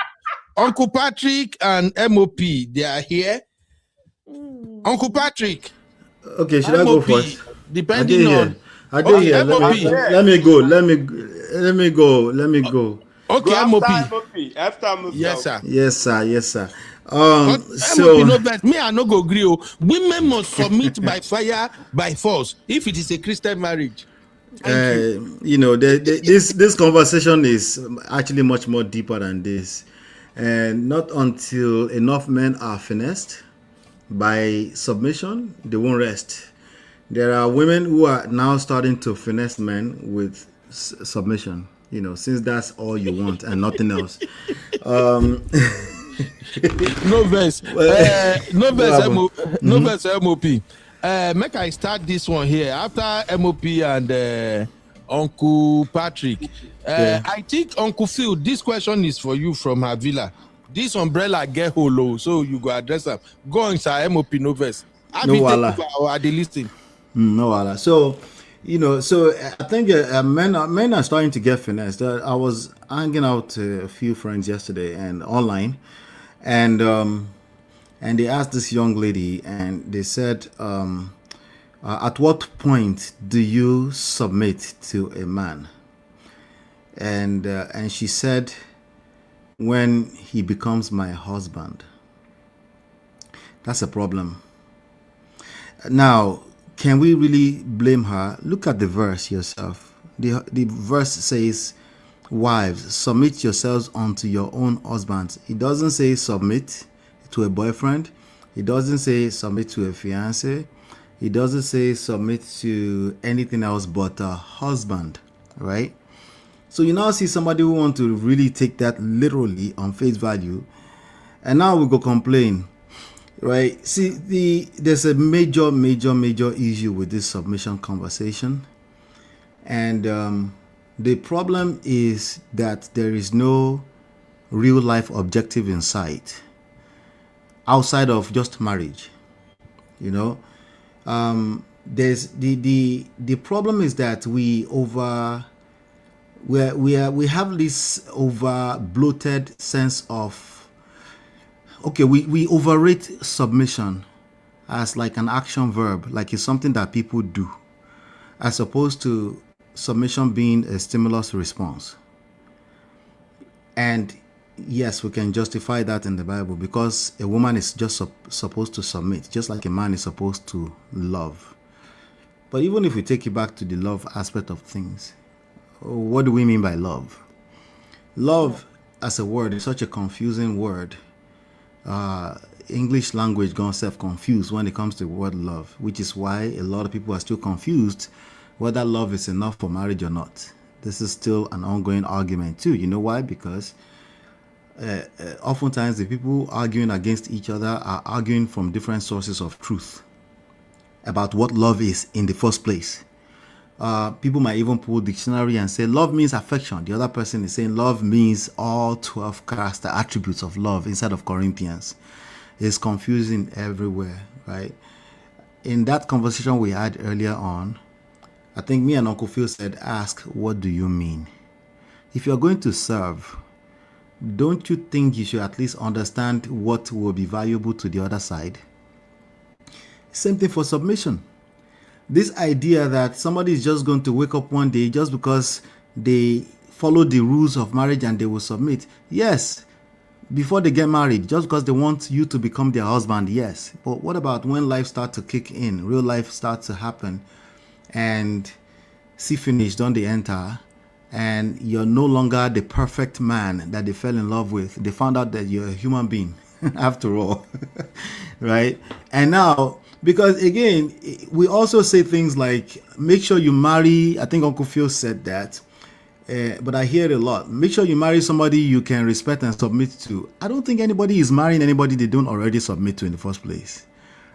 Speaker 3: Uncle Patrick and MOP. They are here. Uncle Patrick.
Speaker 11: Okay, should I go first?
Speaker 3: Depending on.
Speaker 11: I did here. Let me go. Let me go.
Speaker 3: Okay,
Speaker 15: Go
Speaker 3: MOP.
Speaker 15: After MOP.
Speaker 3: Yes, sir.
Speaker 11: Yes, sir.
Speaker 3: So MOP no best. Me, I no go agree. Women must submit by fire, by force, if it is a Christian marriage.
Speaker 11: You know, this conversation is actually much more deeper than this, and not until enough men are finessed by submission, they won't rest. There are women who are now starting to finesse men with submission. You know, since that's all you want and nothing else.
Speaker 3: No verse. No verse. MOP. Make I start this one here after MOP and Uncle Patrick. I think Uncle Phil, this question is for you from her villa. This umbrella get hollow, so you go address them. Go on, sir. MOP no verse.
Speaker 11: No wala.
Speaker 3: Are they listening?
Speaker 11: No wala. So, you know, I think men are starting to get finessed. I was hanging out a few friends yesterday and online, and they asked this young lady, and they said, at what point do you submit to a man? And she said, when he becomes my husband. That's a problem. Now, can we really blame her? Look at the verse yourself. The verse says, wives, submit yourselves unto your own husbands. It doesn't say submit to a boyfriend. It doesn't say submit to a fiance. It doesn't say submit to anything else but a husband, right? So you now see somebody who wants to really take that literally on face value, and now we go complain, right? See, there's a major issue with this submission conversation, and the problem is that there is no real life objective in sight outside of just marriage. You know, there's the problem is that we have this over bloated sense of, okay, we overrate submission as like an action verb, like it's something that people do, as opposed to submission being a stimulus response. And yes, we can justify that in the Bible because a woman is just supposed to submit, just like a man is supposed to love. But even if we take it back to the love aspect of things, what do we mean by love? Love as a word is such a confusing word. English language gone self-confused when it comes to the word love, which is why a lot of people are still confused whether love is enough for marriage or not. This is still an ongoing argument too. You know why? Because oftentimes the people arguing against each other are arguing from different sources of truth about what love is in the first place. People might even pull dictionary and say love means affection. The other person is saying love means all 12 character attributes of love inside of Corinthians. It's confusing everywhere, right? In that conversation we had earlier on, I think me and Uncle Phil said, ask, what do you mean? If you're going to serve, don't you think you should at least understand what will be valuable to the other side? Same thing for submission. This idea that somebody is just going to wake up one day just because they follow the rules of marriage and they will submit. Yes, before they get married, just because they want you to become their husband, yes. But what about when life starts to kick in, real life starts to happen, and see finish, don't they enter, and you're no longer the perfect man that they fell in love with. They found out that you're a human being after all, right? And now, because again, we also say things like, make sure you marry, I think Uncle Phil said that, but I hear it a lot. Make sure you marry somebody you can respect and submit to. I don't think anybody is marrying anybody they don't already submit to in the first place.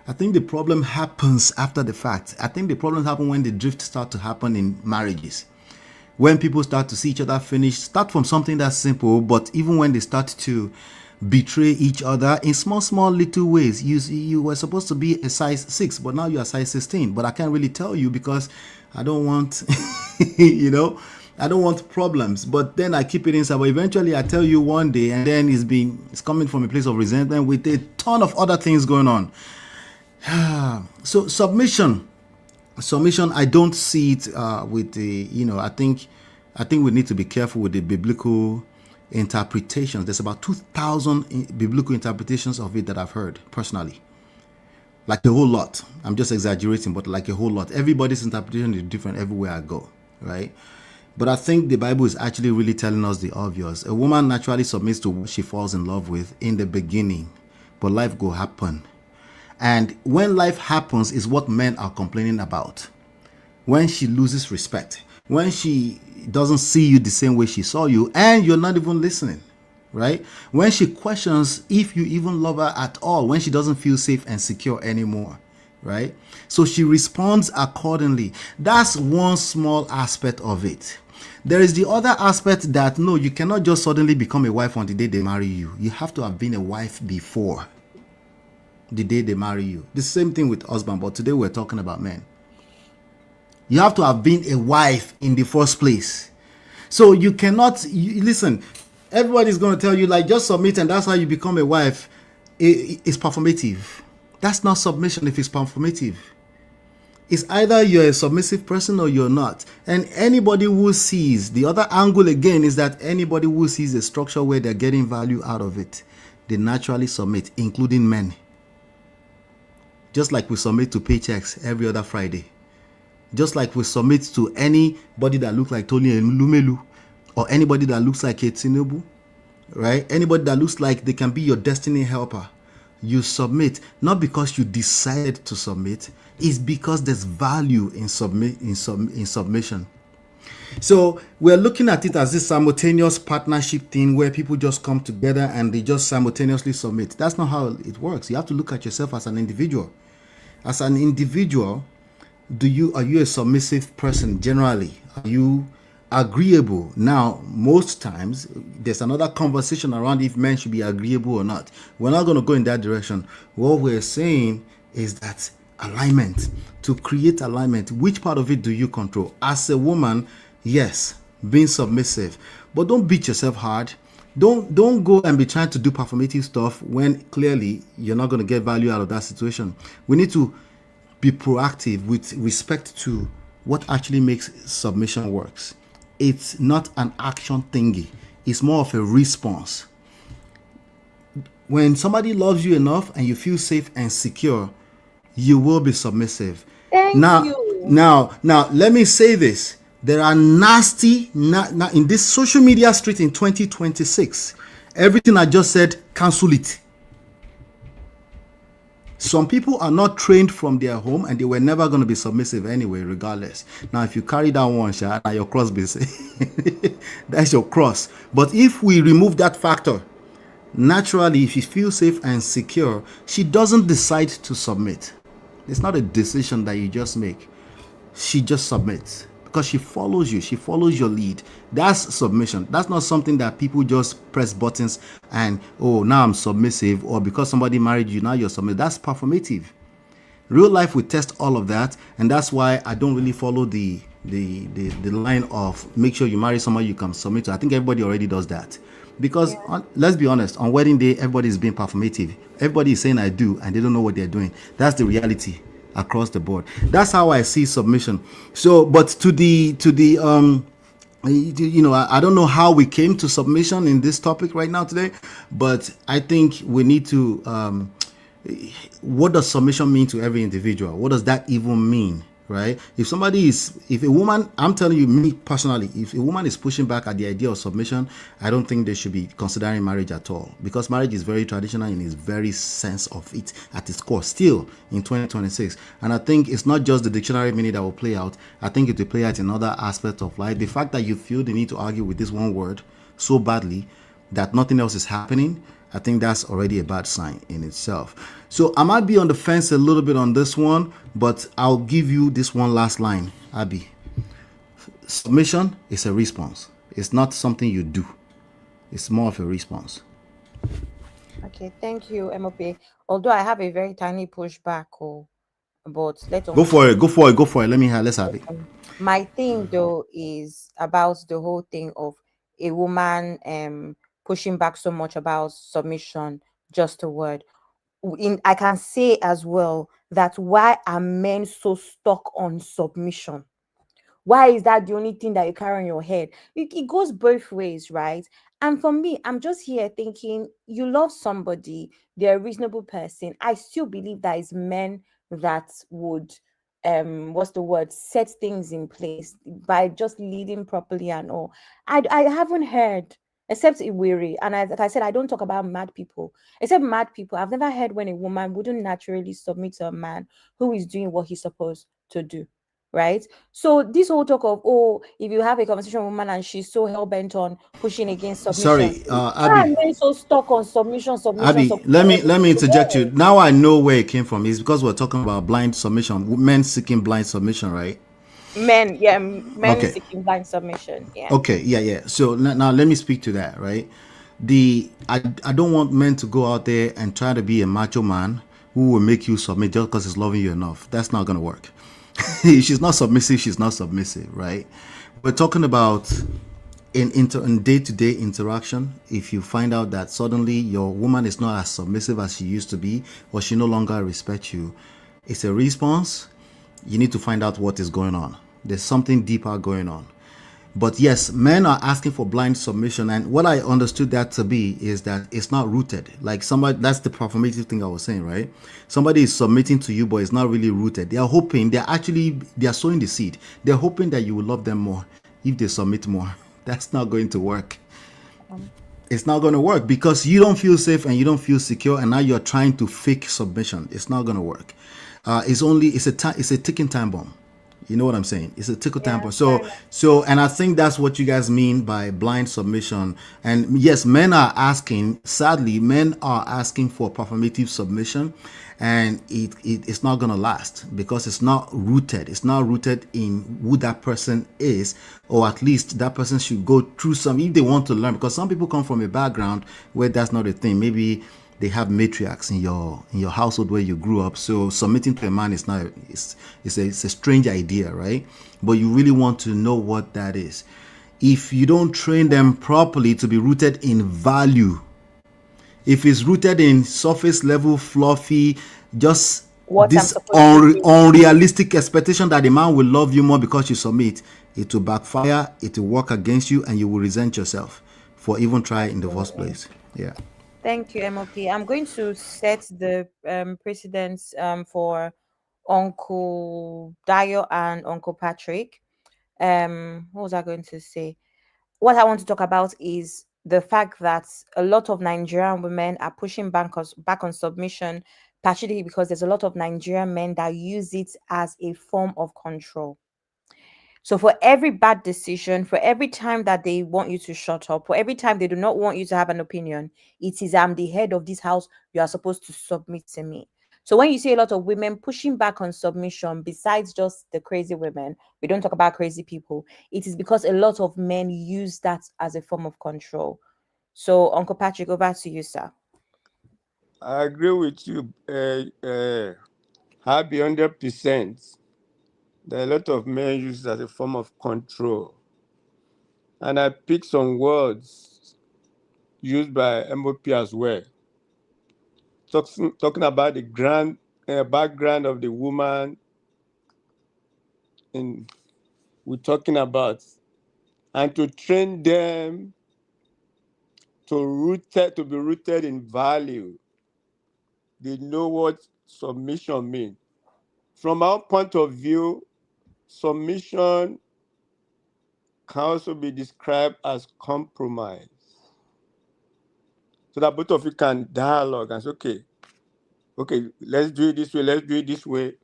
Speaker 11: I think the problem happens after the fact. I think the problems happen when the drift start to happen in marriages. When people start to see each other finish, start from something that's simple, but even when they start to betray each other in small little ways. You were supposed to be a size 6, but now you're a size 16. But I can't really tell you because I don't want, I don't want problems. But then I keep it inside. But eventually I tell you one day, and then it's coming from a place of resentment with a ton of other things going on. So submission, I don't see it with the, I think we need to be careful with the biblical interpretations. There's about 2,000 biblical interpretations of it that I've heard personally. Like a whole lot. I'm just exaggerating, but like a whole lot. Everybody's interpretation is different everywhere I go, right? But I think the Bible is actually really telling us the obvious. A woman naturally submits to what she falls in love with in the beginning, but life go happen. And when life happens is what men are complaining about. When she loses respect, when she doesn't see you the same way she saw you, and you're not even listening, right? When she questions if you even love her at all, when she doesn't feel safe and secure anymore, right? So she responds accordingly. That's one small aspect of it. There is the other aspect that, no, you cannot just suddenly become a wife on the day they marry you. You have to have been a wife before the day they marry you. The same thing with husband, but today we're talking about men. You have to have been a wife in the first place. So you cannot, listen, everybody's going to tell you, like, just submit and that's how you become a wife. It's performative. That's not submission if it's performative. It's either you're a submissive person or you're not. And anybody who sees, the other angle again is that anybody who sees a structure where they're getting value out of it, they naturally submit, including men. Just like we submit to paychecks every other Friday. Just like we submit to anybody that looks like Tony Lumelu or anybody that looks like Tinubu, right? Anybody that looks like they can be your destiny helper. You submit, not because you decided to submit, it's because there's value in submission. So we're looking at it as this simultaneous partnership thing where people just come together and they just simultaneously submit. That's not how it works. You have to look at yourself as an individual. As an individual, are you a submissive person generally? Are you agreeable? Now, most times, there's another conversation around if men should be agreeable or not. We're not going to go in that direction. What we're saying is that alignment. To create alignment, which part of it do you control? As a woman, yes, being submissive. But don't beat yourself hard. Don't go and be trying to do performative stuff when clearly you're not going to get value out of that situation. We need to be proactive with respect to what actually makes submission works. It's not an action thingy. It's more of a response. When somebody loves you enough and you feel safe and secure, you will be submissive. Now, let me say this. There are nasty, in this social media street in 2026, everything I just said, cancel it. Some people are not trained from their home and they were never going to be submissive anyway, regardless. Now, if you carry that one shot, your cross that's your cross. But if we remove that factor, naturally, if you feel safe and secure, she doesn't decide to submit. It's not a decision that you just make. She just submits because she follows you. She follows your lead. That's submission. That's not something that people just press buttons and, oh, now I'm submissive, or because somebody married you, now you're submissive. That's performative. Real life will test all of that, and that's why I don't really follow the line of make sure you marry someone you can submit to. I think everybody already does that. Because let's be honest, on wedding day, everybody is being performative. Everybody is saying I do, and they don't know what they're doing. That's the reality across the board. That's how I see submission. So, but to the I don't know how we came to submission in this topic right now today, but I think we need to. What does submission mean to every individual? What does that even mean, right? If a woman, I'm telling you, me personally, if a woman is pushing back at the idea of submission, I don't think they should be considering marriage at all, because marriage is very traditional in its very sense of it at its core, still in 2026. And I think it's not just the dictionary meaning that will play out. I think it will play out in other aspects of life. The fact that you feel the need to argue with this one word so badly that nothing else is happening, I think that's already a bad sign in itself. So I might be on the fence a little bit on this one, but I'll give you this one last line, Abby. Submission is a response. It's not something you do. It's more of a response.
Speaker 8: Okay, thank you, MOP. Although I have a very tiny pushback, but let's
Speaker 11: go for it. Let's have it.
Speaker 8: My thing though is about the whole thing of a woman pushing back so much about submission, just a word. I can say as well that why are men so stuck on submission? Why is that the only thing that you carry on your head? It goes both ways, right? And for me, I'm just here thinking, you love somebody, they're a reasonable person. I still believe that it's men that would set things in place by just leading properly and all. I haven't heard, except Iwiri, and like I said, I don't talk about mad people. Except mad people, I've never heard when a woman wouldn't naturally submit to a man who is doing what he's supposed to do. Right? So this whole talk of, if you have a conversation with a woman and she's so hell-bent on pushing against submission.
Speaker 11: Sorry, Abby.
Speaker 8: Why are so stuck on submission?
Speaker 11: Abby, let me interject you. Now I know where it came from. It's because we're talking about blind submission, men seeking blind submission, right?
Speaker 8: Men seeking blind submission. Yeah.
Speaker 11: Okay, yeah. So now let me speak to that, right? I don't want men to go out there and try to be a macho man who will make you submit just because he's loving you enough. That's not gonna work. She's not submissive, right? We're talking about in day-to-day interaction. If you find out that suddenly your woman is not as submissive as she used to be, or she no longer respects you, it's a response. You need to find out what is going on. There's something deeper going on. But yes, men are asking for blind submission, and what I understood that to be is that it's not rooted. Like somebody, that's the performative thing I was saying, right? Somebody is submitting to you, but it's not really rooted. They are hoping, they are sowing the seed. They're hoping that you will love them more if they submit more. That's not going to work. It's not going to work because you don't feel safe and you don't feel secure, and now you're trying to fake submission. It's not going to work. It's a ticking time bomb. You know what I'm saying? It's a tickle temper. So, and I think that's what you guys mean by blind submission. And yes, sadly, men are asking for performative submission, and it's not going to last because it's not rooted. It's not rooted in who that person is, or at least that person should go through if they want to learn, because some people come from a background where that's not a thing. Maybe they have matriarchs in your household where you grew up. So submitting to a man is not it's a strange idea, right? But you really want to know what that is. If you don't train them properly to be rooted in value, if it's rooted in surface level, fluffy, just this unrealistic expectation that the man will love you more because you submit, it will backfire, it will work against you, and you will resent yourself for even trying in the first place. Yeah.
Speaker 8: Thank you, MOP. I'm going to set the precedents for Uncle Dio and Uncle Patrick. What was I going to say? What I want to talk about is the fact that a lot of Nigerian women are pushing back on submission, particularly because there's a lot of Nigerian men that use it as a form of control. So for every bad decision, for every time that they want you to shut up, for every time they do not want you to have an opinion, it is I'm the head of this house, you are supposed to submit to me. So when you see a lot of women pushing back on submission, besides just the crazy women, we don't talk about crazy people, it is because a lot of men use that as a form of control. So Uncle Patrick, over to you, sir.
Speaker 15: I agree with you. Happy 100%. There are a lot of men use it as a form of control. And I picked some words used by MOP as well. Talking about the background of the woman, and we're talking about and to train them to be rooted in value. They know what submission means. From our point of view, submission can also be described as compromise. So that both of you can dialogue and say, okay, let's do it this way, let's do it this way.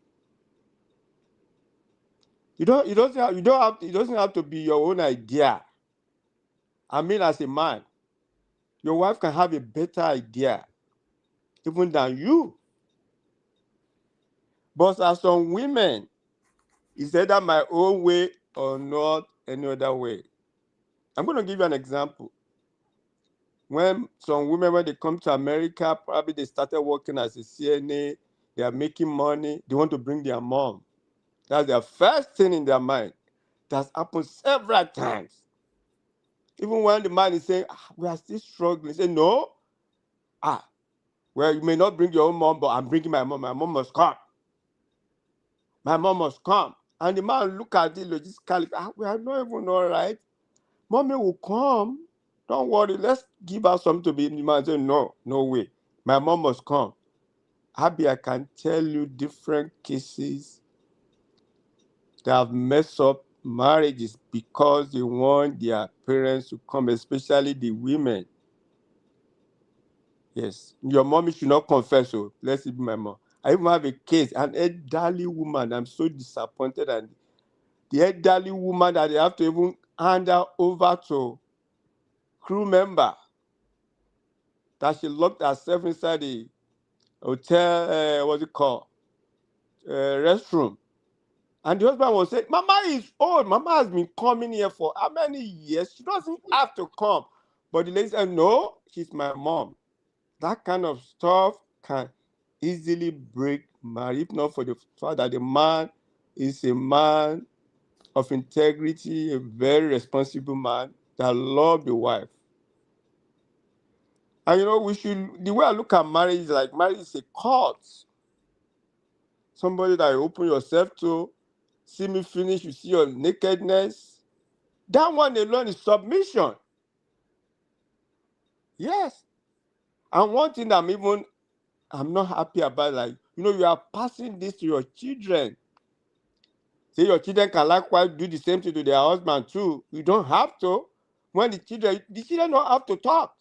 Speaker 15: It doesn't have to be your own idea. I mean, as a man, your wife can have a better idea even than you. But as some women, it's either my own way or not any other way. I'm going to give you an example. When some women, when they come to America, probably they started working as a CNA, they are making money, they want to bring their mom. That's their first thing in their mind. That's happened several times. Even when the man is saying, we are still struggling, say, no. Well, you may not bring your own mom, but I'm bringing my mom. My mom must come. My mom must come. And the man look at it logistically, we are not even all right. Mommy will come. Don't worry, let's give her something to be. The man say, no way. My mom must come. Abby, I can tell you different cases that have messed up marriages because they want their parents to come, especially the women. Yes, your mommy should not confess. So let's see my mom. I even have a case, an elderly woman. I'm so disappointed, and the elderly woman that they have to even hand her over to crew member that she locked herself inside the hotel. What's it called? Restroom. And the husband was saying, Mama is old. Mama has been coming here for how many years? She doesn't have to come. But the lady said, no, she's my mom. That kind of stuff can easily break marriage, if not for the fact that the man is a man of integrity, a very responsible man that loves the wife. And the way I look at marriage is like marriage is a cult. Somebody that you open yourself to, see me finish, you see your nakedness. That one alone is submission. Yes. And one thing I'm not happy about, you are passing this to your children. Say your children can likewise do the same thing to their husband too. You don't have to. When the children don't have to talk.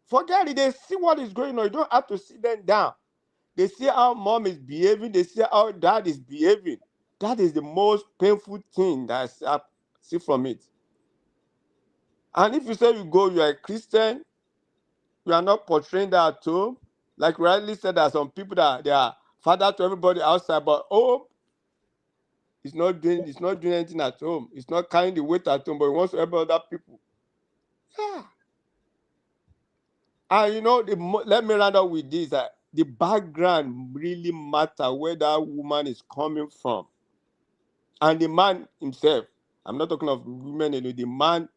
Speaker 15: Forget it. They see what is going on. You don't have to sit them down. They see how mom is behaving. They see how dad is behaving. That is the most painful thing that I see from it. And if you say you are a Christian, you are not portraying that at home. Like rightly said, there are some people that they are father to everybody outside, but it's not doing anything at home. It's not carrying the weight at home, but it wants to help other people. Yeah. And let me round up with this, that the background really matters, where that woman is coming from. And the man himself, I'm not talking of women, the man,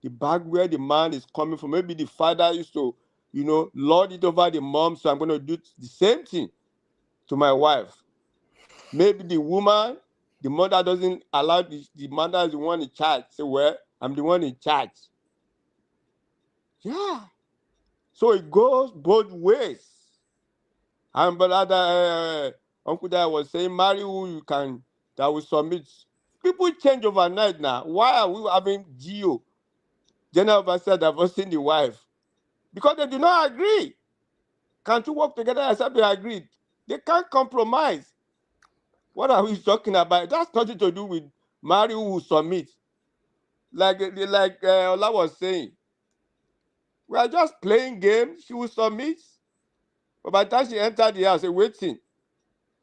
Speaker 15: the back where the man is coming from. Maybe the father used to, lord it over the mom, so I'm going to do the same thing to my wife. Maybe the woman, the mother doesn't allow the mother is the one in charge. Say, well, I'm the one in charge. Yeah. So it goes both ways. And but Uncle Dad was saying, marry who you can, that will submit. People change overnight now. Why are we having GO, general officer, divorcing the wife? Because they do not agree. Can't you work together except they agreed? They can't compromise. What are we talking about? That's nothing to do with marry who will submit. Like Ola was saying, we are just playing games. She will submit. But by the time she entered the house, say, waiting.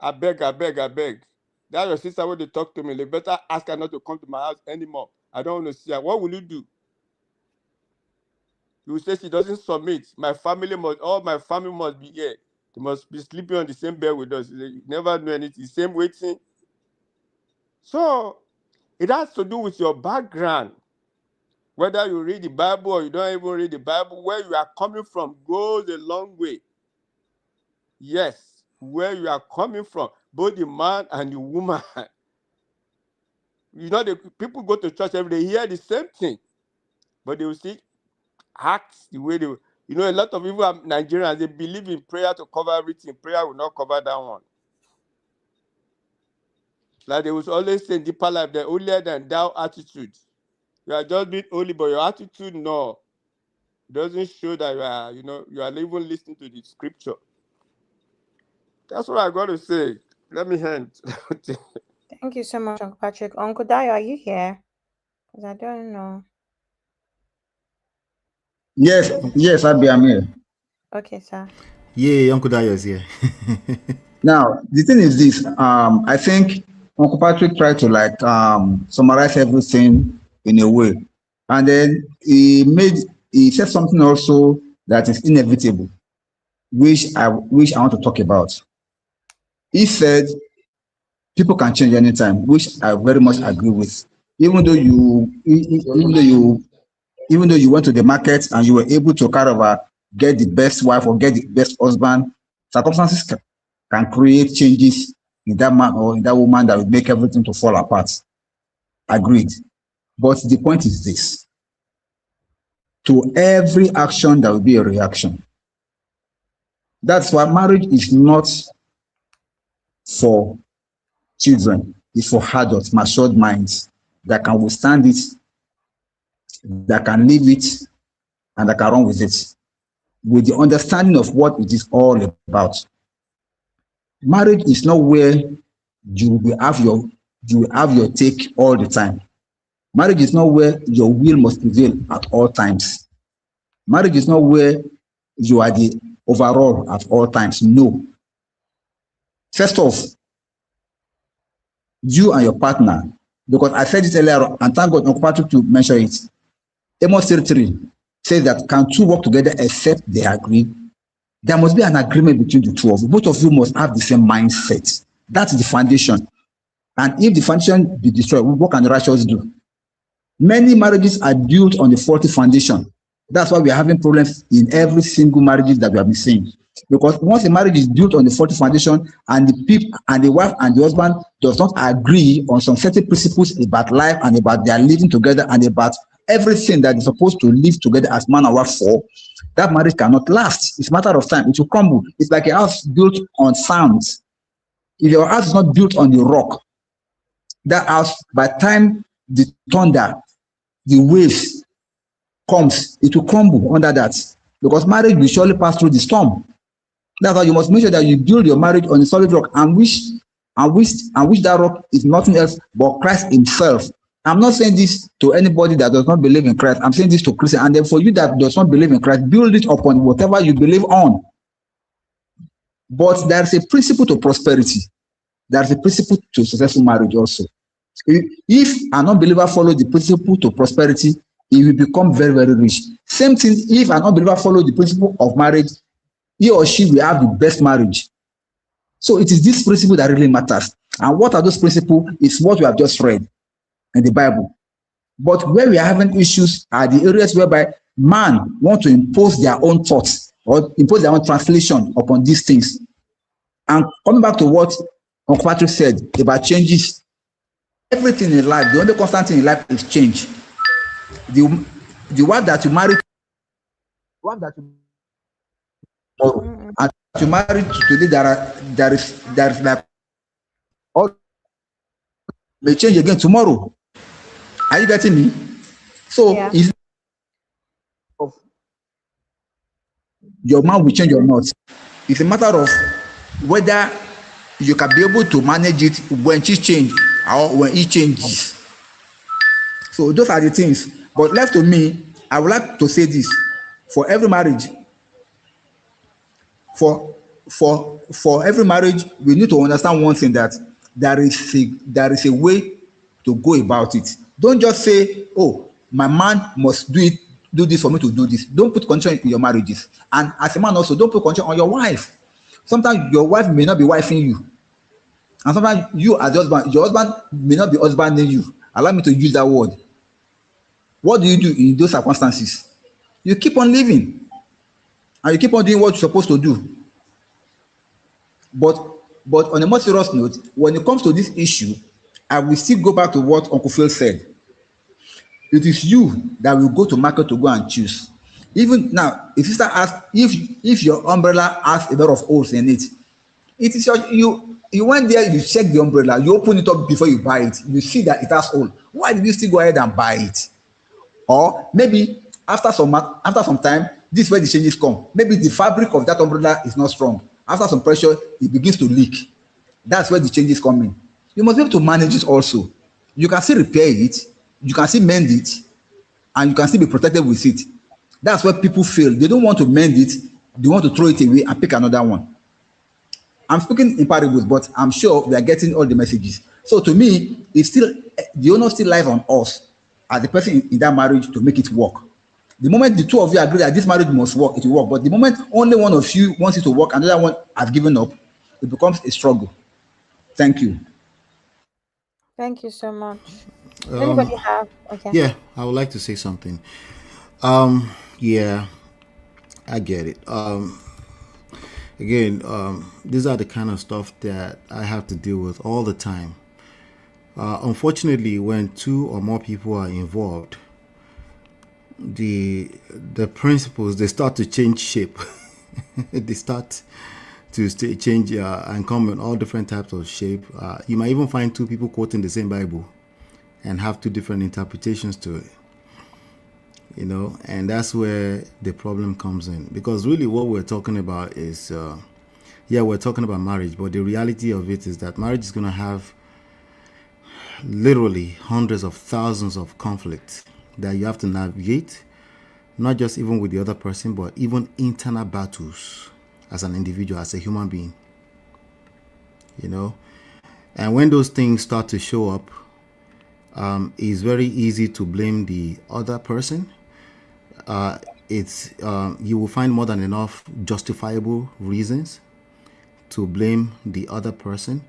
Speaker 15: I beg. That's your sister when they talk to me. They better ask her not to come to my house anymore. I don't want to see her. What will you do? You will say she doesn't submit. All my family must be here. They must be sleeping on the same bed with us. You never know anything. Same waiting. So it has to do with your background. Whether you read the Bible or you don't even read the Bible, where you are coming from goes a long way. Yes, where you are coming from, both the man and the woman. You know, the people go to church every day, hear the same thing, but they will still act the way they. You know, a lot of people, Nigerians, they believe in prayer to cover everything. Prayer will not cover that one. Like they was always say, deeper life, the holier than thou attitude. You are just being holy, but your attitude, no, doesn't show that you are, you are even listening to the scripture. That's what I got to say. Let me end.
Speaker 8: Thank you so much, Uncle Patrick. Uncle Dayo, are you here? Because I don't know.
Speaker 16: Yes, I'm here.
Speaker 8: Okay, sir.
Speaker 11: Yeah, Uncle Dayo is here.
Speaker 13: Now, the thing is this, I think Uncle Patrick tried to summarize everything in a way. And then he said something also that is inevitable, which I want to talk about. He said people can change anytime, which I very much agree with. Even though you went to the market and you were able to get the best wife or get the best husband, circumstances can create changes in that man or in that woman that will make everything to fall apart. Agreed. But the point is this: to every action there will be a reaction. That's why marriage is not for children, it's for adults, matured minds that can withstand it, that can live it, and that can run with it, with the understanding of what it is all about. Marriage is not where you will have your take all the time. Marriage is not where your will must prevail at all times. Marriage is not where you are the overall at all times. No. First off, you and your partner, because I said it earlier, and thank God Uncle Patrick to mention it. Amos 33 says that can two work together except they agree? There must be an agreement between the two of you. Both of you must have the same mindset. That's the foundation. And if the foundation be destroyed, what can the righteous do? Many marriages are built on the faulty foundation. That's why we are having problems in every single marriage that we have been seeing. Because once a marriage is built on the faulty foundation and the wife and the husband does not agree on some certain principles about life and about their living together and about everything that is supposed to live together as man and wife for, that marriage cannot last. It's a matter of time. It will crumble. It's like a house built on sand. If your house is not built on the rock, that house, by the time the thunder, the waves comes, it will crumble under that. Because marriage will surely pass through the storm. That's why you must make sure that you build your marriage on a solid rock, and which that rock is nothing else but Christ himself. I'm not saying this to anybody that does not believe in Christ. I'm saying this to Christians. And then for you that does not believe in Christ, build it upon whatever you believe on. But there's a principle to prosperity. There's a principle to successful marriage also. If an unbeliever follows the principle to prosperity, he will become very, very rich. Same thing, if an unbeliever follows the principle of marriage, he or she will have the best marriage. So it is this principle that really matters. And what are those principles? It's what we have just read in the Bible. But where we are having issues are the areas whereby man want to impose their own thoughts or impose their own translation upon these things. And coming back to what Uncle Patrick said about changes, everything in life, the only constant thing in life is change. The one that you marry, and you marry today, there is like all may change again tomorrow. Are you getting me? So if your man will change or not, it's a matter of whether you can be able to manage it when she changes or when he changes. So those are the things. But left to me, I would like to say this: for every marriage, for every marriage, we need to understand one thing, that there is a way to go about it. Don't just say, "Oh, my man must do this for me to do this." Don't put condition in your marriages. And as a man also, don't put condition on your wife. Sometimes your wife may not be wifing you, and sometimes you as the husband, your husband may not be husbanding you. Allow me to use that word. What do you do in those circumstances? You keep on living, and you keep on doing what you're supposed to do. But on a more serious note, when it comes to this issue, I will still go back to what Uncle Phil said. It is you that will go to market to go and choose. Even now, if sister asks, if your umbrella has a lot of holes in it, it is you went there, you check the umbrella, you open it up before you buy it, you see that it has hole. Why did you still go ahead and buy it? Or maybe after some time, this is where the changes come. Maybe the fabric of that umbrella is not strong. After some pressure, it begins to leak. That's where the changes come in. You must be able to manage it also. You can still repair it, you can still mend it, and you can still be protected with it. That's where people fail. They don't want to mend it, they want to throw it away and pick another one. I'm speaking in parables, but I'm sure we are getting all the messages. So to me, it's still, the onus still lies on us as the person in that marriage to make it work. The moment the two of you agree that this marriage must work, it will work. But the moment only one of you wants it to work, another one has given up, it becomes a struggle. Thank you.
Speaker 8: Thank you so much. Anybody have? Okay.
Speaker 11: Yeah, I would like to say something. Yeah, I get it. Again, these are the kind of stuff that I have to deal with all the time. Unfortunately, when two or more people are involved, the principles, they start to change shape. They start to change and come in all different types of shape. You might even find two people quoting the same Bible and have two different interpretations to it. You know, and that's where the problem comes in. Because really what we're talking about is, we're talking about marriage, but the reality of it is that marriage is going to have literally hundreds of thousands of conflicts that you have to navigate, not just even with the other person, but even internal battles as an individual, as a human being. You know, and when those things start to show up, it's very easy to blame the other person. You will find more than enough justifiable reasons to blame the other person.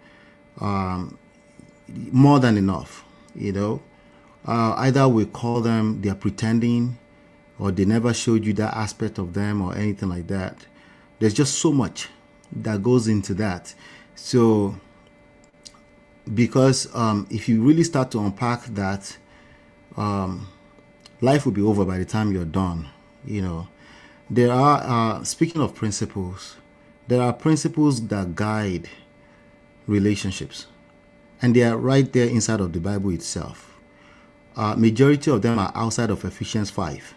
Speaker 11: More than enough, you know. Either we call them they're pretending, or they never showed you that aspect of them, or anything like that. There's just so much that goes into that. So because if you really start to unpack that, life will be over by the time you're done. You know, there are, speaking of principles, there are principles that guide relationships, and they are right there inside of the Bible itself. Majority of them are outside of Ephesians 5.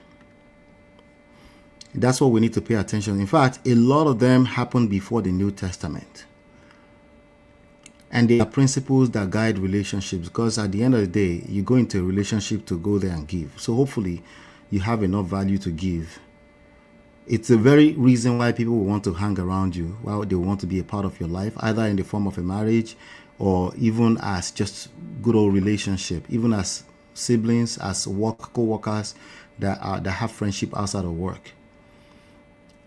Speaker 11: That's what we need to pay attention. In fact, a lot of them happened before the New Testament. And they are principles that guide relationships, because at the end of the day, you go into a relationship to go there and give. So hopefully you have enough value to give. It's the very reason why people will want to hang around you, why they want to be a part of your life, either in the form of a marriage or even as just good old relationship, even as siblings, as co-workers that have friendship outside of work.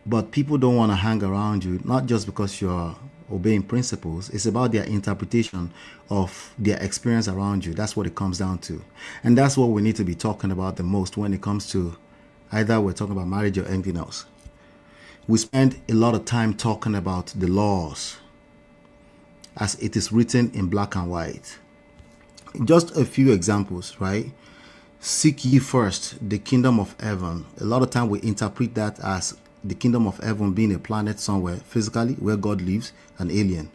Speaker 11: But people don't want to hang around you, not just because you're obeying principles. It's about their interpretation of their experience around you. That's what it comes down to. And that's what we need to be talking about the most when it comes to either we're talking about marriage or anything else. We spend a lot of time talking about the laws as it is written in black and white. Just a few examples, right? Seek ye first the kingdom of heaven. A lot of time we interpret that as the kingdom of heaven being a planet somewhere physically where God lives, an alien.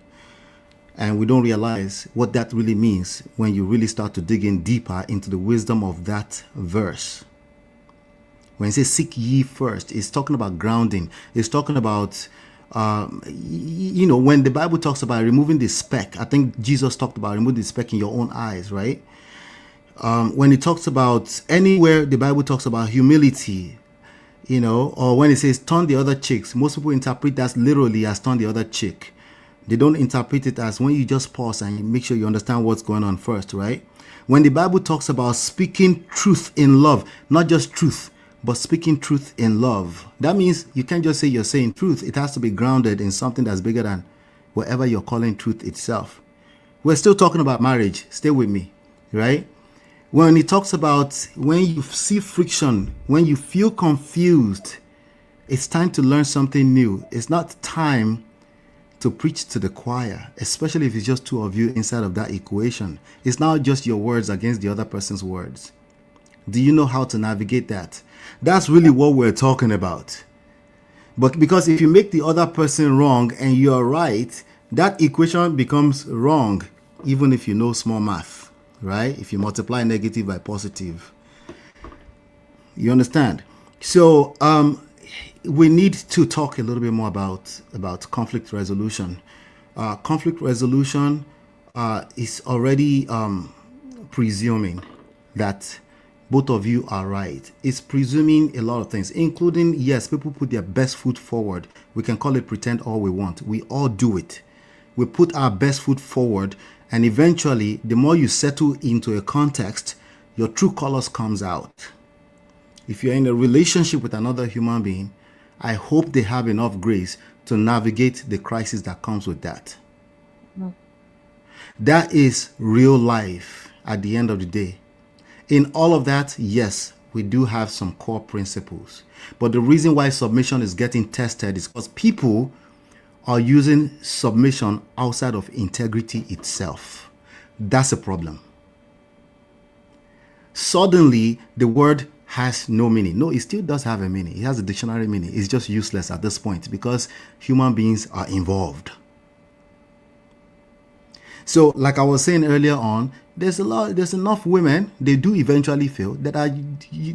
Speaker 11: And we don't realize what that really means when you really start to dig in deeper into the wisdom of that verse. When it says seek ye first, it's talking about grounding. It's talking about, when the Bible talks about removing the speck, I think Jesus talked about removing the speck in your own eyes, right? When it talks about anywhere the Bible talks about humility, or when it says turn the other cheeks, most people interpret that literally as turn the other cheek. They don't interpret it as when you just pause and you make sure you understand what's going on first, right? When the Bible talks about speaking truth in love, not just truth, but speaking truth in love, that means you can't just say you're saying truth. It has to be grounded in something that's bigger than whatever you're calling truth itself. We're still talking about marriage. Stay with me, right? When it talks about when you see friction, when you feel confused, it's time to learn something new. It's not time to preach to the choir, especially if it's just two of you inside of that equation. It's not just your words against the other person's words. Do you know how to navigate that? That's really what we're talking about. But because if you make the other person wrong and you're right, that equation becomes wrong, even if you know small math, right? If you multiply negative by positive. You understand? So we need to talk a little bit more about conflict resolution. Conflict resolution is already presuming that both of you are right. It's presuming a lot of things, including, yes, people put their best foot forward. We can call it pretend all we want. We all do it. We put our best foot forward, and eventually, the more you settle into a context, your true colors comes out. If you're in a relationship with another human being, I hope they have enough grace to navigate the crisis that comes with that. That is real life at the end of the day. In all of that, yes, we do have some core principles. But the reason why submission is getting tested is because people are using submission outside of integrity itself. That's a problem. Suddenly, the word has no meaning. No, it still does have a meaning. It has a dictionary meaning. It's just useless at this point because human beings are involved. So, like I was saying earlier on, there's enough women, they do eventually fail, that are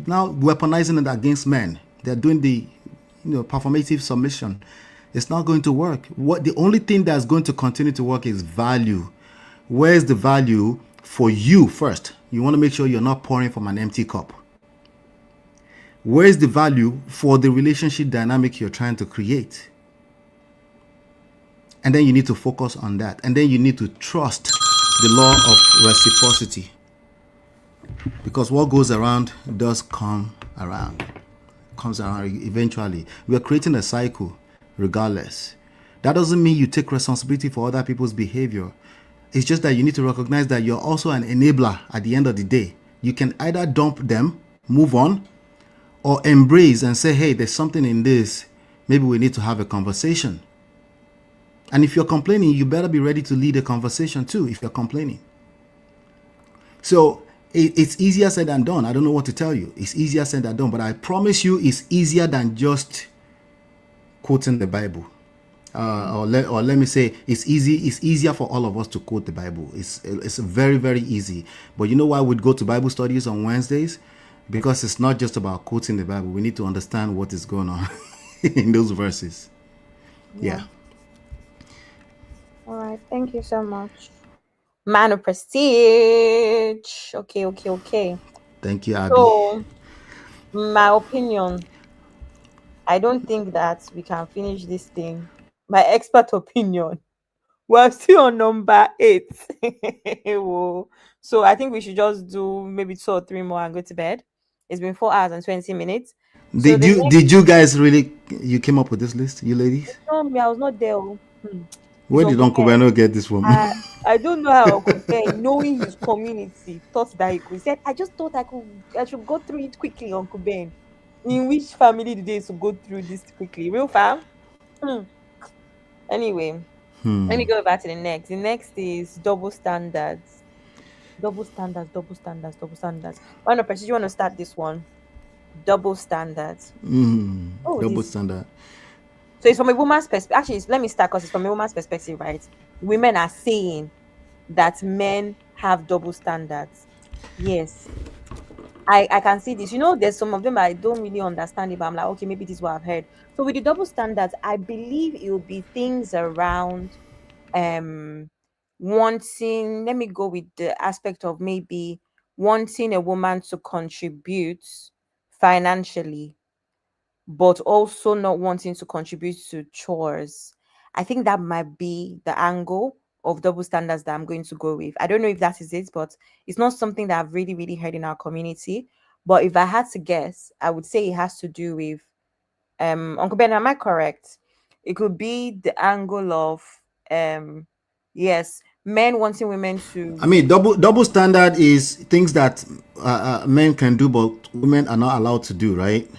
Speaker 11: now weaponizing it against men. They're doing the performative submission. It's not going to work. The only thing that's going to continue to work is value. Where's the value for you first? You want to make sure you're not pouring from an empty cup. Where's the value for the relationship dynamic you're trying to create? And then you need to focus on that. And then you need to trust the law of reciprocity. Because what goes around does come around. Comes around eventually. We are creating a cycle regardless. That doesn't mean you take responsibility for other people's behavior. It's just that you need to recognize that you're also an enabler at the end of the day. You can either dump them, move on, or embrace and say, hey, there's something in this. Maybe we need to have a conversation. And if you're complaining, you better be ready to lead a conversation too if you're complaining. So it's easier said than done. I don't know what to tell you. It's easier said than done. But I promise you it's easier than just quoting the Bible. Or let me say it's easier for all of us to quote the Bible. It's very, very easy. But you know why we'd go to Bible studies on Wednesdays? Because it's not just about quoting the Bible. We need to understand what is going on in those verses. Yeah.
Speaker 8: All right. Thank you so much. Man of prestige. Okay.
Speaker 11: Thank you, Abby.
Speaker 8: So, my opinion, I don't think that we can finish this thing. My expert opinion, we're still on number 8. Whoa. So I think we should just do maybe 2 or 3 more and go to bed. It's been 4 hours and 20 minutes.
Speaker 11: Did you guys really, you came up with this list, you ladies?
Speaker 8: No, I was not there.
Speaker 11: Where did Uncle Beno get this from?
Speaker 8: I don't know how Uncle Ben, knowing his community, thought that he said, I just thought I should go through it quickly, Uncle Ben. In which family do they to go through this quickly? Real fam? Anyway, let me go back to the next. The next is double standards. Double standards. Why not, Precious? You want to start this one? Double standards.
Speaker 11: Double standard.
Speaker 8: So it's from a woman's perspective. Actually, let me start because it's from a woman's perspective, right? Women are saying that men have double standards. Yes. I can see this. There's some of them I don't really understand it, but I'm like, okay, maybe this is what I've heard. So with the double standards, I believe it will be things around wanting, let me go with the aspect of maybe wanting a woman to contribute financially, but also not wanting to contribute to chores. I think that might be the angle of double standards that I'm going to go with. I don't know if that is it, but it's not something that I've really, really heard in our community. But if I had to guess, I would say it has to do with Uncle Ben, am I correct? It could be the angle of yes, men wanting women to.
Speaker 11: I mean, double standard is things that men can do, but women are not allowed to do, right?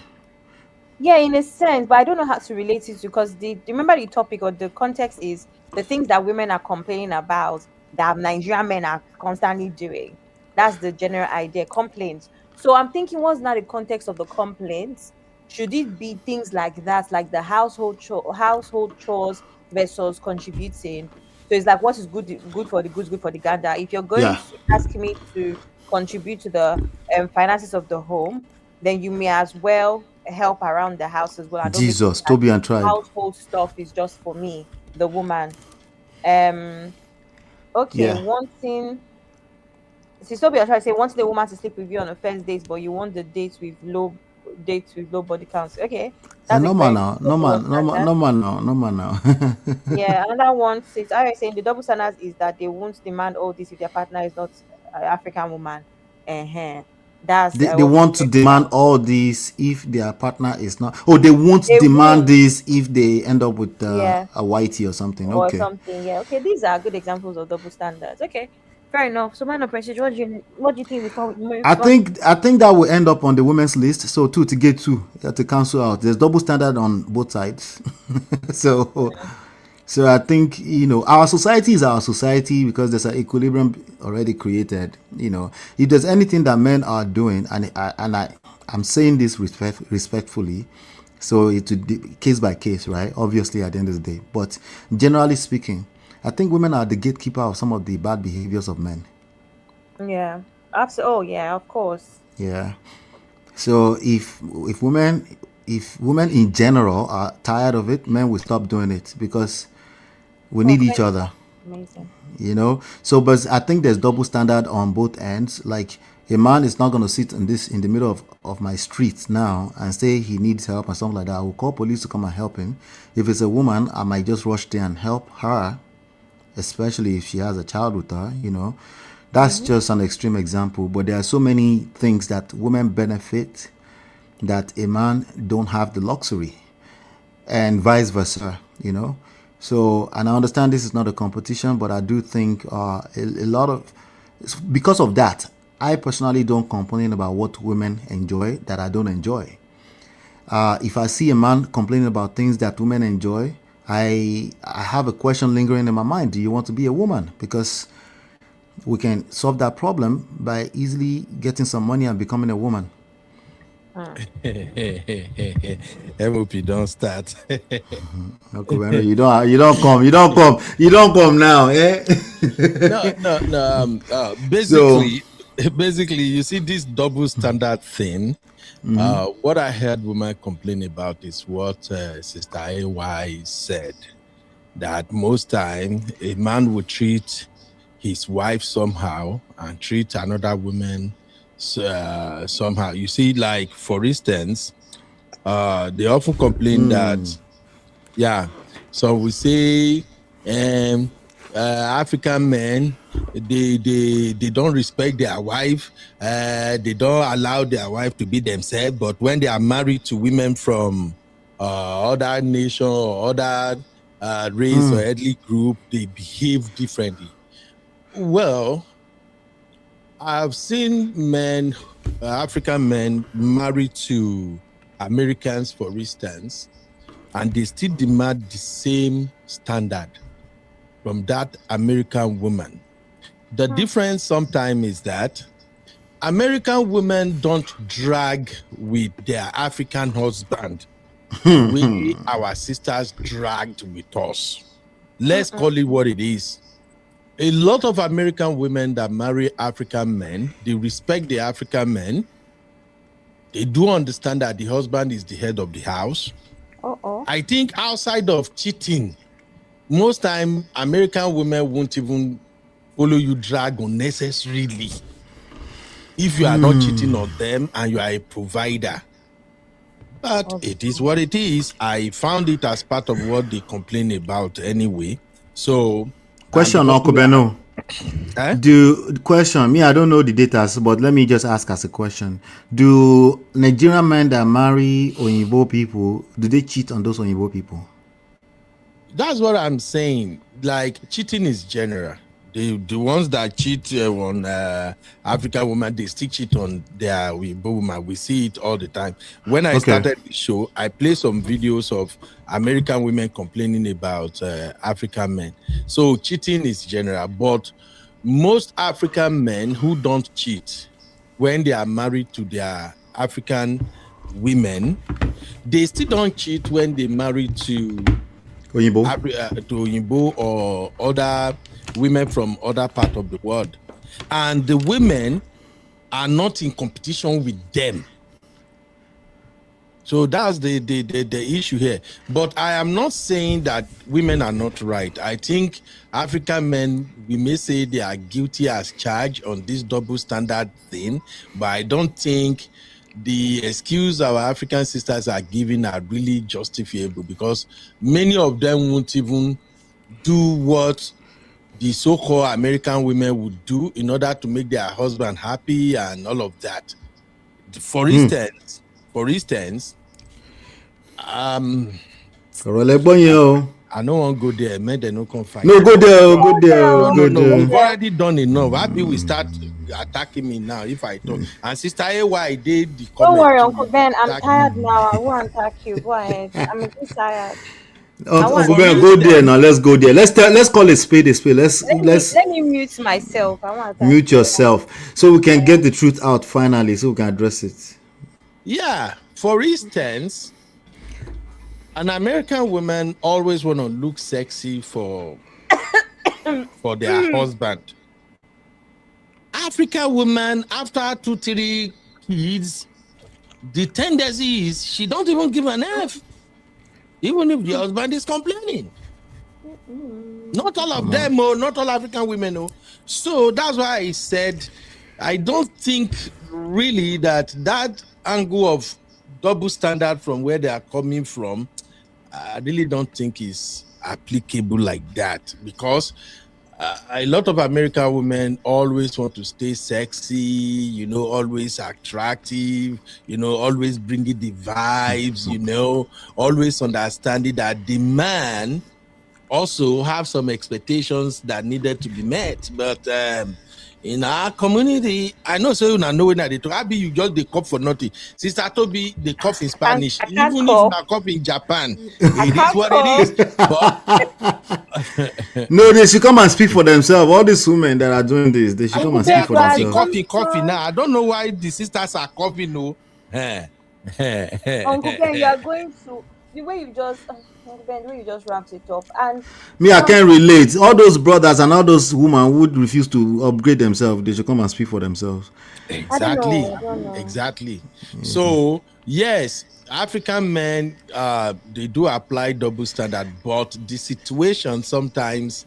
Speaker 8: Yeah, in a sense, but I don't know how to relate it to, because remember the topic or the context is the things that women are complaining about that Nigerian men are constantly doing. That's the general idea, complaints. So I'm thinking, what's not the context of the complaints? Should it be things like that, like the household chores versus contributing? So it's like, what is good for the goods, good for the gander. If you're going
Speaker 11: Yeah.
Speaker 8: to ask me to contribute to the finances of the home, then you may as well help around the house as well. And don't make it
Speaker 11: Jesus,
Speaker 8: that
Speaker 11: Toby and Tribe.
Speaker 8: household stuff is just for me, the woman. Um, okay,
Speaker 11: Yeah.
Speaker 8: wanting Sister Be trying to say wanting the woman to sleep with you on the first date, but you want the dates with low body counts. Okay, that's a
Speaker 11: Normal
Speaker 8: very
Speaker 11: now.
Speaker 8: double
Speaker 11: Normal, normal,
Speaker 8: standard.
Speaker 11: normal now. Normal now.
Speaker 8: Yeah, another one says, I was saying the double standards is that they won't demand all this if their partner is not an African woman. That's
Speaker 11: They
Speaker 8: also
Speaker 11: want to
Speaker 8: very
Speaker 11: demand
Speaker 8: valid.
Speaker 11: all this if their partner is not. Oh, they won't
Speaker 8: They
Speaker 11: demand
Speaker 8: won't,
Speaker 11: this if they end up with
Speaker 8: yeah,
Speaker 11: a whitey or something.
Speaker 8: or
Speaker 11: Okay.
Speaker 8: something. Yeah, okay, these are good examples of double standards. Okay, fair enough. So, man of pressure, what do you think before we move on?
Speaker 11: I think that will end up on the women's list. So two to get two, you have to cancel out. There's double standard on both sides. so so I think our society is our society because there's an equilibrium already created. If there's anything that men are doing, I'm saying this respectfully, so it's case by case, right? Obviously, at the end of the day, but generally speaking, I think women are the gatekeeper of some of the bad behaviors of men.
Speaker 8: Yeah, absolutely. Oh, yeah, of course.
Speaker 11: Yeah. So if women in general are tired of it, men will stop doing it because we
Speaker 8: Oh,
Speaker 11: need each
Speaker 8: thank you.
Speaker 11: other.
Speaker 8: Amazing.
Speaker 11: So but I think there's double standard on both ends. Like a man is not going to sit in the middle of my street now and say he needs help and something like that. I will call police to come and help him. If it's a woman, I might just rush there and help her, especially if she has a child with her. That's just an extreme example, but there are so many things that women benefit that a man don't have the luxury, and vice versa. So, and I understand this is not a competition, but I do think a lot of, because of that, I personally don't complain about what women enjoy that I don't enjoy. If I see a man complaining about things that women enjoy, I have a question lingering in my mind. Do you want to be a woman? Because we can solve that problem by easily getting some money and becoming a woman.
Speaker 3: MOP, don't start.
Speaker 11: Okay, Beno, you don't come now, eh?
Speaker 3: No. Basically, you see this double standard thing. What I heard women complain about is what Sister AY said, that most time a man would treat his wife somehow and treat another woman somehow. You see, like for instance, they often complain that, yeah. So we say, African men, they don't respect their wife. They don't allow their wife to be themselves. But when they are married to women from other nation or other race or ethnic group, they behave differently. Well, I've seen men, African men, married to Americans, for instance, and they still demand the same standard from that American woman. The difference sometimes is that American women don't drag with their African husband the way our sisters dragged with us. Let's call it what it is. A lot of American women that marry African men, they respect the African men. They do understand that the husband is the head of the house. I think outside of cheating, most time American women won't even follow you drag unnecessarily if you are not cheating on them and you are a provider. But it is what it is. I found it as part of what they complain about anyway. So
Speaker 11: Question, Uncle Beno. Question me, I don't know the data, but let me just ask as a question. Do Nigerian men that marry Oyinbo people, do they cheat on those Oyinbo people?
Speaker 3: That's what I'm saying. Like, cheating is general. The ones that cheat on African women, they still cheat on their women. We see it all the time. When I started the show, I played some videos of American women complaining about African men. So cheating is general, but most African men who don't cheat when they are married to their African women, they still don't cheat when they marry to Oyinbo or other women from other part of the world, and the women are not in competition with them. So that's the issue here. But I am not saying that women are not right. I think African men, we may say they are guilty as charged on this double standard thing, but I don't think the excuse our African sisters are giving are really justifiable, because many of them won't even do what the so-called American women would do in order to make their husband happy and all of that. For instance, I don't want to go there. Men, they no come fight.
Speaker 11: No, go there, go there, go
Speaker 3: No.
Speaker 11: there.
Speaker 3: We've already done enough. Happy we start attacking me now if I talk. And Sister AY did the comment.
Speaker 8: Don't worry, Uncle Ben. I'm tired now. I won't attack you. Go ahead. I'm a bit tired.
Speaker 11: Uncle Ben, go there now. Let's go there. Let's call it spade a spade.
Speaker 8: Let me mute myself. I want to
Speaker 11: mute yourself so we can get the truth out finally, so we can address it.
Speaker 3: Yeah. For instance, an American woman always want to look sexy for their husband. African woman, after 2-3 kids, the tendency is she don't even give an F, even if the husband is complaining. Not all of them, not all African women. So that's why I said I don't think really that angle of double standard from where they are coming from, I really don't think is applicable like that, because a lot of American women always want to stay sexy, always attractive, always bringing the vibes, always understanding that the man also have some expectations that needed to be met. But in our community, I know so you know when they talk. Abi, you just the cough for nothing. Sister Toby, they cough in Spanish. Even if you cough in Japan, it is what it is.
Speaker 11: No, they should come and speak for themselves. All these women that are doing this, they should come and speak for themselves.
Speaker 3: Coffee now. I don't know why the sisters are coughing. No.
Speaker 8: Uncle Ben, you are going to the way you just. Ben, the way you just wrapped it up, and
Speaker 11: me, I can't relate. All those brothers and all those women would refuse to upgrade themselves. They should come and speak for themselves.
Speaker 3: Exactly.
Speaker 8: I don't know.
Speaker 3: Exactly. So yes, African men they do apply double standard, but the situation sometimes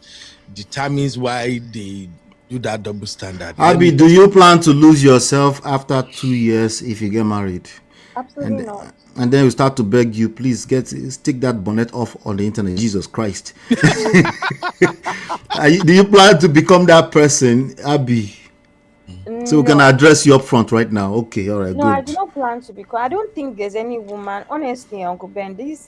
Speaker 3: determines why they do that double standard.
Speaker 11: Abi, do you plan to lose yourself after 2 years if you get married?
Speaker 8: Absolutely not.
Speaker 11: And then we start to beg you, please stick that bonnet off on the internet. Jesus Christ. Do you plan to become that person, Abby? So we can address you up front right now. Okay, all right,
Speaker 8: no,
Speaker 11: good.
Speaker 8: I do not plan to, because I don't think there's any woman, honestly, Uncle Ben, the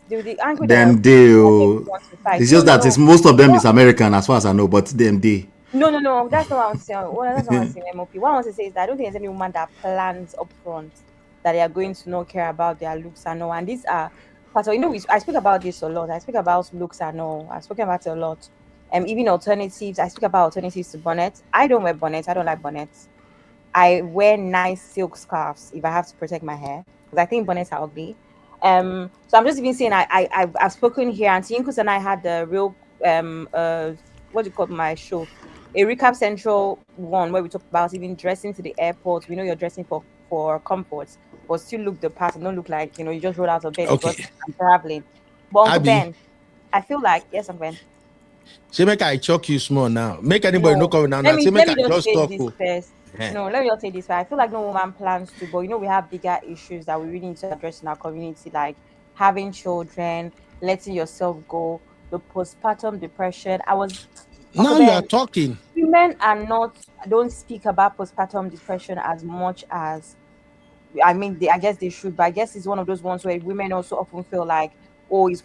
Speaker 8: angle
Speaker 11: Them it's just that it's most of them is American as far as I know, but them they.
Speaker 8: No, that's not what I'm saying. Well, that's not what I'm saying, MOP. What I want to say is that I don't think there's any woman that plans up front that they are going to not care about their looks and all. And these are part of, I speak about this a lot. I speak about looks and all. I've spoken about it a lot. Even alternatives. I speak about alternatives to bonnets. I don't wear bonnets. I don't like bonnets. I wear nice silk scarves if I have to protect my hair, because I think bonnets are ugly. So I'm just even saying I've spoken here. Auntie Inkus and I had the real what do you call my show? A recap central one where we talk about even dressing to the airport. We know you're dressing for comfort, but still look the part and don't look like you just rolled out of bed because I'm traveling. But Uncle Ben, I feel like yes, Uncle Ben.
Speaker 3: She make I choke you small now. Make anybody no come now.
Speaker 8: Let me
Speaker 3: just
Speaker 8: talk first. No, let me just say this. I feel like no woman plans to, but we have bigger issues that we really need to address in our community, like having children, letting yourself go, the postpartum depression.
Speaker 3: Now you are talking.
Speaker 8: Women don't speak about postpartum depression as much as, I guess they should, but I guess it's one of those ones where women also often feel like, it's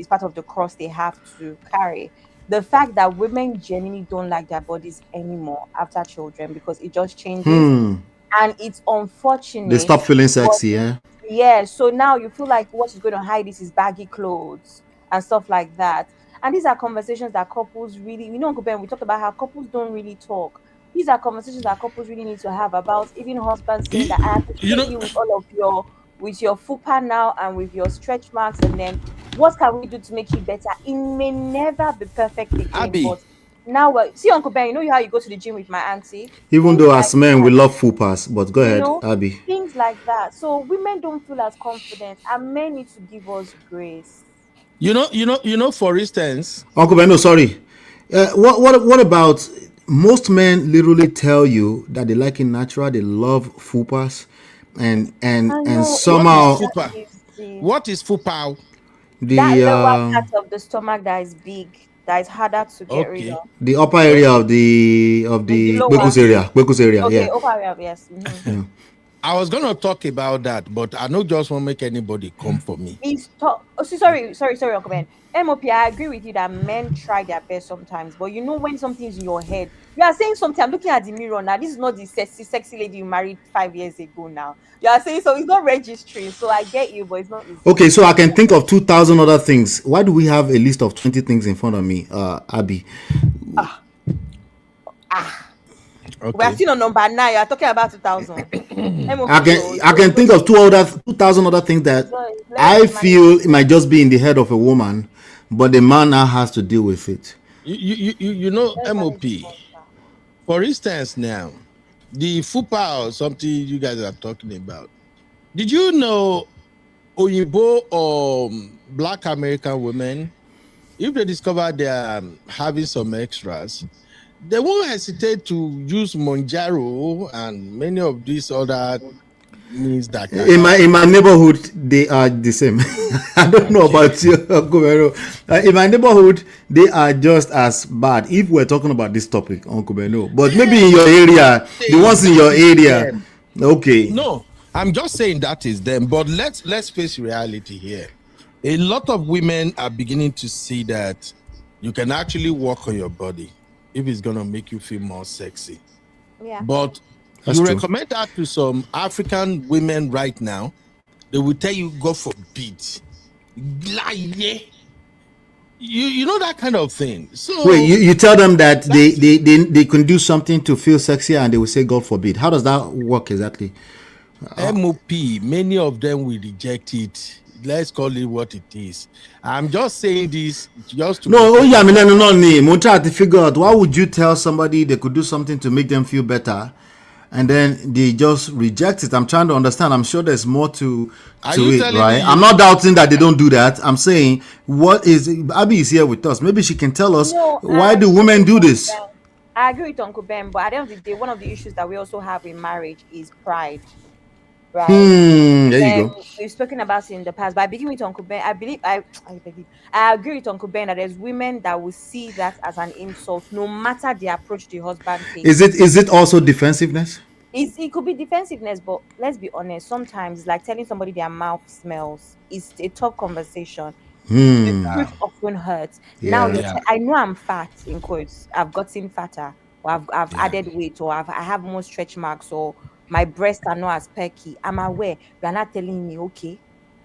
Speaker 8: part of the cross they have to carry. the fact that women genuinely don't like their bodies anymore after children because it just changes,
Speaker 11: Hmm.
Speaker 8: and it's
Speaker 11: They
Speaker 8: unfortunate.
Speaker 11: stop feeling
Speaker 8: But
Speaker 11: sexy, eh?
Speaker 8: yeah, so now you feel like what is going to hide this is baggy clothes and stuff like that. And these are conversations that couples really, Uncle Ben, we talked about how couples don't really talk. These are conversations that couples really need to have about even husbands saying that I
Speaker 3: You
Speaker 8: appreciate
Speaker 3: know,
Speaker 8: you with all of your fupa now and with your stretch marks, and then what can we do to make you better? It may never be perfect again,
Speaker 3: Abby,
Speaker 8: but now see Uncle Ben, how you go to the gym with my auntie?
Speaker 11: Even
Speaker 8: Things
Speaker 11: though
Speaker 8: like
Speaker 11: as men we
Speaker 8: that,
Speaker 11: love fupas, but go
Speaker 8: you
Speaker 11: ahead,
Speaker 8: know,
Speaker 11: Abby.
Speaker 8: things like that. So women don't feel as confident, and men need to give us grace.
Speaker 3: For instance,
Speaker 11: Uncle Beno, sorry. What about most men literally tell you that they like it natural, they love fupas,
Speaker 8: I
Speaker 11: and
Speaker 8: know it's
Speaker 3: what is
Speaker 8: not
Speaker 11: somehow
Speaker 8: that
Speaker 3: fupa?
Speaker 8: easy.
Speaker 3: What is fupa?
Speaker 8: That
Speaker 11: the
Speaker 8: lower part of the stomach that is big, that is harder to get rid
Speaker 3: Okay,
Speaker 8: of.
Speaker 11: the upper area
Speaker 3: okay,
Speaker 11: of the
Speaker 8: The lower.
Speaker 11: Bekus area,
Speaker 8: Okay,
Speaker 11: yeah.
Speaker 8: upper area, yes.
Speaker 11: Yeah.
Speaker 3: I was gonna talk about that, but I don't just want to make anybody come for me.
Speaker 8: It's tough. Oh, sorry, Uncle Ben. MOP, I agree with you that men try their best sometimes, but when something's in your head, you are saying something. I'm looking at the mirror now. This is not the sexy lady you married 5 years ago now. You are saying so, it's not registering. So I get you, but it's not easy.
Speaker 11: Okay, so I can think of 2,000 other things. Why do we have a list of 20 things in front of me, Abby?
Speaker 8: We are
Speaker 3: Okay.
Speaker 8: still on number 9. You are talking about 2000. MOP,
Speaker 11: I can think of 2,000 other things that
Speaker 8: let's
Speaker 11: I
Speaker 8: be managing.
Speaker 11: feel it might just be in the head of a woman, but the man now has to deal with it.
Speaker 8: Let's manage
Speaker 3: MOP.
Speaker 8: this one.
Speaker 3: For instance, now the fupa or something you guys are talking about. Did you know Oyibo or Black American women, if they discover they're having some extras, they won't hesitate to use Monjaro and many of these other means that can
Speaker 11: In
Speaker 3: help.
Speaker 11: my neighborhood, they are the same. I don't know about you, Uncle Beno. In my neighborhood, they are just as bad. If we're talking about this topic, Uncle Beno, but maybe in your area, the ones in your area, okay.
Speaker 3: No, I'm just saying that is them. But let's face reality here. A lot of women are beginning to see that you can actually work on your body if it's gonna make you feel more sexy.
Speaker 8: Yeah.
Speaker 3: But
Speaker 11: That's
Speaker 3: you
Speaker 11: true.
Speaker 3: recommend that to some African women right now, they will tell you, God forbid. You know that kind of thing. So
Speaker 11: Wait, you tell them that they can do something to feel sexier and they will say, God forbid. How does that work exactly?
Speaker 3: MOP, many of them will reject it. Let's call it what it is. I'm just saying this just to
Speaker 11: No, oh yeah, I mean, no. I'm trying to figure out why would you tell somebody they could do something to make them feel better, and then they just reject it. I'm trying to understand. I'm sure there's more to it, right? I'm not doubting that they don't do that. I'm saying, what is Abby is here with us. Maybe she can tell us why do women do this?
Speaker 8: I agree with Uncle Ben, but at the end of the day, one of the issues that we also have in marriage is pride. Right.
Speaker 11: There you go.
Speaker 8: We've spoken about it in the past, but I begin with Uncle Ben. I agree with Uncle Ben that there's women that will see that as an insult, no matter the approach the husband takes.
Speaker 11: Is it also defensiveness?
Speaker 8: It could be defensiveness, but let's be honest. Sometimes it's like telling somebody their mouth smells. It's a tough conversation. The truth often hurts. Now I know I'm fat in quotes. I've gotten fatter, or I've added weight, or I have more stretch marks, or my breasts are not as perky. I'm aware. You're not telling me, okay.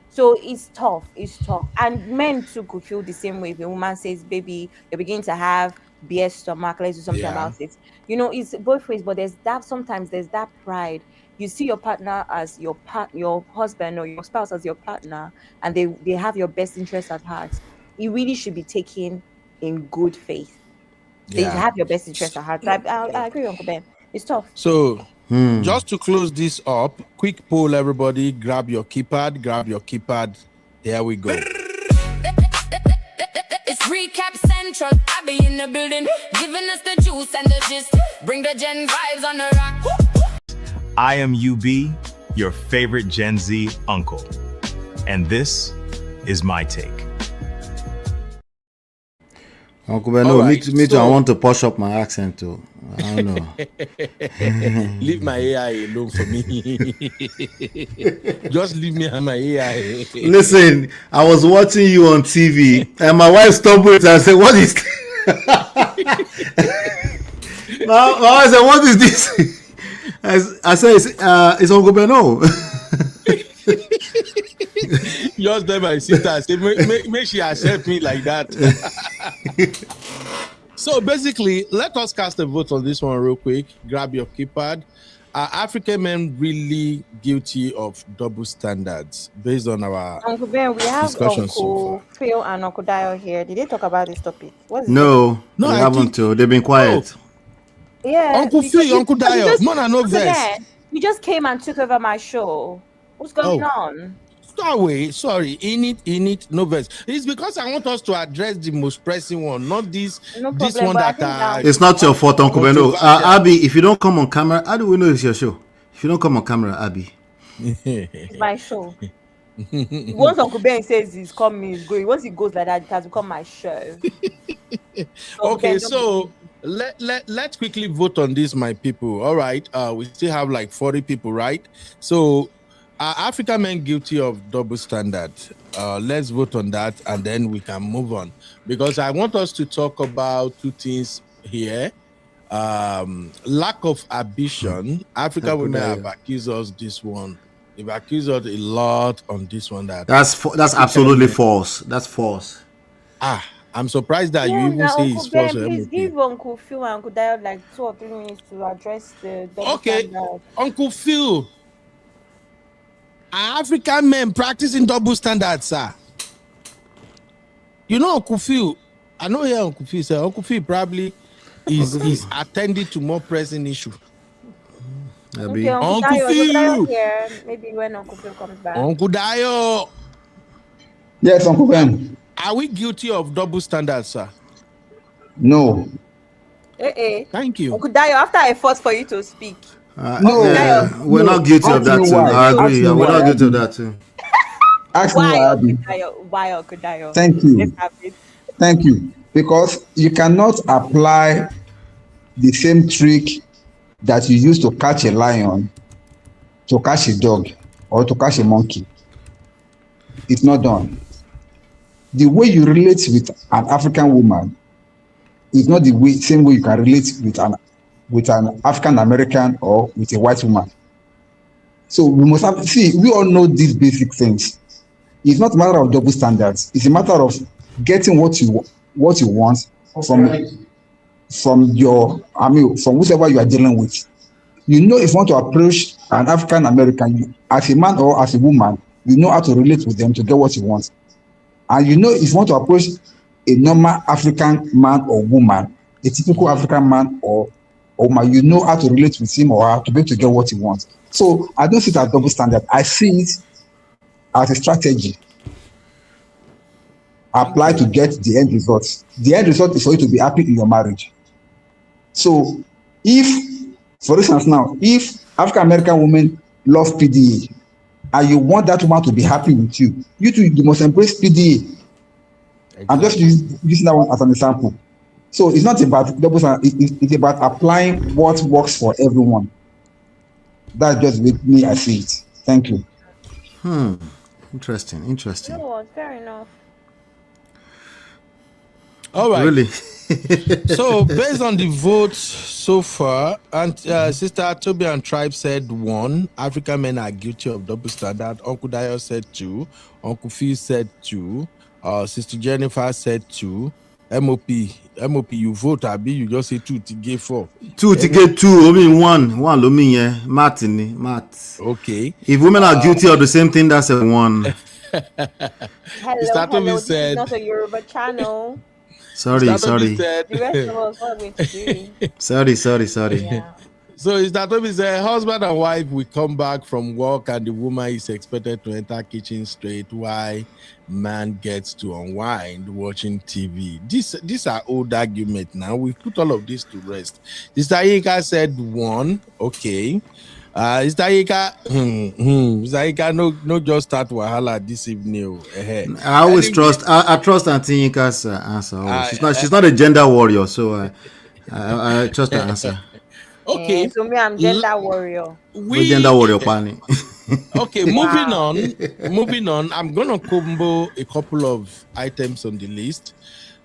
Speaker 8: So it's tough. It's tough. And men too could feel the same way. If a woman says, baby, you're beginning to have bare stomach, let's do something about it. It's both ways, but sometimes there's that pride. You see your partner as your husband or your spouse as your partner, and they have your best interest at heart. It really should be taken in good faith. They have your best interest at heart. So I agree, Uncle Ben. It's tough.
Speaker 3: So just to close this up, quick poll, everybody. Grab your keypad. There we go.
Speaker 9: It's recap central. I be in the building, giving us the juice and the gist. Bring the Gen vibes on the rock.
Speaker 1: I am UB, your favorite Gen Z uncle. And this is my take.
Speaker 11: Uncle Beno, me too. I want to push up my accent too. I don't know.
Speaker 3: Leave my AI alone for me. Just leave me and my AI.
Speaker 11: Listen, I was watching you on TV, and my wife stopped with and said, "What is?" Now I said, what is this? I said, it's Uncle Beno.
Speaker 3: Just then my sister said, make she accept me like that. So basically, let us cast a vote on this one real quick. Grab your keypad. Are African men really guilty of double standards based on our
Speaker 8: Uncle Ben, we have
Speaker 3: discussion so
Speaker 8: Uncle
Speaker 3: far?
Speaker 8: Phil and Uncle Dio here. Did they talk about this topic? What's
Speaker 11: No,
Speaker 3: No,
Speaker 11: they
Speaker 3: I
Speaker 11: haven't.
Speaker 3: think
Speaker 11: They've been quiet.
Speaker 8: Yeah,
Speaker 3: Uncle
Speaker 8: because
Speaker 3: Phil, Uncle
Speaker 8: because
Speaker 3: Dio, man, I know
Speaker 8: Uncle
Speaker 3: verse.
Speaker 8: Ben, you just came and took over my show. What's going on?
Speaker 3: Sorry, in it, no verse. It's because I want us to address the most pressing one, not this
Speaker 8: No
Speaker 3: this
Speaker 8: problem,
Speaker 3: one
Speaker 8: but I
Speaker 3: that
Speaker 8: think now
Speaker 11: It's not your fault, Uncle Beno.
Speaker 3: controversial.
Speaker 11: Abby, if you don't come on camera, how do we know it's your show? If you don't come on camera, Abby.
Speaker 8: it's my show. Once Uncle Ben says he's coming, he's going. Once he goes like that, it has become my show.
Speaker 3: Okay, so let's quickly vote on this, my people. All right, we still have like 40 people, right? So are African men guilty of double standard? Let's vote on that and then we can move on, because I want us to talk about two things here. Lack of ambition. African women have accused us this one. They've accused us a lot on this one.
Speaker 11: That's absolutely false. That's false.
Speaker 3: I'm surprised that you even
Speaker 8: now,
Speaker 3: say
Speaker 8: Uncle
Speaker 3: it's
Speaker 8: Ben,
Speaker 3: false.
Speaker 8: please give Uncle Phil and Uncle Dio like 2 or 3 minutes to address the double standard.
Speaker 3: Uncle Phil, are African men practicing double standards, sir? You know, Uncle Phil, I know here Uncle Phil, sir. Uncle Phil probably is attending to more pressing issue.
Speaker 8: Okay,
Speaker 3: Uncle
Speaker 8: Dio
Speaker 3: Phil,
Speaker 8: here. Maybe when Uncle Phil comes back.
Speaker 3: Uncle Dio.
Speaker 13: Yes, Uncle Ben.
Speaker 3: Are we guilty of double standards, sir?
Speaker 13: No.
Speaker 3: Thank you.
Speaker 8: Uncle Dio, after I fought for you to speak.
Speaker 11: We're not guilty of that too. I agree. Yeah, we're not guilty of that too.
Speaker 13: Ask me why, Abby.
Speaker 8: Why, Uncle Dio?
Speaker 13: Thank you.
Speaker 8: Let's have it.
Speaker 13: Thank you. Because you cannot apply the same trick that you use to catch a lion to catch a dog or to catch a monkey. It's not done. The way you relate with an African woman is not the same way you can relate with an African American or with a white woman. So we must we all know these basic things. It's not a matter of double standards. It's a matter of getting what you want from whoever you are dealing with. You know, if you want to approach an African American as a man or as a woman, you know how to relate with them to get what you want. And you know, if you want to approach a normal African man or woman, a typical African man or woman, you know how to relate with him or her to be able to get what you want. So I don't see it as double standard. I see it as a strategy applied to get the end result. The end result is for you to be happy in your marriage. So if, for instance now, if African American women love PDA and you want that woman to be happy with you, you must embrace PDA. Exactly. I'm just using that one as an example. So it's not about double standard, it's about applying what works for everyone. That's just with me, I see it. Thank you.
Speaker 11: Interesting.
Speaker 8: No, fair enough.
Speaker 3: All right.
Speaker 11: Really?
Speaker 3: So based on the votes so far, and Sister Toby and Tribe said 1, African men are guilty of double standard. Uncle Dio said 2, Uncle Phil said 2, Sister Jennifer said 2. MOP, you vote, Abi, you just say 2 to get 4.
Speaker 11: 2 to get 2, I mean 1 I mean, yeah, Matt.
Speaker 3: Okay.
Speaker 11: If women are guilty of the same thing, that's a 1.
Speaker 8: Hello, this is not a Yoruba channel.
Speaker 11: Sorry.
Speaker 8: The rest of us, what are we going to do?
Speaker 11: Sorry.
Speaker 8: Yeah.
Speaker 3: So is that what said? Husband and wife will come back from work and the woman is expected to enter kitchen straight while man gets to unwind watching TV. These are old arguments now. We've put all of this to rest. Sister Yika said 1. Okay. Sister Yika, no just start wahala this evening.
Speaker 11: I always trust Auntie Yika's answer. She's not a gender warrior, so I trust her answer.
Speaker 3: Okay.
Speaker 8: So me, I'm gender warrior.
Speaker 11: Gender warrior, Pani.
Speaker 3: Okay, moving on. I'm gonna combo a couple of items on the list.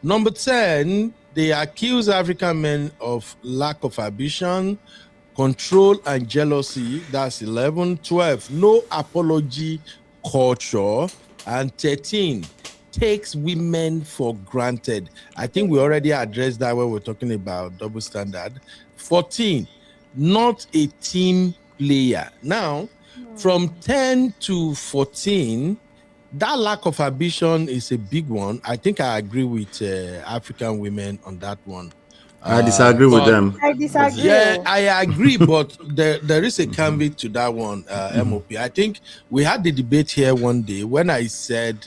Speaker 3: Number 10, They accuse African men of lack of ambition, control, and jealousy. That's 11. 12, no apology culture. And 13, takes women for granted. I think we already addressed that when we're talking about double standard. 14, not a team player. Now, from 10 to 14, that lack of ambition is a big one. I think I agree with African women on that one.
Speaker 11: I disagree with
Speaker 3: But
Speaker 11: them.
Speaker 8: I disagree.
Speaker 3: yeah, I agree, but there is a caveat to that one, MOP. I think we had the debate here one day when I said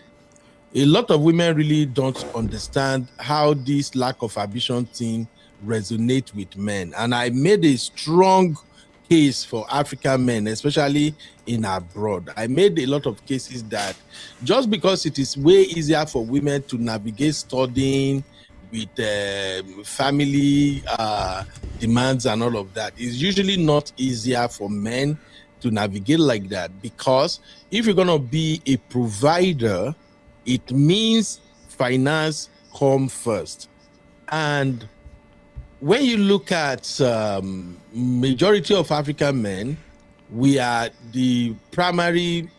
Speaker 3: a lot of women really don't understand how this lack of ambition thing resonates with men. And I made a strong case for African men, especially in abroad. I made a lot of cases that just because it is way easier for women to navigate studying with family demands and all of that, is usually not easier for men to navigate like that. Because if you're going to be a provider, it means finance come first. And when you look at majority of African men, we are the primary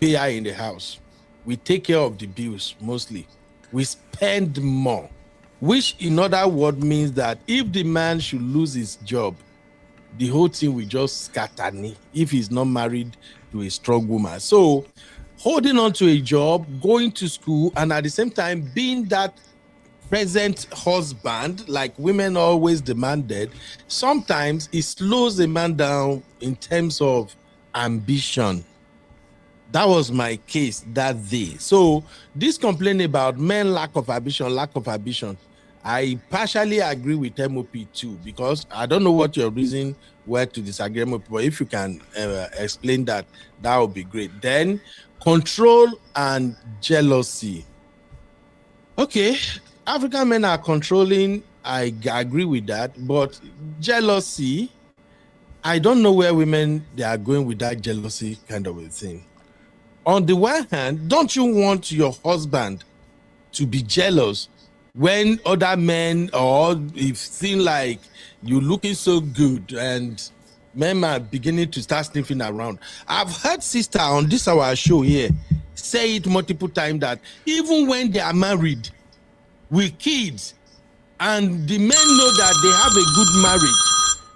Speaker 3: payer in the house. We take care of the bills mostly. We spend more, which in other words means that if the man should lose his job, the whole thing will just scatter if he's not married to a strong woman. So holding on to a job, going to school, and at the same time being that present husband, like women always demanded, sometimes it slows a man down in terms of ambition. That was my case that day. So this complaint about men lack of ambition, I partially agree with MOP too, because I don't know what your reason were to disagree, MOP, but if you can explain that, that would be great. Then control and jealousy. Okay, African men are controlling. I agree with that, but jealousy, I don't know where women they are going with that jealousy kind of a thing. On the one hand, don't you want your husband to be jealous when other men, or it seems like you're looking so good and men are beginning to start sniffing around? I've heard sister on this our show here say it multiple times that even when they are married with kids and the men know that they have a good marriage,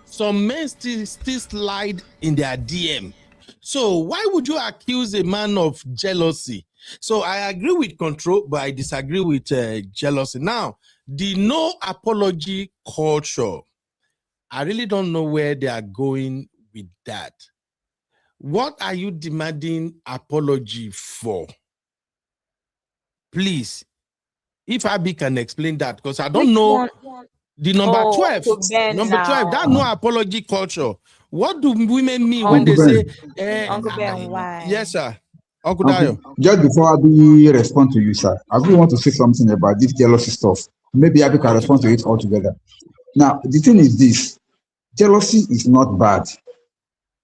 Speaker 3: some men still slide in their DM. So why would you accuse a man of jealousy? So I agree with control, but I disagree with jealousy. Now, the no apology culture, I really don't know where they are going with that. What are you demanding apology for? Please, if Abby can explain that, because I don't know. The number 12, that no apology culture. What do women mean when they say,
Speaker 8: Uncle Ben, why?
Speaker 3: Yes, sir. Uncle Dayo.
Speaker 16: Just before Abby respond to you, sir, I really want to say something about this jealousy stuff. Maybe Abby can respond to it altogether. Now, the thing is this, jealousy is not bad.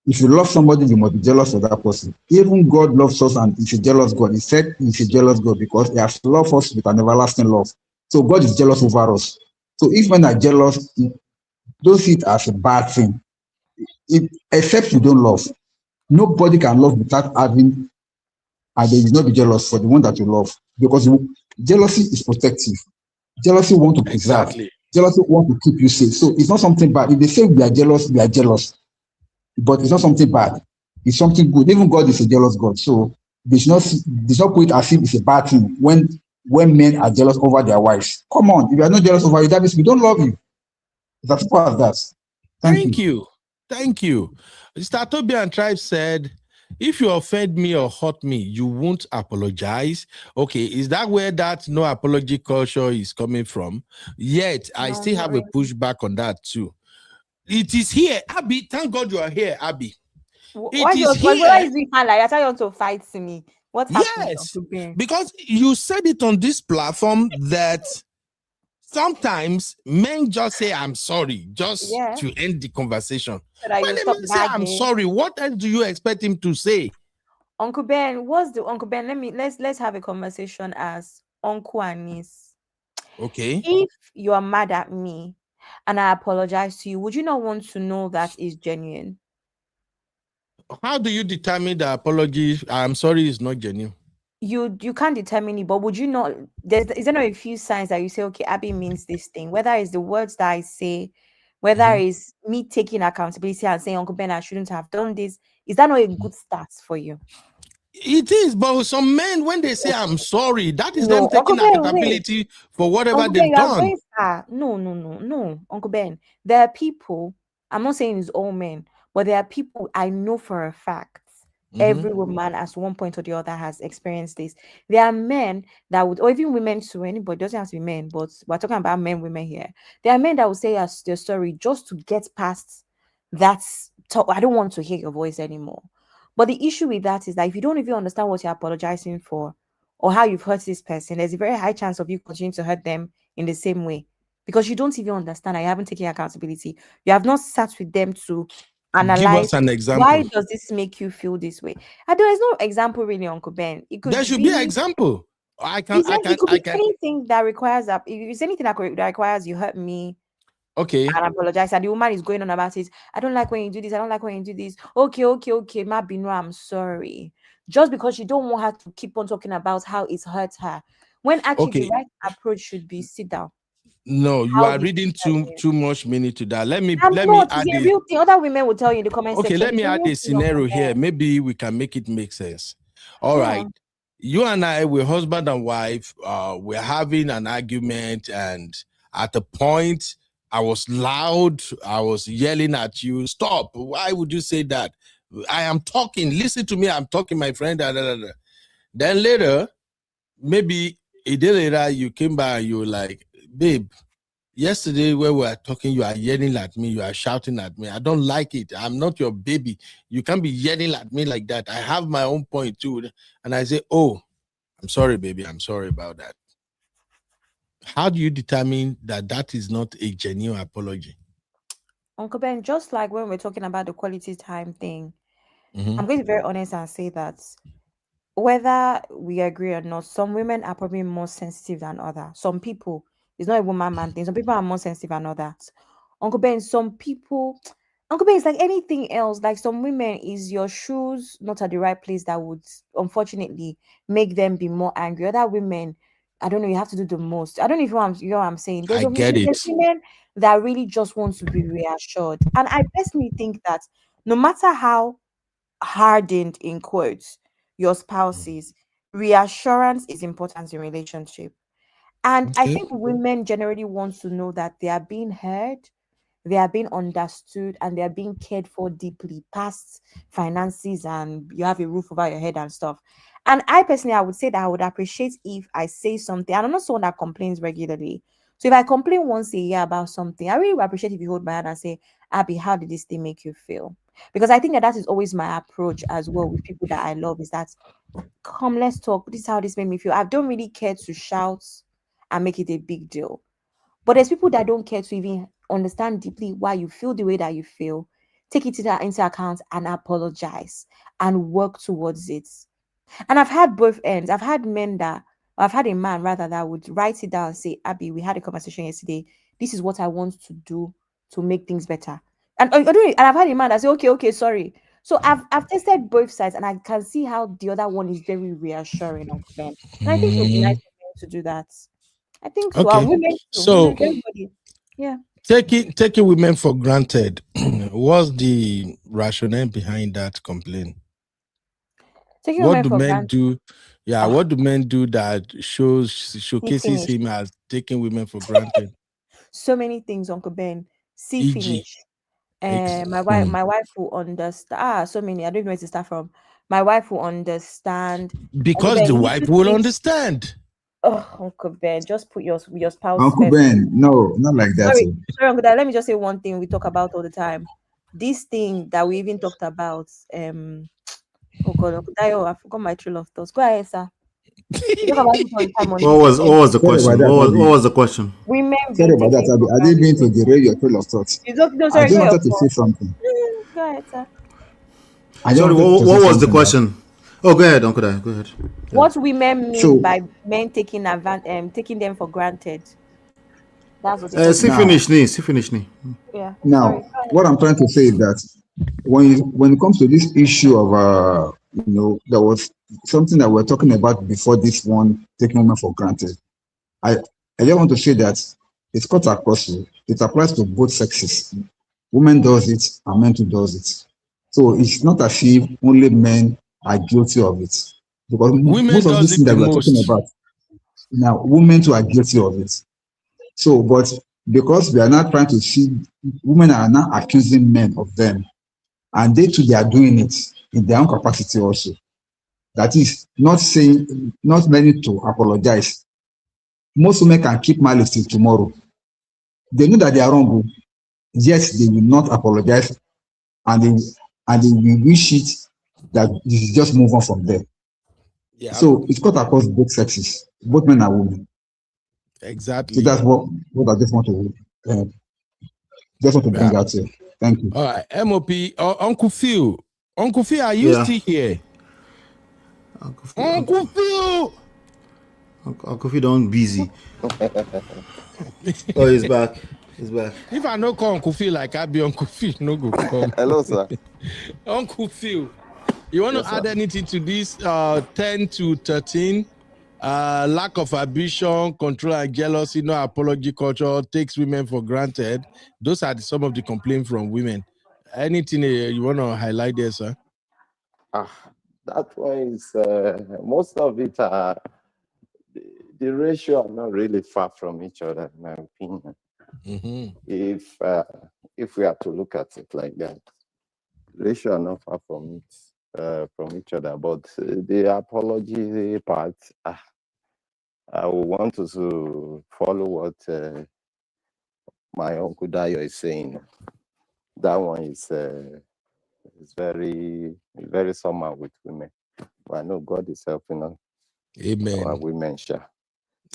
Speaker 16: If you love somebody, you must be jealous of that person. Even God loves us and he's a jealous God. He said he's a jealous God because he has loved us with an everlasting love. So God is jealous over us. So if men are jealous, don't see it as a bad thing. Except you don't love. Nobody can love without having, and they will not be jealous for the one that you love. Because jealousy is protective. Jealousy want to preserve. Exactly. Jealousy want to keep you safe. So it's not something bad. If they say we are jealous, we are jealous. But it's not something bad. It's something good. Even God is a jealous God. So they should not put it as if it's a bad thing when men are jealous over their wives. Come on, if you are not jealous over it, that means we don't love you. That's part of that. Thank you.
Speaker 3: Thank you. Mr. Toby and Tribe said, if you offend me or hurt me, you won't apologize. Okay, is that where that no apology culture is coming from? Yet, I still have a pushback on that too. It is here. Abby, thank God you are here, Abby.
Speaker 8: Why is it like I tell you to fight me? What happened?
Speaker 3: Yes, because you said it on this platform that sometimes men just say, I'm sorry, just to end the conversation. So when a man say, I'm sorry, what else do you expect him to say?
Speaker 8: Uncle Ben, Uncle Ben? Let's have a conversation as uncle and niece.
Speaker 3: Okay.
Speaker 8: If you are mad at me and I apologize to you, would you not want to know that is genuine?
Speaker 3: How do you determine the apology? I'm sorry, is not genuine.
Speaker 8: You can't determine it, but would you not? Is there not a few signs that you say, okay, Abby means this thing, whether it's the words that I say, whether it's me taking accountability and saying, Uncle Ben, I shouldn't have done this. Is that not a good start for you?
Speaker 3: It is, but some men, when they say I'm sorry, that is them
Speaker 8: No, Uncle
Speaker 3: taking
Speaker 8: Ben, wait.
Speaker 3: accountability for whatever
Speaker 8: Uncle Ben,
Speaker 3: they've
Speaker 8: you are
Speaker 3: done.
Speaker 8: going far. No, Uncle Ben. There are people, I'm not saying it's all men, but there are people I know for a fact. Every woman at one point or the other has experienced this. There are men that would, or even women too, anybody, doesn't have to be men, but we're talking about men, women here. There are men that will say as their story just to get past that. I don't want to hear your voice anymore. But the issue with that is that if you don't even understand what you're apologizing for, or how you've hurt this person, there's a very high chance of you continuing to hurt them in the same way because you don't even understand and you haven't taken accountability. You have not sat with them to
Speaker 3: Give
Speaker 8: analyze
Speaker 3: us an
Speaker 8: why
Speaker 3: example.
Speaker 8: does this make you feel this way. And there is no example really, Uncle Ben. It could
Speaker 3: There should be an
Speaker 8: be
Speaker 3: example. I
Speaker 8: it could
Speaker 3: I
Speaker 8: be
Speaker 3: can.
Speaker 8: anything that requires that. If it's anything that requires you hurt me
Speaker 3: Okay.
Speaker 8: and apologize, and the woman is going on about it. I don't like when you do this. I don't like when you do this. Okay, ma Beno, I'm sorry. Just because you don't want her to keep on talking about how it hurts her, when actually the
Speaker 3: Okay.
Speaker 8: right approach should be sit down.
Speaker 3: No, you
Speaker 8: How
Speaker 3: are
Speaker 8: did
Speaker 3: reading
Speaker 8: this happen?
Speaker 3: too much meaning to that. Let me
Speaker 8: I'm not.
Speaker 3: add
Speaker 8: It's a
Speaker 3: a
Speaker 8: real thing. Other women will tell you in the comment
Speaker 3: okay.
Speaker 8: section.
Speaker 3: Let
Speaker 8: It's
Speaker 3: me
Speaker 8: a
Speaker 3: add
Speaker 8: real
Speaker 3: a
Speaker 8: thing, Uncle
Speaker 3: scenario here.
Speaker 8: Ben.
Speaker 3: Maybe we can make it make sense. All
Speaker 8: Yeah.
Speaker 3: right. You and I, we're husband and wife. We're having an argument, and at a point, I was loud. I was yelling at you. Stop! Why would you say that? I am talking. Listen to me. I'm talking, my friend. Da, da, da, da. Then later, maybe a day later, you came by and you were like, babe, yesterday when we were talking, you are yelling at me, you are shouting at me. I don't like it. I'm not your baby. You can't be yelling at me like that. I have my own point too. And I say, oh, I'm sorry, baby. I'm sorry about that. How do you determine that that is not a genuine apology?
Speaker 8: Uncle Ben, just like when we're talking about the quality time thing,
Speaker 3: Mhm.
Speaker 8: I'm going to be very honest and say that whether we agree or not, some women are probably more sensitive than others. Some people, it's not a woman man thing. Some people are more sensitive than others. Uncle Ben, some people, Uncle Ben, it's like anything else. Like some women, is your shoes not at the right place that would unfortunately make them be more angry. Other women, I don't know, you have to do the most. I don't know if you know what I'm saying.
Speaker 3: I get
Speaker 8: There's
Speaker 3: it.
Speaker 8: women that really just want to be reassured. And I personally think that no matter how hardened in quotes your spouse is, reassurance is important in relationship. And I
Speaker 3: Okay.
Speaker 8: think women generally want to know that they are being heard, they are being understood, and they are being cared for deeply past finances and you have a roof over your head and stuff. And I personally, I would say that I would appreciate if I say something. And I'm not someone that complains regularly. So if I complain once a year about something, I really would appreciate if you hold my hand and say, Abby, how did this thing make you feel? Because I think that that is always my approach as well with people that I love is that, come, let's talk. This is how this made me feel. I don't really care to shout and make it a big deal. But there's people that don't care to even understand deeply why you feel the way that you feel, take it into account and apologize and work towards it. And I've had both ends. I've had a man rather that would write it down and say, Abby, we had a conversation yesterday. This is what I want to do to make things better. And I've had a man that say, okay, sorry. So I've tested both sides and I can see how the other one is very reassuring of men. And I think it would be nice
Speaker 3: Mm,
Speaker 8: for men to do that. I think so. And
Speaker 3: okay.
Speaker 8: women too.
Speaker 3: So
Speaker 8: Everybody. Yeah.
Speaker 3: taking women for granted, what's the rationale behind that complaint?
Speaker 8: Taking
Speaker 3: What
Speaker 8: women
Speaker 3: do
Speaker 8: for
Speaker 3: men
Speaker 8: granted.
Speaker 3: do? Yeah,
Speaker 8: Ah,
Speaker 3: what do men do that
Speaker 8: see
Speaker 3: showcases
Speaker 8: finish.
Speaker 3: him as taking women for granted?
Speaker 8: So many things, Uncle Ben. See
Speaker 3: E.g.,
Speaker 8: finish. My wife will understand. So many. I don't know where to start from. My wife will understand. Uncle
Speaker 3: because
Speaker 8: Ben,
Speaker 3: the wife
Speaker 8: little
Speaker 3: will
Speaker 8: things.
Speaker 3: understand.
Speaker 8: Oh, Uncle Ben, just put your spouse
Speaker 16: Uncle
Speaker 8: first.
Speaker 16: Ben, no, not like that.
Speaker 8: Sorry,
Speaker 16: Oh.
Speaker 8: sorry, Uncle Ben. Let me just say one thing we talk about all the time. This thing that we even talked about. Oh God, Uncle Dayo, I forgot my trail of thoughts. Go ahead, sir. We talk about it all the time on
Speaker 11: What
Speaker 8: this.
Speaker 11: was the
Speaker 16: Sorry about
Speaker 11: question?
Speaker 16: that,
Speaker 11: What
Speaker 16: Abby.
Speaker 11: was the question?
Speaker 8: Women
Speaker 16: Sorry
Speaker 8: being
Speaker 16: about that,
Speaker 8: taken
Speaker 16: Abby.
Speaker 8: for
Speaker 16: I didn't mean to
Speaker 8: granted.
Speaker 16: derail your trail of thought.
Speaker 8: You don't, no,
Speaker 16: I
Speaker 8: sorry, it's
Speaker 16: just
Speaker 8: not your
Speaker 16: wanted to say
Speaker 8: fault.
Speaker 16: something.
Speaker 8: Go ahead, sir.
Speaker 16: I just
Speaker 11: Sorry,
Speaker 16: wanted to say
Speaker 11: what was the
Speaker 16: something that.
Speaker 11: question? Oh, go ahead, Uncle Dai. Go ahead.
Speaker 8: What women mean
Speaker 16: So
Speaker 8: by men taking taking them for granted? That's what it
Speaker 11: See
Speaker 8: was.
Speaker 11: finish ni.
Speaker 8: Yeah.
Speaker 16: Now,
Speaker 8: Sorry.
Speaker 16: what I'm trying to say is that when it comes to this issue of there was something that we're talking about before this one taking women for granted. I just want to say that it's cut across. It applies to both sexes. Women does it and men too does it. So it's not as if only men are guilty of it. Because
Speaker 3: Women
Speaker 16: most of
Speaker 3: does
Speaker 16: these
Speaker 3: it
Speaker 16: things
Speaker 3: the
Speaker 16: that we're talking
Speaker 3: most.
Speaker 16: about now, women too are guilty of it. So, but because we are not trying to see, women are not accusing men of them, and they too they are doing it in their own capacity also. That is not saying, not learning to apologize. Most women can keep malice till tomorrow. They know that they are wrong, yet they will not apologize, and they will wish it that you should just move on from there.
Speaker 3: Yeah.
Speaker 16: So it's cut across both sexes, both men and women.
Speaker 3: Exactly.
Speaker 16: So that's what I just want to bring out here. Thank you.
Speaker 3: All right, MOP, Uncle Phil. Uncle Phil, are you
Speaker 11: Yeah.
Speaker 3: still here? Uncle Phil.
Speaker 11: Uncle Phil don't busy. Oh, he's back. He's back.
Speaker 3: If I no call Uncle Phil like I be Uncle Phil, no go come.
Speaker 10: Hello, sir.
Speaker 3: Uncle Phil, you want
Speaker 10: Yes,
Speaker 3: to add
Speaker 10: sir.
Speaker 3: anything to this 10 to 13? Lack of ambition, control and jealousy, no apology culture, takes women for granted. Those are some of the complaints from women. Anything you want to highlight there, sir?
Speaker 10: That one is most of it are the ratio are not really far from each other, in my opinion. If we have to look at it like that, the ratio are not far from each other. But the apology part, I would want to follow what my uncle Dayo is saying. That one is very, very somehow with women. But I know God is helping us.
Speaker 3: Amen.
Speaker 10: Our women, sure.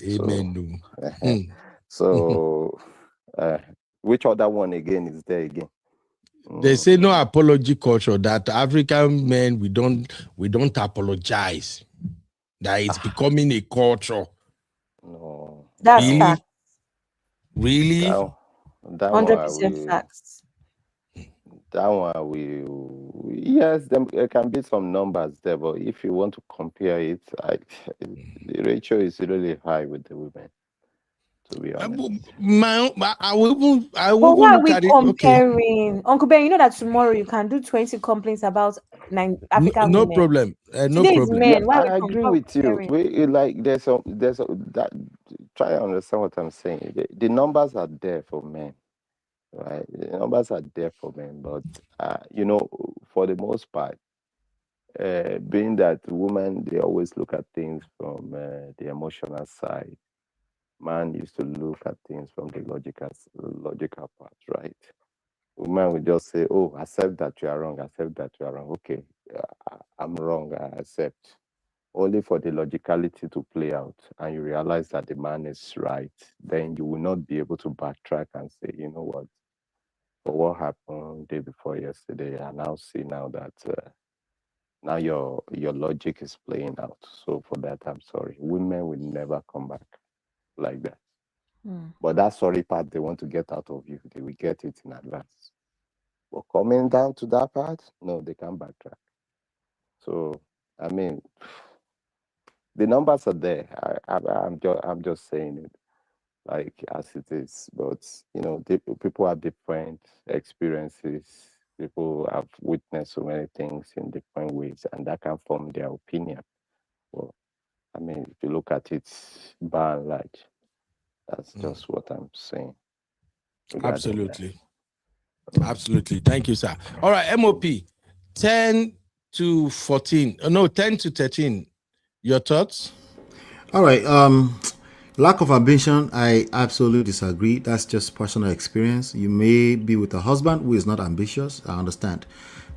Speaker 3: Amen.
Speaker 10: So, which other one again is there again?
Speaker 3: They say no apology culture. That African men we don't apologize. That it's becoming a culture.
Speaker 10: No,
Speaker 8: That's
Speaker 3: really?
Speaker 8: fact.
Speaker 3: Really?
Speaker 10: That
Speaker 8: 100% facts.
Speaker 10: That one yes, there can be some numbers there, but if you want to compare it, the ratio is really high with the women, to be honest.
Speaker 3: I will
Speaker 8: But why are
Speaker 3: look
Speaker 8: we
Speaker 3: at it.
Speaker 8: comparing?
Speaker 3: Okay.
Speaker 8: Uncle Ben, you know that tomorrow you can do 20 complaints about African
Speaker 3: No
Speaker 8: women.
Speaker 3: problem. No
Speaker 8: Today is
Speaker 3: problem.
Speaker 8: men. Why
Speaker 10: I agree with you.
Speaker 8: comparing?
Speaker 10: There's that. Try to understand what I'm saying. The numbers are there for men, right? The numbers are there for men, but for the most part, being that women, they always look at things from the emotional side. Man used to look at things from the logical part, right? Women will just say, "Oh, accept that you are wrong. Accept that you are wrong. Okay, I'm wrong. I accept." Only for the logicality to play out, and you realize that the man is right, then you will not be able to backtrack and say, "You know what? For what happened day before yesterday, I now see now that now your logic is playing out. So for that, I'm sorry." Women will never come back like that. But that sorry part they want to get out of you, they will get it in advance. But coming down to that part, no, they can't backtrack. So, I mean, the numbers are there. I'm just saying it like as it is. But people have different experiences. People have witnessed so many things in different ways, and that can form their opinion. Well, I mean, if you look at it by and large, that's just what I'm saying.
Speaker 3: Absolutely. Absolutely. Thank you, sir. All right, MOP, 10 to 14. No, 10 to 13. Your thoughts?
Speaker 11: All right. Lack of ambition, I absolutely disagree. That's just personal experience. You may be with a husband who is not ambitious. I understand.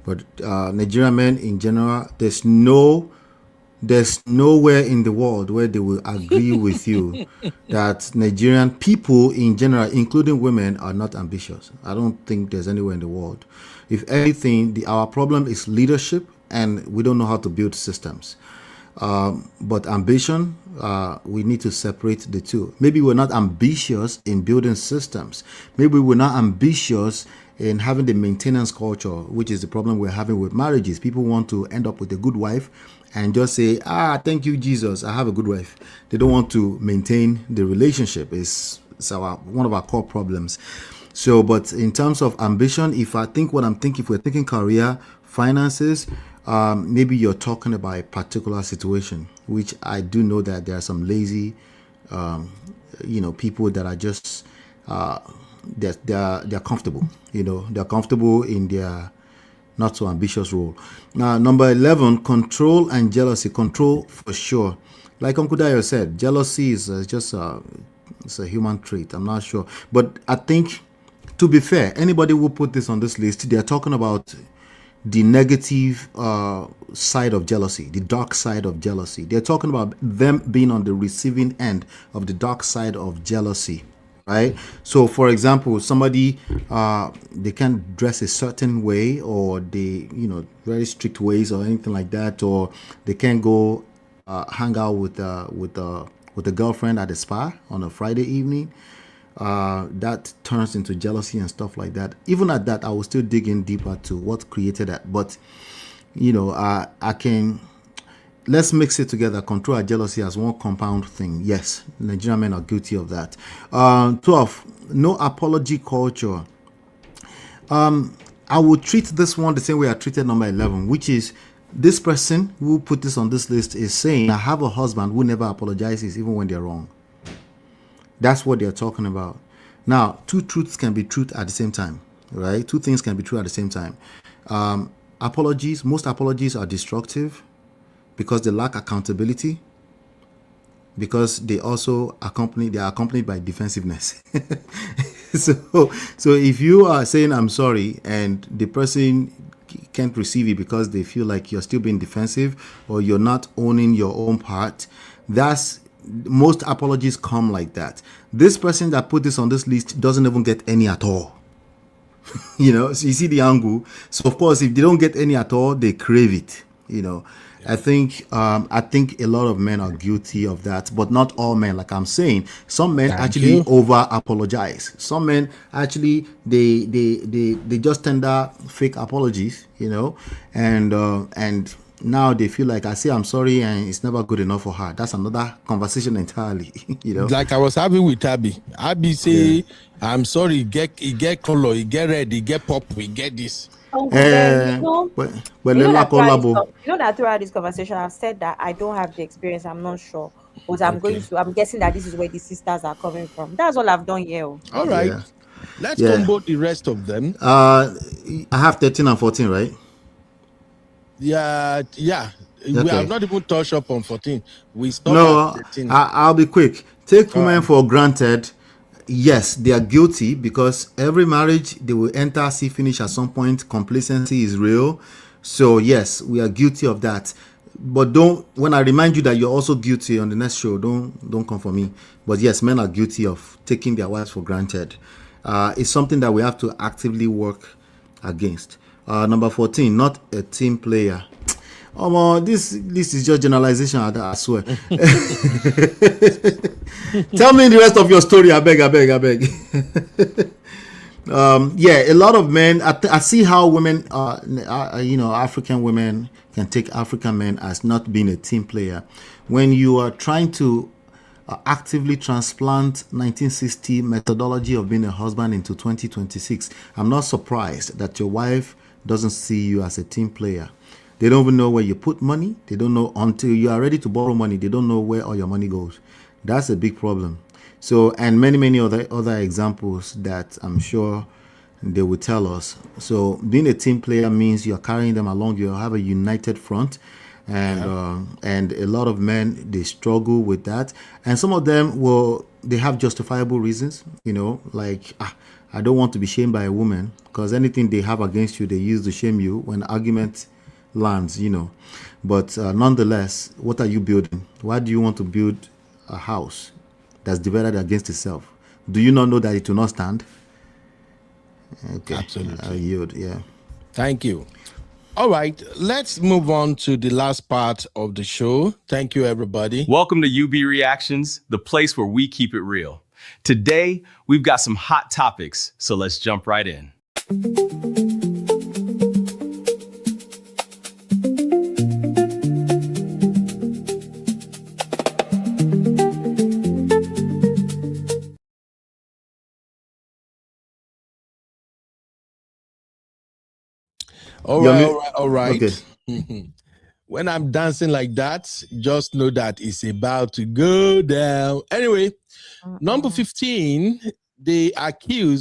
Speaker 11: But Nigerian men in general, there's nowhere in the world where they will agree with you that Nigerian people in general, including women, are not ambitious. I don't think there's anywhere in the world. If anything, our problem is leadership, and we don't know how to build systems. But ambition, we need to separate the two. Maybe we're not ambitious in building systems. Maybe we're not ambitious in having the maintenance culture, which is the problem we're having with marriages. People want to end up with a good wife and just say, thank you, Jesus, I have a good wife. They don't want to maintain the relationship. It's one of our core problems. So, but in terms of ambition, if we're thinking career, finances, maybe you're talking about a particular situation, which I do know that there are some lazy, people that are just, they're comfortable, they're comfortable in their not so ambitious role. Now, number 11, control and jealousy. Control for sure. Like Uncle Dayo said, jealousy is just it's a human trait. I'm not sure. But I think, to be fair, anybody who put this on this list, they're talking about the negative side of jealousy, the dark side of jealousy. They're talking about them being on the receiving end of the dark side of jealousy, right? So, for example, somebody, they can't dress a certain way, or they, very strict ways or anything like that, or they can't go hang out with a girlfriend at a spa on a Friday evening. That turns into jealousy and stuff like that. Even at that, I will still dig in deeper to what created that. But let's mix it together. Control and jealousy as one compound thing. Yes, Nigerian men are guilty of that. 12, no apology culture. I will treat this one the same way I treated number 11, which is this person who put this on this list is saying, I have a husband who never apologizes even when they're wrong. That's what they're talking about. Now, two truths can be truth at the same time, right? Two things can be true at the same time. Most apologies are destructive because they lack accountability, because they are accompanied by defensiveness. So if you are saying I'm sorry and the person can't receive it because they feel like you're still being defensive or you're not owning your own part, most apologies come like that. This person that put this on this list doesn't even get any at all. So you see the angle. So of course, if they don't get any at all, they crave it. I think a lot of men are guilty of that, but not all men. Like I'm saying, some men over apologize. Some men actually they just tender fake apologies, and now they feel like I say I'm sorry and it's never good enough for her. That's another conversation entirely.
Speaker 3: Like I was having with Abby. Abby say, I'm sorry, he get color, he get red, he get pop, we get this.
Speaker 8: That throughout this conversation, I've said that I don't have the experience. I'm not sure, but I'm guessing that this is where the sisters are coming from. That's all I've done here.
Speaker 3: All right, let's combo the rest of them.
Speaker 11: I have 13 and 14, right?
Speaker 3: Yeah. Okay. We have not even touched up on 14. We
Speaker 11: stopped at 13. I'll be quick. Take women for granted. Yes, they are guilty because every marriage they will enter, see, finish at some point. Complacency is real. So yes, we are guilty of that. But when I remind you that you're also guilty on the next show, don't come for me. But yes, men are guilty of taking their wives for granted. It's something that we have to actively work against. Number 14, not a team player. This is just generalization, I swear. Tell me the rest of your story, I beg. A lot of men, I see how women, African women can take African men as not being a team player. When you are trying to actively transplant 1960 methodology of being a husband into 2026, I'm not surprised that your wife doesn't see you as a team player. They don't even know where you put money. They don't know until you are ready to borrow money. They don't know where all your money goes. That's a big problem. So, and many other examples that I'm sure they will tell us. So being a team player means you're carrying them along. You have a united front. And a lot of men, they struggle with that. And some of them they have justifiable reasons, like, I don't want to be shamed by a woman, because anything they have against you, they use to shame you when argument lands, But nonetheless, what are you building? Why do you want to build a house that's divided against itself? Do you not know that it will not stand? Okay.
Speaker 3: Absolutely.
Speaker 11: I yield, yeah.
Speaker 3: Thank you. All right, let's move on to the last part of the show. Thank you, everybody.
Speaker 1: Welcome to UB Reactions, the place where we keep it real. Today, we've got some hot topics, so let's jump right in.
Speaker 3: All right.
Speaker 11: Okay.
Speaker 3: When I'm dancing like that, just know that it's about to go down. Anyway, number 15,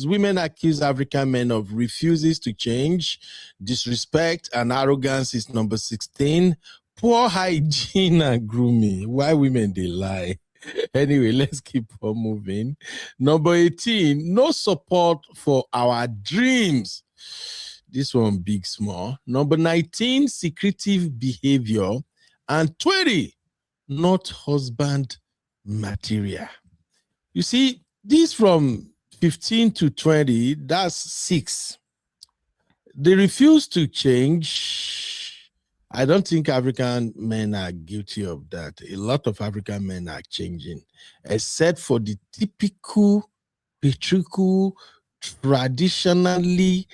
Speaker 3: women accuse African men of refuses to change. Disrespect and arrogance is number 16. Poor hygiene and grooming. Why women they lie? Anyway, let's keep on moving. Number 18, no support for our dreams. This one big, small. Number 19, secretive behavior. And 20, not husband material. You see, this from 15 to 20, that's 6. They refuse to change. I don't think African men are guilty of that. A lot of African men are changing, except for the typical, patriarchal, traditionally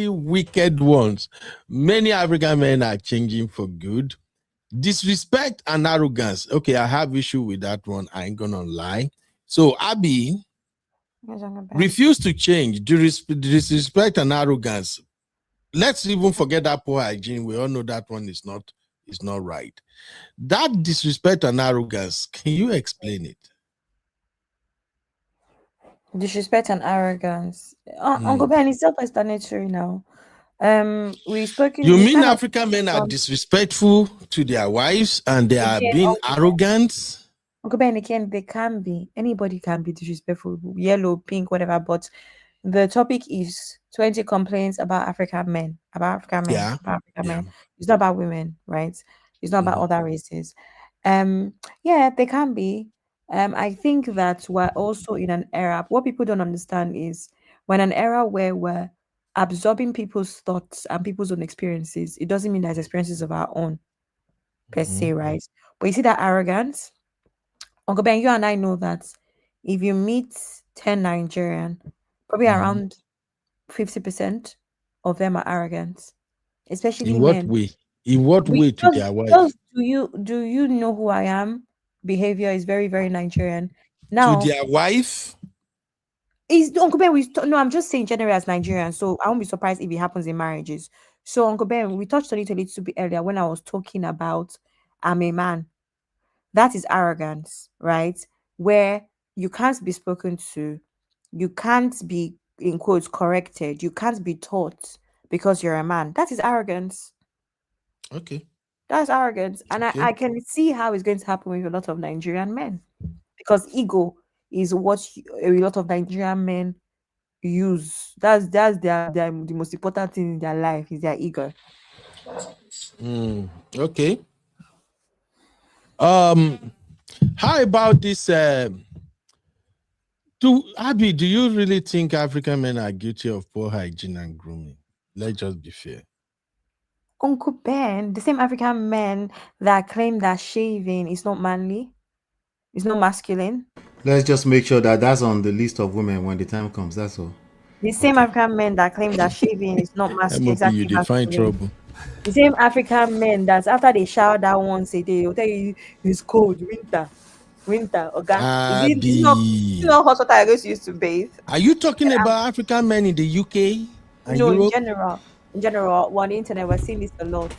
Speaker 3: wicked ones. Many African men are changing for good. Disrespect and arrogance. Okay, I have issue with that one. I ain't gonna lie. So Abby refuse to change. Disrespect and arrogance. Let's even forget that poor hygiene. We all know that one is not right. That disrespect and arrogance, can you explain it?
Speaker 8: Disrespect and arrogance. Uncle Ben, it's self-explanatory now. We spoken.
Speaker 3: You mean African men are disrespectful to their wives and they are being arrogant?
Speaker 8: Uncle Ben, again, they can be. Anybody can be disrespectful, yellow, pink, whatever. But the topic is 20 complaints about African men. About African men. It's not about women, right? It's not about other races. Yeah, they can be. I think that we're also in an era. What people don't understand is when an era where we're absorbing people's thoughts and people's own experiences, it doesn't mean there's experiences of our own per se, right? But you see that arrogance. Uncle Ben, you and I know that if you meet 10 Nigerian, probably around 50% of them are arrogant, especially
Speaker 3: in what
Speaker 8: men.
Speaker 3: way? In what way to their wife?
Speaker 8: Do you know who I am? Behavior is very, very Nigerian. Now
Speaker 3: to their wife?
Speaker 8: Is Uncle Ben? No, I'm just saying generally as Nigerian. So I won't be surprised if it happens in marriages. So Uncle Ben, we touched on it a little bit earlier when I was talking about I'm a man. That is arrogance, right? Where you can't be spoken to, you can't be in quotes corrected, you can't be taught because you're a man. That is arrogance.
Speaker 3: Okay.
Speaker 8: That's arrogance. And I can see how it's going to happen with a lot of Nigerian men. Because ego is what a lot of Nigerian men use. That's the most important thing in their life is their ego.
Speaker 3: Okay. How about this? Abby, do you really think African men are guilty of poor hygiene and grooming? Let's just be fair.
Speaker 8: Uncle Ben, the same African men that claim that shaving is not manly, it's not masculine.
Speaker 11: Let's just make sure that that's on the list of women when the time comes. That's all.
Speaker 8: The same African men that claim that shaving is not masculine.
Speaker 3: You define trouble.
Speaker 8: The same African men that after they shower that once a day, they'll tell you it's cold, winter. Okay, it's not hot water I guess used to bathe.
Speaker 3: Are you talking about African men in the UK? And
Speaker 8: no,
Speaker 3: Europe?
Speaker 8: in general, on the internet, we're seeing this a lot.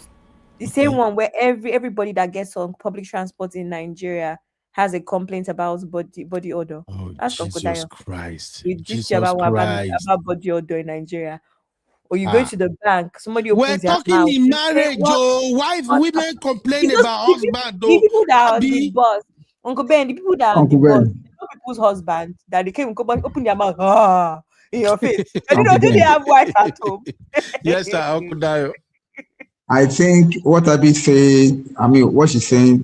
Speaker 8: The same one where everybody that gets on public transport in Nigeria has a complaint about body odor.
Speaker 3: Oh,
Speaker 8: that's
Speaker 3: Jesus Christ!
Speaker 8: Jesus about body odor in Nigeria. Or you go to the bank, somebody opens their mouth.
Speaker 3: We're talking in marriage, women complain about husband.
Speaker 8: The people that are the boss, Uncle Ben, the people that are the boss, people's husband that they came open their mouth in your face. Do they have wife at home?
Speaker 3: Yes, sir, Uncle Dayo.
Speaker 16: I think what Abby saying, what she's saying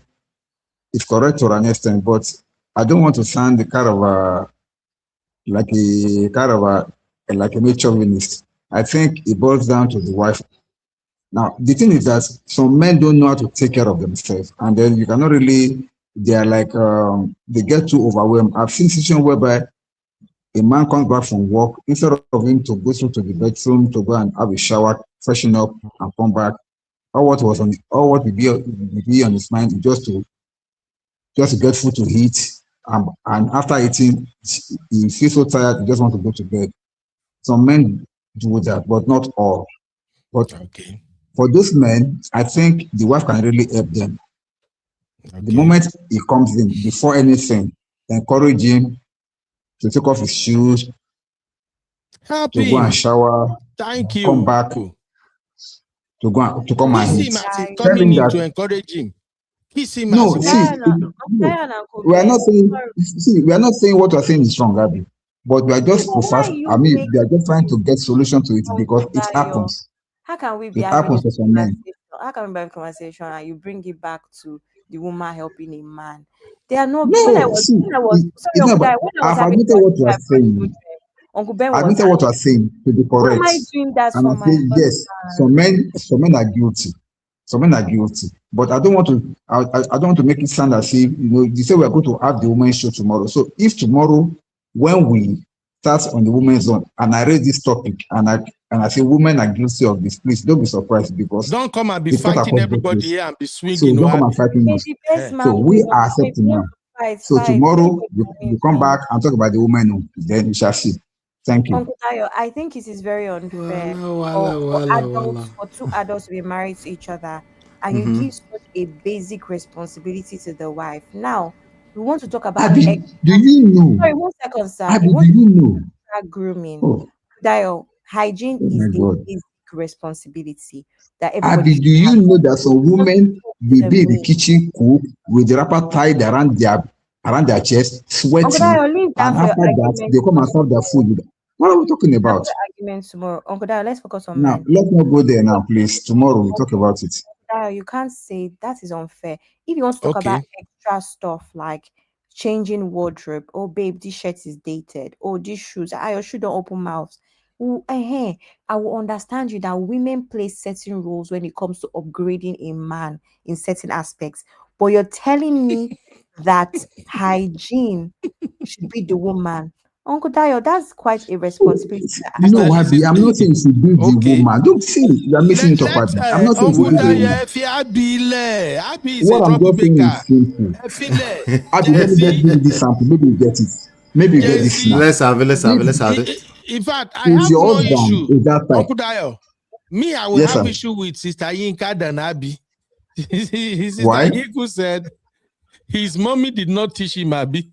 Speaker 16: is correct to an extent, but I don't want to sound the kind of like a male chauvinist. I think it boils down to the wife. Now, the thing is that some men don't know how to take care of themselves, and then you cannot really. They are like they get too overwhelmed. I've seen situations whereby a man comes back from work, instead of him to go through to the bedroom to go and have a shower, freshen up, and come back. All what will be on his mind is just to get food to eat, and after eating, he feels so tired, he just want to go to bed. Some men do that, but not all. But for those men, I think the wife can really help them. The moment he comes in, before anything, encourage him to take off his shoes, to go and shower, come back, to come and eat. Tell him that.
Speaker 3: To encourage him.
Speaker 16: No, we are not saying what we are saying is wrong, Abby. But we are just we are just trying to get solution to it because it happens.
Speaker 8: How can we be
Speaker 16: It happens to some men.
Speaker 8: How can we be having conversation and you bring it back to the woman helping a man? They are not.
Speaker 16: No,
Speaker 8: When I was having
Speaker 16: what you are saying.
Speaker 8: Uncle Ben
Speaker 16: I admitted what you are saying to be correct.
Speaker 8: Why am I doing that
Speaker 16: and
Speaker 8: for
Speaker 16: I
Speaker 8: my
Speaker 16: say yes. Some men are guilty. Some men are guilty. But I don't want to. I don't want to make it sound as if you say we are going to have the women's show tomorrow. So if tomorrow, when we start on the women's zone and I raise this topic and I say women are guilty of this, please don't be surprised because
Speaker 3: don't come and be fighting everybody here and be swinging.
Speaker 16: So don't come and fighting us. So we are accepting now. So tomorrow you come back and talk about the women. Then we shall see. Thank you.
Speaker 8: Uncle Tayo, I think it is very unfair for two adults to be married to each other and you give such a basic responsibility to the wife. Now, we want to talk about
Speaker 16: do you know?
Speaker 8: Sorry, 1 second, sir.
Speaker 16: Abby, do you know?
Speaker 8: Grooming.
Speaker 16: Oh.
Speaker 8: Tayo, hygiene is a basic responsibility that everybody.
Speaker 16: Abby, do you know that some women will be in the kitchen cook with the wrapper tied around their chest, sweating, and after that they come and serve their food? What are we talking about?
Speaker 8: Argument tomorrow, Uncle Dayo. Let's focus on
Speaker 16: now. Let's not go there now, please. Tomorrow we'll talk about it.
Speaker 8: Dayo, you can't say that is unfair. If you want to talk about extra stuff like changing wardrobe, oh babe, this shirt is dated, oh these shoes, your shoe don't open mouths. I will understand you that women play certain roles when it comes to upgrading a man in certain aspects. But you're telling me that hygiene should be the woman. Uncle Dayo, that's quite a responsibility.
Speaker 16: No, Abby, I'm not saying she be the woman. Don't see you are missing it up. I'm not saying she be the woman. What I'm just saying is simple. Abby, let me give this sample. Maybe you get it. Maybe you get this now.
Speaker 11: Let's have it.
Speaker 3: In fact, I have no issue. Uncle Dayo, me, I will have issue with Sister Yinka than Abby. Sister Yinka said his mommy did not teach him Abby.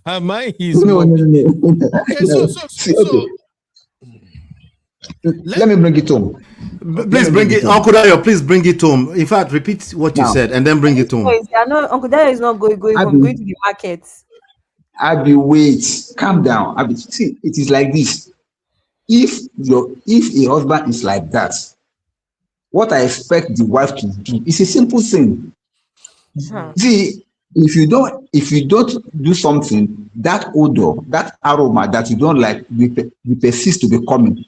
Speaker 3: Am I his mommy?
Speaker 16: No.
Speaker 3: Okay, so.
Speaker 16: Let me bring it home.
Speaker 11: Please bring it, Uncle Dayo. Please bring it home. In fact, repeat what you said and then bring it home.
Speaker 8: Uncle Dayo is not going home. Going to the market.
Speaker 16: Abby, wait, calm down. Abby, see, it is like this. If a husband is like that, what I expect the wife to do is a simple thing. See, if you don't do something, that odor, that aroma that you don't like, will persist to be coming.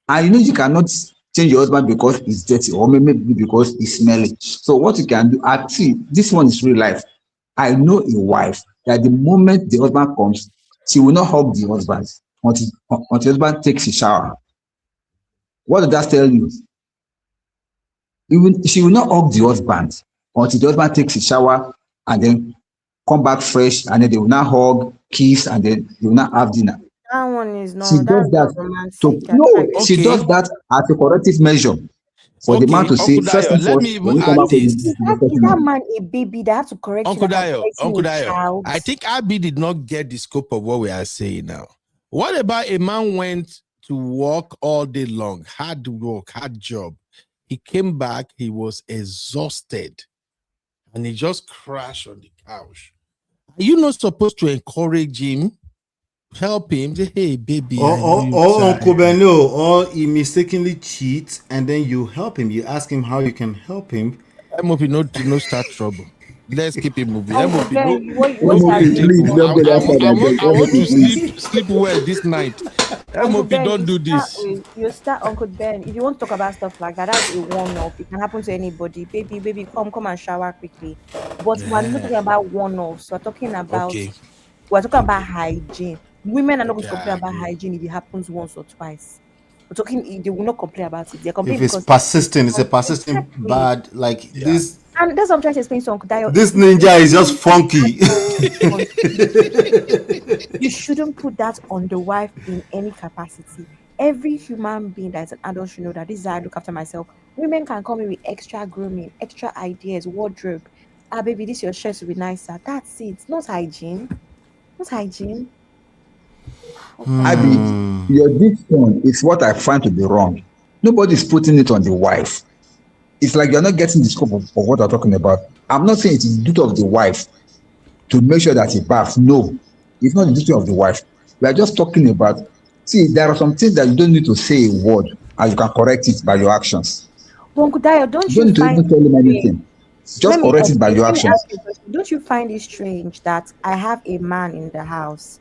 Speaker 16: And you cannot change your husband because he's dirty or maybe because he's smelly. So what you can do, see, this one is real life. I know a wife that the moment the husband comes, she will not hug the husband until the husband takes a shower. What does that tell you? She will not hug the husband until the husband takes a shower and then come back fresh, and then they will not hug, kiss, and then they will not have dinner.
Speaker 8: That one is not.
Speaker 16: She does that. She does that as a corrective measure for the man to say, first and
Speaker 3: let me even add this.
Speaker 8: Is that man a baby that has to correct
Speaker 3: Uncle Dayo, I think Abby did not get the scope of what we are saying now. What about a man went to work all day long, hard work, hard job. He came back, he was exhausted, and he just crashed on the couch. Are you not supposed to encourage him, help him, say, hey, baby?
Speaker 11: Or Uncle Beno, or he mistakenly cheats, and then you help him. You ask him how you can help him.
Speaker 3: MOP, no start trouble. Let's keep it moving. I want to sleep well this night.
Speaker 8: Uncle
Speaker 3: MOP,
Speaker 8: Ben,
Speaker 3: don't do this.
Speaker 8: you start Uncle Ben. If you want to talk about stuff like that, that's a one-off. It can happen to anybody. Baby, come and shower quickly. But we're not
Speaker 3: Yeah.
Speaker 8: talking about one-offs.
Speaker 3: Okay.
Speaker 8: We're talking about hygiene. Women are not going
Speaker 3: Okay,
Speaker 8: to
Speaker 3: I
Speaker 8: complain about
Speaker 3: agree.
Speaker 8: hygiene if it happens once or twice. We're talking, they will not complain about it. They're
Speaker 11: If
Speaker 8: complaining
Speaker 11: it's
Speaker 8: because
Speaker 11: persistent, it's a persistent
Speaker 8: exactly.
Speaker 11: bad like
Speaker 3: Yeah.
Speaker 11: this.
Speaker 8: And that's what I'm trying to explain to Uncle Dio.
Speaker 11: This ninja is just funky.
Speaker 8: You shouldn't put that on the wife in any capacity. Every human being that is an adult should know that this is how I look after myself. Women can come in with extra grooming, extra ideas, wardrobe. Ah, baby, this your shirt will be nicer. That's it. Not hygiene. Not hygiene.
Speaker 13: Abby,
Speaker 11: Hmm.
Speaker 13: your this one is what I find to be wrong. Nobody's putting it on the wife. It's like you're not getting the scope of what I'm talking about. I'm not saying it is the duty of the wife to make sure that he baths. No, it's not the duty of the wife. We are just talking about, see, there are some things that you don't need to say a word and you can correct it by your actions.
Speaker 8: But Uncle Dio,
Speaker 13: You
Speaker 8: don't
Speaker 13: don't
Speaker 8: you
Speaker 13: need to
Speaker 8: find
Speaker 13: even tell him anything. Just correct it by your
Speaker 8: let me
Speaker 13: actions.
Speaker 8: ask you a question. Don't you find it strange that I have a man in the house,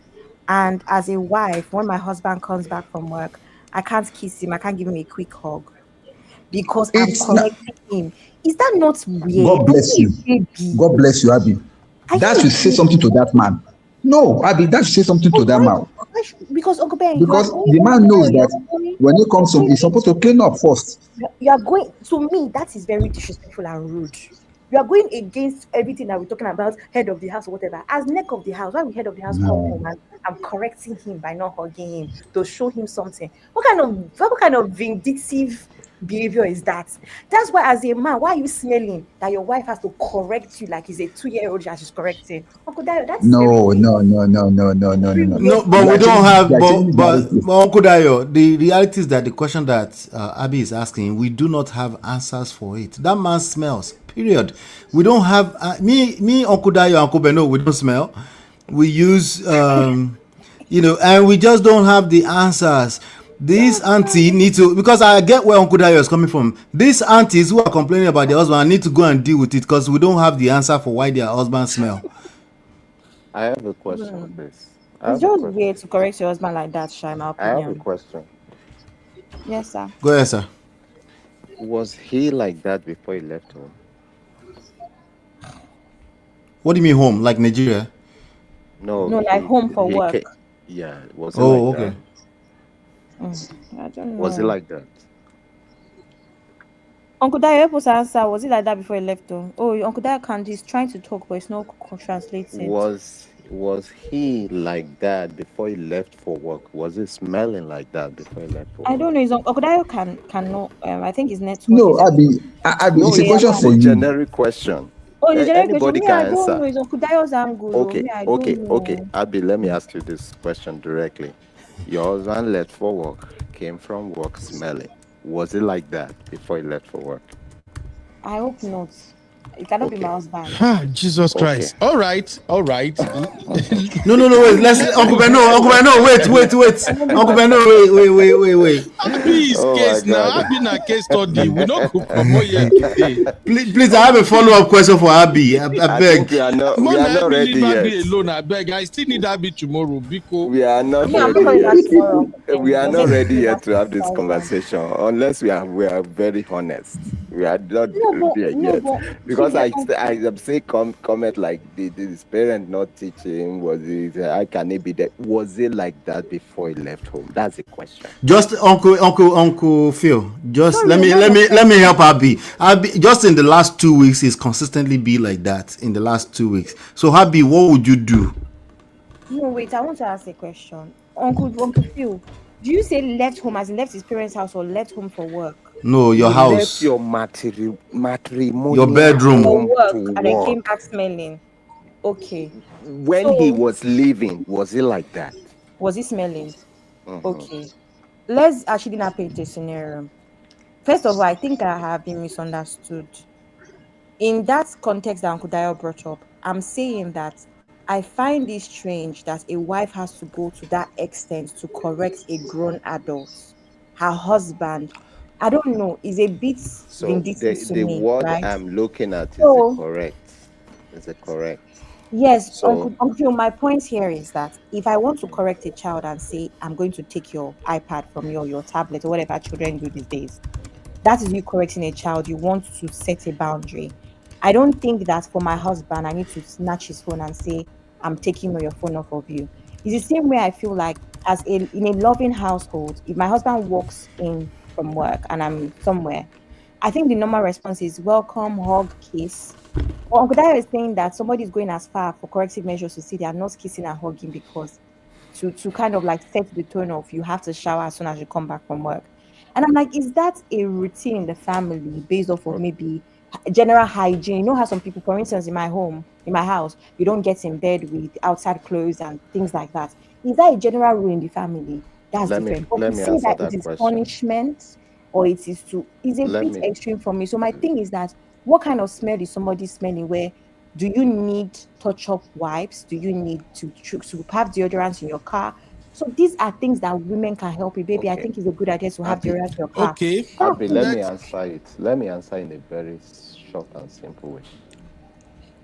Speaker 8: and as a wife, when my husband comes back from work, I can't kiss him, I can't give him a quick hug because I'm
Speaker 13: It's not,
Speaker 8: correcting him? Is that not weird?
Speaker 13: God
Speaker 8: Are
Speaker 13: bless
Speaker 8: you
Speaker 13: you.
Speaker 8: a baby?
Speaker 13: God bless you, Abby.
Speaker 8: Are
Speaker 13: That
Speaker 8: you a
Speaker 13: should say
Speaker 8: baby?
Speaker 13: something to that man. No, Abby, that should say something to that man.
Speaker 8: Because Uncle Ben, you are
Speaker 13: Because
Speaker 8: going,
Speaker 13: the
Speaker 8: Uncle
Speaker 13: man knows
Speaker 8: Dio,
Speaker 13: that when he comes home, he's supposed to clean up first.
Speaker 8: you are going, to me, that is very disrespectful and rude. You are going against everything that we're talking about, head of the house or whatever. As neck of the house, why will head of the house come home
Speaker 13: No.
Speaker 8: and I'm correcting him by not hugging him to show him something? What kind of vindictive behavior is that? That's why, as a man, why are you smelling that your wife has to correct you like he's a 2-year-old that she's correcting? Uncle Dayo, that is very
Speaker 13: No,
Speaker 8: weird.
Speaker 13: no, no, no, no, no, no, no, no.
Speaker 11: No, but
Speaker 13: You
Speaker 11: we
Speaker 13: are
Speaker 11: don't
Speaker 13: changing, you
Speaker 11: have.
Speaker 13: are changing the narrative.
Speaker 11: But Uncle Dayo, the reality is that the question that Abby is asking, we do not have answers for it. That man smells. Period. We don't have me, Uncle Dayo, Uncle Beno. We don't smell. We use, and we just don't have the answers. This auntie need to, because I get where Uncle Dayo is coming from. These aunties who are complaining about their husband need to go and deal with it because we don't have the answer for why their husband smell.
Speaker 10: I have a question, please. I
Speaker 8: It's
Speaker 10: have a
Speaker 8: just
Speaker 10: question.
Speaker 8: weird to correct your husband like that, Sha, in my
Speaker 10: I have a
Speaker 8: opinion.
Speaker 10: question.
Speaker 8: Yes, sir.
Speaker 11: Go ahead, sir.
Speaker 10: Was he like that before he left home?
Speaker 11: What do you mean home? Like Nigeria?
Speaker 10: No,
Speaker 8: No, like home for
Speaker 10: he
Speaker 8: work.
Speaker 10: yeah, was it
Speaker 11: Oh,
Speaker 10: like
Speaker 11: okay.
Speaker 8: I don't
Speaker 10: Was it
Speaker 8: know.
Speaker 10: like that?
Speaker 8: Uncle Dayo, help us answer. Was it like that before he left home? Oh, Uncle Dayo can't. He's trying to talk, but it's not translating.
Speaker 10: Was he like that before he left for work? Was he smelling like that before he left for
Speaker 8: I
Speaker 10: work?
Speaker 8: don't know. Uncle Dayo cannot. I think his network
Speaker 13: No,
Speaker 8: is.
Speaker 13: Abby,
Speaker 10: No,
Speaker 13: it's a question
Speaker 10: it's
Speaker 13: for
Speaker 10: a
Speaker 13: you.
Speaker 10: generic question.
Speaker 8: Oh, the general question.
Speaker 10: Anybody
Speaker 8: Me, I
Speaker 10: can
Speaker 8: don't
Speaker 10: answer.
Speaker 8: know. It's Uncle Dayo's angle.
Speaker 10: Okay,
Speaker 8: Me, I don't
Speaker 10: okay.
Speaker 8: know.
Speaker 10: Abby, let me ask you this question directly. Your husband left for work, came from work smelling. Was it like that before he left for work?
Speaker 8: I hope not. It cannot be my husband.
Speaker 3: Jesus Christ. All right.
Speaker 11: No, wait. Let's Uncle Beno, wait. Uncle Beno, wait.
Speaker 3: Abby's case now. Abby na case study. We not go promote here today.
Speaker 11: Please, I have a follow-up question for Abby. I
Speaker 10: I
Speaker 11: beg.
Speaker 10: think we are not ready
Speaker 3: leave
Speaker 10: yet.
Speaker 3: Abby alone. I beg. I still need Abby tomorrow. Because
Speaker 10: We are not
Speaker 8: Yeah, I'm not
Speaker 10: ready
Speaker 8: coming back
Speaker 10: yet.
Speaker 8: tomorrow.
Speaker 10: We are
Speaker 8: You're
Speaker 10: not
Speaker 8: getting
Speaker 10: ready
Speaker 8: me
Speaker 10: yet
Speaker 8: back
Speaker 10: to have this
Speaker 8: tomorrow.
Speaker 10: conversation unless we are very honest. We are not there
Speaker 8: No,
Speaker 10: yet
Speaker 8: but
Speaker 10: because
Speaker 8: see,
Speaker 10: I am saying comment like this parent not teaching, was it how can it be that, was it like that before he left home? That's the question.
Speaker 11: Just Uncle Phil. Just
Speaker 8: Sorry,
Speaker 11: let me help Abby. Abby, just in the last 2 weeks, he's consistently be like that in the last 2 weeks. So Abby, what would you do?
Speaker 8: No, wait. I want to ask a question. Uncle Phil, do you say left home as in left his parents' house or left home for work?
Speaker 11: No, your
Speaker 10: You
Speaker 11: house.
Speaker 10: left your matrimonial
Speaker 11: Your bedroom.
Speaker 8: For
Speaker 10: home
Speaker 8: work,
Speaker 10: to
Speaker 8: and then came
Speaker 10: work.
Speaker 8: back smelling. Okay.
Speaker 10: When
Speaker 8: So
Speaker 10: he was leaving, was it like that?
Speaker 8: was he smelling?
Speaker 10: Mhm.
Speaker 8: Okay. Let's actually now paint a scenario. First of all, I think I have been misunderstood. In that context that Uncle Dio brought up, I'm saying that I find it strange that a wife has to go to that extent to correct a grown adult. Her husband, I don't know, is a bit
Speaker 10: So
Speaker 8: vindictive to
Speaker 10: the
Speaker 8: me,
Speaker 10: word
Speaker 8: right?
Speaker 10: I'm looking at is a
Speaker 8: So
Speaker 10: correct. Is a correct.
Speaker 8: Yes,
Speaker 10: So
Speaker 8: Uncle Phil, my point here is that if I want to correct a child and say, I'm going to take your iPad from you or your tablet or whatever children do these days, that is you correcting a child. You want to set a boundary. I don't think that for my husband, I need to snatch his phone and say, I'm taking your phone off of you. It's the same way I feel like in a loving household, if my husband walks in from work and I'm somewhere, I think the normal response is welcome, hug, kiss. Well, Uncle Daya is saying that somebody is going as far for corrective measures to see they are not kissing and hugging because to kind of like set the tone of you have to shower as soon as you come back from work. And I'm like, is that a routine in the family based off of maybe general hygiene? You know how some people, for instance, in my house, you don't get in bed with outside clothes and things like that. Is that a general rule in the family? That's different. But
Speaker 10: let
Speaker 8: to
Speaker 10: me
Speaker 8: say
Speaker 10: answer
Speaker 8: that it
Speaker 10: that
Speaker 8: is
Speaker 10: question.
Speaker 8: punishment or it is a
Speaker 10: Let
Speaker 8: bit
Speaker 10: me
Speaker 8: extreme for me. So my thing is that what kind of smell is somebody smelling? Where do you need touch-up wipes? Do you need to have deodorant in your car? So these are things that women can help with. Baby, I
Speaker 10: okay.
Speaker 8: think it's a good idea to have
Speaker 10: Happy.
Speaker 8: deodorant in your car.
Speaker 3: Okay,
Speaker 8: That's
Speaker 10: Happy, let
Speaker 8: it.
Speaker 10: me
Speaker 3: let's
Speaker 10: answer it. Let me answer in a very short and simple way.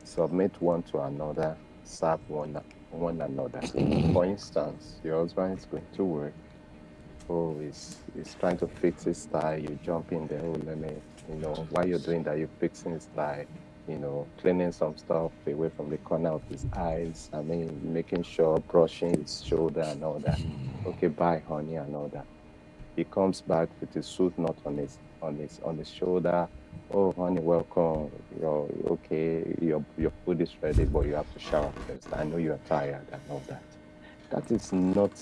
Speaker 10: Submit one to another, serve one another. For instance, your husband is going to work. Oh, he's trying to fix his tie. You jump in there. Oh, let me, while you're doing that, you're fixing his tie. Cleaning some stuff away from the corner of his eyes. I mean, making sure brushing his shoulder and all that. Okay, bye, honey, and all that. He comes back with his suit not on his shoulder. Oh, honey, welcome. You're okay. Your food is ready, but you have to shower first. I know you're tired and all that. That is not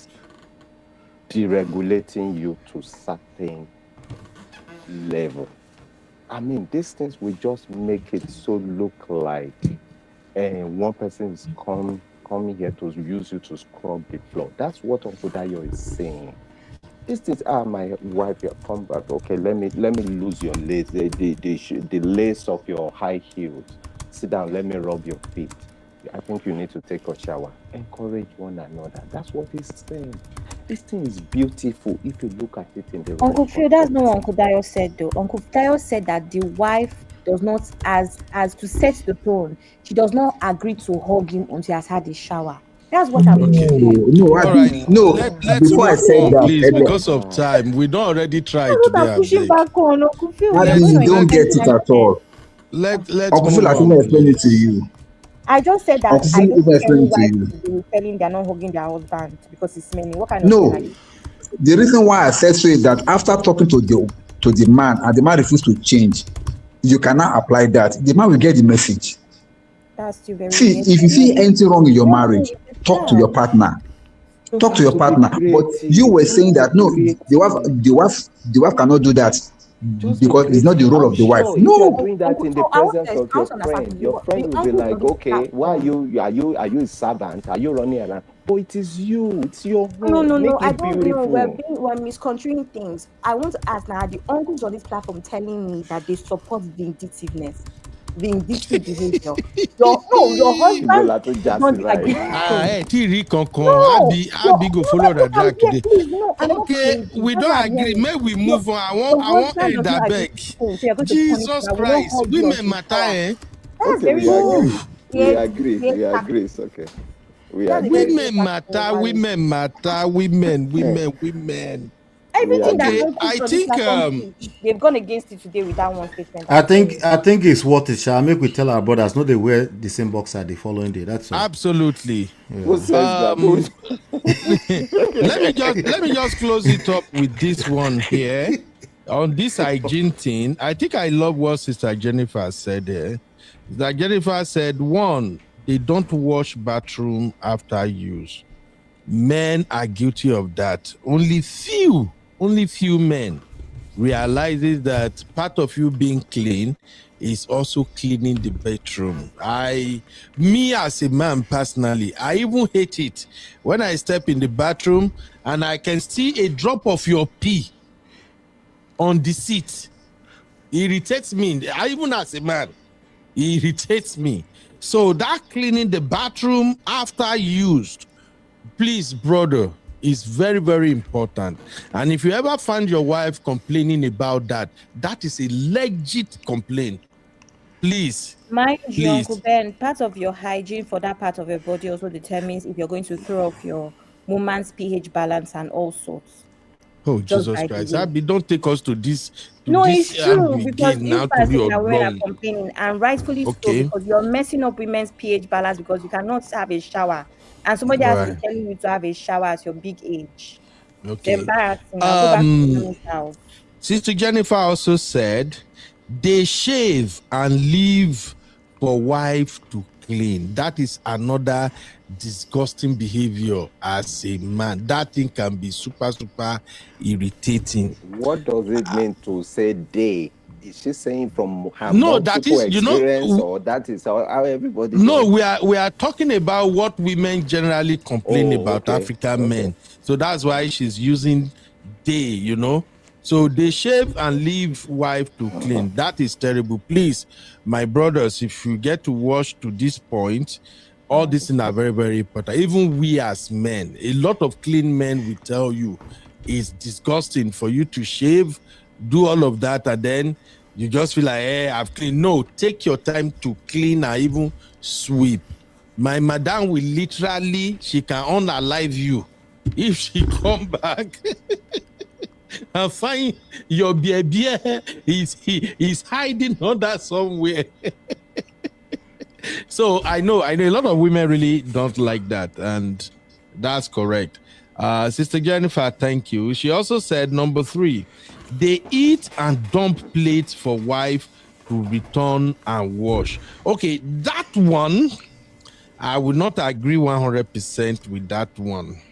Speaker 10: deregulating you to certain level. I mean, these things will just make it so look like one person is coming here to use you to scrub the floor. That's what Uncle Dayo is saying. This is my wife. You come back. Okay, let me lose your lace, the lace of your high heels. Sit down. Let me rub your feet. I think you need to take a shower. Encourage one another. That's what he's saying. This thing is beautiful if you look at it in the right
Speaker 8: Uncle Phil, that's not what
Speaker 10: context.
Speaker 8: Uncle Dayo said though. Uncle Dayo said that the wife does not, as to set the tone, she does not agree to hug him until he has had a shower. That's what I'm
Speaker 3: okay.
Speaker 8: saying.
Speaker 16: No,
Speaker 3: All right, let's
Speaker 16: before I
Speaker 3: move
Speaker 16: said
Speaker 3: on,
Speaker 16: that
Speaker 3: please,
Speaker 16: earlier,
Speaker 3: because of time. We don't already try
Speaker 8: That's what
Speaker 3: today,
Speaker 8: I'm
Speaker 3: I
Speaker 8: pushing
Speaker 3: beg.
Speaker 8: back on. Uncle Phil, you're
Speaker 16: Abi,
Speaker 8: going
Speaker 16: you
Speaker 8: on your
Speaker 16: don't get
Speaker 8: tangent
Speaker 16: it
Speaker 8: and
Speaker 16: at all.
Speaker 3: Let's
Speaker 16: Uncle Phil,
Speaker 3: move
Speaker 16: I think
Speaker 3: on,
Speaker 16: I explain it to
Speaker 3: please.
Speaker 16: you.
Speaker 8: I just said that
Speaker 16: Uncle
Speaker 8: I
Speaker 16: Phil,
Speaker 8: don't
Speaker 16: if I
Speaker 8: see any
Speaker 16: explain it to
Speaker 8: wife
Speaker 16: you.
Speaker 8: to be telling they're not hugging their husband because it's smelling. What kind of smell are
Speaker 16: No,
Speaker 8: you?
Speaker 16: the reason why I said so is that after talking to the man and the man refused to change, you cannot apply that. The man will get the message.
Speaker 8: That's still very
Speaker 16: See,
Speaker 8: weird.
Speaker 16: if you see anything wrong in your marriage, talk to
Speaker 8: Yeah.
Speaker 16: your partner.
Speaker 10: You
Speaker 16: Talk to
Speaker 10: have
Speaker 16: your
Speaker 10: to be
Speaker 16: partner. But you
Speaker 10: creative.
Speaker 16: were
Speaker 10: Just
Speaker 16: saying
Speaker 10: be
Speaker 16: that no,
Speaker 10: creative.
Speaker 16: the wife cannot do that
Speaker 10: Just be
Speaker 16: because it's not the
Speaker 10: creative.
Speaker 16: role
Speaker 10: I'm
Speaker 16: of the wife.
Speaker 10: sure if you are
Speaker 16: No,
Speaker 10: doing that in the
Speaker 8: So
Speaker 10: presence of
Speaker 8: I
Speaker 10: your
Speaker 8: want to understand
Speaker 10: friend,
Speaker 8: the,
Speaker 10: your friend
Speaker 8: the
Speaker 10: will be
Speaker 8: uncles on
Speaker 10: like,
Speaker 8: this
Speaker 10: okay, why
Speaker 8: platform.
Speaker 10: are you a servant? Are you running around? But it is you. It's your
Speaker 8: No,
Speaker 10: home.
Speaker 8: no, no.
Speaker 10: Make
Speaker 8: I
Speaker 10: it
Speaker 8: don't know.
Speaker 10: beautiful.
Speaker 8: We're misconstruing things. I want to ask now, are the uncles on this platform telling me that they support vindictiveness, vindictive behavior? Your husband
Speaker 10: Ibola to
Speaker 8: does not
Speaker 10: Jassy,
Speaker 8: agree
Speaker 10: right?
Speaker 8: to the
Speaker 3: Ah,
Speaker 8: tone.
Speaker 3: hey, Thierry Concon,
Speaker 8: No,
Speaker 3: Abi go
Speaker 8: no,
Speaker 3: follow
Speaker 8: that's
Speaker 3: the
Speaker 8: what I'm
Speaker 3: drag
Speaker 8: here.
Speaker 3: today.
Speaker 8: Please, no, I'm not
Speaker 3: Okay,
Speaker 8: crazy.
Speaker 3: we
Speaker 8: That's what
Speaker 3: don't
Speaker 8: I'm
Speaker 3: agree.
Speaker 8: hearing.
Speaker 3: May we move on?
Speaker 8: Your
Speaker 3: I want
Speaker 8: husband
Speaker 3: end
Speaker 8: does
Speaker 3: that
Speaker 8: not agree
Speaker 3: beg.
Speaker 8: to the tone, so you're going to punish
Speaker 3: Jesus
Speaker 8: him. I will not
Speaker 3: Christ,
Speaker 8: hug you
Speaker 3: women
Speaker 8: until you
Speaker 3: matter,
Speaker 8: shower.
Speaker 3: eh?
Speaker 8: That's
Speaker 10: Okay,
Speaker 8: very
Speaker 10: we agree.
Speaker 3: Ooh.
Speaker 10: We
Speaker 8: weird,
Speaker 10: agree.
Speaker 8: weird
Speaker 10: We agree.
Speaker 8: tactic.
Speaker 10: It's okay. We
Speaker 8: That's a very
Speaker 10: agree.
Speaker 8: weird
Speaker 3: Women
Speaker 8: tactic from
Speaker 3: matter,
Speaker 8: marriage.
Speaker 3: women matter, women.
Speaker 10: We
Speaker 8: Everything that
Speaker 3: Okay,
Speaker 10: agree.
Speaker 8: the uncles
Speaker 3: I
Speaker 8: on this
Speaker 3: think
Speaker 8: platform preach, they've gone against it today with that one statement. I'm sorry.
Speaker 11: I think it's what it shall make we tell our brothers no they wear the same boxer the following day. That's all.
Speaker 3: absolutely.
Speaker 10: Who says that?
Speaker 3: Let me just close it up with this one here. On this hygiene thing, I think I love what Sister Jennifer said there. Sister Jennifer said, one, they don't wash bathroom after use. Men are guilty of that. Only few men realizes that part of you being clean is also cleaning the bedroom. Me as a man personally, I even hate it when I step in the bathroom and I can see a drop of your pee on the seat. It irritates me. Even as a man, it irritates me. So that cleaning the bathroom after used, please, brother, is very, very important. And if you ever find your wife complaining about that, that is a legit complaint. Please.
Speaker 8: Mind you,
Speaker 3: Please.
Speaker 8: Uncle Ben, part of your hygiene for that part of your body also determines if you're going to throw off your woman's pH balance and all sorts.
Speaker 3: Oh,
Speaker 8: Just
Speaker 3: Jesus
Speaker 8: by the
Speaker 3: Christ.
Speaker 8: way.
Speaker 3: Abby, don't take us to this.
Speaker 8: No, it's true because
Speaker 3: Again,
Speaker 8: if
Speaker 3: now to
Speaker 8: person
Speaker 3: your
Speaker 8: are women are
Speaker 3: glory.
Speaker 8: complaining, and rightfully so,
Speaker 3: Okay.
Speaker 8: because you're messing up women's pH balance because you cannot have a shower, and somebody
Speaker 3: All
Speaker 8: has to be
Speaker 3: right.
Speaker 8: telling you to have a shower at your big age.
Speaker 3: Okay.
Speaker 8: It's embarrassing. I'll go back to mommy's house.
Speaker 3: Sister Jennifer also said they shave and leave for wife to clean. That is another disgusting behavior as a man. That thing can be super irritating.
Speaker 10: What does it mean to say they? Is she saying from her
Speaker 3: No, that
Speaker 10: multiple
Speaker 3: is,
Speaker 10: experience, or that is how everybody
Speaker 3: no,
Speaker 10: does?
Speaker 3: we are talking about what women generally complain about
Speaker 10: okay.
Speaker 3: African men. So that's why she's using they, So they shave and leave wife to clean. That is terrible. Please, my brothers, if you get to watch to this point, all these things are very, very important. Even we as men, a lot of clean men will tell you it's disgusting for you to shave, do all of that, and then you just feel like, hey, I've cleaned. No, take your time to clean and even sweep. My madam will literally, she can unalive you if she come back and find your baby is hiding under somewhere. So I know a lot of women really don't like that, and that's correct. Sister Jennifer, thank you. She also said, number 3, they eat and dump plates for wife to return and wash. Okay, that one, I would not agree 100% with that one.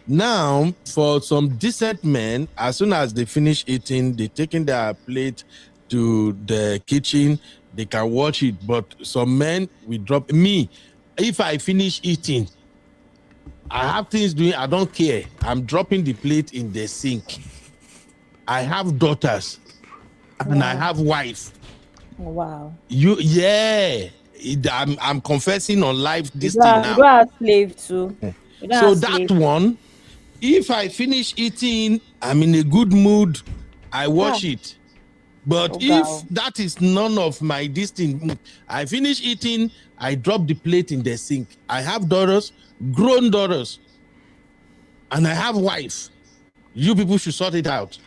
Speaker 3: Now, for some decent men, as soon as they finish eating, they taking their plate to the kitchen, they can watch it. But some men will drop me. If I finish eating, I have things doing, I don't care. I'm dropping the plate in the sink. I have daughters and I have wife.
Speaker 8: Wow.
Speaker 3: I'm confessing on live this
Speaker 8: You
Speaker 3: thing now.
Speaker 8: don't have slave too.
Speaker 3: So that one, if I finish eating, I'm in a good mood, I watch it. But if that is none of my thing, I finish eating, I drop the plate in the sink. I have daughters, grown daughters, and I have wife. You people should sort it out.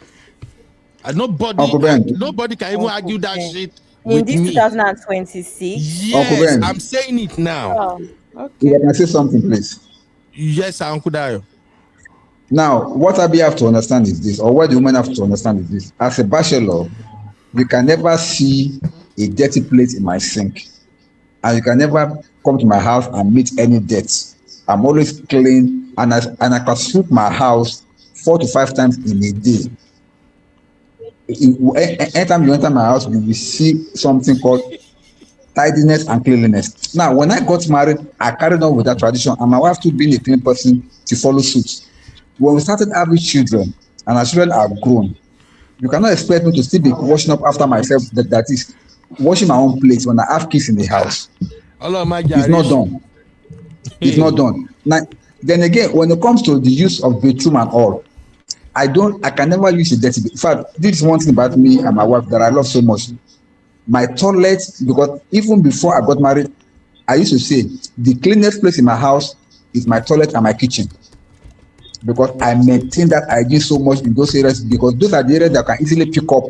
Speaker 3: And nobody can even argue that shit with
Speaker 8: in this
Speaker 3: me.
Speaker 8: 2026.
Speaker 3: Yes, I'm saying it now.
Speaker 8: Oh, okay.
Speaker 16: If I can say something, please.
Speaker 3: Yes, Uncle Dayo.
Speaker 16: Now, what Abi have to understand is this, or what the women have to understand is this. As a bachelor, you can never see a dirty plate in my sink. And you can never come to my house and meet any dirt. I'm always clean, and I can sweep my house 4 to 5 times in a day. Anytime you enter my house, you will see something called tidiness and cleanliness. Now, when I got married, I carried on with that tradition, and my wife, too, being a clean person, to follow suit. When we started having children, and our children are grown, you cannot expect me to still be washing up after myself. That is, washing my own plates when I have kids in the house. It's not done. It's not done. Now, then again, when it comes to the use of bathroom and all, I can never use a dirty. In fact, this is one thing about me and my wife that I love so much. My toilet, because even before I got married, I used to say the cleanest place in my house is my toilet and my kitchen, because I maintain that hygiene so much in those areas, because those are the areas that can easily pick up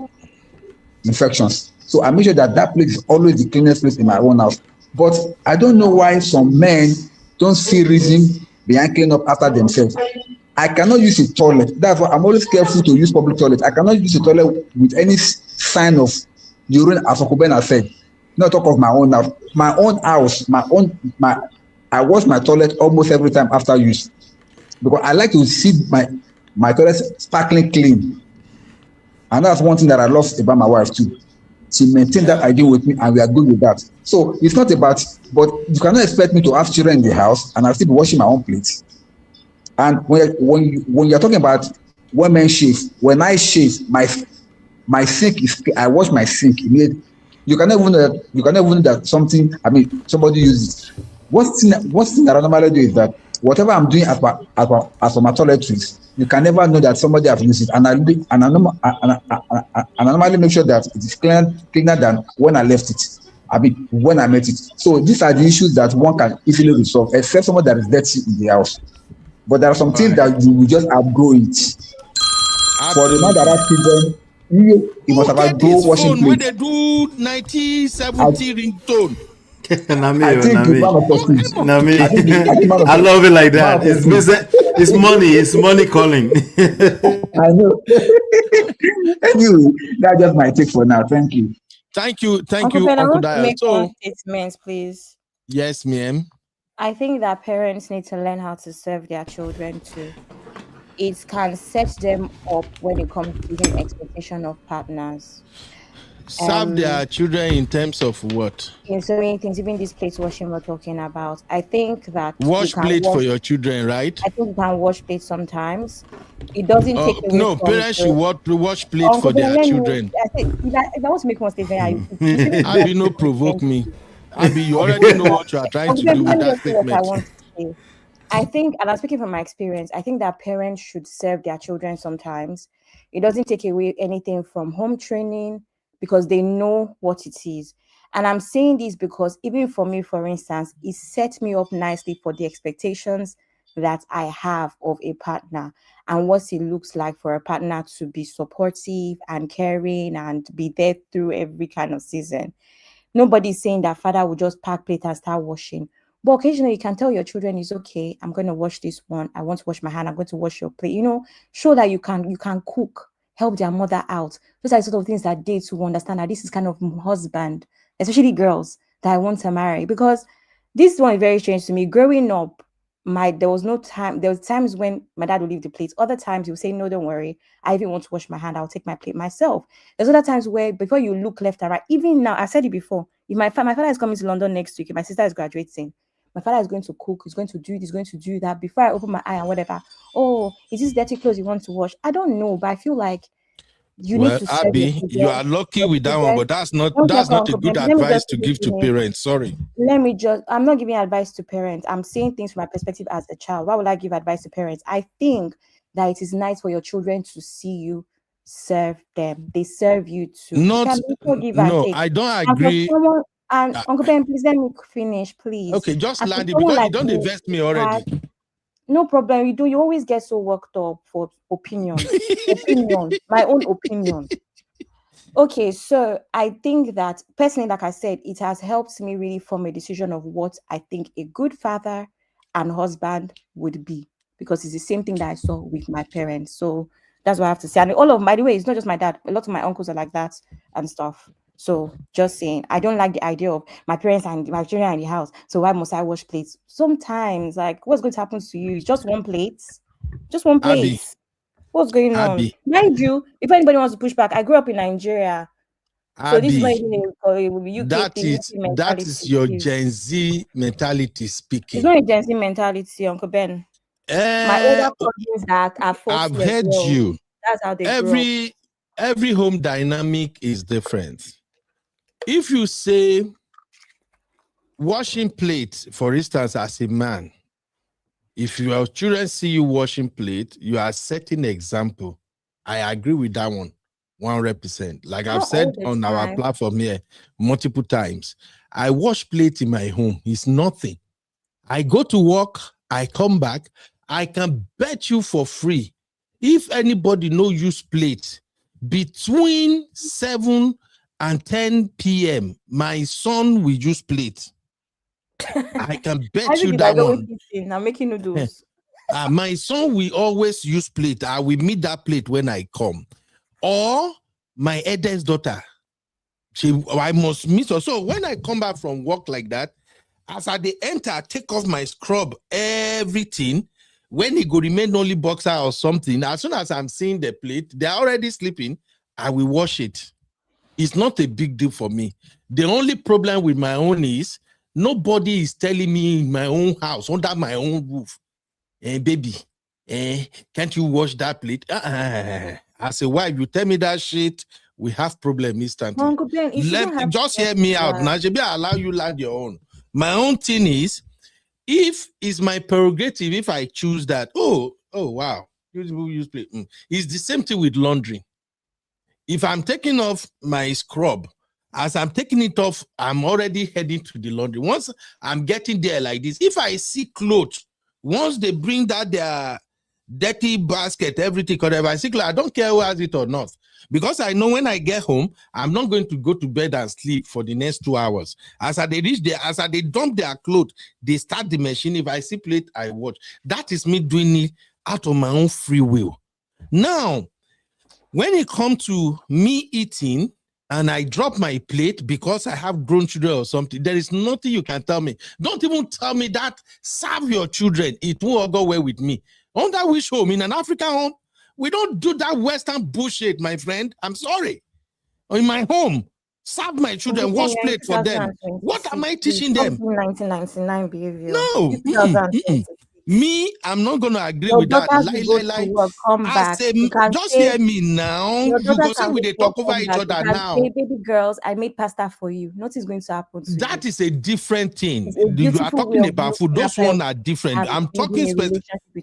Speaker 16: infections. So I make sure that place is always the cleanest place in my own house. But I don't know why some men don't see reason behind cleaning up after themselves. I cannot use a toilet. That's why I'm always careful to use public toilet. I cannot use a toilet with any sign of urine, as Uncle Ben has said. Not talk of my own house. My own house, I wash my toilet almost every time after use, because I like to see my toilet sparkling clean. And that's one thing that I love about my wife too. She maintained that hygiene with me, and we are good with that. So it's not about, but you cannot expect me to have children in the house and I'll still be washing my own plates. And when you're talking about women shave, when I shave, my sink is, I wash my sink immediately. You cannot even know that something, somebody uses. What's thing that I normally do is that whatever I'm doing as a toiletries, you can never know that somebody has used it. And I normally make sure that it is cleaner than when I left it. I mean, when I met it. So these are the issues that one can easily resolve, except someone that is dirty in the house. But there are some things that you will just outgrow it. For the man that has children, you must have outgrow washing
Speaker 3: phone when
Speaker 16: plates.
Speaker 3: they do 90-70 ringtone.
Speaker 16: I think it's man of prestige.
Speaker 11: I love it like that. It's money. It's money calling.
Speaker 16: I know. Anyway, that's just my take for now. Thank you.
Speaker 3: Thank you,
Speaker 8: Uncle Ben, I
Speaker 3: Uncle
Speaker 8: want to
Speaker 3: Dial.
Speaker 8: make
Speaker 3: So,
Speaker 8: one statement, please.
Speaker 3: yes, ma'am.
Speaker 8: I think that parents need to learn how to serve their children too. It can set them up when it comes to giving expectation of partners.
Speaker 3: Serve their children in terms of what?
Speaker 8: In so many things, even this plate washing we're talking about. I think that
Speaker 3: Wash plate for your children, right?
Speaker 8: I think you can wash plates sometimes. It doesn't take away
Speaker 3: no,
Speaker 8: from
Speaker 3: parents should wash plate
Speaker 8: Uncle
Speaker 3: for
Speaker 8: Ben,
Speaker 3: their
Speaker 8: let me-
Speaker 3: children.
Speaker 8: I think if I want to make one statement,
Speaker 3: Abi, no provoke me. Abi, you already know what you are trying to do with that
Speaker 8: what I
Speaker 3: statement.
Speaker 8: want to say. I think, and I'm speaking from my experience, I think that parents should serve their children sometimes. It doesn't take away anything from home training because they know what it is. And I'm saying this because even for me, for instance, it set me up nicely for the expectations that I have of a partner and what it looks like for a partner to be supportive and caring and be there through every kind of season. Nobody's saying that father will just pack plate and start washing. But occasionally you can tell your children it's okay. I'm going to wash this one. I want to wash my hand. I'm going to wash your plate. Show that you can cook, help their mother out. Those are the sort of things that dates will understand that this is kind of husband, especially girls that I want to marry. Because this one is very strange to me. Growing up, there was times when my dad would leave the plate. Other times he would say, no, don't worry. I even want to wash my hand. I'll take my plate myself. There's other times where before you look left and right, even now, I said it before, if my father is coming to London next week, if my sister is graduating, my father is going to cook, he's going to do this, going to do that. Before I open my eye and whatever, oh, is this dirty clothes you want to wash? I don't know, but I feel like you need to serve your
Speaker 3: Abby, you are lucky with that one, but that's not a good
Speaker 8: Let me
Speaker 3: advice
Speaker 8: just
Speaker 3: to give to
Speaker 8: finish.
Speaker 3: parents. Sorry.
Speaker 8: I'm not giving advice to parents. I'm saying things from my perspective as a child. Why would I give advice to parents? I think that it is nice for your children to see you serve them. They serve you too.
Speaker 3: Not,
Speaker 8: you can also give and
Speaker 3: no,
Speaker 8: take.
Speaker 3: I don't
Speaker 8: And for
Speaker 3: agree.
Speaker 8: someone, and Uncle Ben, please let me finish, please.
Speaker 3: Okay, just
Speaker 8: And for
Speaker 3: land it
Speaker 8: someone
Speaker 3: because
Speaker 8: like
Speaker 3: you don't
Speaker 8: me
Speaker 3: invest me already.
Speaker 8: no problem. You always get so worked up for opinions. My own opinion. Okay, so I think that personally, like I said, it has helped me really form a decision of what I think a good father and husband would be, because it's the same thing that I saw with my parents. So that's what I have to say. And by the way, it's not just my dad. A lot of my uncles are like that and stuff. So just saying, I don't like the idea of my parents and my children in the house. So why must I wash plates? Sometimes, like, what's going to happen to you? It's just one plate. Just one plate.
Speaker 3: Abby.
Speaker 8: What's going on? Mind you, if anybody wants to push back, I grew up in Nigeria. So this is not even a UK thing.
Speaker 3: That is your Gen Z mentality speaking.
Speaker 8: It's not a Gen Z mentality, Uncle Ben. My older cousins that are 40
Speaker 3: I've heard you.
Speaker 8: That's how they grow up.
Speaker 3: Every home dynamic is different. If you say washing plates, for instance, as a man, if your children see you washing plate, you are setting example. I agree with that one, 100%. Like I've said on our platform here multiple times, I wash plate in my home. It's nothing. I go to work, I come back, I can bet you for free. If anybody no use plate between 7 and 10 p.m., my son will use plate. I can bet you that one.
Speaker 8: I'm making noodles.
Speaker 3: My son will always use plate. I will meet that plate when I come. Or my eldest daughter, I must meet her. So when I come back from work like that, as I enter, I take off my scrub, everything. When he go remain only boxer or something, as soon as I'm seeing the plate, they're already sleeping, I will wash it. It's not a big deal for me. The only problem with my own is nobody is telling me in my own house, under my own roof, baby, can't you wash that plate? As a wife, you tell me that shit, we have problem instantly.
Speaker 8: Uncle Ben,
Speaker 3: Just hear me out. Now, Shebi, I allow you land your own. My own thing is, if it's my prerogative, if I choose that, oh wow, use plate. It's the same thing with laundry. If I'm taking off my scrub, as I'm taking it off, I'm already heading to the laundry. Once I'm getting there like this, if I see clothes, once they bring that their dirty basket, everything, whatever, I see clothes, I don't care who has it or not. Because I know when I get home, I'm not going to go to bed and sleep for the next 2 hours. As they reach there, as they dump their clothes, they start the machine. If I see plate, I watch. That is me doing it out of my own free will. Now, when it comes to me eating and I drop my plate because I have grown children or something, there is nothing you can tell me. Don't even tell me that. Serve your children. It won't go well with me. Under which home? In an African home? We don't do that Western bullshit, my friend. I'm sorry. In my home, serve my children, wash plate for them. What am I teaching them?
Speaker 8: 1999 behavior.
Speaker 3: No. Me, I'm not going to agree with that. Just hear me now. You go say we they talk over each other now.
Speaker 8: Say, baby girls, I made pasta for you. Nothing's going to happen to you.
Speaker 3: That is a different thing. You are talking about food. Those ones are different. I'm talking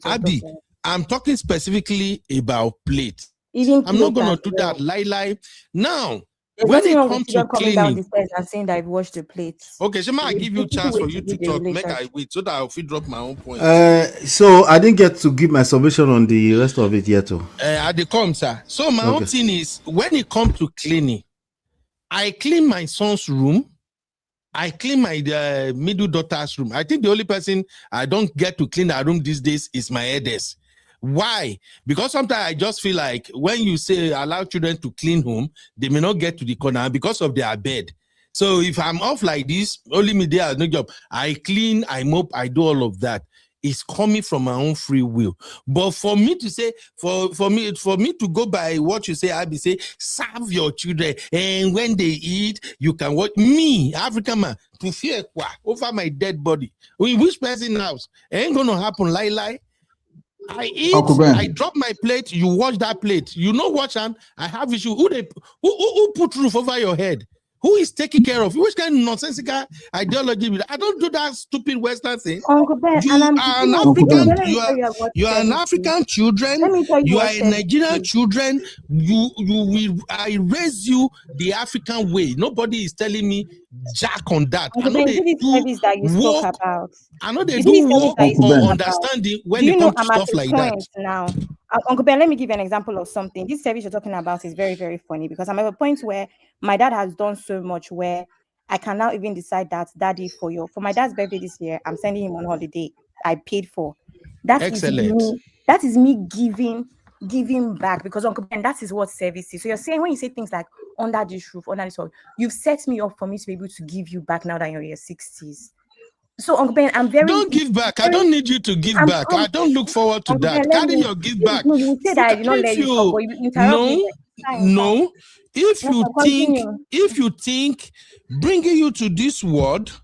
Speaker 3: Abby, I'm talking specifically about plate. I'm not going to do that. Lie. Now, when it comes to cleaning,
Speaker 8: and saying that I've washed the plates.
Speaker 3: Okay, Shema, I give you a chance for you to talk. Make I wait so that I'll drop my own point.
Speaker 11: So I didn't get to give my submission on the rest of it yet.
Speaker 3: At the come, sir. So my own thing is, when it comes to cleaning, I clean my son's room. I clean my middle daughter's room. I think the only person I don't get to clean her room these days is my eldest. Why? Because sometimes I just feel like when you say allow children to clean home, they may not get to the corner because of their bed. So if I'm off like this, only me there has no job. I clean, I mop, I do all of that. It's coming from my own free will. But for me to say, for me to go by what you say, I be say, serve your children, and when they eat, you can watch me, African man, to fear over my dead body. In which person house? It ain't gonna happen. Lie. I eat, I drop my plate, you wash that plate. You know what, and I have issue. Who put roof over your head? Who is taking care of you? Which kind of nonsensical ideology? I don't do that stupid Western thing.
Speaker 8: Uncle Ben,
Speaker 3: you are an African. You are an African children. You are a Nigerian children. I raise you the African way. Nobody is telling me jack on that.
Speaker 8: Uncle Ben, this service that you spoke about.
Speaker 3: I know they do work on understanding when it comes to stuff like that.
Speaker 8: Now, Uncle Ben, let me give you an example of something. This service you're talking about is very, very funny because I'm at a point where my dad has done so much where I can now even decide that, Daddy, for my dad's birthday this year, I'm sending him on holiday. I paid for. That is me giving back because Uncle Ben, that is what service is. So you're saying when you say things like under this roof, under this wall, you've set me up for me to be able to give you back now that you're in your 60s. So Uncle Ben, don't
Speaker 3: give back. I don't need you to give back. I don't look forward to that. Carry your give back.
Speaker 8: You say that I did not let you talk, but you interrupt me.
Speaker 3: No. If you think bringing you to this world,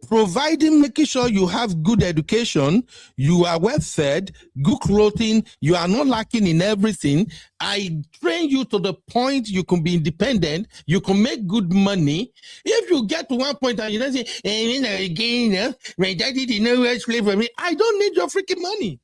Speaker 3: providing, making sure you have good education, you are well fed, good clothing, you are not lacking in everything. I train you to the point you can be independent, you can make good money. If you get to one point and you don't say, again, my daddy didn't know where to play for me, I don't need your freaking money.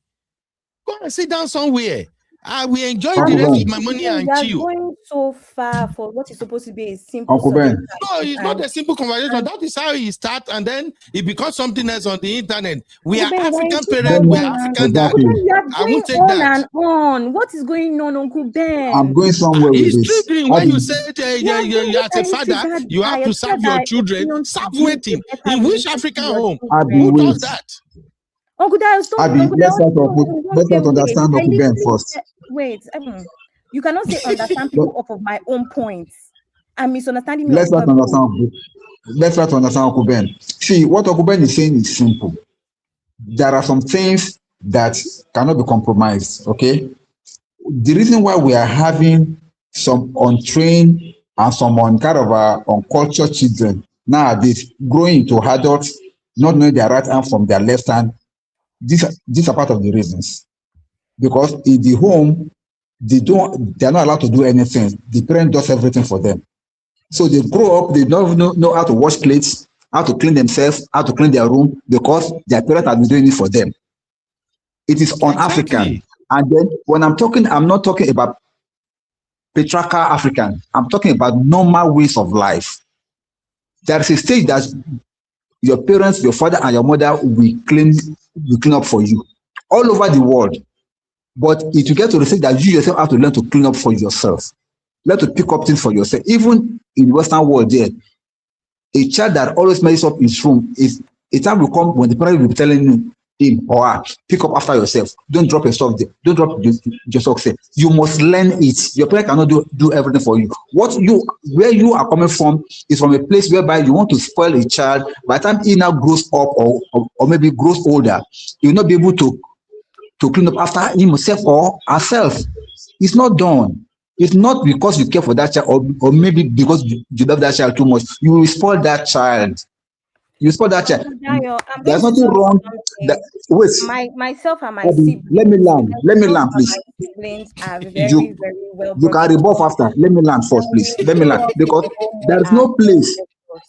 Speaker 3: Go and sit down somewhere. I will enjoy the rest of my money and chill.
Speaker 8: Going so far for what is supposed to be a simple
Speaker 3: Uncle Ben. No, it's not a simple conversation. That is how it starts, and then it becomes something else on the internet. We are African parents, we are African dad. I won't take that.
Speaker 8: On. What is going on, Uncle Ben?
Speaker 16: I'm going somewhere with this.
Speaker 3: It's triggering when you said you as a father, you have to serve your children. Stop waiting. In which African home? Who does that?
Speaker 8: Uncle Dan, stop.
Speaker 16: Let's try to understand Uncle Ben first.
Speaker 8: Wait, you cannot say understand people off of my own points. I'm misunderstanding me.
Speaker 16: Let's try to understand Uncle Ben. See, what Uncle Ben is saying is simple. There are some things that cannot be compromised, okay? The reason why we are having some untrained and some uncultured children nowadays growing into adults, not knowing their right hand from their left hand, these are part of the reasons. Because in the home, they're not allowed to do anything. The parent does everything for them. So they grow up, they don't know how to wash plates,
Speaker 13: how to clean themselves, how to clean their room, because their parents have been doing it for them. It is un-African. And then when I'm talking, I'm not talking about patriarchal African. I'm talking about normal ways of life. There is a stage that your parents, your father and your mother will clean up for you all over the world. But it will get to the stage that you yourself have to learn to clean up for yourself. Learn to pick up things for yourself. Even in the Western world there, a child that always messes up his room, is a time will come when the parent will be telling him or her, pick up after yourself. Don't drop your stuff there. Don't drop your socks there. You must learn it. Your parent cannot do everything for you. Where you are coming from is from a place whereby you want to spoil a child. By the time he now grows up or maybe grows older, he will not be able to clean up after himself or herself. It's not done. It's not because you care for that child or maybe because you love that child too much. You will spoil that child. You spoil that child. There's nothing wrong. Wait.
Speaker 8: Myself and my siblings.
Speaker 13: Let me land, please.
Speaker 8: My siblings are very, very well.
Speaker 13: You can rebuff after. Let me land first, please. Let me land, because there is no place.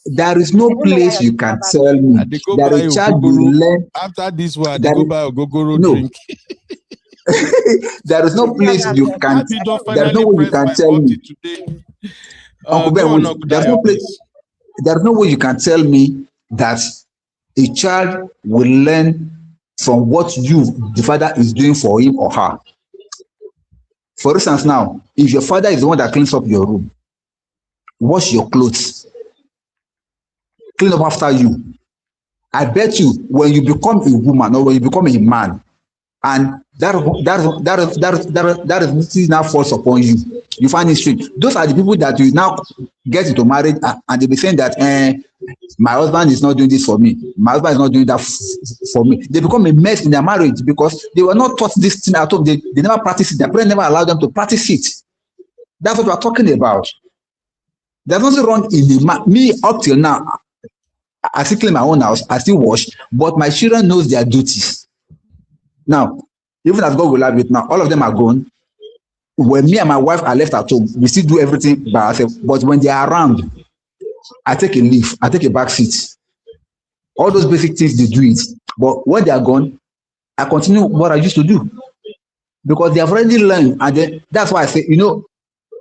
Speaker 13: There is no place you can tell me that a child will learn.
Speaker 3: After this one, they go buy a gogoro drink.
Speaker 13: There is no place you can. There's no way you can tell me. Uncle Ben, there's no place. There's no way you can tell me that a child will learn from what the father is doing for him or her. For instance, now, if your father is the one that cleans up your room, wash your clothes, clean up after you, I bet you when you become a woman or when you become a man, and that now falls upon you, you find it strange. Those are the people that you now get into marriage and they be saying that my husband is not doing this for me, my husband is not doing that for me. They become a mess in their marriage because they were not taught this thing at home. They never practice it. Their parents never allowed them to practice it. That's what we're talking about. There's nothing wrong in me up till now. I still clean my own house, I still wash, but my children knows their duties. Now, even as God will have it now, all of them are gone. When me and my wife are left at home, we still do everything by ourselves. But when they are around, I take a leave, I take a back seat. All those basic things, they do it. But when they are gone, I continue what I used to do. Because they have already learned. And then, that's why I say,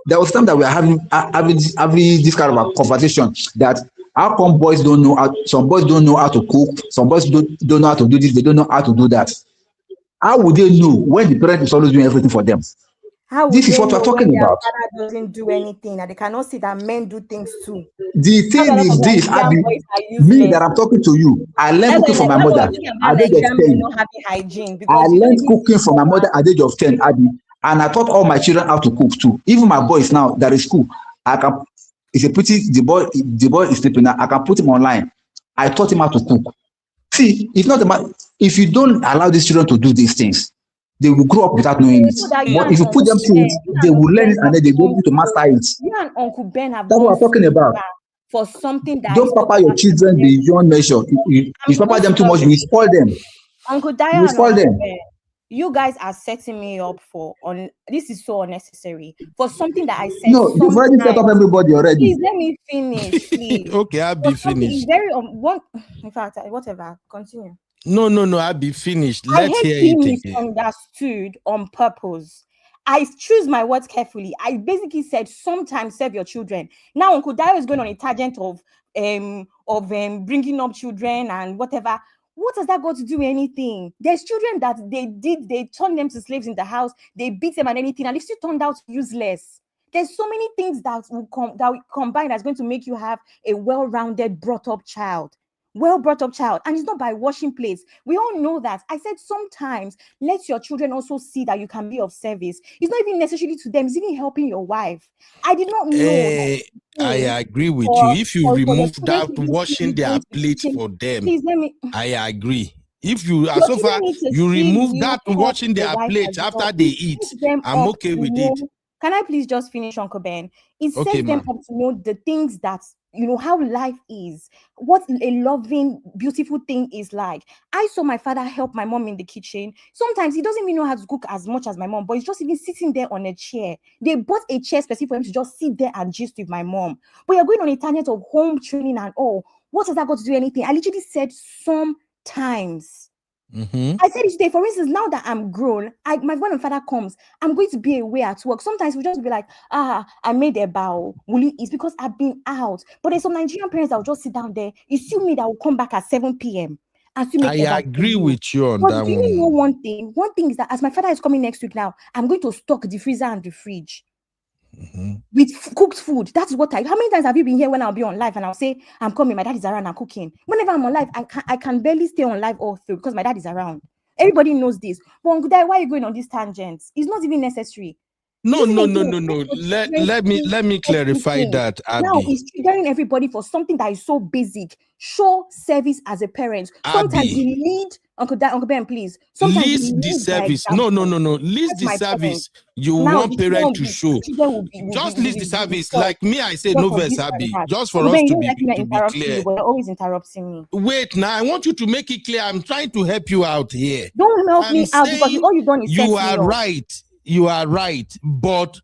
Speaker 13: there was time that we are having this kind of a conversation that how come boys don't know some boys don't know how to cook, some boys don't know how to do this, they don't know how to do that. How would they know when the parent is always doing everything for them? This is what we're talking about.
Speaker 8: Father doesn't do anything, and they cannot see that men do things too.
Speaker 13: The thing is this, me that I'm talking to you, I learned cooking from my mother at the age of 10. I learned cooking from my mother at the age of 10, Abby, and I taught all my children how to cook too. Even my boys now that is school, the boy is sleeping now. I can put him online. I taught him how to cook. See, it's not about if you don't allow these children to do these things, they will grow up without knowing it. But if you put them through it, they will learn it and then they will be able to master it.
Speaker 8: You and Uncle Ben have
Speaker 13: That's what we're talking about.
Speaker 8: For something that
Speaker 13: don't papa your children beyond measure. If you papa them too much, you spoil them.
Speaker 8: Uncle Daya,
Speaker 13: you spoil them.
Speaker 8: You guys are setting me up for this is so unnecessary for something that I said.
Speaker 13: No, you've already set up everybody already.
Speaker 8: Please let me finish, please.
Speaker 3: Okay, I'll be finished.
Speaker 8: In fact, whatever. Continue.
Speaker 3: No, I'll be finished.
Speaker 8: Let's hear it. Misunderstood on purpose. I choose my words carefully. I basically said sometimes serve your children. Now Uncle Dio is going on a tangent of bringing up children and whatever. What has that got to do with anything? There's children that they turned them to slaves in the house, they beat them and anything, and they still turned out useless. There's so many things that will combine that's going to make you have a well-rounded, brought-up child. And it's not by washing plates. We all know that. I said sometimes let your children also see that you can be of service. It's not even necessarily to them, it's even helping your wife. I did not know.
Speaker 3: I agree with you. If you remove that washing their plates for them,
Speaker 8: please let me.
Speaker 3: I agree. If you so far you remove that washing their plates after they eat, I'm okay with it.
Speaker 8: Can I please just finish, Uncle Ben? It sets them up to know the things that, how life is, what a loving, beautiful thing is like. I saw my father help my mom in the kitchen. Sometimes he doesn't even know how to cook as much as my mom, but he's just even sitting there on a chair. They bought a chair specific for him to just sit there and gist with my mom. But you're going on a tangent of home training and all. What has that got to do with anything? I literally said sometimes.
Speaker 3: Mm-hmm.
Speaker 8: I said it today. For instance, now that I'm grown, my when my father comes, I'm going to be away at work. Sometimes we just be like, I made a bow. Will you eat? Because I've been out. But there's some Nigerian parents that will just sit down there. You see me that will come back at 7 p.m. and still make
Speaker 3: I
Speaker 8: eba for
Speaker 3: agree
Speaker 8: you.
Speaker 3: with you on
Speaker 8: But
Speaker 3: that
Speaker 8: do you know
Speaker 3: one.
Speaker 8: one thing? One thing is that as my father is coming next week now, I'm going to stock the freezer and the fridge with cooked food. That's what how many times have you been here when I'll be on live and I'll say, I'm coming, my dad is around, I'm cooking. Whenever I'm on live, I can barely stay on live all through because my dad is around. Everybody knows this. But Uncle Dai, why are you going on these tangents? It's not even necessary.
Speaker 3: No.
Speaker 8: Using Nigerian
Speaker 3: Let
Speaker 8: for triggering
Speaker 3: let me clarify
Speaker 8: everything.
Speaker 3: that,
Speaker 8: Now
Speaker 3: Abby.
Speaker 8: it's triggering everybody for something that is so basic. Show service as a parent. Sometimes
Speaker 3: Abby,
Speaker 8: we lead, Uncle Ben, please. Sometimes we
Speaker 3: list the
Speaker 8: lead by
Speaker 3: service. No.
Speaker 8: example.
Speaker 3: List
Speaker 8: That's
Speaker 3: the
Speaker 8: my point.
Speaker 3: service you
Speaker 8: Now
Speaker 3: want
Speaker 8: the children
Speaker 3: parent
Speaker 8: will
Speaker 3: to
Speaker 8: be,
Speaker 3: show.
Speaker 8: will
Speaker 3: Just list the
Speaker 8: be
Speaker 3: service.
Speaker 8: spoiled
Speaker 3: Like me, I say
Speaker 8: because
Speaker 3: no
Speaker 8: of
Speaker 3: verse,
Speaker 8: this and
Speaker 3: Abby.
Speaker 8: that.
Speaker 3: Just for
Speaker 8: Uncle
Speaker 3: us
Speaker 8: Ben, you
Speaker 3: to
Speaker 8: don't like me
Speaker 3: be
Speaker 8: interrupting you,
Speaker 3: clear.
Speaker 8: but you're always interrupting me.
Speaker 3: Wait, now I want you to make it clear. I'm trying to help you out here.
Speaker 8: Don't help
Speaker 3: I'm
Speaker 8: me out because
Speaker 3: saying
Speaker 8: all you've done is
Speaker 3: you
Speaker 8: set me
Speaker 3: are
Speaker 8: up.
Speaker 3: right. You are right. But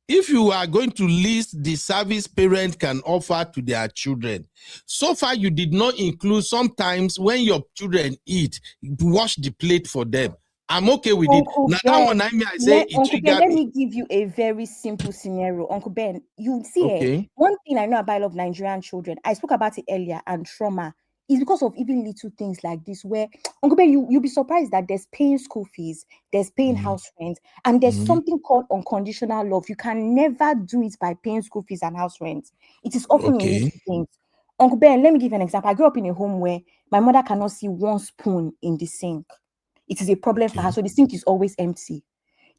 Speaker 3: if you are going to list the service parents can offer to their children, so far you did not include sometimes when your children eat, wash the plate for them. I'm okay with it.
Speaker 8: Uncle
Speaker 3: Now that one
Speaker 8: Ben,
Speaker 3: I say it
Speaker 8: Uncle Ben,
Speaker 3: triggered
Speaker 8: let
Speaker 3: me.
Speaker 8: me give you a very simple scenario. Uncle Ben, you see,
Speaker 3: Okay.
Speaker 8: one thing I know about a lot of Nigerian children, I spoke about it earlier, and trauma is because of even little things like this, where Uncle Ben, you'll be surprised that there's paying school fees, there's paying house rent, and there's something called unconditional love. You can never do it by paying school fees and house rent. It is often in
Speaker 3: Okay.
Speaker 8: little things. Uncle Ben, let me give you an example. I grew up in a home where my mother cannot see one spoon in the sink. It is a problem for her. So the sink is always empty.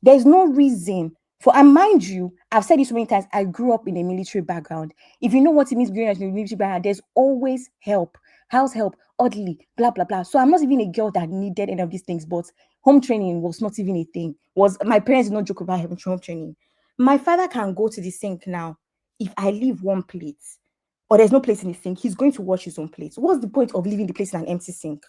Speaker 8: There's no reason for, and mind you, I've said this so many times, I grew up in a military background. If you know what it means growing up in a military background, there's always help, house help, orderly, blah, blah, blah. So I'm not even a girl that needed any of these things, but home training was not even a thing. My parents did not joke about home training. My father can go to the sink now. If I leave one plate or there's no place in the sink, he's going to wash his own plate. What's the point of leaving the place in an empty sink?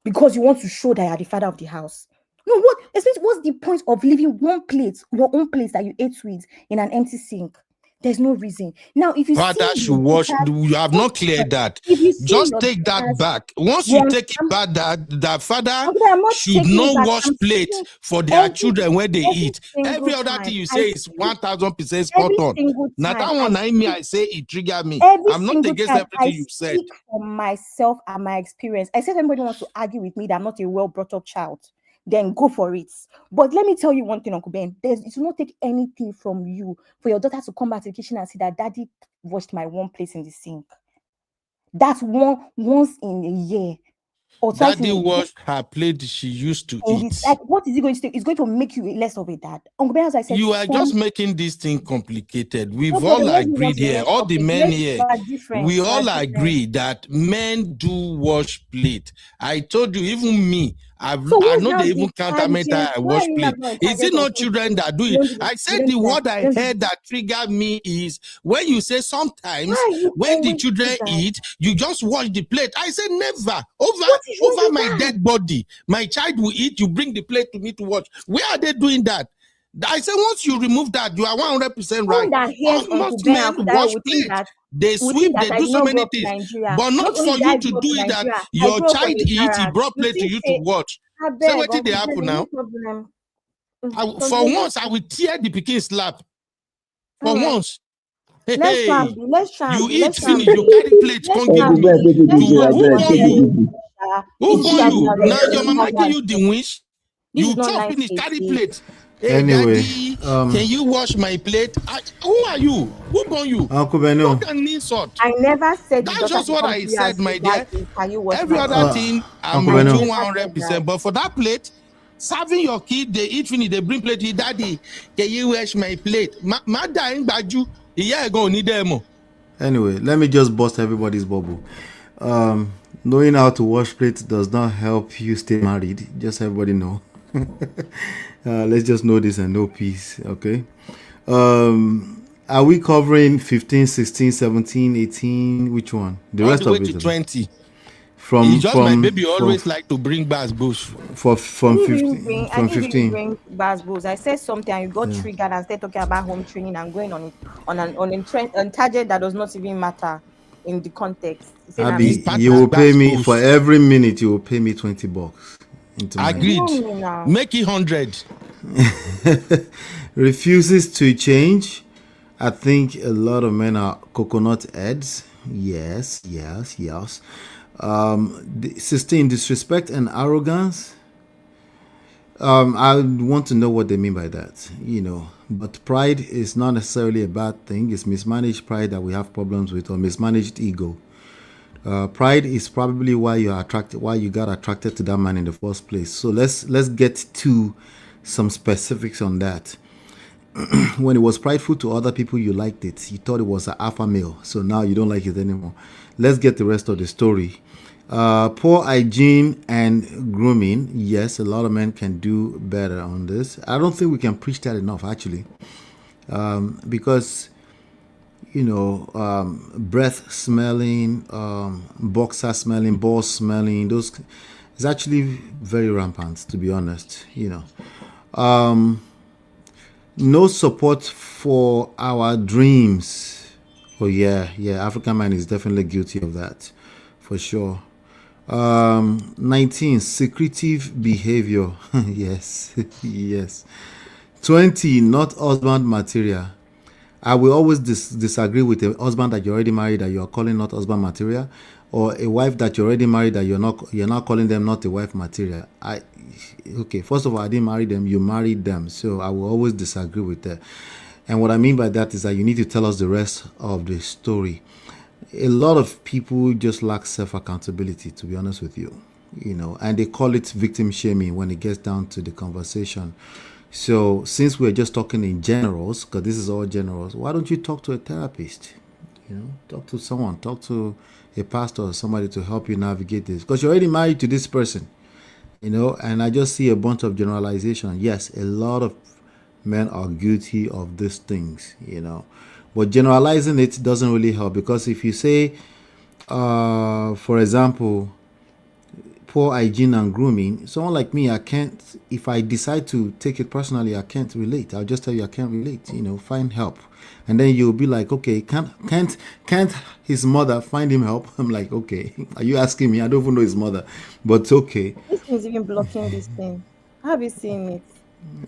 Speaker 8: Because you want to show that you're the father of the house. No, what's the point of leaving one plate, your own plate that you ate with, in an empty sink? There's no reason. Now, if you
Speaker 3: Father
Speaker 8: see
Speaker 3: should wash. You have not cleared that.
Speaker 8: if you see
Speaker 3: Just
Speaker 8: your
Speaker 3: take that
Speaker 8: daughters
Speaker 3: back. Once you take it back, that father
Speaker 8: okay, I'm not
Speaker 3: should
Speaker 8: taking it
Speaker 3: not
Speaker 8: back.
Speaker 3: wash
Speaker 8: I'm
Speaker 3: plate
Speaker 8: saying
Speaker 3: for their
Speaker 8: every
Speaker 3: children when they eat. Every
Speaker 8: single
Speaker 3: other
Speaker 8: time
Speaker 3: thing you
Speaker 8: I
Speaker 3: say is
Speaker 8: see
Speaker 3: 1000% spot
Speaker 8: every
Speaker 3: on.
Speaker 8: single
Speaker 3: Now
Speaker 8: time
Speaker 3: that one, I say it triggered me.
Speaker 8: every
Speaker 3: I'm not
Speaker 8: single
Speaker 3: against
Speaker 8: time I
Speaker 3: everything you said.
Speaker 8: speak for myself and my experience. I said anybody wants to argue with me that I'm not a well brought up child, then go for it. But let me tell you one thing, Uncle Ben. It will not take anything from you for your daughter to come back to the kitchen and say that daddy washed my one place in the sink. That's once in a year or twice in
Speaker 3: Daddy
Speaker 8: a year.
Speaker 3: washed her plate she used to eat.
Speaker 8: Like, what is it going to take? It's going to make you less of a dad. Uncle Ben, as I said,
Speaker 3: You are just making this thing complicated.
Speaker 8: no
Speaker 3: We've
Speaker 8: problem.
Speaker 3: all
Speaker 8: Let's move on
Speaker 3: agreed
Speaker 8: to the
Speaker 3: here,
Speaker 8: next
Speaker 3: all the
Speaker 8: topic.
Speaker 3: men here,
Speaker 8: We're different.
Speaker 3: we
Speaker 8: We're
Speaker 3: all
Speaker 8: different.
Speaker 3: agree that men do wash plate. I told you, even me, I
Speaker 8: what's
Speaker 3: know
Speaker 8: now
Speaker 3: they
Speaker 8: the
Speaker 3: even counter me that
Speaker 8: tangent?
Speaker 3: I
Speaker 8: Why
Speaker 3: wash
Speaker 8: are you
Speaker 3: plate.
Speaker 8: not a
Speaker 3: Is it
Speaker 8: tangent
Speaker 3: not
Speaker 8: of
Speaker 3: children that do
Speaker 8: you
Speaker 3: it?
Speaker 8: don't do
Speaker 3: I
Speaker 8: that?
Speaker 3: said the word I heard that triggered me is when you say sometimes when the children eat, you just wash the plate. I said never.
Speaker 8: What is wrong
Speaker 3: Over
Speaker 8: with
Speaker 3: my
Speaker 8: that?
Speaker 3: dead body, my child will eat, you bring the plate to me to watch. Where are they doing that? I said once you remove that, you are 100% right.
Speaker 8: Someone that hears Uncle
Speaker 3: Most
Speaker 8: Ben
Speaker 3: men
Speaker 8: and Uncle Dayo
Speaker 3: wash
Speaker 8: would think
Speaker 3: plate.
Speaker 8: that
Speaker 3: They sweep, they
Speaker 8: I
Speaker 3: do
Speaker 8: did
Speaker 3: so
Speaker 8: not grow
Speaker 3: many
Speaker 8: up in
Speaker 3: things,
Speaker 8: Nigeria.
Speaker 3: but not
Speaker 8: Not only
Speaker 3: for
Speaker 8: did
Speaker 3: you
Speaker 8: I
Speaker 3: to
Speaker 8: grow up
Speaker 3: do
Speaker 8: in
Speaker 3: it that
Speaker 8: Nigeria, I
Speaker 3: your
Speaker 8: grew up on
Speaker 3: child
Speaker 8: a
Speaker 3: eat, he
Speaker 8: barrack.
Speaker 3: brought
Speaker 8: You
Speaker 3: plate to
Speaker 8: think
Speaker 3: you to
Speaker 8: say,
Speaker 3: watch.
Speaker 8: I
Speaker 3: Say
Speaker 8: beg
Speaker 3: what did they
Speaker 8: Uncle
Speaker 3: happen
Speaker 8: Ben, no
Speaker 3: now?
Speaker 8: problem.
Speaker 3: For once, I will tear the pikin slap. For
Speaker 8: All right.
Speaker 3: once.
Speaker 8: Let's try and
Speaker 3: Hey,
Speaker 8: be. Let's try and
Speaker 3: you
Speaker 8: be.
Speaker 3: eat
Speaker 8: Let's try and
Speaker 3: finish, you
Speaker 8: be.
Speaker 3: carry plate,
Speaker 8: Let's
Speaker 3: come
Speaker 8: try
Speaker 3: give
Speaker 8: and
Speaker 3: me.
Speaker 8: be. Let's
Speaker 3: To
Speaker 8: try and
Speaker 3: who
Speaker 8: be
Speaker 3: born you?
Speaker 8: fair.
Speaker 3: Who
Speaker 8: This is
Speaker 3: born you? Now your
Speaker 8: that's
Speaker 3: mama
Speaker 8: how
Speaker 3: give you the wish.
Speaker 8: this is
Speaker 3: You
Speaker 8: not
Speaker 3: chop
Speaker 8: nice
Speaker 3: finish,
Speaker 8: to
Speaker 3: carry
Speaker 8: see.
Speaker 3: plate. Hey,
Speaker 11: Anyway,
Speaker 3: daddy, can you wash my plate? Who are you? Who born you?
Speaker 11: Uncle Beno.
Speaker 3: Not an insult.
Speaker 8: I never said your
Speaker 3: That's
Speaker 8: daughter
Speaker 3: just
Speaker 8: should
Speaker 3: what
Speaker 8: come to
Speaker 3: I
Speaker 8: you and
Speaker 3: said,
Speaker 8: say,
Speaker 3: my dear.
Speaker 8: Daddy, can you wash
Speaker 3: Every
Speaker 8: my
Speaker 3: other
Speaker 8: plate?
Speaker 3: thing, I'm
Speaker 11: Uncle
Speaker 3: with you
Speaker 11: Beno.
Speaker 3: 100%. But for that plate, serving your kid, they eat finish, they bring plate. Daddy, can you wash my plate? Mada ain't baju. Yeah, go need them.
Speaker 11: Anyway, let me just bust everybody's bubble. Knowing how to wash plates does not help you stay married. Just everybody know. Let's just know this and know peace. Okay. Are we covering 15, 16, 17, 18? Which one? The
Speaker 3: All
Speaker 11: rest
Speaker 3: the way
Speaker 11: of
Speaker 3: to
Speaker 11: it.
Speaker 3: 20.
Speaker 11: From
Speaker 3: It's just my baby always like to bring bass bush.
Speaker 11: from
Speaker 8: I didn't
Speaker 11: 15
Speaker 8: I
Speaker 11: from
Speaker 8: didn't even
Speaker 11: 15.
Speaker 8: bring Baz Bulls. I said something and you got
Speaker 11: Yeah.
Speaker 8: triggered and started talking about home training and going on a tangent that does not even matter. in the context. Saying I'm
Speaker 11: Abby,
Speaker 8: using
Speaker 11: you
Speaker 8: that.
Speaker 11: will pay me for every minute. You will pay me $20 into my
Speaker 3: Agreed.
Speaker 8: No.
Speaker 3: Make it 100.
Speaker 11: Refuses to change. I think a lot of men are coconut heads. Yes. Sustain disrespect and arrogance. I want to know what they mean by that, But pride is not necessarily a bad thing. It's mismanaged pride that we have problems with, or mismanaged ego. Pride is probably why you got attracted to that man in the first place. So let's get to some specifics on that. When it was prideful to other people, you liked it. You thought it was an alpha male. So now you don't like it anymore. Let's get the rest of the story. Poor hygiene and grooming. Yes, a lot of men can do better on this. I don't think we can preach that enough, actually. Because, breath smelling, boxer smelling, ball smelling, those is actually very rampant, to be honest, No support for our dreams. Oh yeah, African man is definitely guilty of that, for sure. 19, secretive behavior. yes. 20, not husband material. I will always disagree with a husband that you already married that you are calling not husband material, or a wife that you already married that you're not calling them not a wife material. Okay, first of all, I didn't marry them, you married them, so I will always disagree with that. And what I mean by that is that you need to tell us the rest of the story. A lot of people just lack self-accountability, to be honest with you, and they call it victim shaming when it gets down to the conversation. So since we're just talking in generals, because this is all generals, why don't you talk to a therapist? Talk to someone, talk to a pastor or somebody to help you navigate this, because you're already married to this person, and I just see a bunch of generalization. Yes, a lot of men are guilty of these things, but generalizing it doesn't really help, because if you say, for example, poor hygiene and grooming, someone like me, I can't, if I decide to take it personally, I can't relate. I'll just tell you I can't relate, find help. And then you'll be like, okay, can't his mother find him help? I'm like, okay, are you asking me? I don't even know his mother, but okay.
Speaker 8: This thing is even blocking this thing. Have you seen it?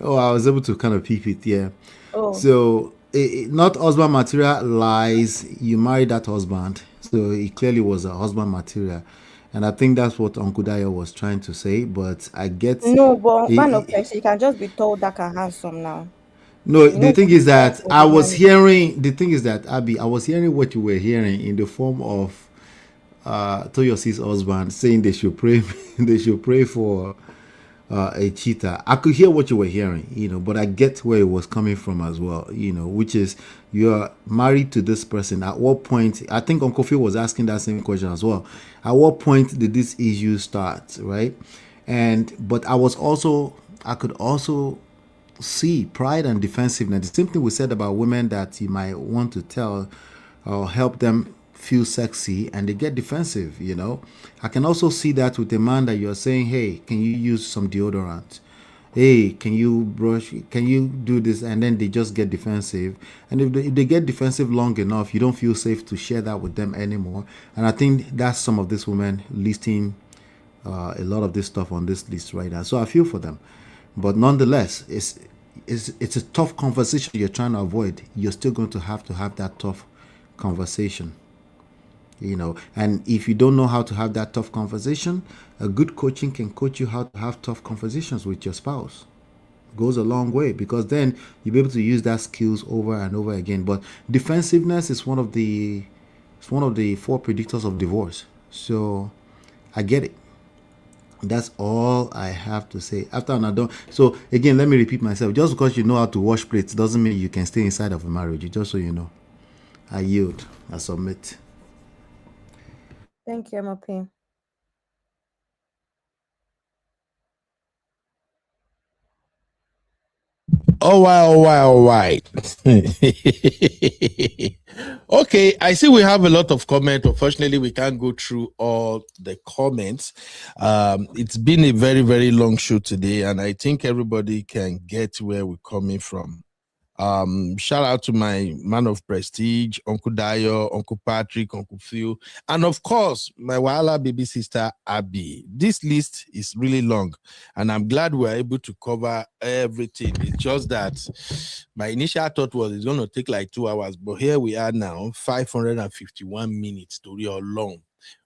Speaker 11: Oh, I was able to kind of peep it, yeah.
Speaker 8: Oh.
Speaker 11: So, not husband material lies. You married that husband, so it clearly was a husband material. And I think that's what Uncle Dayo was trying to say, but I get...
Speaker 8: No, but man of sex, you can just be told that and handsome now.
Speaker 11: No, the thing is that I was hearing... The thing is that, Abby, I was hearing what you were hearing in the form of Toyosi's husband saying they should pray for a cheater. I could hear what you were hearing, but I get where it was coming from as well, which is you're married to this person. At what point, I think Uncle Phil was asking that same question as well. At what point did this issue start, right? But I could also see pride and defensiveness. The same thing we said about women that you might want to tell or help them feel sexy and they get defensive. I can also see that with a man that you're saying, hey, can you use some deodorant? Hey, can you brush? Can you do this? And then they just get defensive. And if they get defensive long enough, you don't feel safe to share that with them anymore. And I think that's some of these women listing a lot of this stuff on this list right now. So I feel for them. But nonetheless, it's a tough conversation you're trying to avoid. You're still going to have that tough conversation. And if you don't know how to have that tough conversation, a good coaching can coach you how to have tough conversations with your spouse. It goes a long way, because then you'll be able to use that skills over and over again. But defensiveness is one of the 4 predictors of divorce. So I get it. That's all I have to say. After I'm done. So again, let me repeat myself. Just because you know how to wash plates doesn't mean you can stay inside of a marriage. Just so you know. I yield. I submit.
Speaker 8: Thank you, MOP.
Speaker 3: Oh, why? Okay, I see we have a lot of comments. Unfortunately, we can't go through all the comments. It's been a very, very long show today, and I think everybody can get where we're coming from. Shout out to my man of prestige, Uncle Dayo, Uncle Patrick, Uncle Phil, and of course, my Wahala baby sister, Abby. This list is really long, and I'm glad we're able to cover everything. It's just that my initial thought was it's going to take like 2 hours, but here we are now, 551 minutes to real long.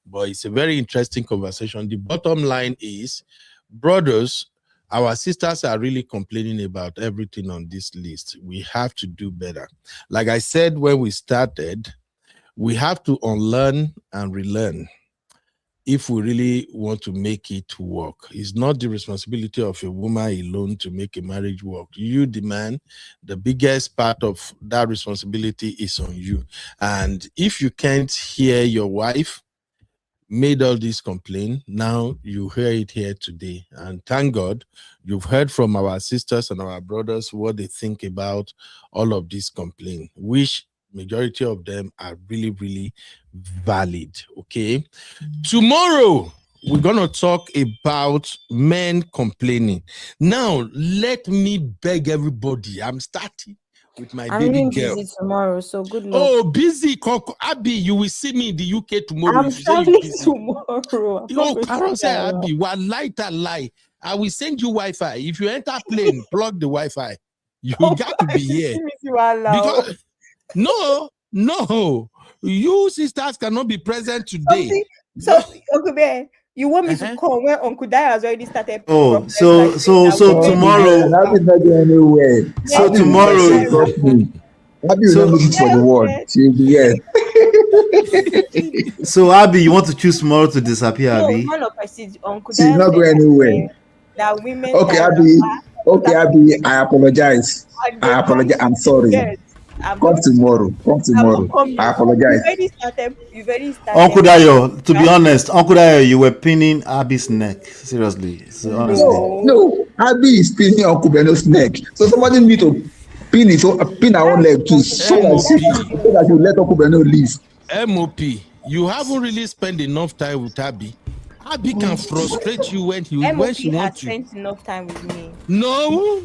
Speaker 3: But it's a very interesting conversation. The bottom line is, brothers, our sisters are really complaining about everything on this list. We have to do better. Like I said when we started, we have to unlearn and relearn if we really want to make it work. It's not the responsibility of a woman alone to make a marriage work. You, the man, the biggest part of that responsibility is on you. And if you can't hear your wife, made all this complaint, now you hear it here today, and thank God you've heard from our sisters and our brothers what they think about all of these complaints, which majority of them are really, really valid. Okay, tomorrow we're gonna talk about men complaining. Now let me beg everybody, I'm starting with my
Speaker 8: I'm
Speaker 3: baby
Speaker 8: really
Speaker 3: girl.
Speaker 8: busy tomorrow, so good luck.
Speaker 3: Oh, busy. Abby, you will see me in the UK tomorrow.
Speaker 8: I'm
Speaker 3: if you say you're
Speaker 8: traveling
Speaker 3: busy.
Speaker 8: tomorrow. I'm not
Speaker 3: Oh,
Speaker 8: going to
Speaker 3: Carol
Speaker 8: be
Speaker 3: say
Speaker 8: around.
Speaker 3: Abby, one light and lie. I will send you Wi-Fi. If you enter plane, plug the Wi-Fi. You got to be here. Because no, you sisters cannot be present today.
Speaker 8: So, Uncle Bear, you want me to come when Uncle Dai has already started?
Speaker 11: Oh, so tomorrow.
Speaker 16: Abby not going anywhere.
Speaker 11: So
Speaker 16: Abby
Speaker 11: tomorrow.
Speaker 16: will be trust me. Abby will not make it for the world. She'll be here.
Speaker 11: So Abby, you want to choose tomorrow to disappear,
Speaker 8: No,
Speaker 11: Abby?
Speaker 8: man of prestige, Uncle
Speaker 16: She's
Speaker 8: Dai
Speaker 16: not
Speaker 8: said
Speaker 16: going anywhere.
Speaker 8: that women.
Speaker 16: Okay,
Speaker 8: that
Speaker 16: Abby. Okay, Abby. I apologize. I apologize. I'm sorry.
Speaker 8: Yes,
Speaker 16: Come tomorrow. Come tomorrow. I apologize.
Speaker 8: You've already started.
Speaker 11: Uncle Dayo, to be honest, Uncle Dayo, you were pinning Abby's neck. Seriously. So honestly.
Speaker 16: No. Abby is pinning Uncle Beno's neck. So somebody need to pin our own leg too, so that you let Uncle Beno leave.
Speaker 3: MOP, you haven't really spent enough time with Abby. Abby can frustrate you when she wants to.
Speaker 8: Spent enough time with me.
Speaker 3: No,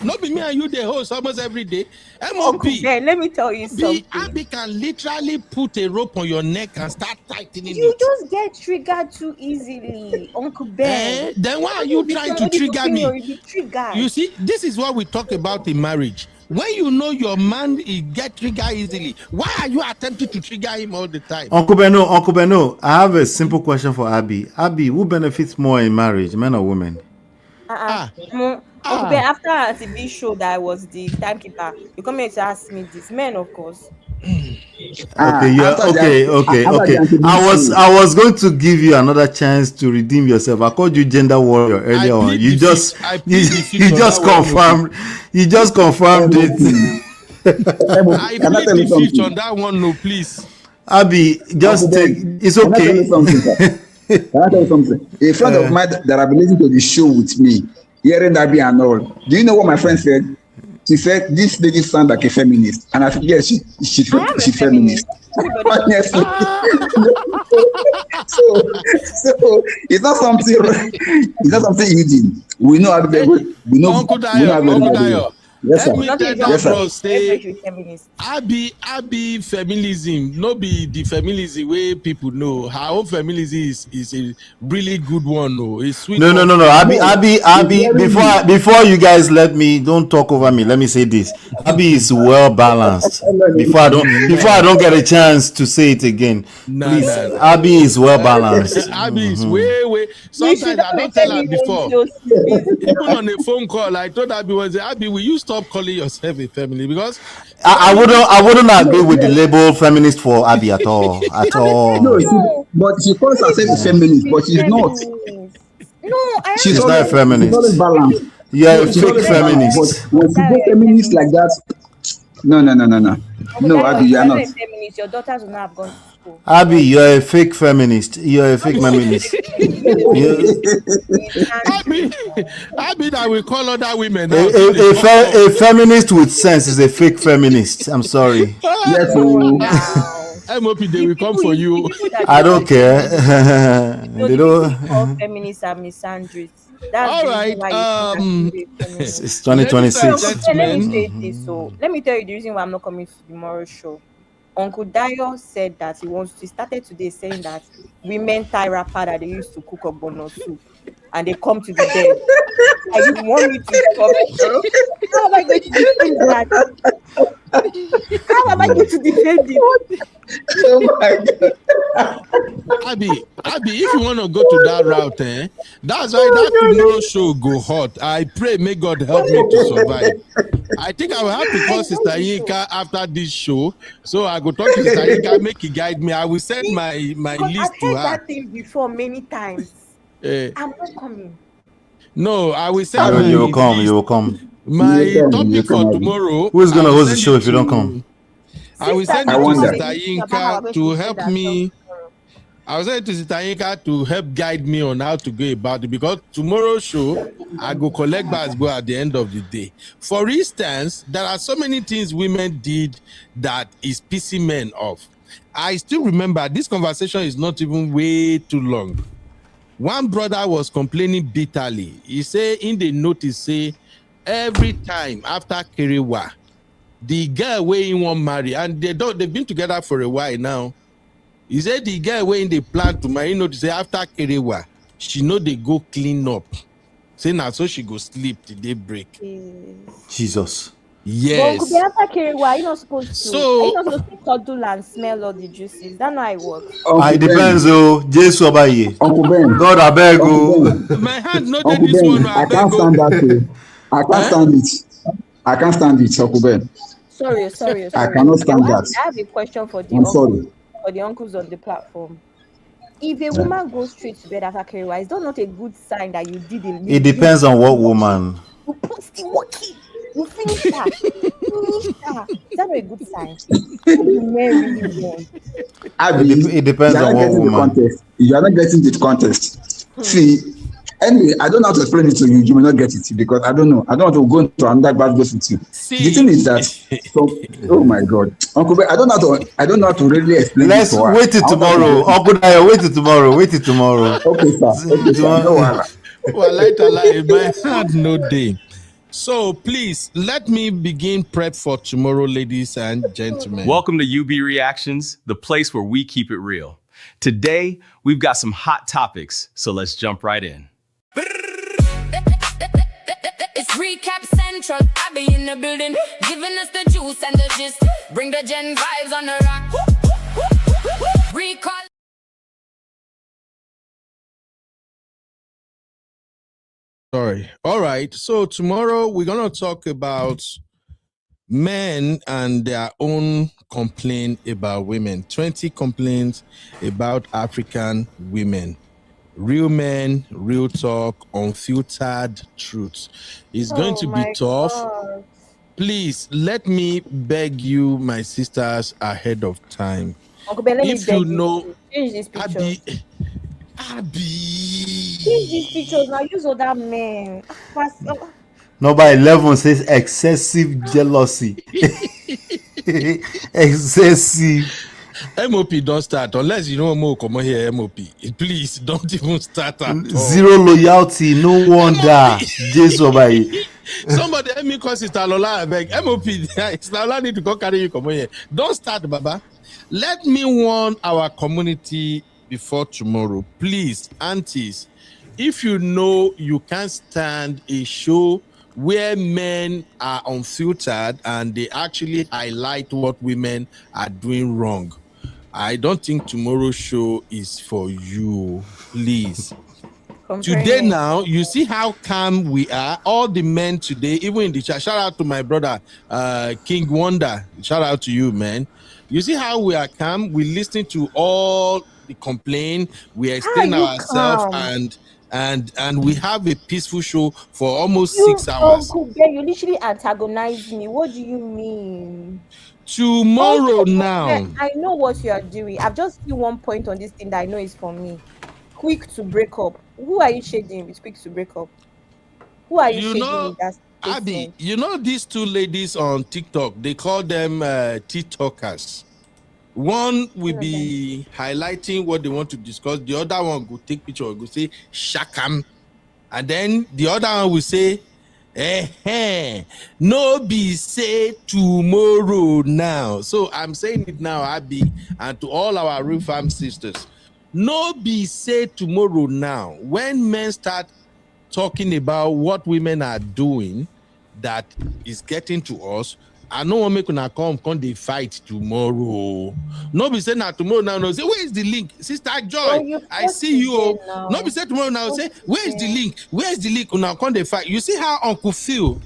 Speaker 3: not be me and you the host almost every day. MOP,
Speaker 8: let me tell you something.
Speaker 3: Abby can literally put a rope on your neck and start tightening
Speaker 8: You
Speaker 3: it.
Speaker 8: just get triggered too easily, Uncle Ben.
Speaker 3: Then why are you trying to trigger me?
Speaker 8: You
Speaker 3: see, this is what we talk about in marriage. When you know your man get triggered easily, why are you attempting to trigger him all the time?
Speaker 11: Uncle Beno, I have a simple question for Abby. Abby, who benefits more in marriage, men or women?
Speaker 8: Uncle Ben, after a TV show that I was the timekeeper, you come here to ask me this. Men, of course.
Speaker 11: Okay. I was going to give you another chance to redeem yourself. I called you gender warrior earlier on. You just confirmed it.
Speaker 3: I plead the fifth on that one, no, please.
Speaker 11: Abby, just take. It's okay.
Speaker 16: Can I tell you something? A friend of mine that I've been listening to the show with me, hearing Abby and all. Do you know what my friend said? She said, "This lady sounds like a feminist," and I said, "Yes, she's feminist." Honestly, so it's not something. It's not something hidden. We know how to do. We know.
Speaker 3: Uncle Dayo.
Speaker 16: Yes, sir.
Speaker 3: Yes, sir. Say, Abby feminism, no be the feminism way people know. Her own feminism is a really good one. No, it's sweet.
Speaker 11: No. Abby. Before you guys don't talk over me. Let me say this. Abby is well balanced. Before I don't get a chance to say it again. Please, Abby is well balanced.
Speaker 3: Abby is way. Sometimes I don't tell her before. Even on a phone call, I told Abby, will you stop calling yourself a feminist? Because
Speaker 11: I wouldn't agree with the label feminist for Abby at all.
Speaker 16: No, but she calls herself a feminist, but she's not.
Speaker 8: No,
Speaker 11: she's not a feminist.
Speaker 16: She's always balanced.
Speaker 11: You're a fake feminist.
Speaker 16: But when she go feminist like that, no, Abby, you are not.
Speaker 8: Your daughters will not have gone to school.
Speaker 11: Abby, you're a fake feminist. You're a fake feminist.
Speaker 3: Abby, that we call other women.
Speaker 11: A feminist with sense is a fake feminist. I'm sorry.
Speaker 16: Yes,
Speaker 3: MOP, they will come for you.
Speaker 11: I don't care.
Speaker 8: They don't. Feminists are misandrists. That's
Speaker 3: All
Speaker 8: the reason
Speaker 3: right.
Speaker 8: why you see that today
Speaker 11: It's
Speaker 8: coming.
Speaker 11: 2026.
Speaker 8: So, let me
Speaker 3: Gentlemen.
Speaker 8: say this. So let me tell you the reason why I'm not coming to tomorrow's show. Uncle Dio said that he started today saying that women tie wrapper that they used to cook ogbono soup and they come to the bed. And you want me to come, bro? How am I going to defend that? How am I going to defend it?
Speaker 13: Oh my God.
Speaker 3: Abby, if you want to go to that route, that's why that tomorrow show go hot. I pray, may God help me to survive. I think I will have to call Sister Yinka after this show. So I go talk to Sister Yinka, make he guide me. I will send my
Speaker 8: Because
Speaker 3: list
Speaker 8: I've
Speaker 3: to
Speaker 8: heard
Speaker 3: her.
Speaker 8: that thing before many times.
Speaker 3: Eh,
Speaker 8: I'm not coming.
Speaker 3: no, I will send
Speaker 11: You,
Speaker 3: my
Speaker 11: you will come.
Speaker 3: list.
Speaker 11: You will come.
Speaker 3: My
Speaker 13: You
Speaker 3: topic for
Speaker 13: come, Abby.
Speaker 3: tomorrow.
Speaker 11: Who is
Speaker 3: I
Speaker 11: gonna
Speaker 3: will
Speaker 11: host the
Speaker 3: send
Speaker 11: show
Speaker 3: it
Speaker 11: if you don't come?
Speaker 3: I will
Speaker 8: Sister
Speaker 3: send
Speaker 13: I
Speaker 3: it to
Speaker 8: Tanya
Speaker 13: wonder.
Speaker 8: has
Speaker 3: Sister
Speaker 8: been thinking about how
Speaker 3: Yinka
Speaker 8: we're going
Speaker 3: to
Speaker 8: to defend
Speaker 3: help
Speaker 8: ourselves
Speaker 3: me.
Speaker 8: tomorrow.
Speaker 3: I was saying to Sister Yinka to help guide me on how to go about it because tomorrow's show, I go collect bars go at the end of the day. For instance, there are so many things women did that is pissing men off. I still remember this conversation is not even way too long. One brother was complaining bitterly. He said in the notice, say every time after Kerewa, the girl where he won't marry, and they've been together for a while now. He said the girl when they plan to marry, to say after Kerewa, she know they go clean up. Say now so she go sleep till they break.
Speaker 11: Jesus.
Speaker 8: But Uncle
Speaker 3: Yes.
Speaker 8: Beata Kerewa, are you not supposed to
Speaker 3: So
Speaker 8: cuddle and smell all the juices? That's not how it works.
Speaker 11: It
Speaker 13: Uncle Ben.
Speaker 11: depends, oh. Jesus Obaye.
Speaker 13: Uncle Ben.
Speaker 11: God, I beg,
Speaker 13: Uncle
Speaker 11: oh.
Speaker 13: Ben.
Speaker 3: my hand not
Speaker 13: Uncle
Speaker 3: this one,
Speaker 13: Ben.
Speaker 3: I
Speaker 13: I
Speaker 3: beg
Speaker 13: can't
Speaker 3: go.
Speaker 13: stand that too. I can't stand it. I can't stand it, Uncle Ben.
Speaker 8: Sorry.
Speaker 13: I cannot stand that.
Speaker 8: I have a question for the
Speaker 13: I'm sorry.
Speaker 8: uncles on the platform. If a woman goes straight to bed after Kerewa, is that not a good sign that you did it?
Speaker 11: It depends on what woman.
Speaker 8: You put the working. You finished her. Is that not a good sign? What do men really want?
Speaker 13: Abby,
Speaker 11: It depends
Speaker 13: you are
Speaker 11: on
Speaker 13: not
Speaker 11: what
Speaker 13: getting the
Speaker 11: woman.
Speaker 13: context. You are not getting the context. See, anyway, I don't know how to explain it to you. You may not get it because I don't know. I don't want to go into another bad place with you. The thing is that, oh my God, Uncle Ben, I don't know how to really explain it
Speaker 11: Let's
Speaker 13: for her.
Speaker 11: wait till
Speaker 13: I want her to
Speaker 11: tomorrow.
Speaker 13: get it.
Speaker 11: Uncle Dayo, wait till tomorrow. Wait till tomorrow.
Speaker 13: Okay, sir. No wahala.
Speaker 3: Well, my hand no day. So please let me begin prep for tomorrow, ladies and gentlemen. Welcome to UB Reactions, the place where we keep it real. Today, we've got some hot topics, so let's jump right in.
Speaker 9: It's recap central. I be in the building, giving us the juice and the gist. Bring the gen vibes on the rock. Recall.
Speaker 3: Sorry. All right. So tomorrow we're gonna talk about men and their own complaint about women. 20 complaints about African women. Real men, real talk, unfiltered truth. It's going to be tough.
Speaker 8: God.
Speaker 3: Please let me beg you, my sisters, ahead of time.
Speaker 8: Uncle Ben, let me
Speaker 3: If
Speaker 8: beg
Speaker 3: you know,
Speaker 8: to change this picture.
Speaker 3: Abby.
Speaker 8: Change these pictures now. Use other men.
Speaker 11: Number 11 says excessive jealousy. Excessive.
Speaker 3: MOP don't start unless you know more come on here. MOP, please don't even start at all.
Speaker 11: Zero loyalty. No wonder. Jesus Obaye.
Speaker 3: Somebody let me call Sister Lola. I beg MOP. Sister Lola need to go carry you come on here. Don't start, Baba. Let me warn our community before tomorrow, please, aunties. If you know you can't stand a show where men are unfiltered and they actually highlight what women are doing wrong, I don't think tomorrow's show is for you, please. Today now, you see how calm we are. All the men today, even in the chat, shout out to my brother, King Wonder. Shout out to you, man. You see how we are calm? We listen to all the complaint. We explain ourselves and we have a peaceful show for almost 6 hours.
Speaker 8: Uncle Ben, you literally antagonize me. What do you mean?
Speaker 3: Tomorrow now.
Speaker 8: I know what you are doing. I've just seen one point on this thing that I know is for me. Quick to break up. Who are you shading with quick to break up? Who are you shading with that
Speaker 3: Abby, you know these two ladies on TikTok, they call them TikTokers. One will be highlighting what they want to discuss. The other one will take picture and go say, Shakam. And then the other one will say, no be say tomorrow now. So I'm saying it now, Abby, and to all our real farm sisters. No be say tomorrow now. When men start talking about what women are doing that is getting to us, I know one make una come they fight tomorrow. No be say now tomorrow now. No say where is the link, Sister Joy? I see you. No be say tomorrow now. Say where is the link? Where is the link? Una come they fight. You see how Uncle Phil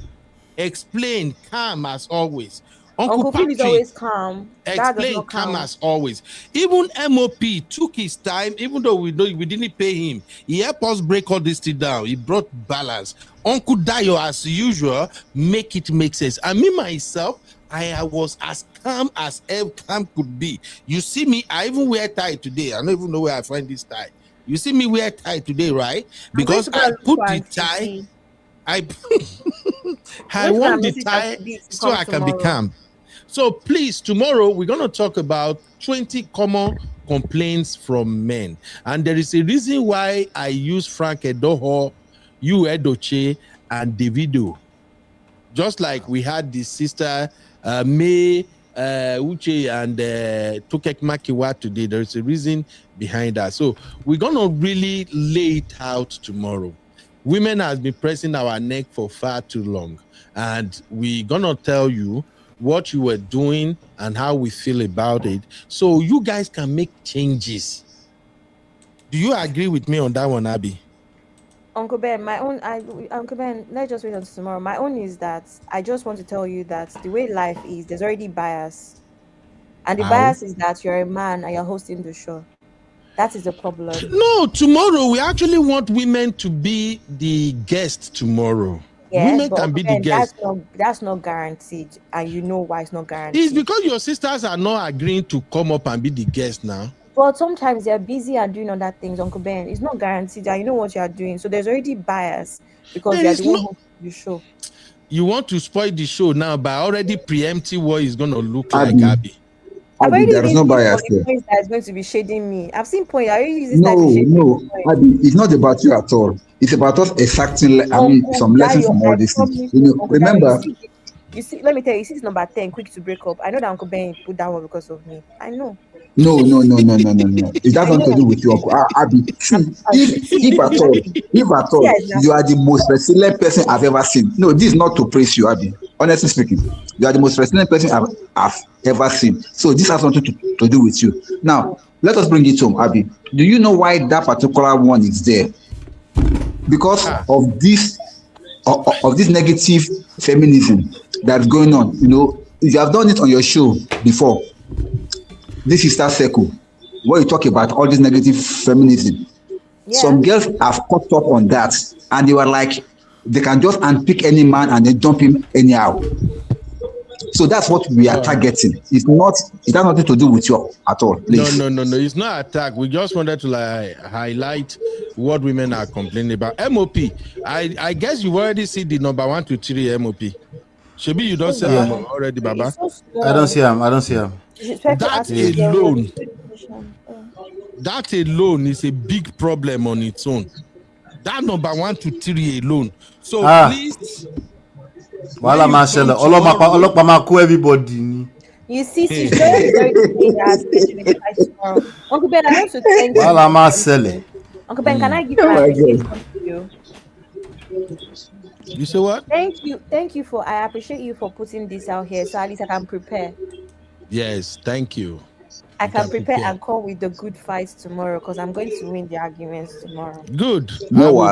Speaker 3: explain calm as always.
Speaker 8: Uncle Phil is always calm.
Speaker 3: Explain calm as always. Even MOP took his time, even though we didn't pay him. He helped us break all this thing down. He brought balance. Uncle Dayo, as usual, make it make sense. And me myself, I was as calm as calm could be. You see me, I even wear tie today. I don't even know where I find this tie. You see me wear tie today, right? Because I put the tie. I want the tie so I can be calm. So please, tomorrow we're going to talk about 20 common complaints from men. And there is a reason why I use Frank Edoho, you Edochie, and Davido. Just like we had the sister May Edochie and Toke Makinwa today. There is a reason behind that. So we're going to really lay it out tomorrow. Women has been pressing our neck for far too long. And we're going to tell you what you were doing and how we feel about it, so you guys can make changes. Do you agree with me on that one, Abby?
Speaker 8: Uncle Ben, Uncle Ben, let's just wait until tomorrow. My own is that I just want to tell you that the way life is, there's already bias. And the bias is that you're a man and you're hosting the show. That is the problem.
Speaker 3: No, tomorrow we actually want women to be the guest tomorrow.
Speaker 8: Yes,
Speaker 3: women can be the guest.
Speaker 8: That's not guaranteed, and you know why it's not guaranteed.
Speaker 3: It's because your sisters are not agreeing to come up and be the guest now.
Speaker 8: But sometimes they're busy and doing other things, Uncle Ben. It's not guaranteed, and you know what you are doing. So there's already bias because you're the one hosting the show.
Speaker 3: You want to spoil the show now by already preempting what it's going to look like, Abby.
Speaker 16: There's no bias there.
Speaker 8: That is going to be shading me. I've seen points. I already use this
Speaker 16: No, Abby, it's not about you at all. It's about us exacting, some lessons from all this. Remember.
Speaker 8: You see, let me tell you, this is number 10, quick to break up. I know that Uncle Ben put that one because of me. I know.
Speaker 16: No. It has nothing to do with you, Uncle Abby. If at all, you are the most resilient person I've ever seen. No, this is not to praise you, Abby. Honestly speaking, you are the most resilient person I've ever seen. So this has nothing to do with you. Now, let us bring it home, Abby. Do you know why that particular one is there? Because of this negative feminism that's going on. You know, you have done it on your show before. This is that circle where you talk about all this negative feminism. Yeah. Some girls have caught up on that, and they were like, they can just unpick any man and then dump him anyhow. So that's what we are targeting. It has nothing to do with you at all. Please.
Speaker 3: No. It's not attack. We just wanted to highlight what women are complaining about. MOP. I guess you already see the number 1 to 3 MOP. Should you don't see them already, Baba?
Speaker 11: I don't see him.
Speaker 3: That alone is a big problem on its own. That number 1 to 3 alone. So please.
Speaker 11: Everybody.
Speaker 8: You see, she's very that. Uncle Ben, I want to thank you. Uncle Ben, can I give my appreciation to you?
Speaker 3: You say what?
Speaker 8: Thank you I appreciate you for putting this out here, so at least I can prepare.
Speaker 3: Yes, thank you.
Speaker 8: I can prepare and come with the good fights tomorrow because I'm going to win the arguments tomorrow.
Speaker 3: Good.
Speaker 16: No.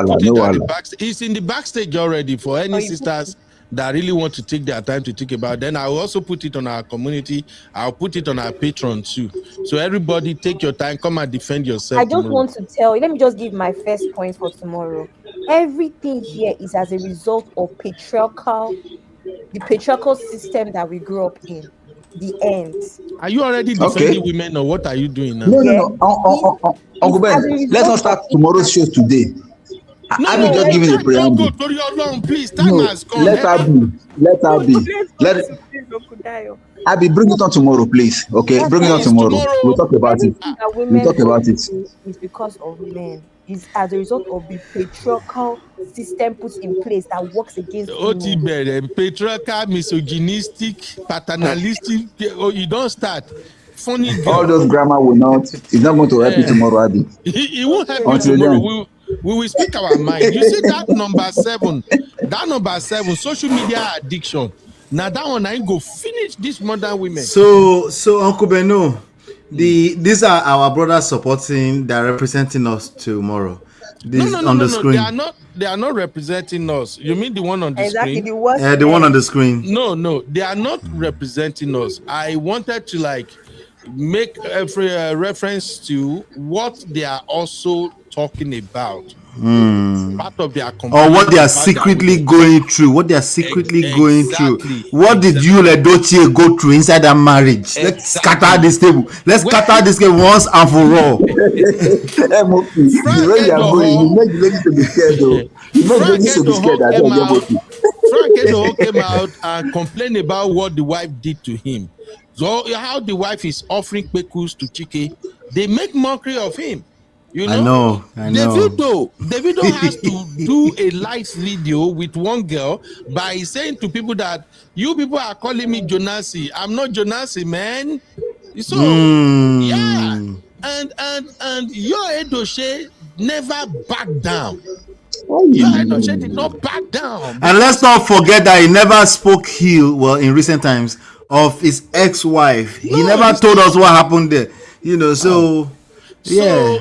Speaker 3: It's in the backstage already for any sisters that really want to take their time to think about. Then I'll also put it on our community. I'll put it on our Patreon too. So everybody take your time, come and defend yourself.
Speaker 8: I just want to tell you, let me just give my first point for tomorrow. Everything here is as a result of the patriarchal system that we grew up in. The end.
Speaker 3: Are you already defending women, or what are you doing now?
Speaker 16: No. Uncle Ben, let's not start tomorrow's show today. I'm just giving a preamble.
Speaker 3: Please, time has gone.
Speaker 16: Let her be. Abby, bring it on tomorrow, please. Okay, bring it on tomorrow. We'll talk about it.
Speaker 8: It's because of men. is as a result of the patriarchal system put in place that works against women.
Speaker 3: Patriarchal, misogynistic, paternalistic. Oh, you don't start. Funny girl.
Speaker 16: All those grammar will not. It's not going to help you tomorrow, Abby.
Speaker 3: It won't help you
Speaker 16: Until
Speaker 3: tomorrow.
Speaker 16: then.
Speaker 3: We will speak our mind. You see that number 7. That number 7, social media addiction. Now that one I go finish this modern women.
Speaker 11: So Uncle Beno, these are our brothers supporting. They're representing us tomorrow. This on the screen.
Speaker 3: They are not representing us. You mean the one on the screen?
Speaker 8: The worst.
Speaker 11: The one on the screen.
Speaker 3: No, they are not representing us. I wanted to like make every reference to what they are also talking about. Part of their
Speaker 11: or what they are secretly going through. What they are secretly going through. What did you, Edochie, go through inside that marriage? Let's scatter this table. Let's scatter this game once and for all.
Speaker 16: The way you are going, you make the ladies to be scared, though. You make the ladies to be scared.
Speaker 3: Frank Edochie came out and complained about what the wife did to him. So how the wife is offering kwekus to Chike, they make mockery of him. You know?
Speaker 11: I know.
Speaker 3: Davido has to do a live video with one girl by saying to people that you people are calling me Jonasi. I'm not Jonasi, man. So yeah, and your Edochie never backed down. Your Edochie did not back down.
Speaker 11: And let's not forget that he never spoke in recent times of his ex-wife. He never told us what happened there. Yeah.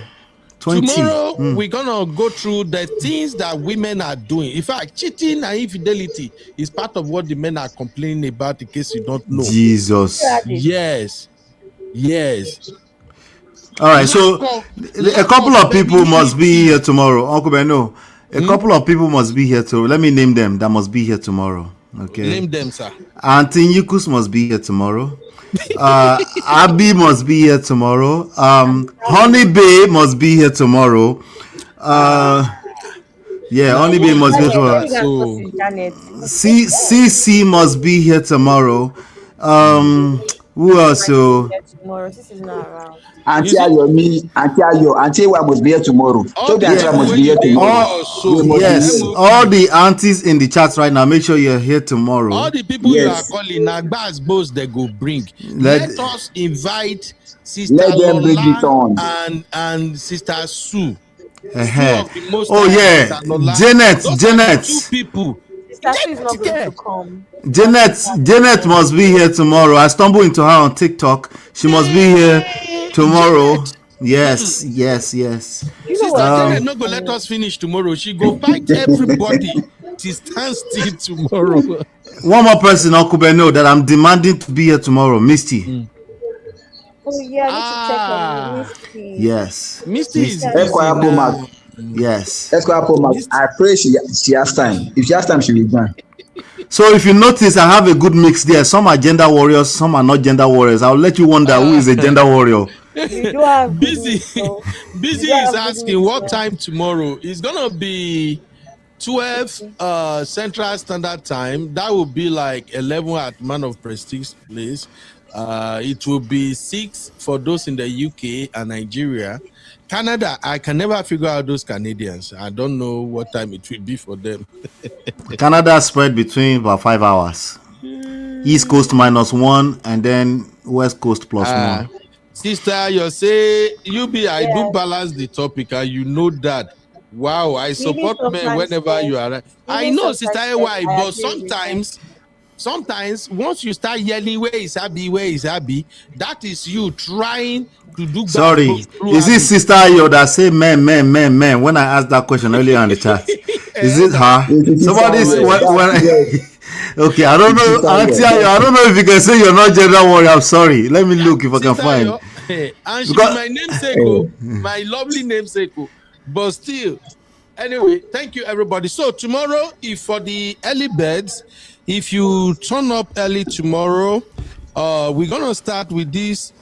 Speaker 11: 20.
Speaker 3: Tomorrow we're gonna go through the things that women are doing. In fact, cheating and infidelity is part of what the men are complaining about, in case you don't know.
Speaker 11: Jesus.
Speaker 3: Yes.
Speaker 11: All right, so a couple of people must be here tomorrow. Uncle Beno, a couple of people must be here tomorrow. Let me name them that must be here tomorrow. Okay.
Speaker 3: Name them, sir.
Speaker 11: Auntie Yukus must be here tomorrow. Abby must be here tomorrow. Honey Bay must be here tomorrow. Honey Bay must be here tomorrow. CC must be here tomorrow. Who else?
Speaker 8: Tomorrow, this is not around.
Speaker 16: Auntie Ayo, Auntie Wa must be here tomorrow. Toke must be here tomorrow.
Speaker 11: All the aunties in the chat right now, make sure you're here tomorrow.
Speaker 3: All the people you are calling Nagbas boss they go bring. Let us invite Sister Lola and Sister Sue.
Speaker 11: Janet.
Speaker 8: Sister Sue is not going to come.
Speaker 11: Janet must be here tomorrow. I stumbled into her on TikTok. She must be here tomorrow. Yes.
Speaker 3: Sister Janet not gonna let us finish tomorrow. She go fight everybody to stand still tomorrow.
Speaker 11: One more person, Uncle Beno, that I'm demanding to be here tomorrow, Misty.
Speaker 8: Oh yeah, I need to check on Misty.
Speaker 11: Yes.
Speaker 3: Misty is
Speaker 11: yes.
Speaker 16: I pray she has time. If she has time, she will join.
Speaker 11: So if you notice, I have a good mix there. Some are gender warriors, some are not gender warriors. I'll let you wonder who is a gender warrior.
Speaker 8: You do have
Speaker 3: Busy is asking what time tomorrow. It's gonna be 12 Central Standard Time. That will be like 11 at Man of Prestige place. It will be 6 for those in the UK and Nigeria. Canada, I can never figure out those Canadians. I don't know what time it will be for them.
Speaker 11: Canada spread between about 5 hours. East Coast -1 and then West Coast +1.
Speaker 3: Sister, you say I do balance the topic, and you know that. Wow, I support men whenever you are. I know, Sister AY, but sometimes once you start yelling, where is Abby? That is you trying to do.
Speaker 11: Sorry, is it Sister Ayo that say men? When I asked that question earlier in the chat, is it her? Somebody's okay, I don't know, Auntie Ayo, I don't know if you can say you're not gender warrior. I'm sorry. Let me look if I can find.
Speaker 3: And she's my namesake, my lovely namesake, but still. Anyway, thank you everybody. So tomorrow, if for the early birds, if you turn up early tomorrow, we're gonna start with this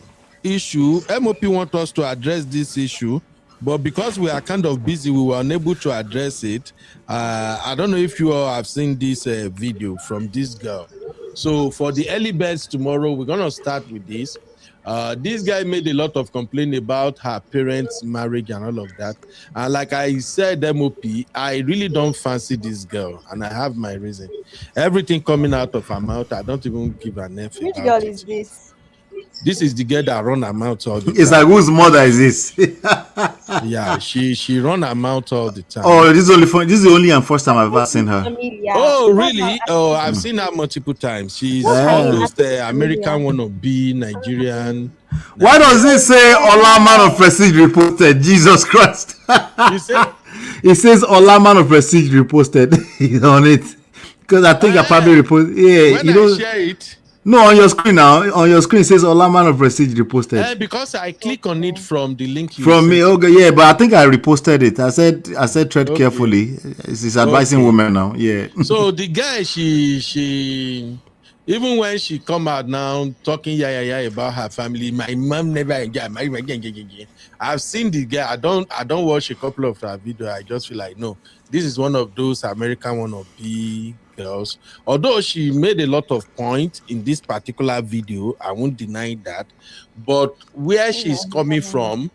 Speaker 3: issue. MOP want us to address this issue, but because we are kind of busy, we were unable to address it. I don't know if you all have seen this video from this girl. So for the early birds tomorrow, we're gonna start with this. This guy made a lot of complaint about her parents' marriage and all of that. And like I said, MOP, I really don't fancy this girl, and I have my reason. Everything coming out of her mouth, I don't even give an F
Speaker 8: Which
Speaker 3: about
Speaker 8: girl
Speaker 3: it.
Speaker 8: is this?
Speaker 3: This is the girl that run her mouth all the time.
Speaker 11: It's like, whose mother is this?
Speaker 3: Yeah, she run her mouth all the time.
Speaker 11: Oh, this is the only and first time I've ever seen her.
Speaker 3: Oh, really? Oh, I've seen her multiple times. She's those American wannabe Nigerian.
Speaker 11: Why does it say Olaman of Prestige reposted? Jesus Christ. It says Olaman of Prestige reposted on it. Because I think I probably reposted. Yeah,
Speaker 3: when
Speaker 11: you know.
Speaker 3: I share it.
Speaker 11: No, on your screen now. On your screen it says Olaman of Prestige reposted.
Speaker 3: Because I click on it from the link you
Speaker 11: From
Speaker 3: sent.
Speaker 11: me, okay, yeah, but I think I reposted it. I said tread carefully. It's advising women now. Yeah.
Speaker 3: So the guy, she even when she come out now talking about her family, my mom never enjoyed my I've seen the guy. I don't watch a couple of her videos. I just feel like no, this is one of those American wannabe girls. Although she made a lot of points in this particular video, I won't deny that. But where she's coming from,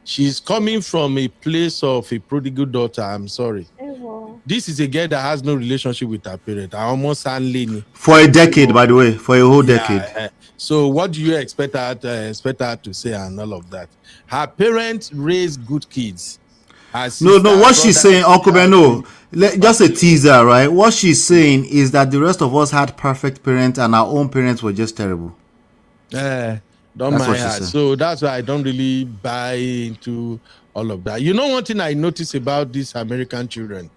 Speaker 3: she's coming from a place of a prodigal daughter. I'm sorry. This is a girl that has no relationship with her parent. I almost sound Lenny.
Speaker 11: For a decade, by the way, for a whole decade.
Speaker 3: So what do you expect her to say and all of that? Her parents raised good kids.
Speaker 11: No, what she's saying, Uncle Beno, just a teaser, right? What she's saying is that the rest of us had perfect parents and our own parents were just terrible.
Speaker 3: Don't mind her. So that's why I don't really buy into all of that. You know, one thing I notice about these American children,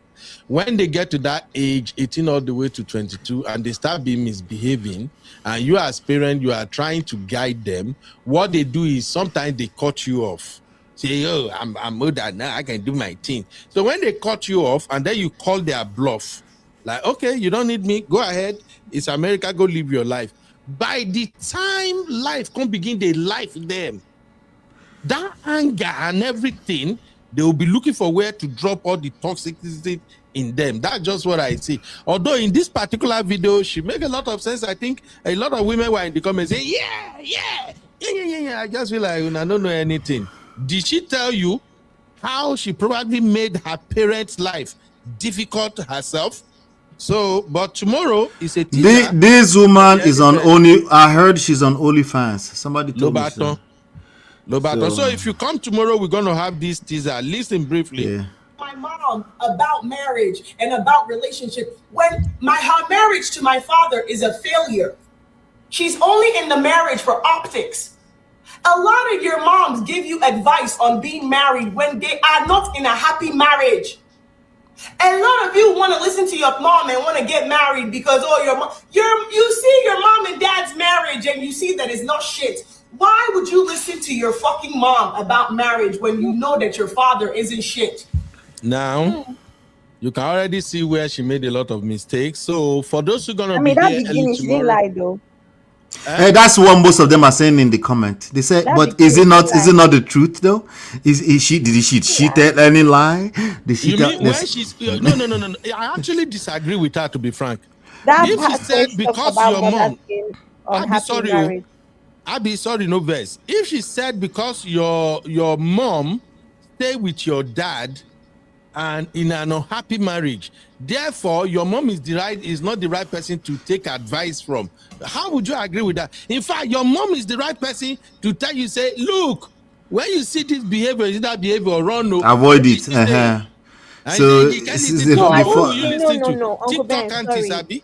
Speaker 3: when they get to that age, 18 all the way to 22, and they start being misbehaving, and you as parent, you are trying to guide them, what they do is sometimes they cut you off. Say, oh, I'm older now, I can do my thing. So when they cut you off, and then you call their bluff, like, okay, you don't need me, go ahead, it's America, go live your life. By the time life can begin, they life them. That anger and everything, they will be looking for where to drop all the toxicity in them. That's just what I see. Although in this particular video, she make a lot of sense. I think a lot of women were in the comments saying, yeah. I just feel like I don't know anything. Did she tell you how she probably made her parents' life difficult herself? So, but tomorrow is a teaser.
Speaker 11: This woman is on only. I heard she's on OnlyFans. Somebody told me so.
Speaker 3: So if you come tomorrow, we're going to have this teaser. Listen briefly.
Speaker 11: Yeah.
Speaker 17: My mom about marriage and about relationship when her marriage to my father is a failure. She's only in the marriage for optics. A lot of your moms give you advice on being married when they are not in a happy marriage. A lot of you want to listen to your mom and want to get married because you see your mom and dad's marriage and you see that it's not shit. Why would you listen to your fucking mom about marriage when you know that your father isn't shit?
Speaker 3: Now, you can already see where she made a lot of mistakes. So for those who are going to be
Speaker 8: that
Speaker 3: here
Speaker 8: beginning, she didn't lie though.
Speaker 11: Hey, that's what most of them are saying in the comment. They said, but is it not the truth though? Did she tell any lie? Did she tell
Speaker 3: when she's no. I actually disagree with her, to be frank. If she said because your mom, I'll be sorry, no verse. If she said because your mom stay with your dad and in an unhappy marriage, therefore your mom is not the right person to take advice from. How would you agree with that? In fact, your mom is the right person to tell you, say, look, when you see this behavior, is that behavior run? No,
Speaker 11: avoid it. So
Speaker 8: no, Uncle Ben, sorry.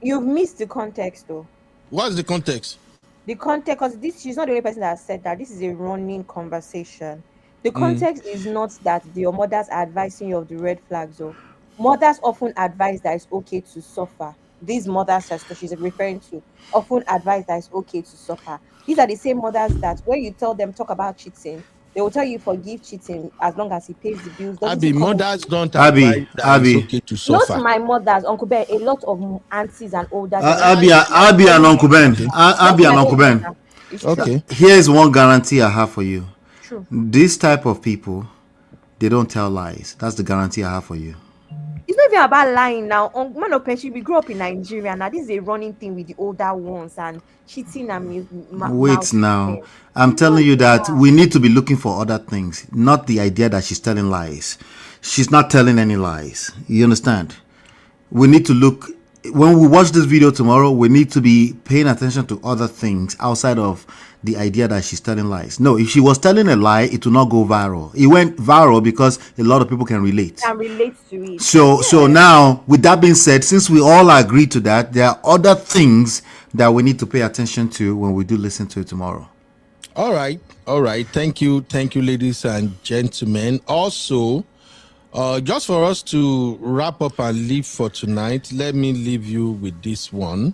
Speaker 8: You've missed the context though.
Speaker 3: What's the context?
Speaker 8: The context, because she's not the only person that said that. This is a running conversation. The context is not that your mothers are advising you of the red flags. Though. Mothers often advise that it's okay to suffer. These mothers that she's referring to often advise that it's okay to suffer. These are the same mothers that when you tell them talk about cheating, they will tell you forgive cheating as long as he pays the bills.
Speaker 3: Mothers don't advise that it's okay to suffer.
Speaker 8: Not my mothers, Uncle Ben. A lot of aunties and older.
Speaker 11: Abby and Uncle Ben. Abby and Uncle Ben.
Speaker 3: Okay.
Speaker 11: Here's one guarantee I have for you.
Speaker 8: True.
Speaker 11: This type of people, they don't tell lies. That's the guarantee I have for you.
Speaker 8: it's not even about lying now. On man of pension, we grew up in Nigeria. Now this is a running thing with the older ones and cheating and
Speaker 11: Wait now.
Speaker 8: maltreatment.
Speaker 11: I'm telling you that
Speaker 8: Yeah.
Speaker 11: we need to be looking for other things, not the idea that she's telling lies. She's not telling any lies. You understand? We need to look, when we watch this video tomorrow, we need to be paying attention to other things outside of the idea that she's telling lies. No, if she was telling a lie, it will not go viral. It went viral because a lot of people can relate.
Speaker 8: Can relate to it.
Speaker 11: So now, with that being said, since we all agree to that, there are other things that we need to pay attention to when we do listen to it tomorrow.
Speaker 3: All right. Thank you, ladies and gentlemen. Also, just for us to wrap up and leave for tonight, let me leave you with this one,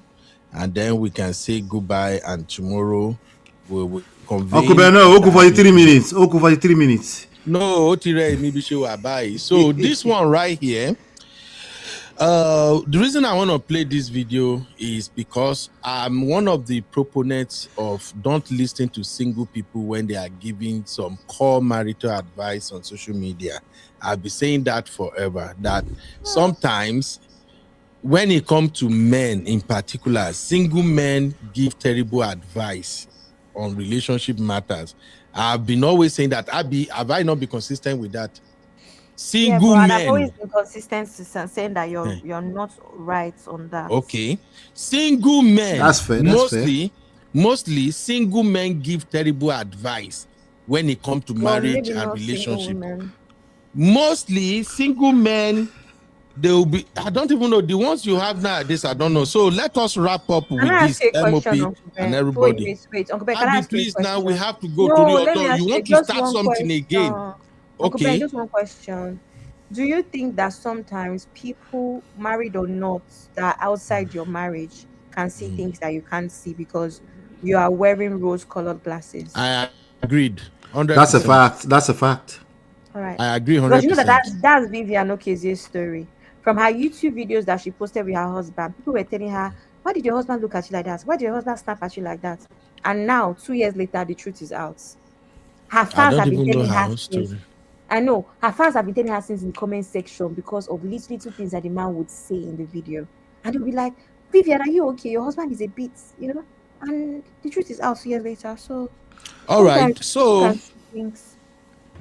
Speaker 3: and then we can say goodbye. And tomorrow we will convene.
Speaker 11: Uncle Beno, Oku for the 3 minutes. Oku for the 3 minutes.
Speaker 3: No, Otire, maybe she will buy. So this one right here. The reason I want to play this video is because I'm one of the proponents of don't listen to single people when they are giving some core marital advice on social media. I've been saying that forever, that sometimes when it comes to men in particular, single men give terrible advice on relationship matters. I've been always saying that. Have I not been consistent with that? Single
Speaker 8: I've
Speaker 3: men.
Speaker 8: always been consistent to saying that you're not right on that.
Speaker 3: Okay. Single men.
Speaker 11: That's fair.
Speaker 3: Mostly single men give terrible advice when it comes to marriage and relationship. Mostly single men, they will be, I don't even know, the ones you have nowadays, I don't know. So let us wrap up with this MOP and everybody.
Speaker 8: Wait, Uncle Ben, can I ask you a
Speaker 3: please,
Speaker 8: question?
Speaker 3: now we have to go
Speaker 8: No,
Speaker 3: to
Speaker 8: let
Speaker 3: the
Speaker 8: me
Speaker 3: other.
Speaker 8: ask
Speaker 3: You want to
Speaker 8: just
Speaker 3: start
Speaker 8: one
Speaker 3: something again.
Speaker 8: Uncle Ben,
Speaker 3: Okay.
Speaker 8: just one question. Do you think that sometimes people, married or not, that are outside your marriage can see things that you can't see because you are wearing rose-colored glasses?
Speaker 3: I agreed. 100%.
Speaker 11: That's a fact.
Speaker 8: All right.
Speaker 3: I agree 100%.
Speaker 8: Because you know that's Vivian Okeze's story. From her YouTube videos that she posted with her husband, people were telling her, why did your husband look at you like that? Why did your husband snap at you like that? And now, 2 years later, the truth is out. Her fans have been telling her since. I know her fans have been telling her since in the comment section because of little things that the man would say in the video. And they'll be like, Vivian, are you okay? Your husband is a bit, and the truth is out 2 years later. So
Speaker 3: all right. So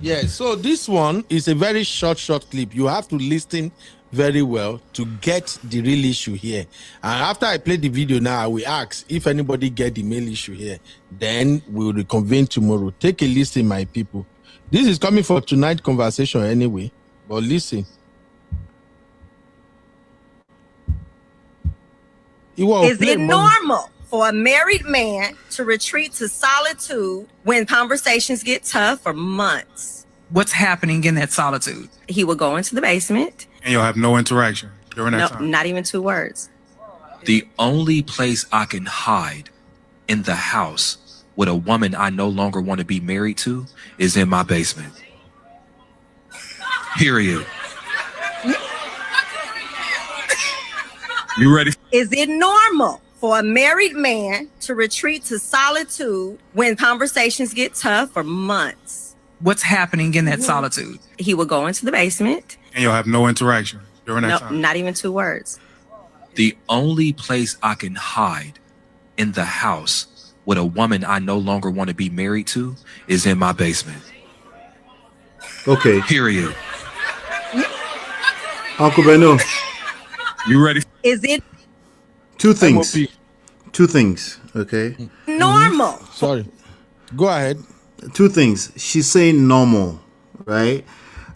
Speaker 3: yeah, so this one is a very short clip. You have to listen very well to get the real issue here. And after I play the video now, I will ask if anybody get the main issue here. Then we will reconvene tomorrow. Take a listen, my people. This is coming for tonight's conversation anyway, but listen.
Speaker 18: Is it normal for a married man to retreat to solitude when conversations get tough for months?
Speaker 19: What's happening in that solitude?
Speaker 18: He will go into the basement.
Speaker 19: And you'll have no interaction during that
Speaker 18: No,
Speaker 19: time?
Speaker 18: not even 2 words.
Speaker 20: The only place I can hide in the house with a woman I no longer want to be married to is in my basement. Period. You ready?
Speaker 18: Is it normal for a married man to retreat to solitude when conversations get tough for months?
Speaker 19: What's happening in that solitude?
Speaker 18: He will go into the basement.
Speaker 19: And you'll have no interaction during that
Speaker 18: No,
Speaker 19: time?
Speaker 18: not even 2 words.
Speaker 20: The only place I can hide in the house with a woman I no longer want to be married to is in my basement.
Speaker 11: Okay.
Speaker 20: Period.
Speaker 11: Uncle Beno.
Speaker 20: You ready?
Speaker 18: Is it
Speaker 11: 2 things. 2 things. Okay.
Speaker 18: normal?
Speaker 3: Sorry. Go ahead.
Speaker 11: 2 things. She's saying normal, right?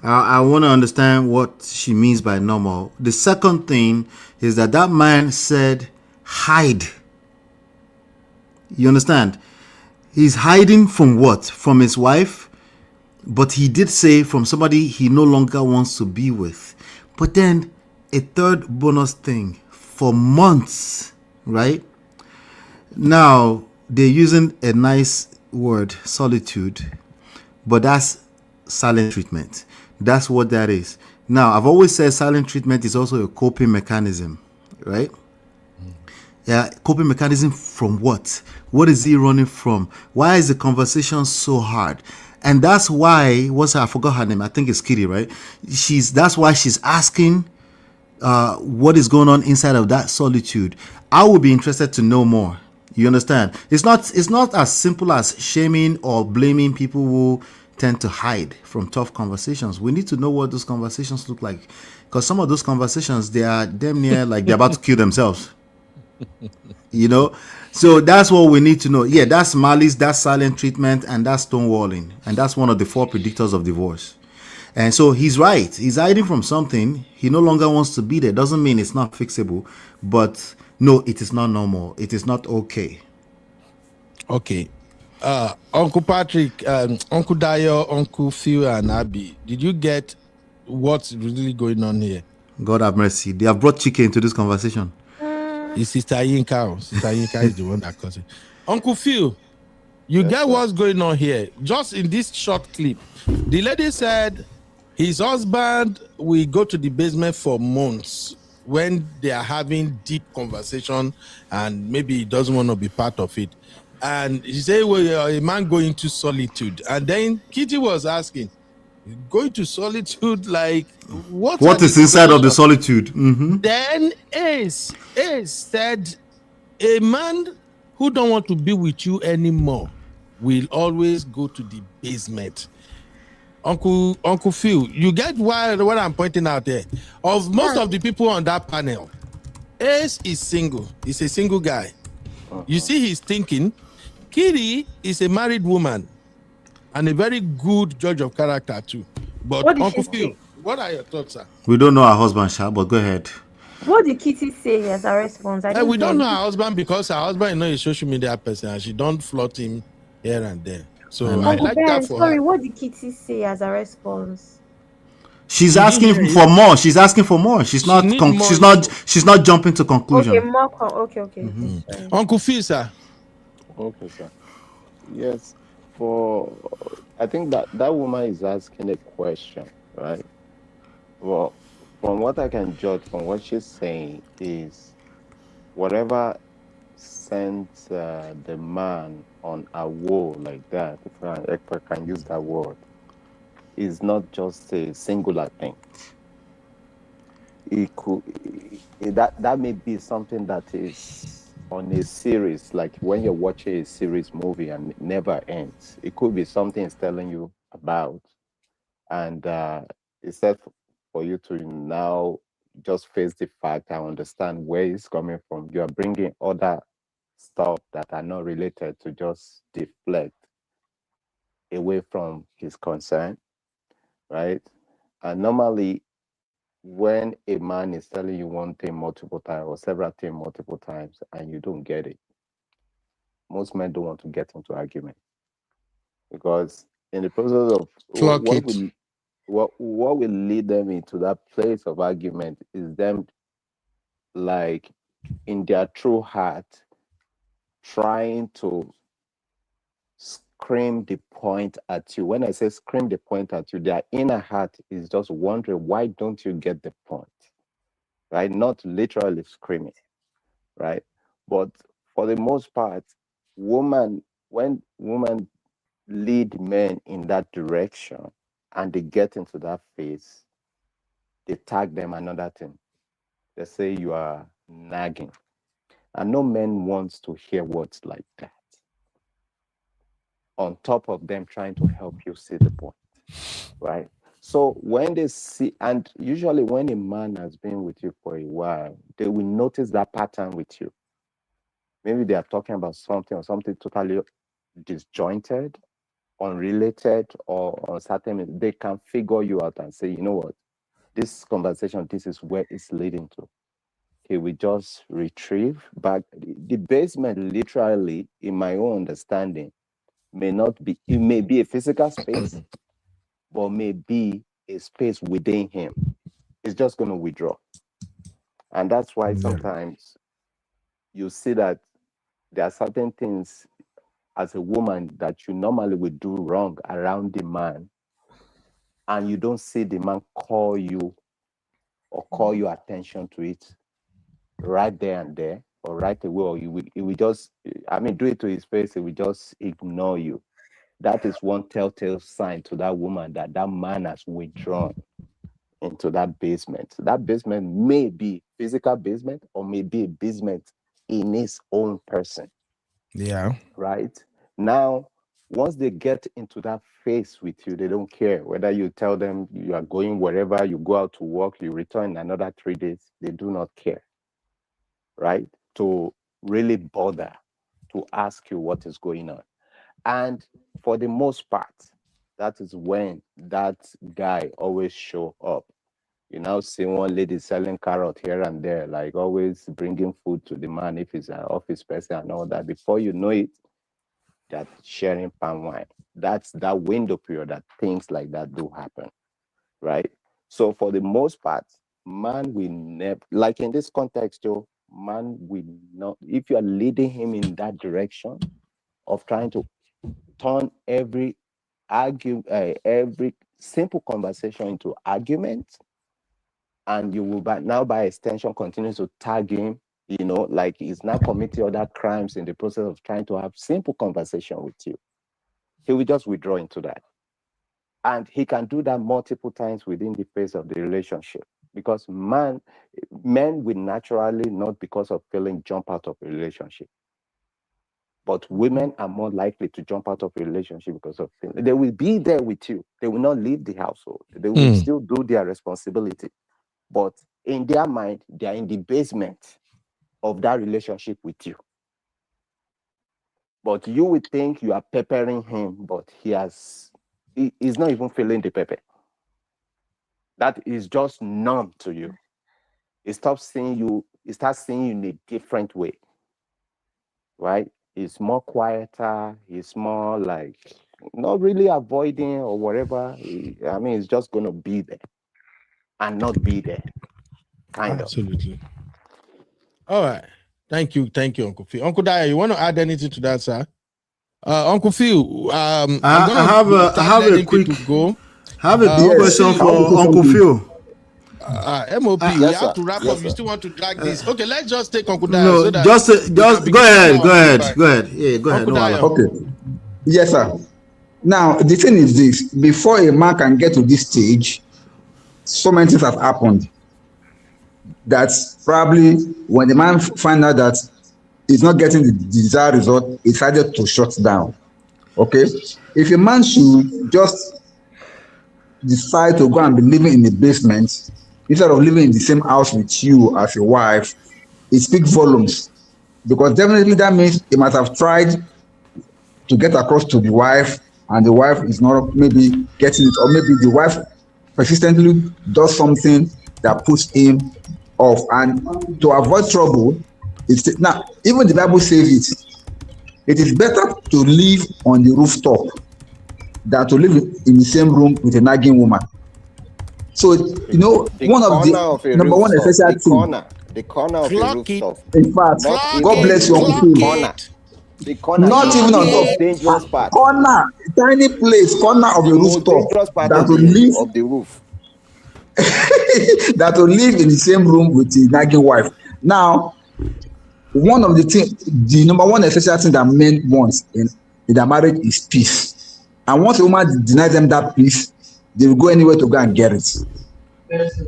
Speaker 11: I want to understand what she means by normal. The second thing is that man said hide. You understand? He's hiding from what? From his wife? But he did say from somebody he no longer wants to be with. But then a third bonus thing, for months, right? Now they're using a nice word, solitude, but that's silent treatment. That's what that is. Now, I've always said silent treatment is also a coping mechanism, right? Yeah, coping mechanism from what? What is he running from? Why is the conversation so hard? And that's why, I forgot her name, I think it's Kitty, right? That's why she's asking what is going on inside of that solitude. I would be interested to know more. You understand? It's not as simple as shaming or blaming people who tend to hide from tough conversations. We need to know what those conversations look like, because some of those conversations, they are damn near like they're about to kill themselves. You know, so that's what we need to know. Yeah, that's malice, that's silent treatment, and that's stonewalling, and that's one of the 4 predictors of divorce. And so he's right. He's hiding from something. He no longer wants to be there. Doesn't mean it's not fixable, but no, it is not normal. It is not okay.
Speaker 3: Okay. Uncle Patrick, Uncle Dayo, Uncle Phil, and Abby, did you get what's really going on here?
Speaker 11: God have mercy. They have brought chicken into this conversation.
Speaker 3: It's Sister Yinka. Sister Yinka is the one that caused it. Uncle Phil, you get what's going on here. Just in this short clip, the lady said his husband will go to the basement for months when they are having deep conversation and maybe he doesn't want to be part of it. And he said, well, a man going into solitude. And then Kitty was asking, going to solitude, like
Speaker 11: what is inside of the solitude? Mm-hmm.
Speaker 3: Then Ace said, a man who don't want to be with you anymore will always go to the basement. Uncle Phil, you get what I'm pointing out there? Of most of the people on that panel, Ace is single. He's a single guy. You see he's thinking. Kitty is a married woman and a very good judge of character too. But Uncle Phil, what are your thoughts, sir?
Speaker 11: We don't know her husband, Sha, but go ahead.
Speaker 14: What did Kitty say as a response?
Speaker 3: We don't know her husband because her husband is not a social media person and she don't flirt him here and there. So I like that for her.
Speaker 14: What did Kitty say as a response?
Speaker 11: She's asking for more. She's asking for more. She's not jumping to conclusion.
Speaker 14: Okay, more. Okay.
Speaker 3: Mm-hmm. Uncle Phil, sir.
Speaker 10: Okay, sir. Yes, I think that woman is asking a question, right? Well, from what I can judge from what she's saying is whatever sent the man on a wall like that, if I can use that word, is not just a singular thing. It could that may be something that is on a series, like when you're watching a series movie and it never ends. It could be something it's telling you about, and instead for you to now just face the fact and understand where it's coming from, you are bringing other stuff that are not related to just deflect away from his concern, right? And normally, when a man is telling you one thing multiple times or several things multiple times and you don't get it, most men don't want to get into argument, because in the process of what will lead them into that place of argument is them, like, in their true heart trying to scream the point at you. When I say scream the point at you, their inner heart is just wondering, why don't you get the point? Right? Not literally screaming, right? But for the most part, when women lead men in that direction and they get into that phase, they tag them another thing. They say you are nagging. And no man wants to hear words like that, on top of them trying to help you see the point, right? So when they see, and usually when a man has been with you for a while, they will notice that pattern with you. Maybe they are talking about something or something totally disjointed, unrelated, or uncertain. They can figure you out and say, you know what, this conversation, this is where it's leading to. Okay, we just retrieve back. The basement, literally, in my own understanding, may not be, it may be a physical space, but may be a space within him. It's just going to withdraw. And that's why sometimes you see that there are certain things as a woman that you normally would do wrong around the man, and you don't see the man call you or call your attention to it right there and there, or right away, or it will just, do it to his face, it will just ignore you. That is one telltale sign to that woman that that man has withdrawn, into that basement. That basement may be physical basement or may be a basement in his own person.
Speaker 3: Yeah.
Speaker 10: Right? Now, once they get into that phase with you, they don't care whether you tell them you are going wherever, you go out to work, you return in another 3 days. They do not care, right? To really bother to ask you what is going on. And for the most part, that is when that guy always show up. You now see one lady selling carrot here and there, like always bringing food to the man if he's an office person and all that. Before you know it, that sharing palm wine. That's that window period that things like that do happen, right? So for the most part, man will never, like in this context, Joe, man will not, if you are leading him in that direction of trying to turn every simple conversation into argument, and you will now by extension continue to tag him, you know, like he's now committing other crimes in the process of trying to have simple conversation with you. He will just withdraw into that. And he can do that multiple times within the phase of the relationship, because men will naturally, not because of feeling, jump out of a relationship. But women are more likely to jump out of a relationship because of feeling. They will be there with you. They will not leave the household. They will still do their responsibility. But in their mind, they are in the basement of that relationship with you. But you would think you are peppering him, but he's not even feeling the pepper. That is just numb to you. He stops seeing you, he starts seeing you in a different way, right? He's more quieter, he's more like, not really avoiding or whatever. He's just going to be there and not be there, kind of.
Speaker 3: Absolutely. All right. Thank you, Uncle Phil. Uncle Daya, you want to add anything to that, sir? Uncle Phil,
Speaker 11: I have a quick question for Uncle Phil.
Speaker 3: MOP,
Speaker 10: Yes,
Speaker 3: you have
Speaker 10: sir.
Speaker 3: to wrap
Speaker 10: Yes,
Speaker 3: up. You
Speaker 10: sir.
Speaker 3: still want to drag this? Okay, let's just take Uncle Daya.
Speaker 11: No,
Speaker 3: so that
Speaker 11: just go ahead. Yeah, go ahead.
Speaker 3: Uncle
Speaker 11: No,
Speaker 3: Daya.
Speaker 16: Okay. Yes, sir. Now, the thing is this: before a man can get to this stage, so many things have happened. That's probably when the man find out that he's not getting the desired result, he decided to shut down. Okay? If a man should just decide to go and be living in the basement instead of living in the same house with you as a wife, it speaks volumes. Because definitely that means he must have tried to get across to the wife, and the wife is not maybe getting it, or maybe the wife persistently does something that puts him off. And to avoid trouble, now even the Bible says it is better to live on the rooftop than to live in the same room with a nagging woman. So one of the number one essential thing.
Speaker 10: The corner of the rooftop.
Speaker 16: In fact, God bless you, Uncle Phil.
Speaker 10: The corner.
Speaker 16: Not even on top.
Speaker 10: Dangerous part.
Speaker 16: Corner, tiny place, corner of the rooftop. That will live
Speaker 10: of the roof.
Speaker 16: that will live in the same room with the nagging wife. Now, one of the number one essential thing that men want in their marriage is peace. And once a woman denies them that peace, they will go anywhere to go and get it.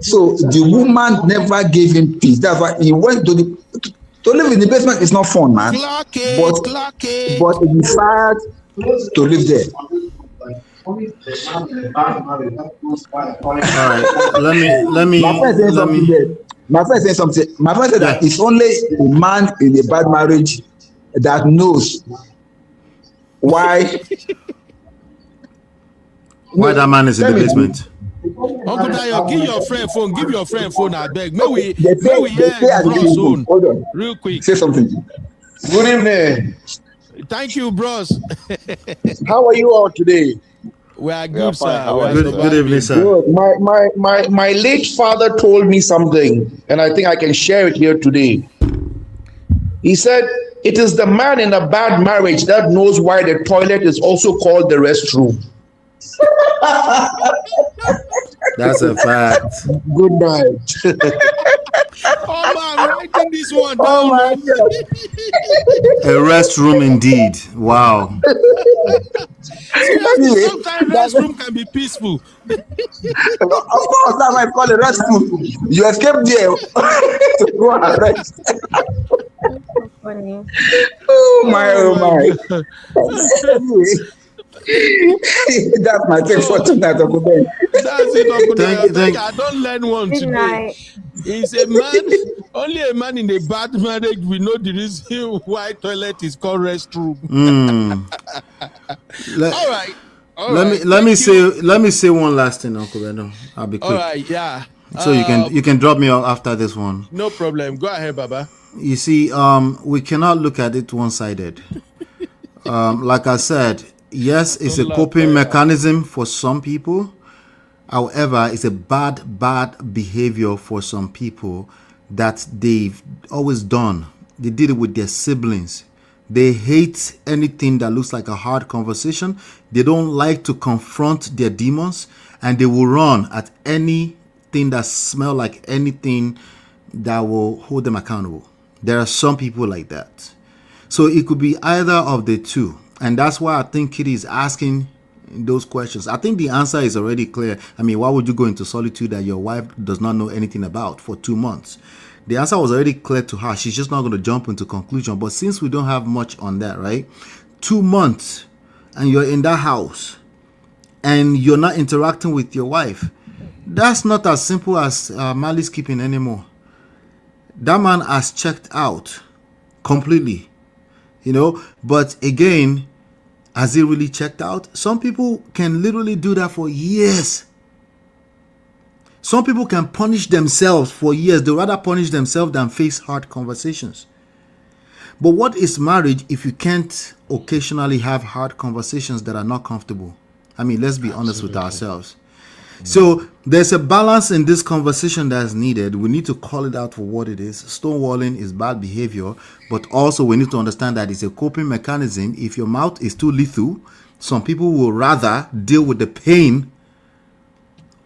Speaker 16: So the woman never gave him peace. That's why he went to live in the basement. Is not fun, man. But he decided to live there.
Speaker 11: All right, let me.
Speaker 16: My friend said something. My friend said that it's only a man in a bad marriage that knows why
Speaker 11: that man is in the basement.
Speaker 3: Uncle Dayo, give your friend phone. I beg. May we
Speaker 16: Hold on.
Speaker 3: Real quick.
Speaker 16: Say something.
Speaker 21: Good evening.
Speaker 3: Thank you, bros.
Speaker 21: How are you all today?
Speaker 3: We are good, sir.
Speaker 11: Good evening, sir.
Speaker 21: Good. My late father told me something, and I think I can share it here today. He said, it is the man in a bad marriage that knows why the toilet is also called the restroom.
Speaker 11: That's a fact.
Speaker 21: Good night.
Speaker 3: Oh man, I'm writing this one down.
Speaker 21: Oh my God.
Speaker 11: A restroom indeed. Wow.
Speaker 3: Seriously,
Speaker 13: Anyway,
Speaker 3: sometimes
Speaker 13: that's,
Speaker 3: restroom can be peaceful.
Speaker 13: of course, that's why I call it restroom. You escape there to go and rest.
Speaker 14: So funny.
Speaker 13: Oh my,
Speaker 3: Oh
Speaker 13: oh
Speaker 3: my
Speaker 13: my.
Speaker 3: god.
Speaker 13: Anyway, that's my take for
Speaker 3: Oh,
Speaker 13: tonight, Uncle Ben.
Speaker 3: that's it, Uncle
Speaker 11: Thank
Speaker 3: Dara.
Speaker 11: you. Thank.
Speaker 3: I don't learn one
Speaker 14: Good
Speaker 3: today.
Speaker 14: night.
Speaker 3: He's a man, only a man in a bad marriage we know the reason why toilet is called restroom.
Speaker 11: Let,
Speaker 3: All right. All
Speaker 11: let
Speaker 3: right.
Speaker 11: me let me
Speaker 3: Thank you.
Speaker 11: say one last thing, Uncle Beno. I'll be
Speaker 3: All
Speaker 11: quick.
Speaker 3: right. Yeah.
Speaker 11: So you can drop me off after this one.
Speaker 3: No problem. Go ahead, Baba.
Speaker 11: You see, we cannot look at it one-sided. Like I said, yes, it's a coping mechanism for some people. However, it's a bad behavior for some people that they've always done. They did it with their siblings. They hate anything that looks like a hard conversation. They don't like to confront their demons, and they will run at anything that smells like anything that will hold them accountable. There are some people like that. So it could be either of the two. And that's why I think Kitty is asking those questions. I think the answer is already clear. I mean, why would you go into solitude that your wife does not know anything about for 2 months? The answer was already clear to her. She's just not going to jump into conclusion. But since we don't have much on that, right? 2 months and you're in that house and you're not interacting with your wife, that's not as simple as malice keeping anymore. That man has checked out completely, but again, has he really checked out? Some people can literally do that for years. Some people can punish themselves for years. They'd rather punish themselves than face hard conversations. But what is marriage if you can't occasionally have hard conversations that are not comfortable? I mean, let's be honest with ourselves. So there's a balance in this conversation that's needed. We need to call it out for what it is. Stonewalling is bad behavior, but also we need to understand that it's a coping mechanism. If your mouth is too lethal, some people will rather deal with the pain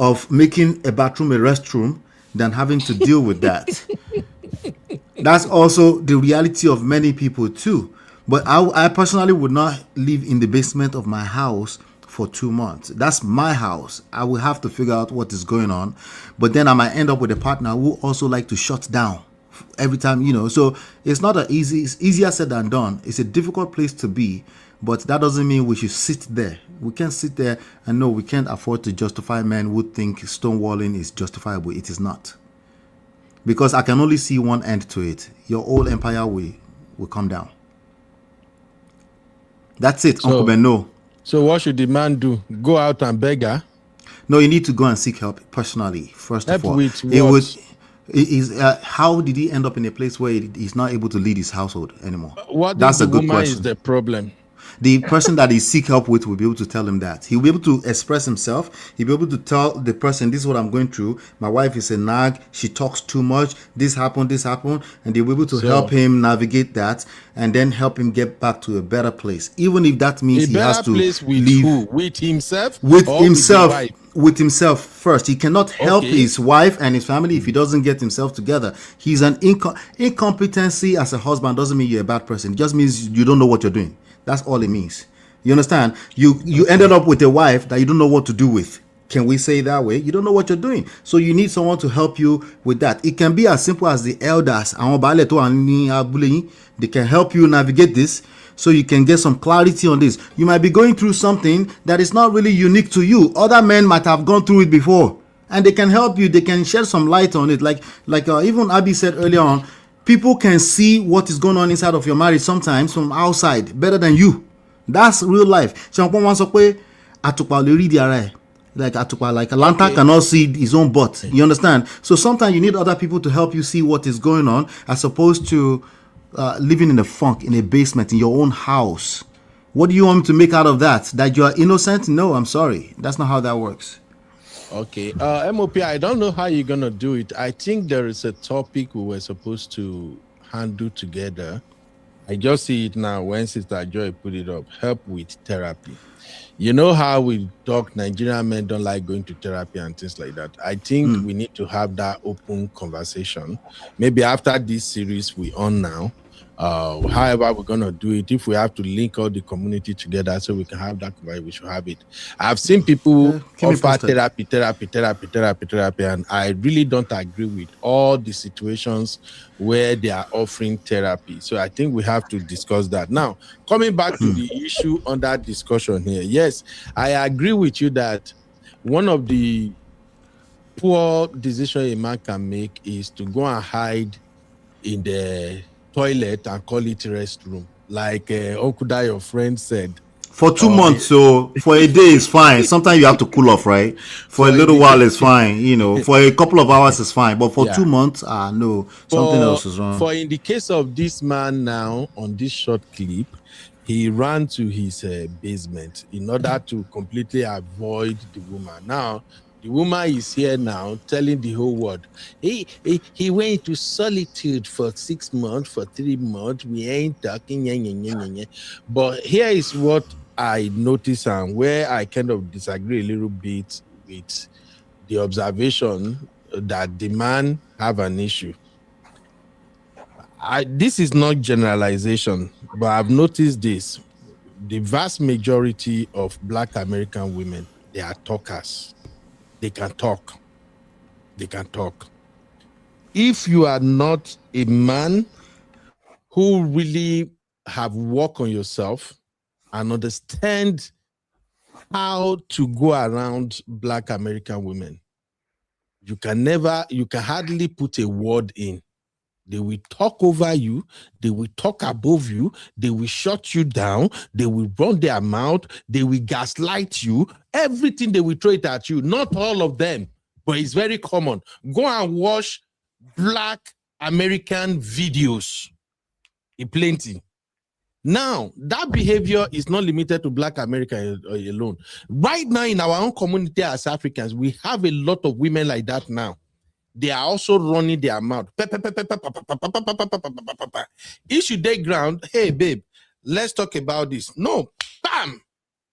Speaker 11: of making a bathroom a restroom than having to deal with that. That's also the reality of many people too. But I personally would not live in the basement of my house for 2 months. That's my house. I will have to figure out what is going on. But then I might end up with a partner who also like to shut down every time, So it's not it's easier said than done. It's a difficult place to be, but that doesn't mean we should sit there. We can't sit there and no, we can't afford to justify men who think stonewalling is justifiable. It is not. Because I can only see one end to it. Your whole empire will come down. That's it, Uncle Beno.
Speaker 3: So what should the man do? Go out and beg her?
Speaker 11: No, you need to go and seek help personally. First of all,
Speaker 3: with what?
Speaker 11: How did he end up in a place where he's not able to lead his household anymore?
Speaker 3: That's a good question. Is the problem?
Speaker 11: The person that he seek help with will be able to tell him that. He'll be able to express himself. He'll be able to tell the person, this is what I'm going through. My wife is a nag. She talks too much. This happened. And they'll be able to help him navigate that and then help him get back to a better place. Even if that means he has to leave.
Speaker 3: Who? With himself?
Speaker 11: With himself. With himself first. He cannot help his wife and his family if he doesn't get himself together. He's an incompetency as a husband doesn't mean you're a bad person. It just means you don't know what you're doing. That's all it means. You understand? You ended up with a wife that you don't know what to do with. Can we say it that way? You don't know what you're doing. So you need someone to help you with that. It can be as simple as the elders. They can help you navigate this so you can get some clarity on this. You might be going through something that is not really unique to you. Other men might have gone through it before and they can help you. They can shed some light on it. Like even Abby said earlier on, people can see what is going on inside of your marriage sometimes from outside better than you. That's real life. Like a lantern cannot see his own butt. You understand? So sometimes you need other people to help you see what is going on as opposed to living in a funk, in a basement, in your own house. What do you want me to make out of that? That you are innocent? No, I'm sorry. That's not how that works.
Speaker 3: Okay. MOP, I don't know how you're going to do it. I think there is a topic we were supposed to handle together. I just see it now when Sister Joy put it up. Help with therapy. You know how we talk, Nigerian men don't like going to therapy and things like that. I think we need to have that open conversation. Maybe after this series we on now, However we're going to do it, if we have to link all the community together so we can have that, we should have it. I've seen people offer therapy, and I really don't agree with all the situations where they are offering therapy. So I think we have to discuss that. Now, coming back to the issue under discussion here, yes, I agree with you that one of the poor decisions a man can make is to go and hide in the toilet and call it restroom, like Okuda, your friend, said.
Speaker 11: For 2 months, so for a day is fine. Sometimes you have to cool off, right? For a little while it's fine, you know. For a couple of hours it's fine, but for 2 months, no, something else is wrong.
Speaker 3: For in the case of this man now on this short clip, he ran to his basement in order to completely avoid the woman. Now, the woman is here now telling the whole world, he went into solitude for 6 months, for 3 months. We ain't talking. But here is what I notice and where I kind of disagree a little bit with the observation that the man have an issue. This is not generalization, but I've noticed this. The vast majority of Black American women, they are talkers. They can talk. They can talk. If you are not a man who really have worked on yourself and understand how to go around Black American women, you can hardly put a word in. They will talk over you. They will talk above you. They will shut you down. They will run their mouth. They will gaslight you. Everything they will throw it at you. Not all of them, but it's very common. Go and watch Black American videos. In plenty. Now, that behavior is not limited to Black America alone. Right now, in our own community as Africans, we have a lot of women like that now. They are also running their mouth. Issue day ground. Hey, babe, let's talk about this. No, bam.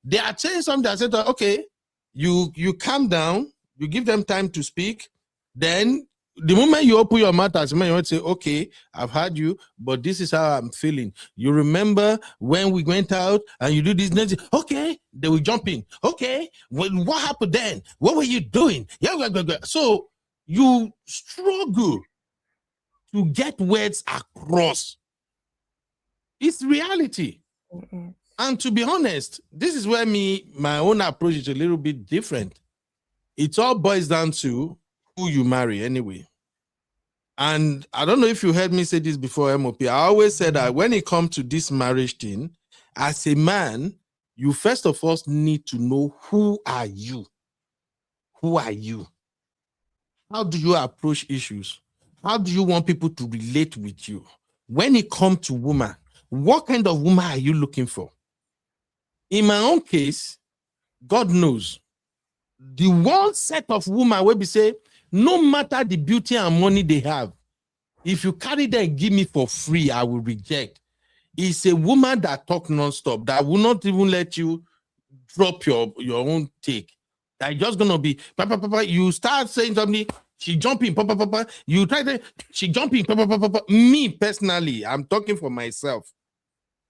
Speaker 3: They are saying something. I said, okay, you calm down. You give them time to speak. Then the moment you open your mouth as a man, you want to say, okay, I've heard you, but this is how I'm feeling. You remember when we went out and you do this? Okay, they will jump in. Okay, well, what happened then? What were you doing? Yeah. So you struggle to get words across. It's reality. And to be honest, this is where my own approach is a little bit different. It all boils down to who you marry anyway. And I don't know if you heard me say this before, MOP. I always said that when it comes to this marriage thing, as a man, you first of all need to know who are you? Who are you? How do you approach issues? How do you want people to relate with you? When it comes to woman, what kind of woman are you looking for? In my own case, God knows, the one set of women where we say, no matter the beauty and money they have, if you carry them and give me for free, I will reject. It's a woman that talk non-stop, that will not even let you drop your own take. That just gonna be, you start saying something, she jumping, you try to, she jumping, Me personally, I'm talking for myself.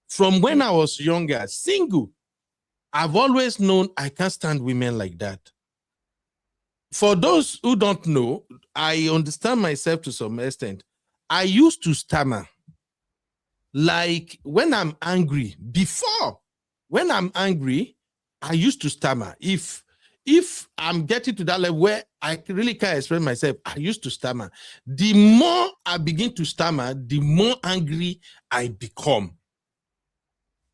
Speaker 3: From when I was younger, single, I've always known I can't stand women like that. For those who don't know, I understand myself to some extent. I used to stammer. Like when I'm angry, when I'm angry, I used to stammer. If I'm getting to that level where I really can't express myself, I used to stammer. The more I begin to stammer, the more angry I become.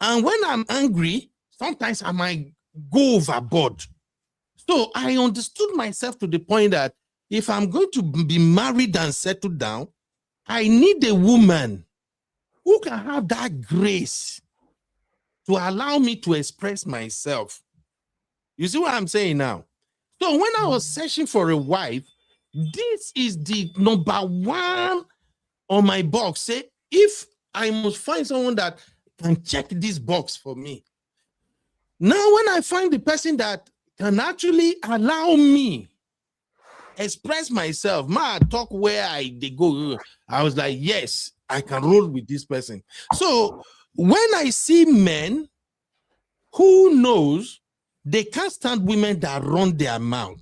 Speaker 3: And when I'm angry, sometimes I might go overboard. So I understood myself to the point that if I'm going to be married and settled down, I need a woman who can have that grace to allow me to express myself. You see what I'm saying now? So when I was searching for a wife, this is the number one on my box. Say, if I must find someone that can check this box for me. Now, when I find the person that can actually allow me express myself, talk where they go, I was like, yes, I can roll with this person. So when I see men who knows they can't stand women that run their mouth,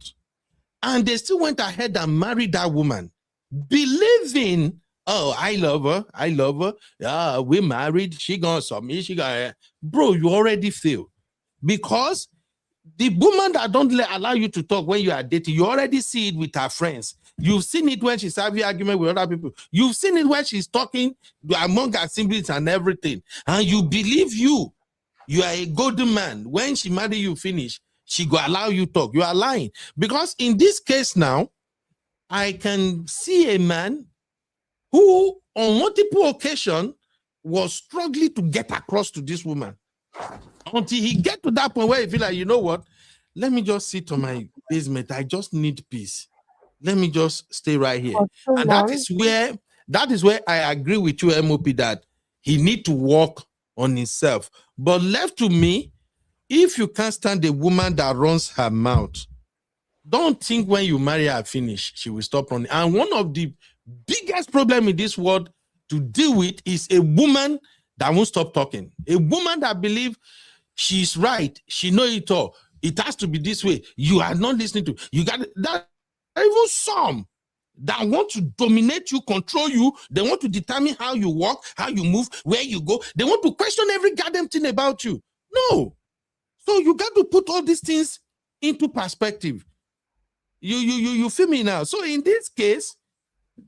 Speaker 3: and they still went ahead and married that woman, believing, oh, I love her. Yeah, we married. She gonna submit. She got, bro. You already failed, because the woman that don't allow you to talk when you are dating, you already see it with her friends. You've seen it when she's having argument with other people. You've seen it when she's talking among her siblings and everything. And you believe you are a golden man. When she marry you, finish, she go allow you talk. You are lying. Because in this case now, I can see a man who on multiple occasions was struggling to get across to this woman, until he get to that point where he feel like, you know what, let me just sit on my basement. I just need peace. Let me just stay right here. And that is where I agree with you, MOP, that he need to work on himself. But left to me, if you can't stand a woman that runs her mouth, don't think when you marry her, finish, she will stop running. And one of the biggest problem in this world to deal with is a woman that won't stop talking. A woman that believes she's right, she know it all. It has to be this way. You are not listening to. You got that. Even some that want to dominate you, control you. They want to determine how you walk, how you move, where you go. They want to question every goddamn thing about you. No. So you got to put all these things into perspective. You feel me now? So in this case,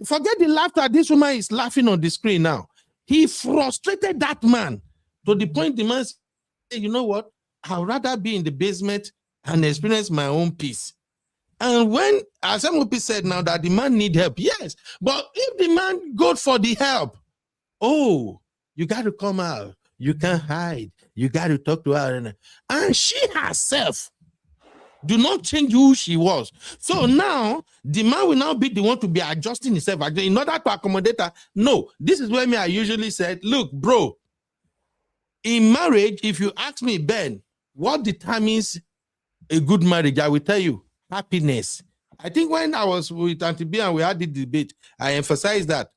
Speaker 3: forget the laughter. This woman is laughing on the screen now. He frustrated that man to the point the man said, you know what? I'd rather be in the basement and experience my own peace. And when, as MOP said now, that the man need help, yes. But if the man goes for the help, oh, you got to come out. You can't hide. You got to talk to her. And she herself do not change who she was. So now, the man will now be the one to be adjusting himself in order to accommodate her. No, this is where I usually said, look, bro, in marriage, if you ask me, Ben, what determines a good marriage, I will tell you, happiness. I think when I was with Auntie B and we had the debate, I emphasized that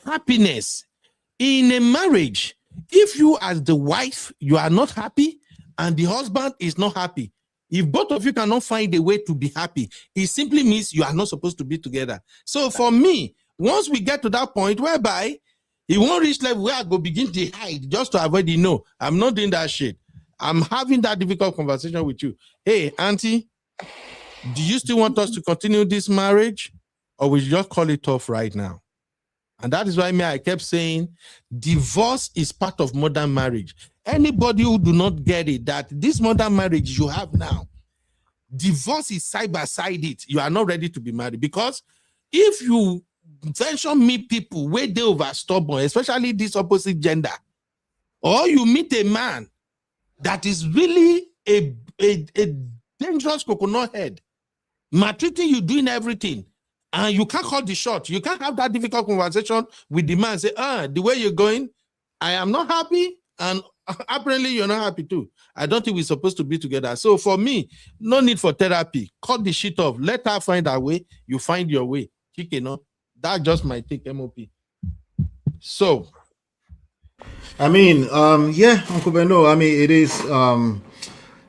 Speaker 3: happiness in a marriage, if you as the wife, you are not happy and the husband is not happy, if both of you cannot find a way to be happy, it simply means you are not supposed to be together. So for me, once we get to that point whereby he won't reach level where I go begin to hide just to avoid the no, I'm not doing that shit. I'm having that difficult conversation with you. Hey, Auntie, do you still want us to continue this marriage, or we just call it off right now? And that is why I kept saying divorce is part of modern marriage. Anybody who do not get it, that this modern marriage you have now, divorce is side by side it. You are not ready to be married. Because if you venture meet people where they over stubborn, especially this opposite gender, or you meet a man that is really a dangerous coconut head, maltreating you, doing everything, and you can't call the shot. You can't have that difficult conversation with the man. Say, the way you're going, I am not happy, and apparently you're not happy too. I don't think we're supposed to be together. So for me, no need for therapy. Cut the shit off. Let her find her way. You find your way. Chicken, no? That's just my take, MOP. So,
Speaker 11: I mean, yeah, Uncle Beno, I mean, it is,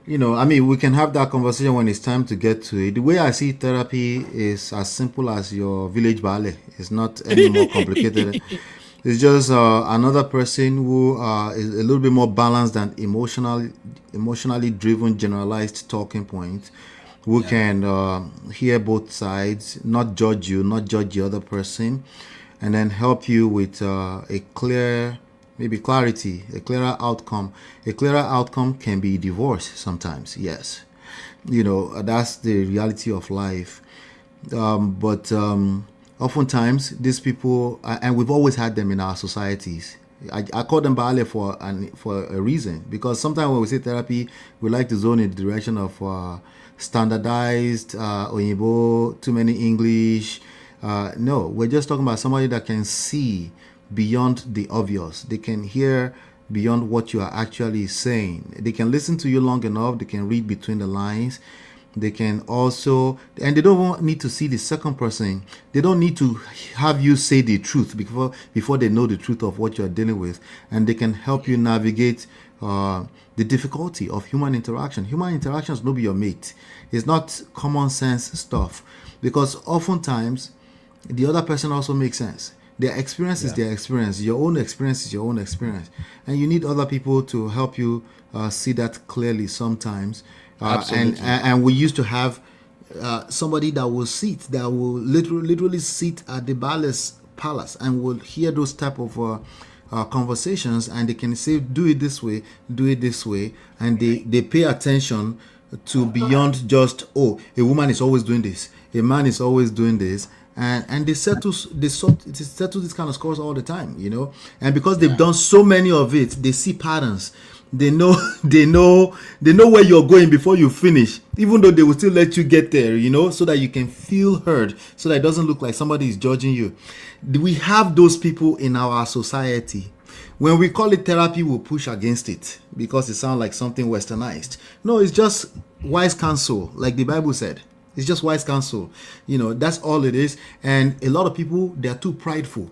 Speaker 11: you know, I mean, we can have that conversation when it's time to get to it. The way I see therapy is as simple as your village ballet. It's not any more complicated. It's just another person who is a little bit more balanced than emotionally driven, generalized talking point, who can hear both sides, not judge you, not judge the other person, and then help you with a clear, maybe clarity, a clearer outcome. A clearer outcome can be divorce sometimes, yes. You know, that's the reality of life. But oftentimes, these people, and we've always had them in our societies. I call them Baale for a reason, because sometimes when we say therapy, we like to zone in the direction of standardized, Oyinbo, too many English. No, we're just talking about somebody that can see beyond the obvious. They can hear beyond what you are actually saying. They can listen to you long enough. They can read between the lines. They can also, and they don't need to see the second person. They don't need to have you say the truth before they know the truth of what you're dealing with, and they can help you navigate the difficulty of human interaction. Human interactions no be your mate. It's not common sense stuff, because oftentimes the other person also makes sense. Their experience is their experience. Your own experience is your own experience, and you need other people to help you see that clearly sometimes. And we used to have somebody that will literally sit at the palace and will hear those type of conversations, and they can say, do it this way, and they pay attention to beyond just, oh, a woman is always doing this, a man is always doing this, and they settle this kind of scores all the time, and because they've done so many of it, they see patterns. They know where you're going before you finish, even though they will still let you get there, so that you can feel heard, so that it doesn't look like somebody is judging you. We have those people in our society. When we call it therapy, we'll push against it because it sounds like something westernized. No, it's just wise counsel, like the Bible said. It's just wise counsel. That's all it is. And a lot of people, they're too prideful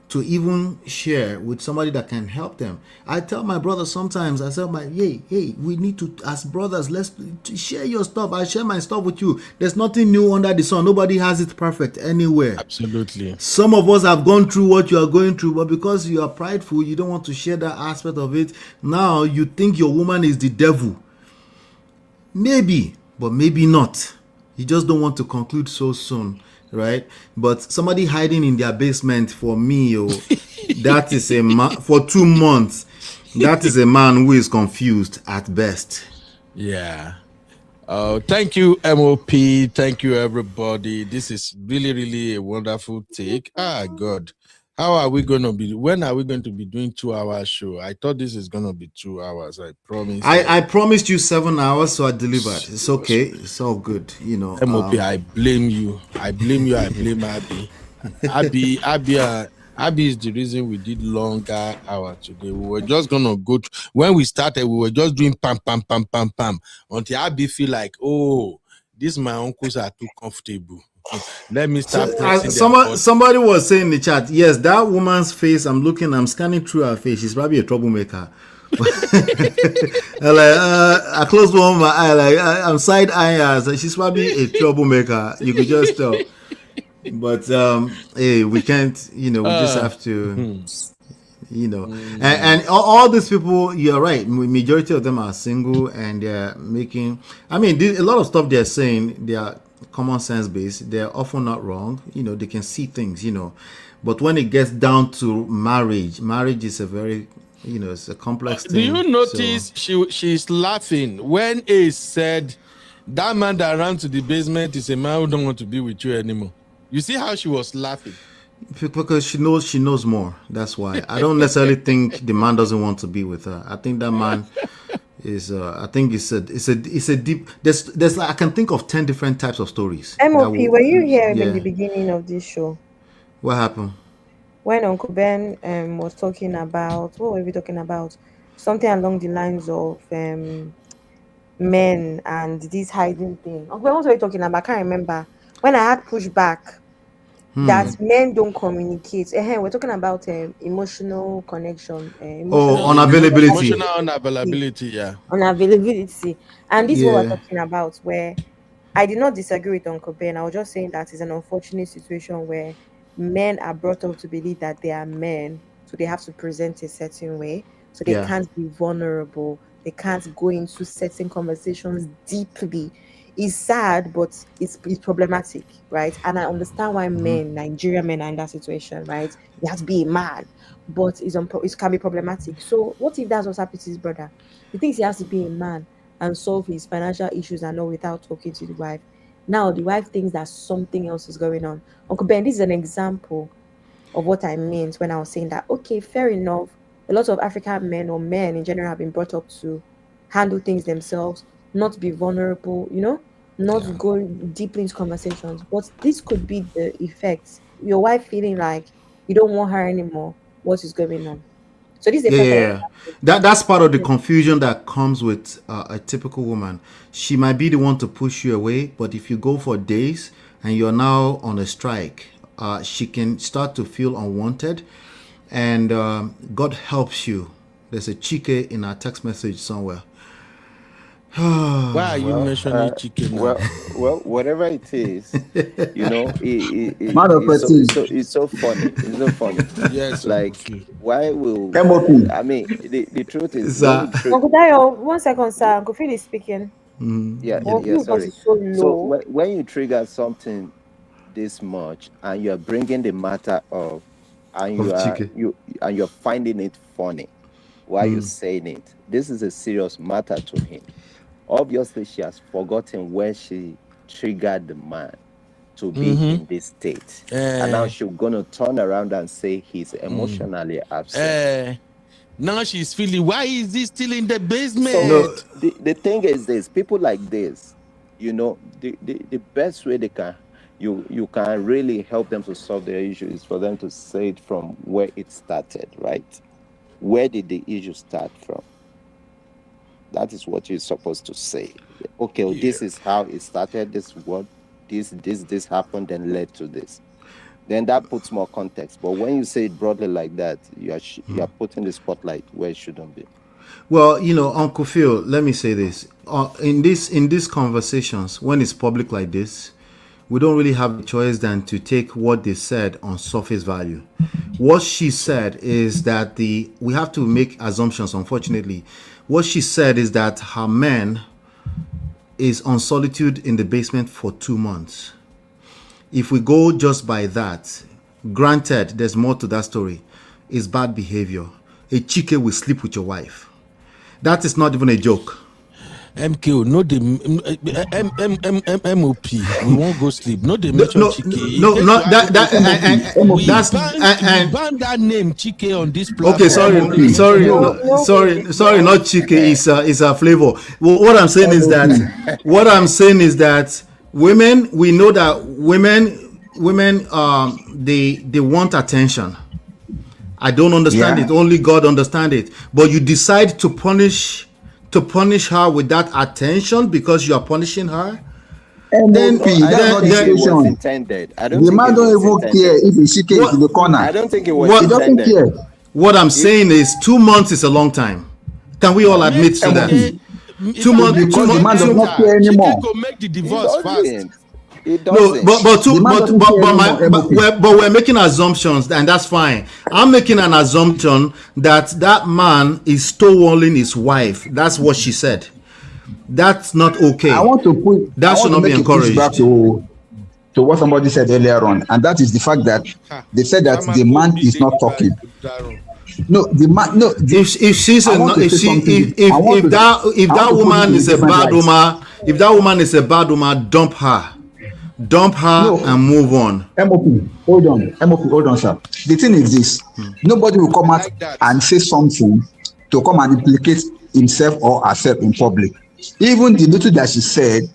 Speaker 11: to even share with somebody that can help them. I tell my brother sometimes, hey, we need to, as brothers, let's share your stuff. I share my stuff with you. There's nothing new under the sun. Nobody has it perfect anywhere.
Speaker 3: Absolutely.
Speaker 11: Some of us have gone through what you are going through, but because you are prideful, you don't want to share that aspect of it. Now you think your woman is the devil. Maybe, but maybe not. You just don't want to conclude so soon. Right, but somebody hiding in their basement for me, that is a man for 2 months. That is a man who is confused at best.
Speaker 3: Yeah. Thank you, MOP. Thank you, everybody. This is really, really a wonderful take. God. When are we going to be doing 2-hour show? I thought this is going to be 2 hours. I promise.
Speaker 11: I promised you 7 hours, so I delivered. It's okay. It's all good.
Speaker 3: MOP, I blame you. I blame Abby. Abby is the reason we did longer hour today. We were just going to go. When we started, we were just doing pam, pam, pam, pam, pam. Until Abby feel like, oh, these my uncles are too comfortable. Let me start.
Speaker 11: Somebody was saying in the chat, yes, that woman's face, I'm scanning through her face. She's probably a troublemaker. I closed one of my eye, I'm side eyeing her. So she's probably a troublemaker. You could just tell. But hey, we can't, we just have to, and all these people, you're right. Majority of them are single, and they're making. I mean, a lot of stuff they're saying, they are common sense based. They're often not wrong. They can see things. But when it gets down to marriage is a very, it's a complex thing.
Speaker 3: Do you notice she's laughing when Ace said that man that ran to the basement is a man who don't want to be with you anymore? You see how she was laughing?
Speaker 11: Because she knows more. That's why. I don't necessarily think the man doesn't want to be with her. I think that man is. I think it's a deep. There's like, I can think of 10 different types of stories.
Speaker 8: MOP, were you here in the beginning of this show?
Speaker 11: What happened?
Speaker 8: When Uncle Ben was talking about, what were we talking about? Something along the lines of men and this hiding thing. Uncle Ben, what were we talking about? I can't remember. When I had pushback that men don't communicate. We're talking about emotional connection.
Speaker 11: Unavailability.
Speaker 3: Emotional unavailability, yeah.
Speaker 8: Unavailability. And this is what we're talking about, where I did not disagree with Uncle Ben. I was just saying that it's an unfortunate situation where men are brought up to believe that they are men, so they have to present a certain way, so they can't be vulnerable, they can't go into certain conversations deeply. It's sad, but it's problematic, right? And I understand why Nigerian men are in that situation, right? They have to be a man, but it can be problematic. So what if that's what's happened to his brother? He thinks he has to be a man and solve his financial issues and all without talking to the wife. Now the wife thinks that something else is going on. Uncle Ben, this is an example of what I meant when I was saying that, okay, fair enough. A lot of African men or men in general have been brought up to handle things themselves, not be vulnerable, not go deeply into conversations. But this could be the effect. Your wife feeling like you don't want her anymore. What is going on? So this is a
Speaker 11: Yeah,
Speaker 8: perfect
Speaker 11: yeah, yeah. That's part of the confusion that comes with a typical woman. She might be the one to push you away, but if you go for days and you're now on a strike, she can start to feel unwanted, and God helps you. There's a chike in our text message somewhere.
Speaker 3: Why are you
Speaker 10: Well,
Speaker 3: mentioning chicken now?
Speaker 10: well, whatever it is, you know,
Speaker 16: Man of prestige.
Speaker 10: it's so funny. It's so funny.
Speaker 3: Yes,
Speaker 10: Like, why will
Speaker 16: MOP.
Speaker 10: I mean the truth is
Speaker 11: It's
Speaker 10: when we treat
Speaker 8: Uncle Dayo, 1 second, sir. Uncle Phil is speaking.
Speaker 10: yeah
Speaker 8: Uncle
Speaker 10: yeah
Speaker 8: Phil voice
Speaker 10: sorry.
Speaker 8: is so
Speaker 10: So
Speaker 8: low.
Speaker 10: when you trigger something this much and you're bringing the matter up and
Speaker 11: Of chike.
Speaker 10: you're finding it funny while you're saying it, this is a serious matter to him. Obviously, she has forgotten where she triggered the man to be in this state. And now she's going to turn around and say he's emotionally absent.
Speaker 3: Now she's feeling, why is this still in the basement?
Speaker 10: So the thing is this, people like this, you know, the best way they can, you can really help them to solve their issue is for them to say it from where it started, right? Where did the issue start from? That is what you're supposed to say. Okay, well, this is how it started. This happened and led to this. Then that puts more context. But when you say it broadly like that, you are putting the spotlight where it shouldn't be.
Speaker 11: Well, you know, Uncle Phil, let me say this. In these conversations, when it's public like this, we don't really have a choice than to take what they said on surface value. What she said is that we have to make assumptions, unfortunately. What she said is that her man is on solitude in the basement for 2 months. If we go just by that, granted, there's more to that story. It's bad behavior. A chike will sleep with your wife. That is not even a joke.
Speaker 3: MKO, no the MOP. We won't go sleep. No, they mention Chike.
Speaker 11: No, that's
Speaker 3: we ban that name Chike on this platform.
Speaker 11: Okay, sorry, not Chike. It's a flavor. Well, what I'm saying is that women. We know that women they want attention. I don't understand it. Only God understands it. But you decide to punish her with that attention because you are punishing her.
Speaker 10: Then it was intended. I don't
Speaker 16: the
Speaker 10: think
Speaker 16: man don't even care if he shake it in the corner.
Speaker 10: I don't think it was
Speaker 16: He doesn't care.
Speaker 11: What I'm saying is 2 months is a long time. Can we all admit to that? 2 months.
Speaker 16: Because the man does not care anymore.
Speaker 3: Go make the divorce fast.
Speaker 11: No, but we're making assumptions, and that's fine. I'm making an assumption that man is stonewalling his wife. That's what she said. That's not okay.
Speaker 16: I want to put
Speaker 11: that should not be encouraged.
Speaker 16: Back to what somebody said earlier on, and that is the fact that they said that the man is not talking. No, the man. No,
Speaker 11: if that woman is a bad woman, dump her and move on.
Speaker 16: MOP, hold on, sir. The thing is this: nobody will come out and say something to come and implicate himself or herself in public. Even the little that she said,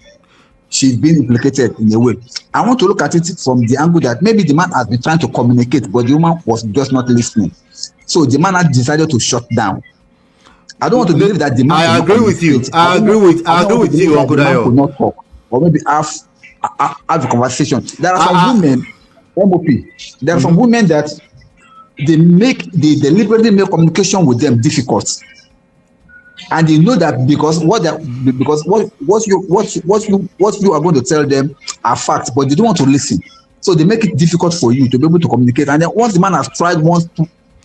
Speaker 16: she's been implicated in a way. I want to look at it from the angle that maybe the man has been trying to communicate, but the woman was just not listening. So the man has decided to shut down. I don't want to believe that the man.
Speaker 11: I agree with you. I agree with you, Uncle Dayo.
Speaker 16: Could not talk, or maybe have a conversation. There are some women, MOP. There are some women that they deliberately make communication with them difficult, and they know that because what you are going to tell them are facts, but they don't want to listen. So they make it difficult for you to be able to communicate. And then once the man has tried once,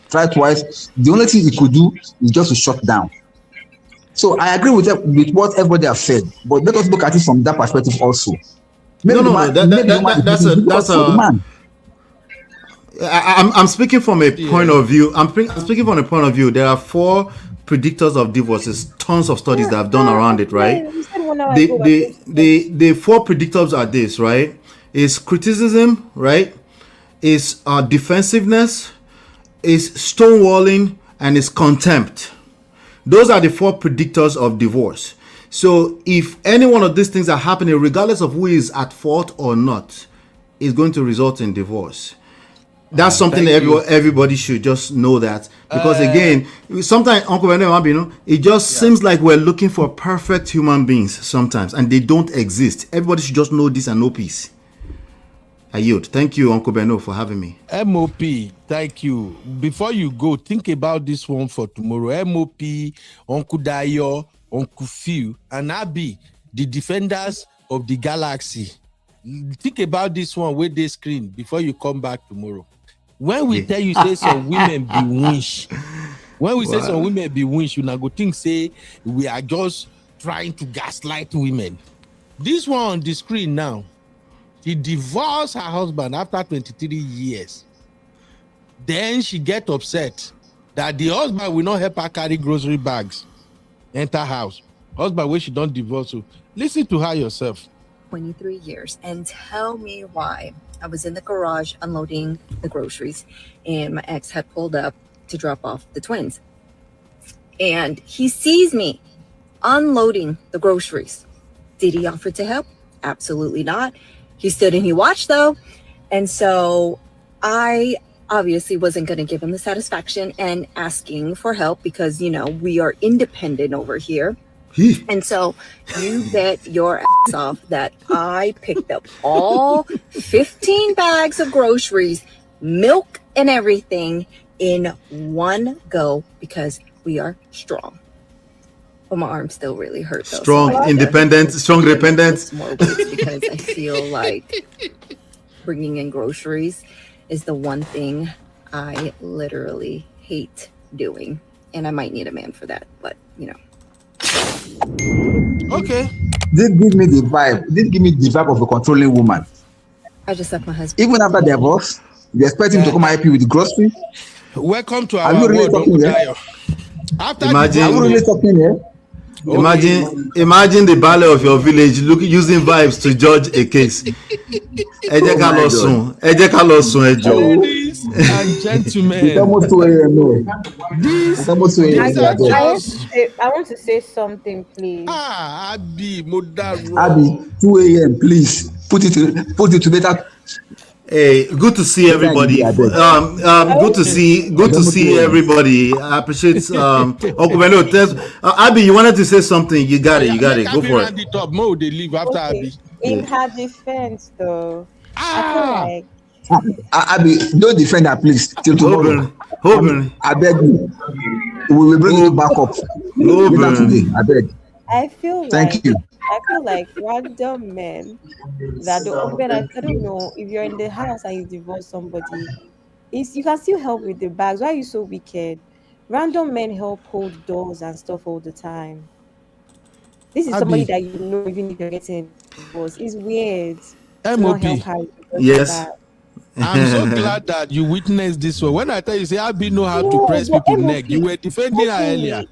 Speaker 16: tried twice, the only thing he could do is just to shut down. So I agree with what everybody has said, but let us look at it from that perspective also.
Speaker 11: I'm speaking from a point of view. I'm speaking from a point of view. There are 4 predictors of divorce. There's tons of studies that have done around it, right? The 4 predictors are this, right? Is criticism, right? Is defensiveness, is stonewalling, and is contempt. Those are the 4 predictors of divorce. So if any one of these things are happening, regardless of who is at fault or not, is going to result in divorce. That's something that everybody should just know that, because again, sometimes Uncle Beno, it just seems like we're looking for perfect human beings sometimes, and they don't exist. Everybody should just know this and know peace. I yield. Thank you, Uncle Beno, for having me.
Speaker 3: MOP, thank you. Before you go, think about this one for tomorrow. MOP, Uncle Dayo, Uncle Phil, and Abi, the defenders of the galaxy. Think about this one with the screen before you come back tomorrow. When we tell you say some women be winch, you now go think say we are just trying to gaslight women. This one on the screen now, she divorced her husband after 23 years. Then she get upset that the husband will not help her carry grocery bags, enter house. Husband where she don't divorce you. Listen to her yourself.
Speaker 4: 23 years, and tell me why. I was in the garage unloading the groceries, and my ex had pulled up to drop off the twins. And he sees me unloading the groceries. Did he offer to help? Absolutely not. He stood and he watched though. And so I obviously wasn't going to give him the satisfaction and asking for help because, you know, we are independent over here. And so you bet your ass off that I picked up all 15 bags of groceries, milk and everything in one go because we are strong. But my arm still really hurt though.
Speaker 11: Strong, independent, strong, dependent.
Speaker 4: More weights because I feel like bringing in groceries is the one thing I literally hate doing. And I might need a man for that, but you know.
Speaker 3: Okay.
Speaker 13: This give me the vibe of a controlling woman.
Speaker 4: I just left my husband.
Speaker 13: Even after divorce, you expect him to come and help you with the grocery?
Speaker 3: Welcome to our
Speaker 13: Are you really talking here?
Speaker 11: Imagine,
Speaker 13: are you really talking here?
Speaker 11: Imagine the ballet of your village using vibes to judge a case.
Speaker 3: Ladies and gentlemen,
Speaker 13: It's almost 2 a.m. It's almost 2 a.m.
Speaker 8: I want to say something, please.
Speaker 3: Abi,
Speaker 13: 2 a.m. Please put it to better.
Speaker 11: Hey, good to see everybody. Good to see everybody. I appreciate Uncle Beno. Abby, you wanted to say something. You got it. Go for it.
Speaker 3: Mo, they leave after Abby.
Speaker 8: In her defense, though, I feel like
Speaker 13: Abby, don't defend her, please. Till tomorrow. I beg you. We will bring it back up. Today. I beg.
Speaker 8: I feel like random men that don't open. I don't know if you're in the house and you divorce somebody, you can still help with the bags. Why are you so wicked? Random men help hold doors and stuff all the time. This is somebody that you know, even if you're getting divorced. It's weird.
Speaker 3: MOP.
Speaker 11: Yes.
Speaker 3: I'm so glad that you witnessed this one. When I tell you, say Abby know how to press people's neck. You were defending her earlier.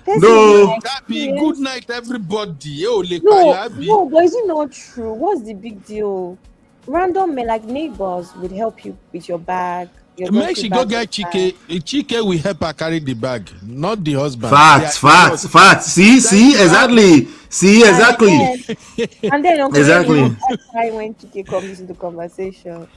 Speaker 11: No.
Speaker 3: Abby, good night, everybody.
Speaker 8: No, but is it not true? What's the big deal? Random men like neighbors would help you with your bag.
Speaker 3: Make she go get Chike. Chike will help her carry the bag, not the husband.
Speaker 11: Facts. See, exactly.
Speaker 8: And then
Speaker 11: exactly.
Speaker 8: When Chike comes into the conversation.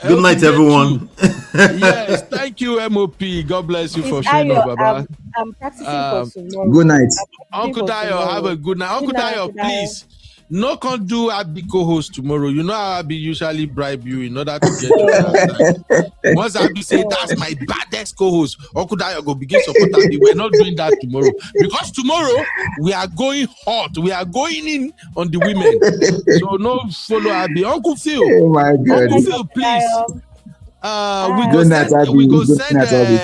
Speaker 11: Good night, everyone.
Speaker 3: Yes, thank you, MOP. God bless you for showing up, Baba.
Speaker 8: I'm practicing for tomorrow.
Speaker 13: Good night.
Speaker 3: Uncle Dayo, have a good night. Uncle Dayo, please. No can do Abby co-host tomorrow. You know how Abby usually bribe you in order to get your Once Abby say that's my baddest co-host, Uncle Dayo go begin support Abby. We're not doing that tomorrow. Because tomorrow we are going hot. We are going in on the women. So no follow Abby. Uncle Phil.
Speaker 13: Oh my God.
Speaker 3: Uncle Phil, please.
Speaker 13: Good night, Abby.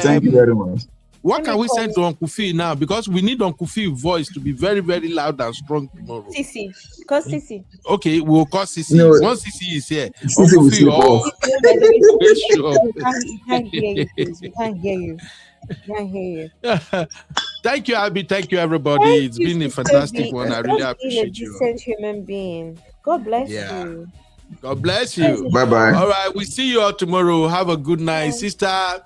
Speaker 13: Thank you very much.
Speaker 3: What can we send to Uncle Phil now? Because we need Uncle Phil's voice to be very, very loud and strong tomorrow.
Speaker 8: Sissy. Call Sissy.
Speaker 3: Okay, we'll call Sissy.
Speaker 13: No.
Speaker 3: Once Sissy is here,
Speaker 13: Sissy
Speaker 3: Uncle
Speaker 13: will
Speaker 3: Phil.
Speaker 8: We can't hear you, please. We can't hear you.
Speaker 3: Thank you, Abby. Thank you, everybody. It's been a fantastic one. I really appreciate you.
Speaker 8: A decent human being. God bless you.
Speaker 3: God bless you.
Speaker 13: Bye-bye.
Speaker 3: All right, we see you all tomorrow. Have a good night. Sister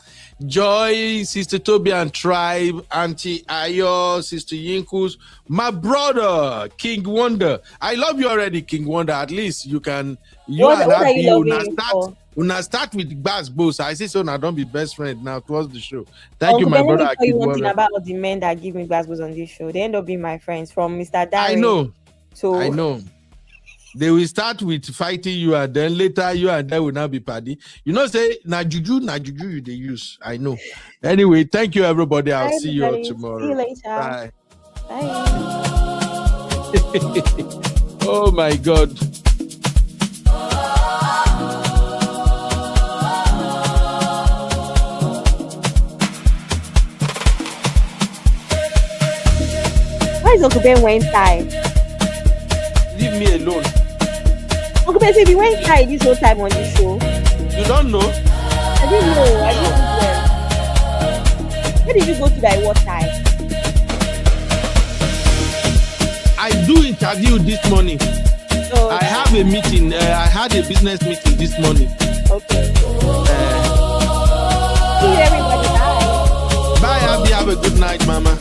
Speaker 3: Joy, Sister Toby and Tribe, Auntie Ayo, Sister Yinkus, my brother, King Wonder. I love you already, King Wonder. At least you can,
Speaker 8: What are you loving for?
Speaker 3: Una start with Bass Boss. I say so now, don't be best friend now towards the show. Thank you,
Speaker 8: Uncle
Speaker 3: my
Speaker 8: Ben,
Speaker 3: brother.
Speaker 8: let me tell you one thing about all the men that give me glasses on this show. They end up being my friends, from Mr. Darren.
Speaker 3: I know.
Speaker 8: So
Speaker 3: I know. They will start with fighting you, and then later you and they will now be party. You know, say na juju you they use. I know. Anyway, thank you, everybody. I'll see you all tomorrow.
Speaker 8: See you later.
Speaker 3: Bye.
Speaker 8: Bye.
Speaker 3: Oh my God.
Speaker 8: Why is Uncle Ben wearing tie?
Speaker 3: Leave me alone.
Speaker 8: Uncle Ben said he went tie this whole time on this show.
Speaker 3: You don't know?
Speaker 8: I didn't know. I didn't know. Where did you go to that what tie?
Speaker 3: I do interview this morning.
Speaker 8: So,
Speaker 3: I have a meeting. I had a business meeting this morning.
Speaker 8: Okay. See you, everybody. Bye.
Speaker 3: Bye, Abby. Have a good night, Mama.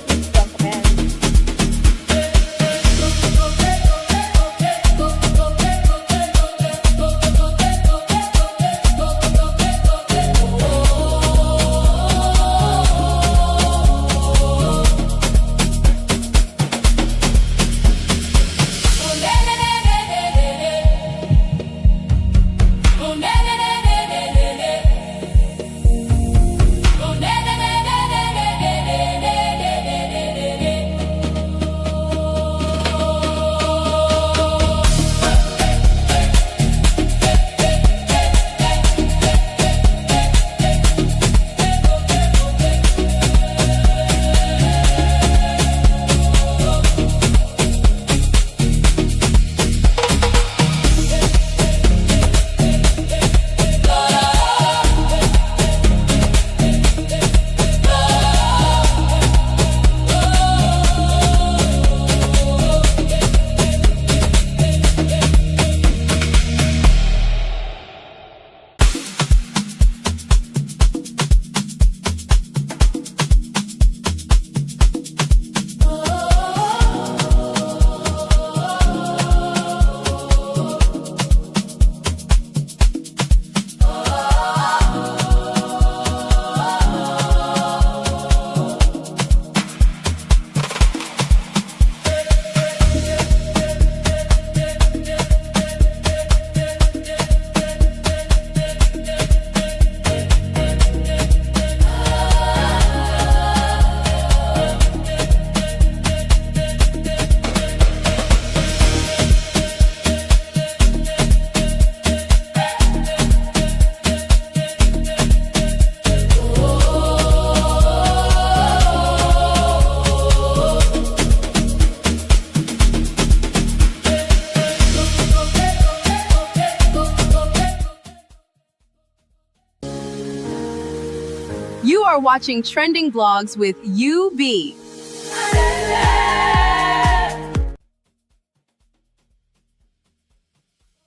Speaker 5: You are watching Trending Vlogs with UB.